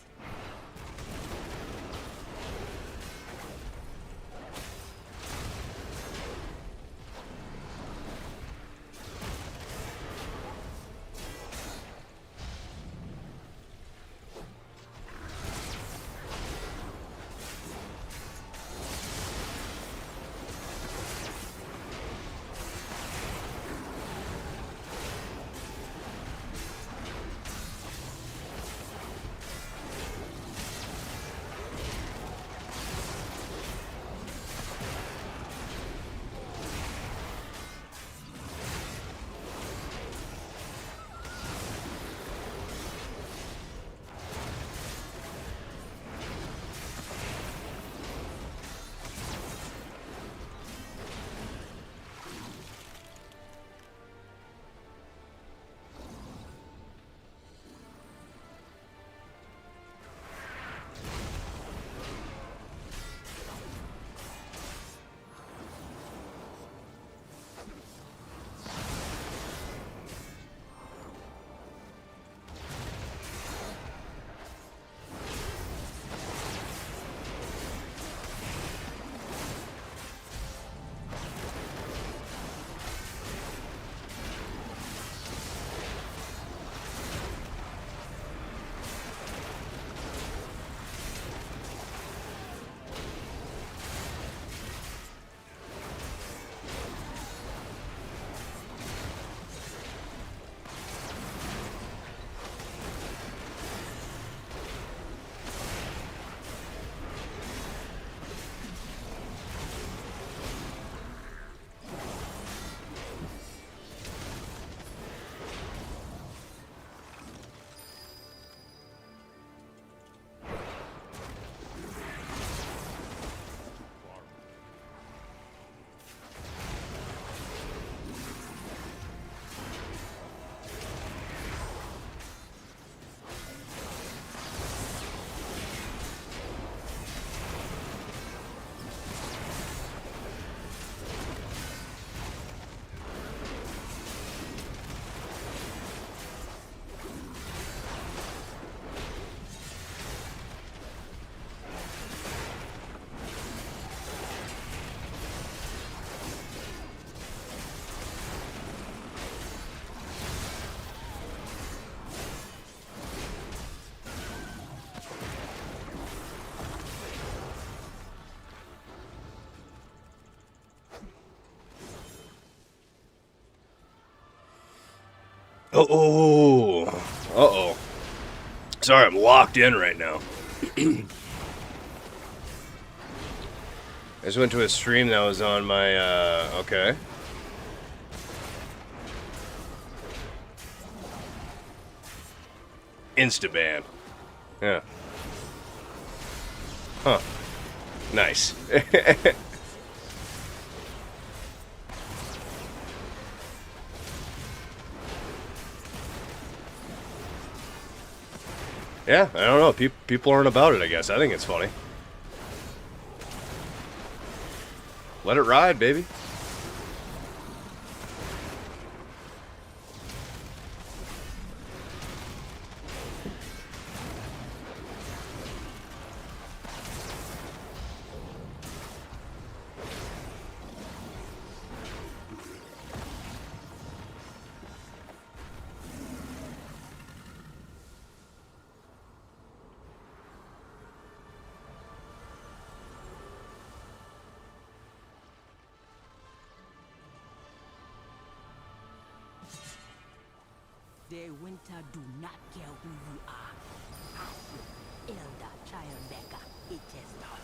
Oh, uh-oh. Sorry, I'm locked in right now. I just went to a stream that was on my, okay. Instaban. Yeah. Huh. Nice. Yeah, I don't know. People aren't about it, I guess. I think it's funny. Let it ride, baby. The winter do not care who you are. Ask your elder child Becca. It is not.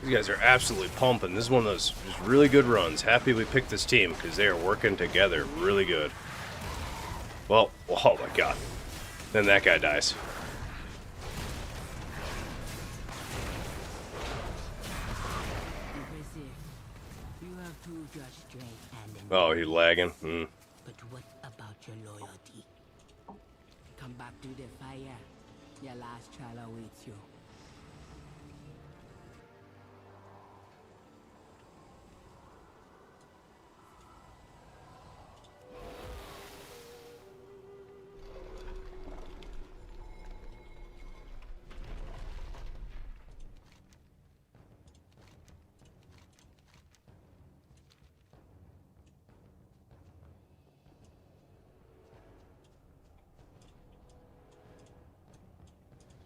These guys are absolutely pumping. This is one of those just really good runs. Happy we picked this team because they are working together really good. Well, oh my god. Then that guy dies. You have proved your strength and Oh, he's lagging. Hmm. But what about your loyalty? Come back to the fire. Your last trial awaits you.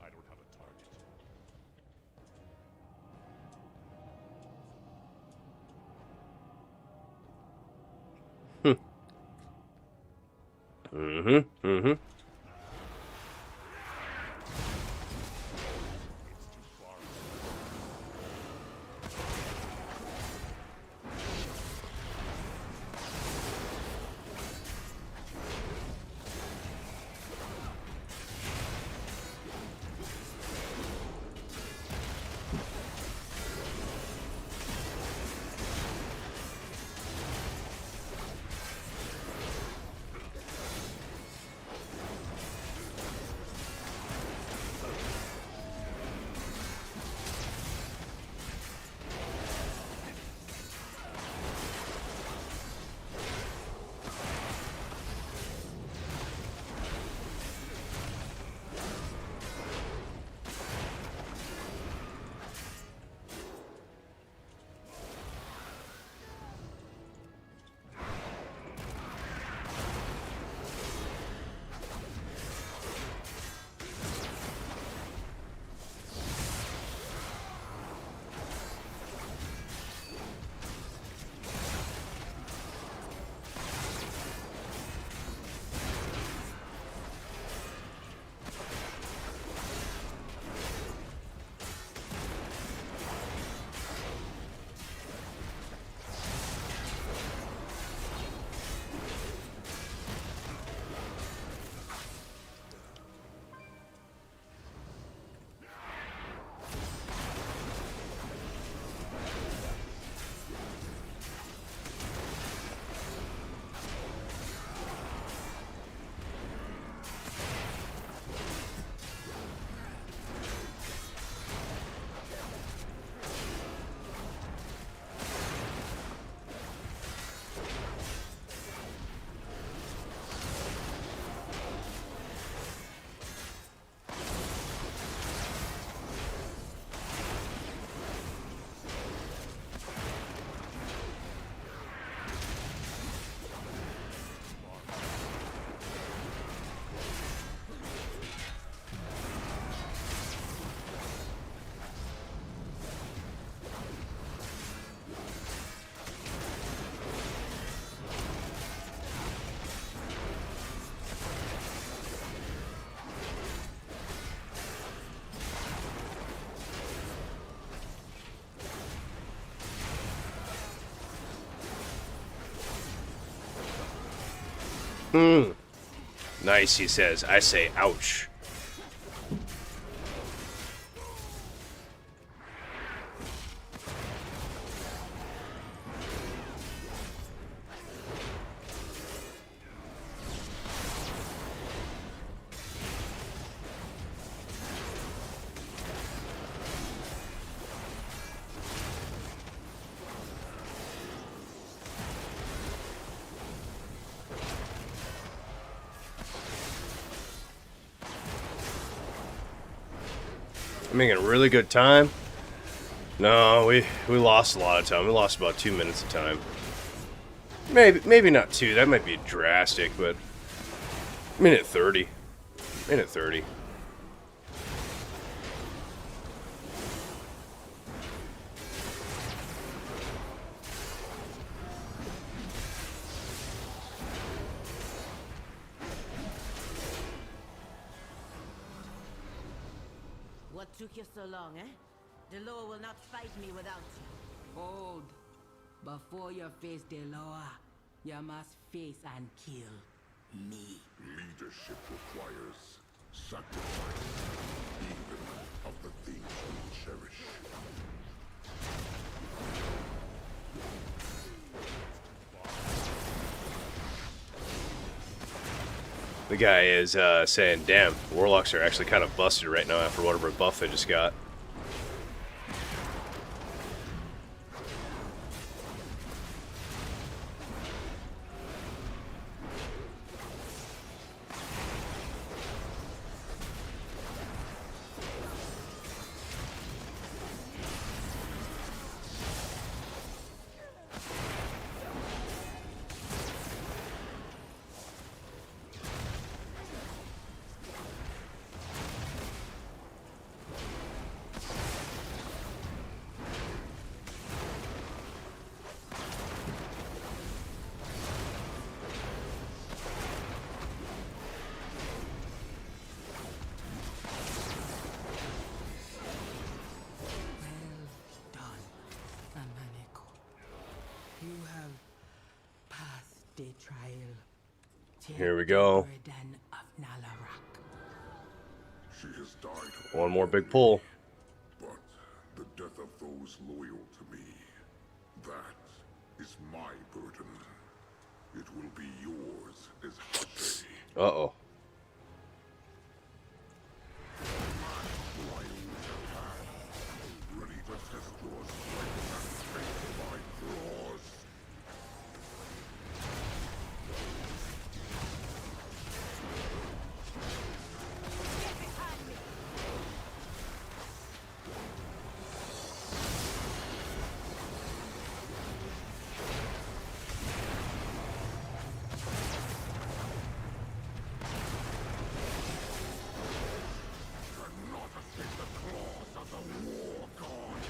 I don't have a target. Mm-hmm. Mm-hmm. Hmm. Nice, he says. I say, ouch. Making really good time. No, we lost a lot of time. We lost about 2 minutes of time. Maybe not 2. That might be drastic, but minute 30. Minute 30. What took you so long, eh? Deloa will not fight me without you. Hold. Before you face Deloa, you must face and kill me. Leadership requires sacrifice, even of the things we cherish. The guy is saying, damn, warlocks are actually kind of busted right now after whatever buff they just got. Here we go. She has died. One more big pull. But the death of those loyal to me, that is my burden. It will be yours as Hashe. Uh-oh. Ready to test your strength and taste my claws. Cannot escape the claws of the war god.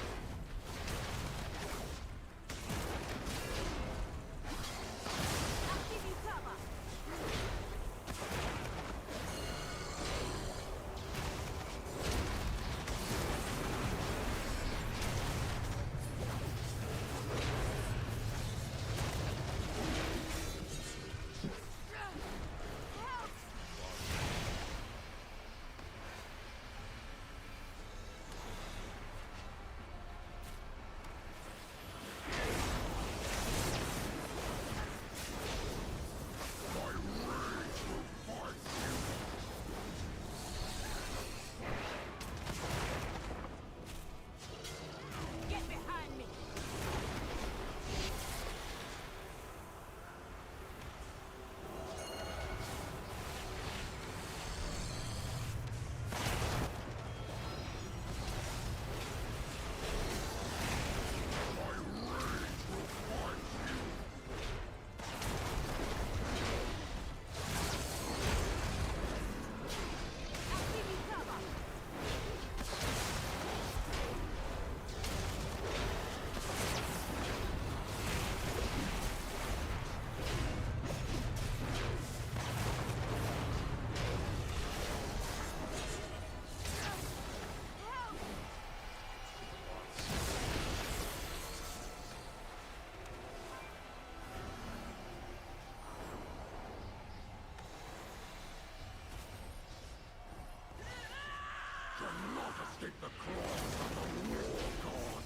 Cannot escape the claws of the war god.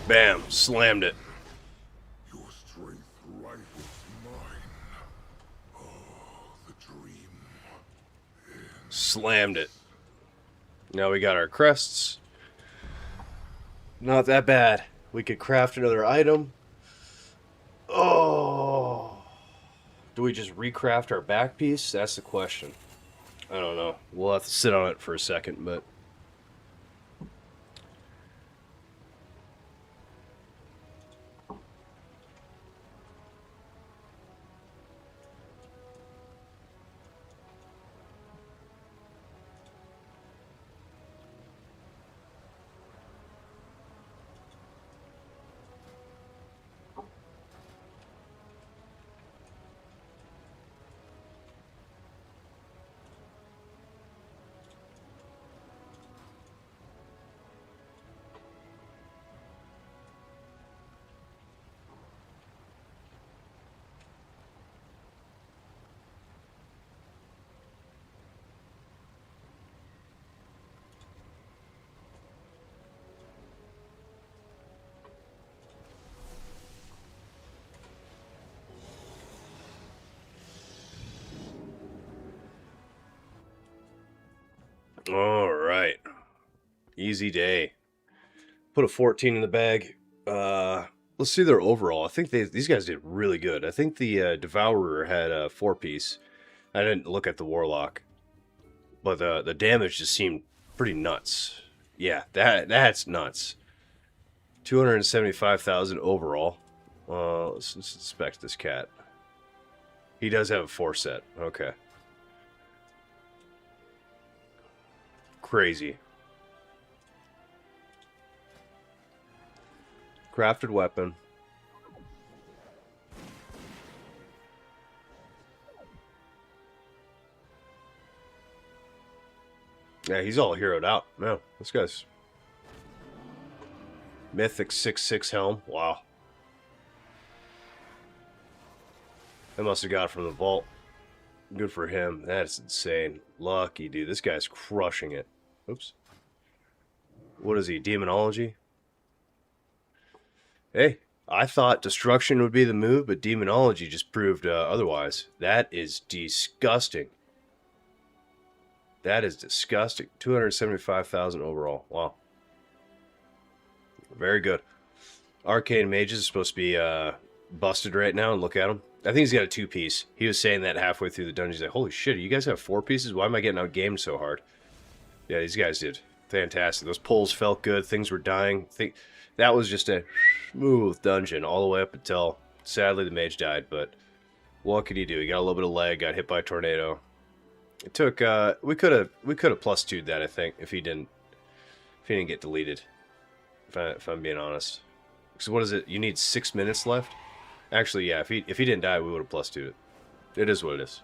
Bam. Slammed it. Your strength rivals mine. Oh, the dream. Slammed it. Now we got our crests. Not that bad. We could craft another item. Oh. Do we just recraft our back piece? That's the question. I don't know. We'll have to sit on it for a second, but... All right. Easy day. Put a 14 in the bag. Let's see their overall. I think these guys did really good. I think the Devourer had a 4-piece. I didn't look at the Warlock, but the damage just seemed pretty nuts. Yeah, that's nuts. 275,000 overall. Let's inspect this cat. He does have a 4-set. Okay. Crazy. Crafted weapon. Yeah, he's all heroed out. Man, this guy's Mythic 6/6 helm. Wow. That must have got it from the vault. Good for him. That's insane. Lucky dude. This guy's crushing it. Oops. What is he? Demonology? Hey, I thought destruction would be the move, but demonology just proved otherwise. That is disgusting. That is disgusting. 275,000 overall. Wow. Very good. Arcane Mages is supposed to be busted right now, and look at him. I think he's got a 2-piece. He was saying that halfway through the dungeon. He's like, holy shit, you guys have 4 pieces? Why am I getting outgamed so hard? Yeah, these guys did fantastic. Those pulls felt good. Things were dying. That was just a smooth dungeon all the way up until, sadly, the mage died. But what could he do? He got a little bit of lag, got hit by a tornado. It took, we could have plus 2'd that, I think, if he didn't get deleted. If I'm being honest. So what is it? You need 6 minutes left? Actually, yeah, if he didn't die, we would have plus 2'd it. It is what it is.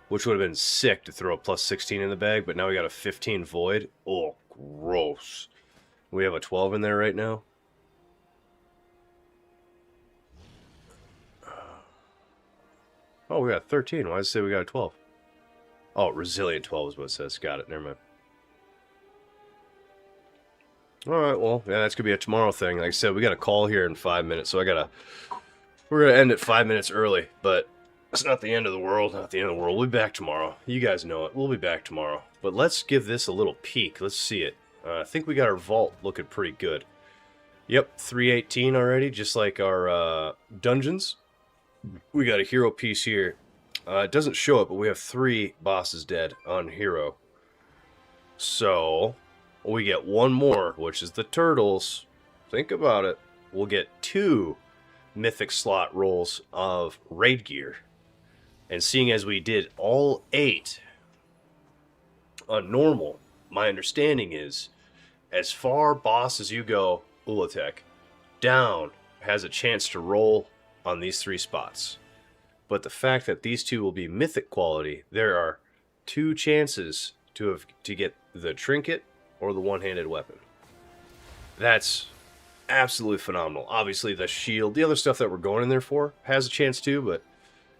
Which would have been sick to throw a plus 16 in the bag, but now we got a 15 void. Oh, gross. We have a 12 in there right now. Oh, we got 13. Why does it say we got a 12? Oh, resilient 12 is what it says. Got it. Never mind. Alright, well, yeah, that's going to be a tomorrow thing. Like I said, we got a call here in 5 minutes, so we're going to end it 5 minutes early, but it's not the end of the world. Not the end of the world. We'll be back tomorrow. You guys know it. We'll be back tomorrow. But let's give this a little peek. Let's see it. I think we got our vault looking pretty good. Yep, 318 already, just like our dungeons. We got a hero piece here. It doesn't show it, but we have 3 bosses dead on hero. So we get one more, which is the turtles. Think about it. We'll get 2 mythic slot rolls of raid gear. And seeing as we did all 8 on normal, my understanding is as far boss as you go, Ulatek, down has a chance to roll on these 3 spots. But the fact that these 2 will be mythic quality, there are 2 chances to get the trinket or the one-handed weapon. That's absolutely phenomenal. Obviously, the shield, the other stuff that we're going in there for, has a chance too, but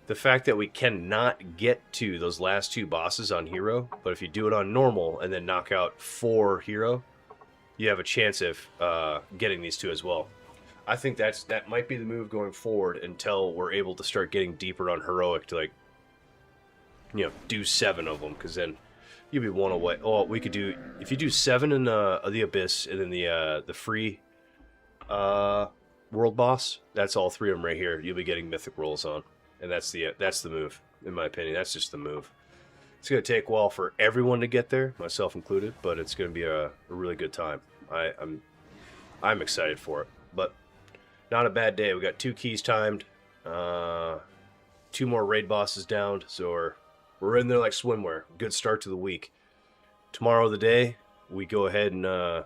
the fact that we cannot get to those last 2 bosses on hero, but if you do it on normal and then knock out 4 hero, you have a chance of getting these 2 as well. I think that might be the move going forward until we're able to start getting deeper on heroic to, like, do 7 of them, because then you'd be 1 away. Oh, we could do, if you do 7 in the Abyss and then the free world boss, that's all 3 of them right here. You'll be getting mythic rolls on, and that's the move, in my opinion. That's just the move. It's going to take a while for everyone to get there, myself included, but it's going to be a really good time. I'm excited for it, but not a bad day. We got 2 keys timed, 2 more raid bosses downed, so we're in there like swimwear. Good start to the week. Tomorrow the day, we go ahead and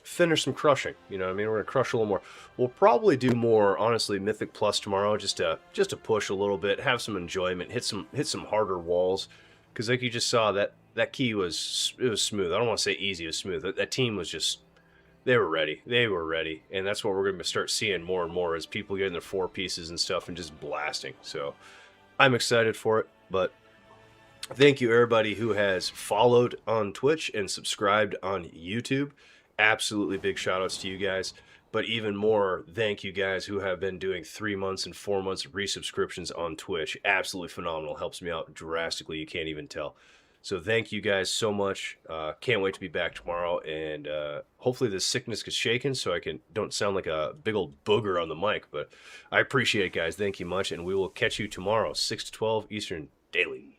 finish some crushing. You know what I mean? We're gonna crush a little more. We'll probably do more, honestly, Mythic Plus tomorrow, just to push a little bit, have some enjoyment, hit some harder walls. Because like you just saw, that key was smooth. I don't want to say easy, it was smooth. That team was just, they were ready. They were ready. And that's what we're going to start seeing more and more, as people getting their 4 pieces and stuff and just blasting. So I'm excited for it. But thank you everybody who has followed on Twitch and subscribed on YouTube. Absolutely big shout outs to you guys. But even more, thank you guys who have been doing 3 months and 4 months of resubscriptions on Twitch. Absolutely phenomenal. Helps me out drastically. You can't even tell. So thank you guys so much. Can't wait to be back tomorrow, and hopefully this sickness gets shaken so I don't sound like a big old booger on the mic. But I appreciate it, guys. Thank you much, and we will catch you tomorrow, 6 to 12 Eastern daily.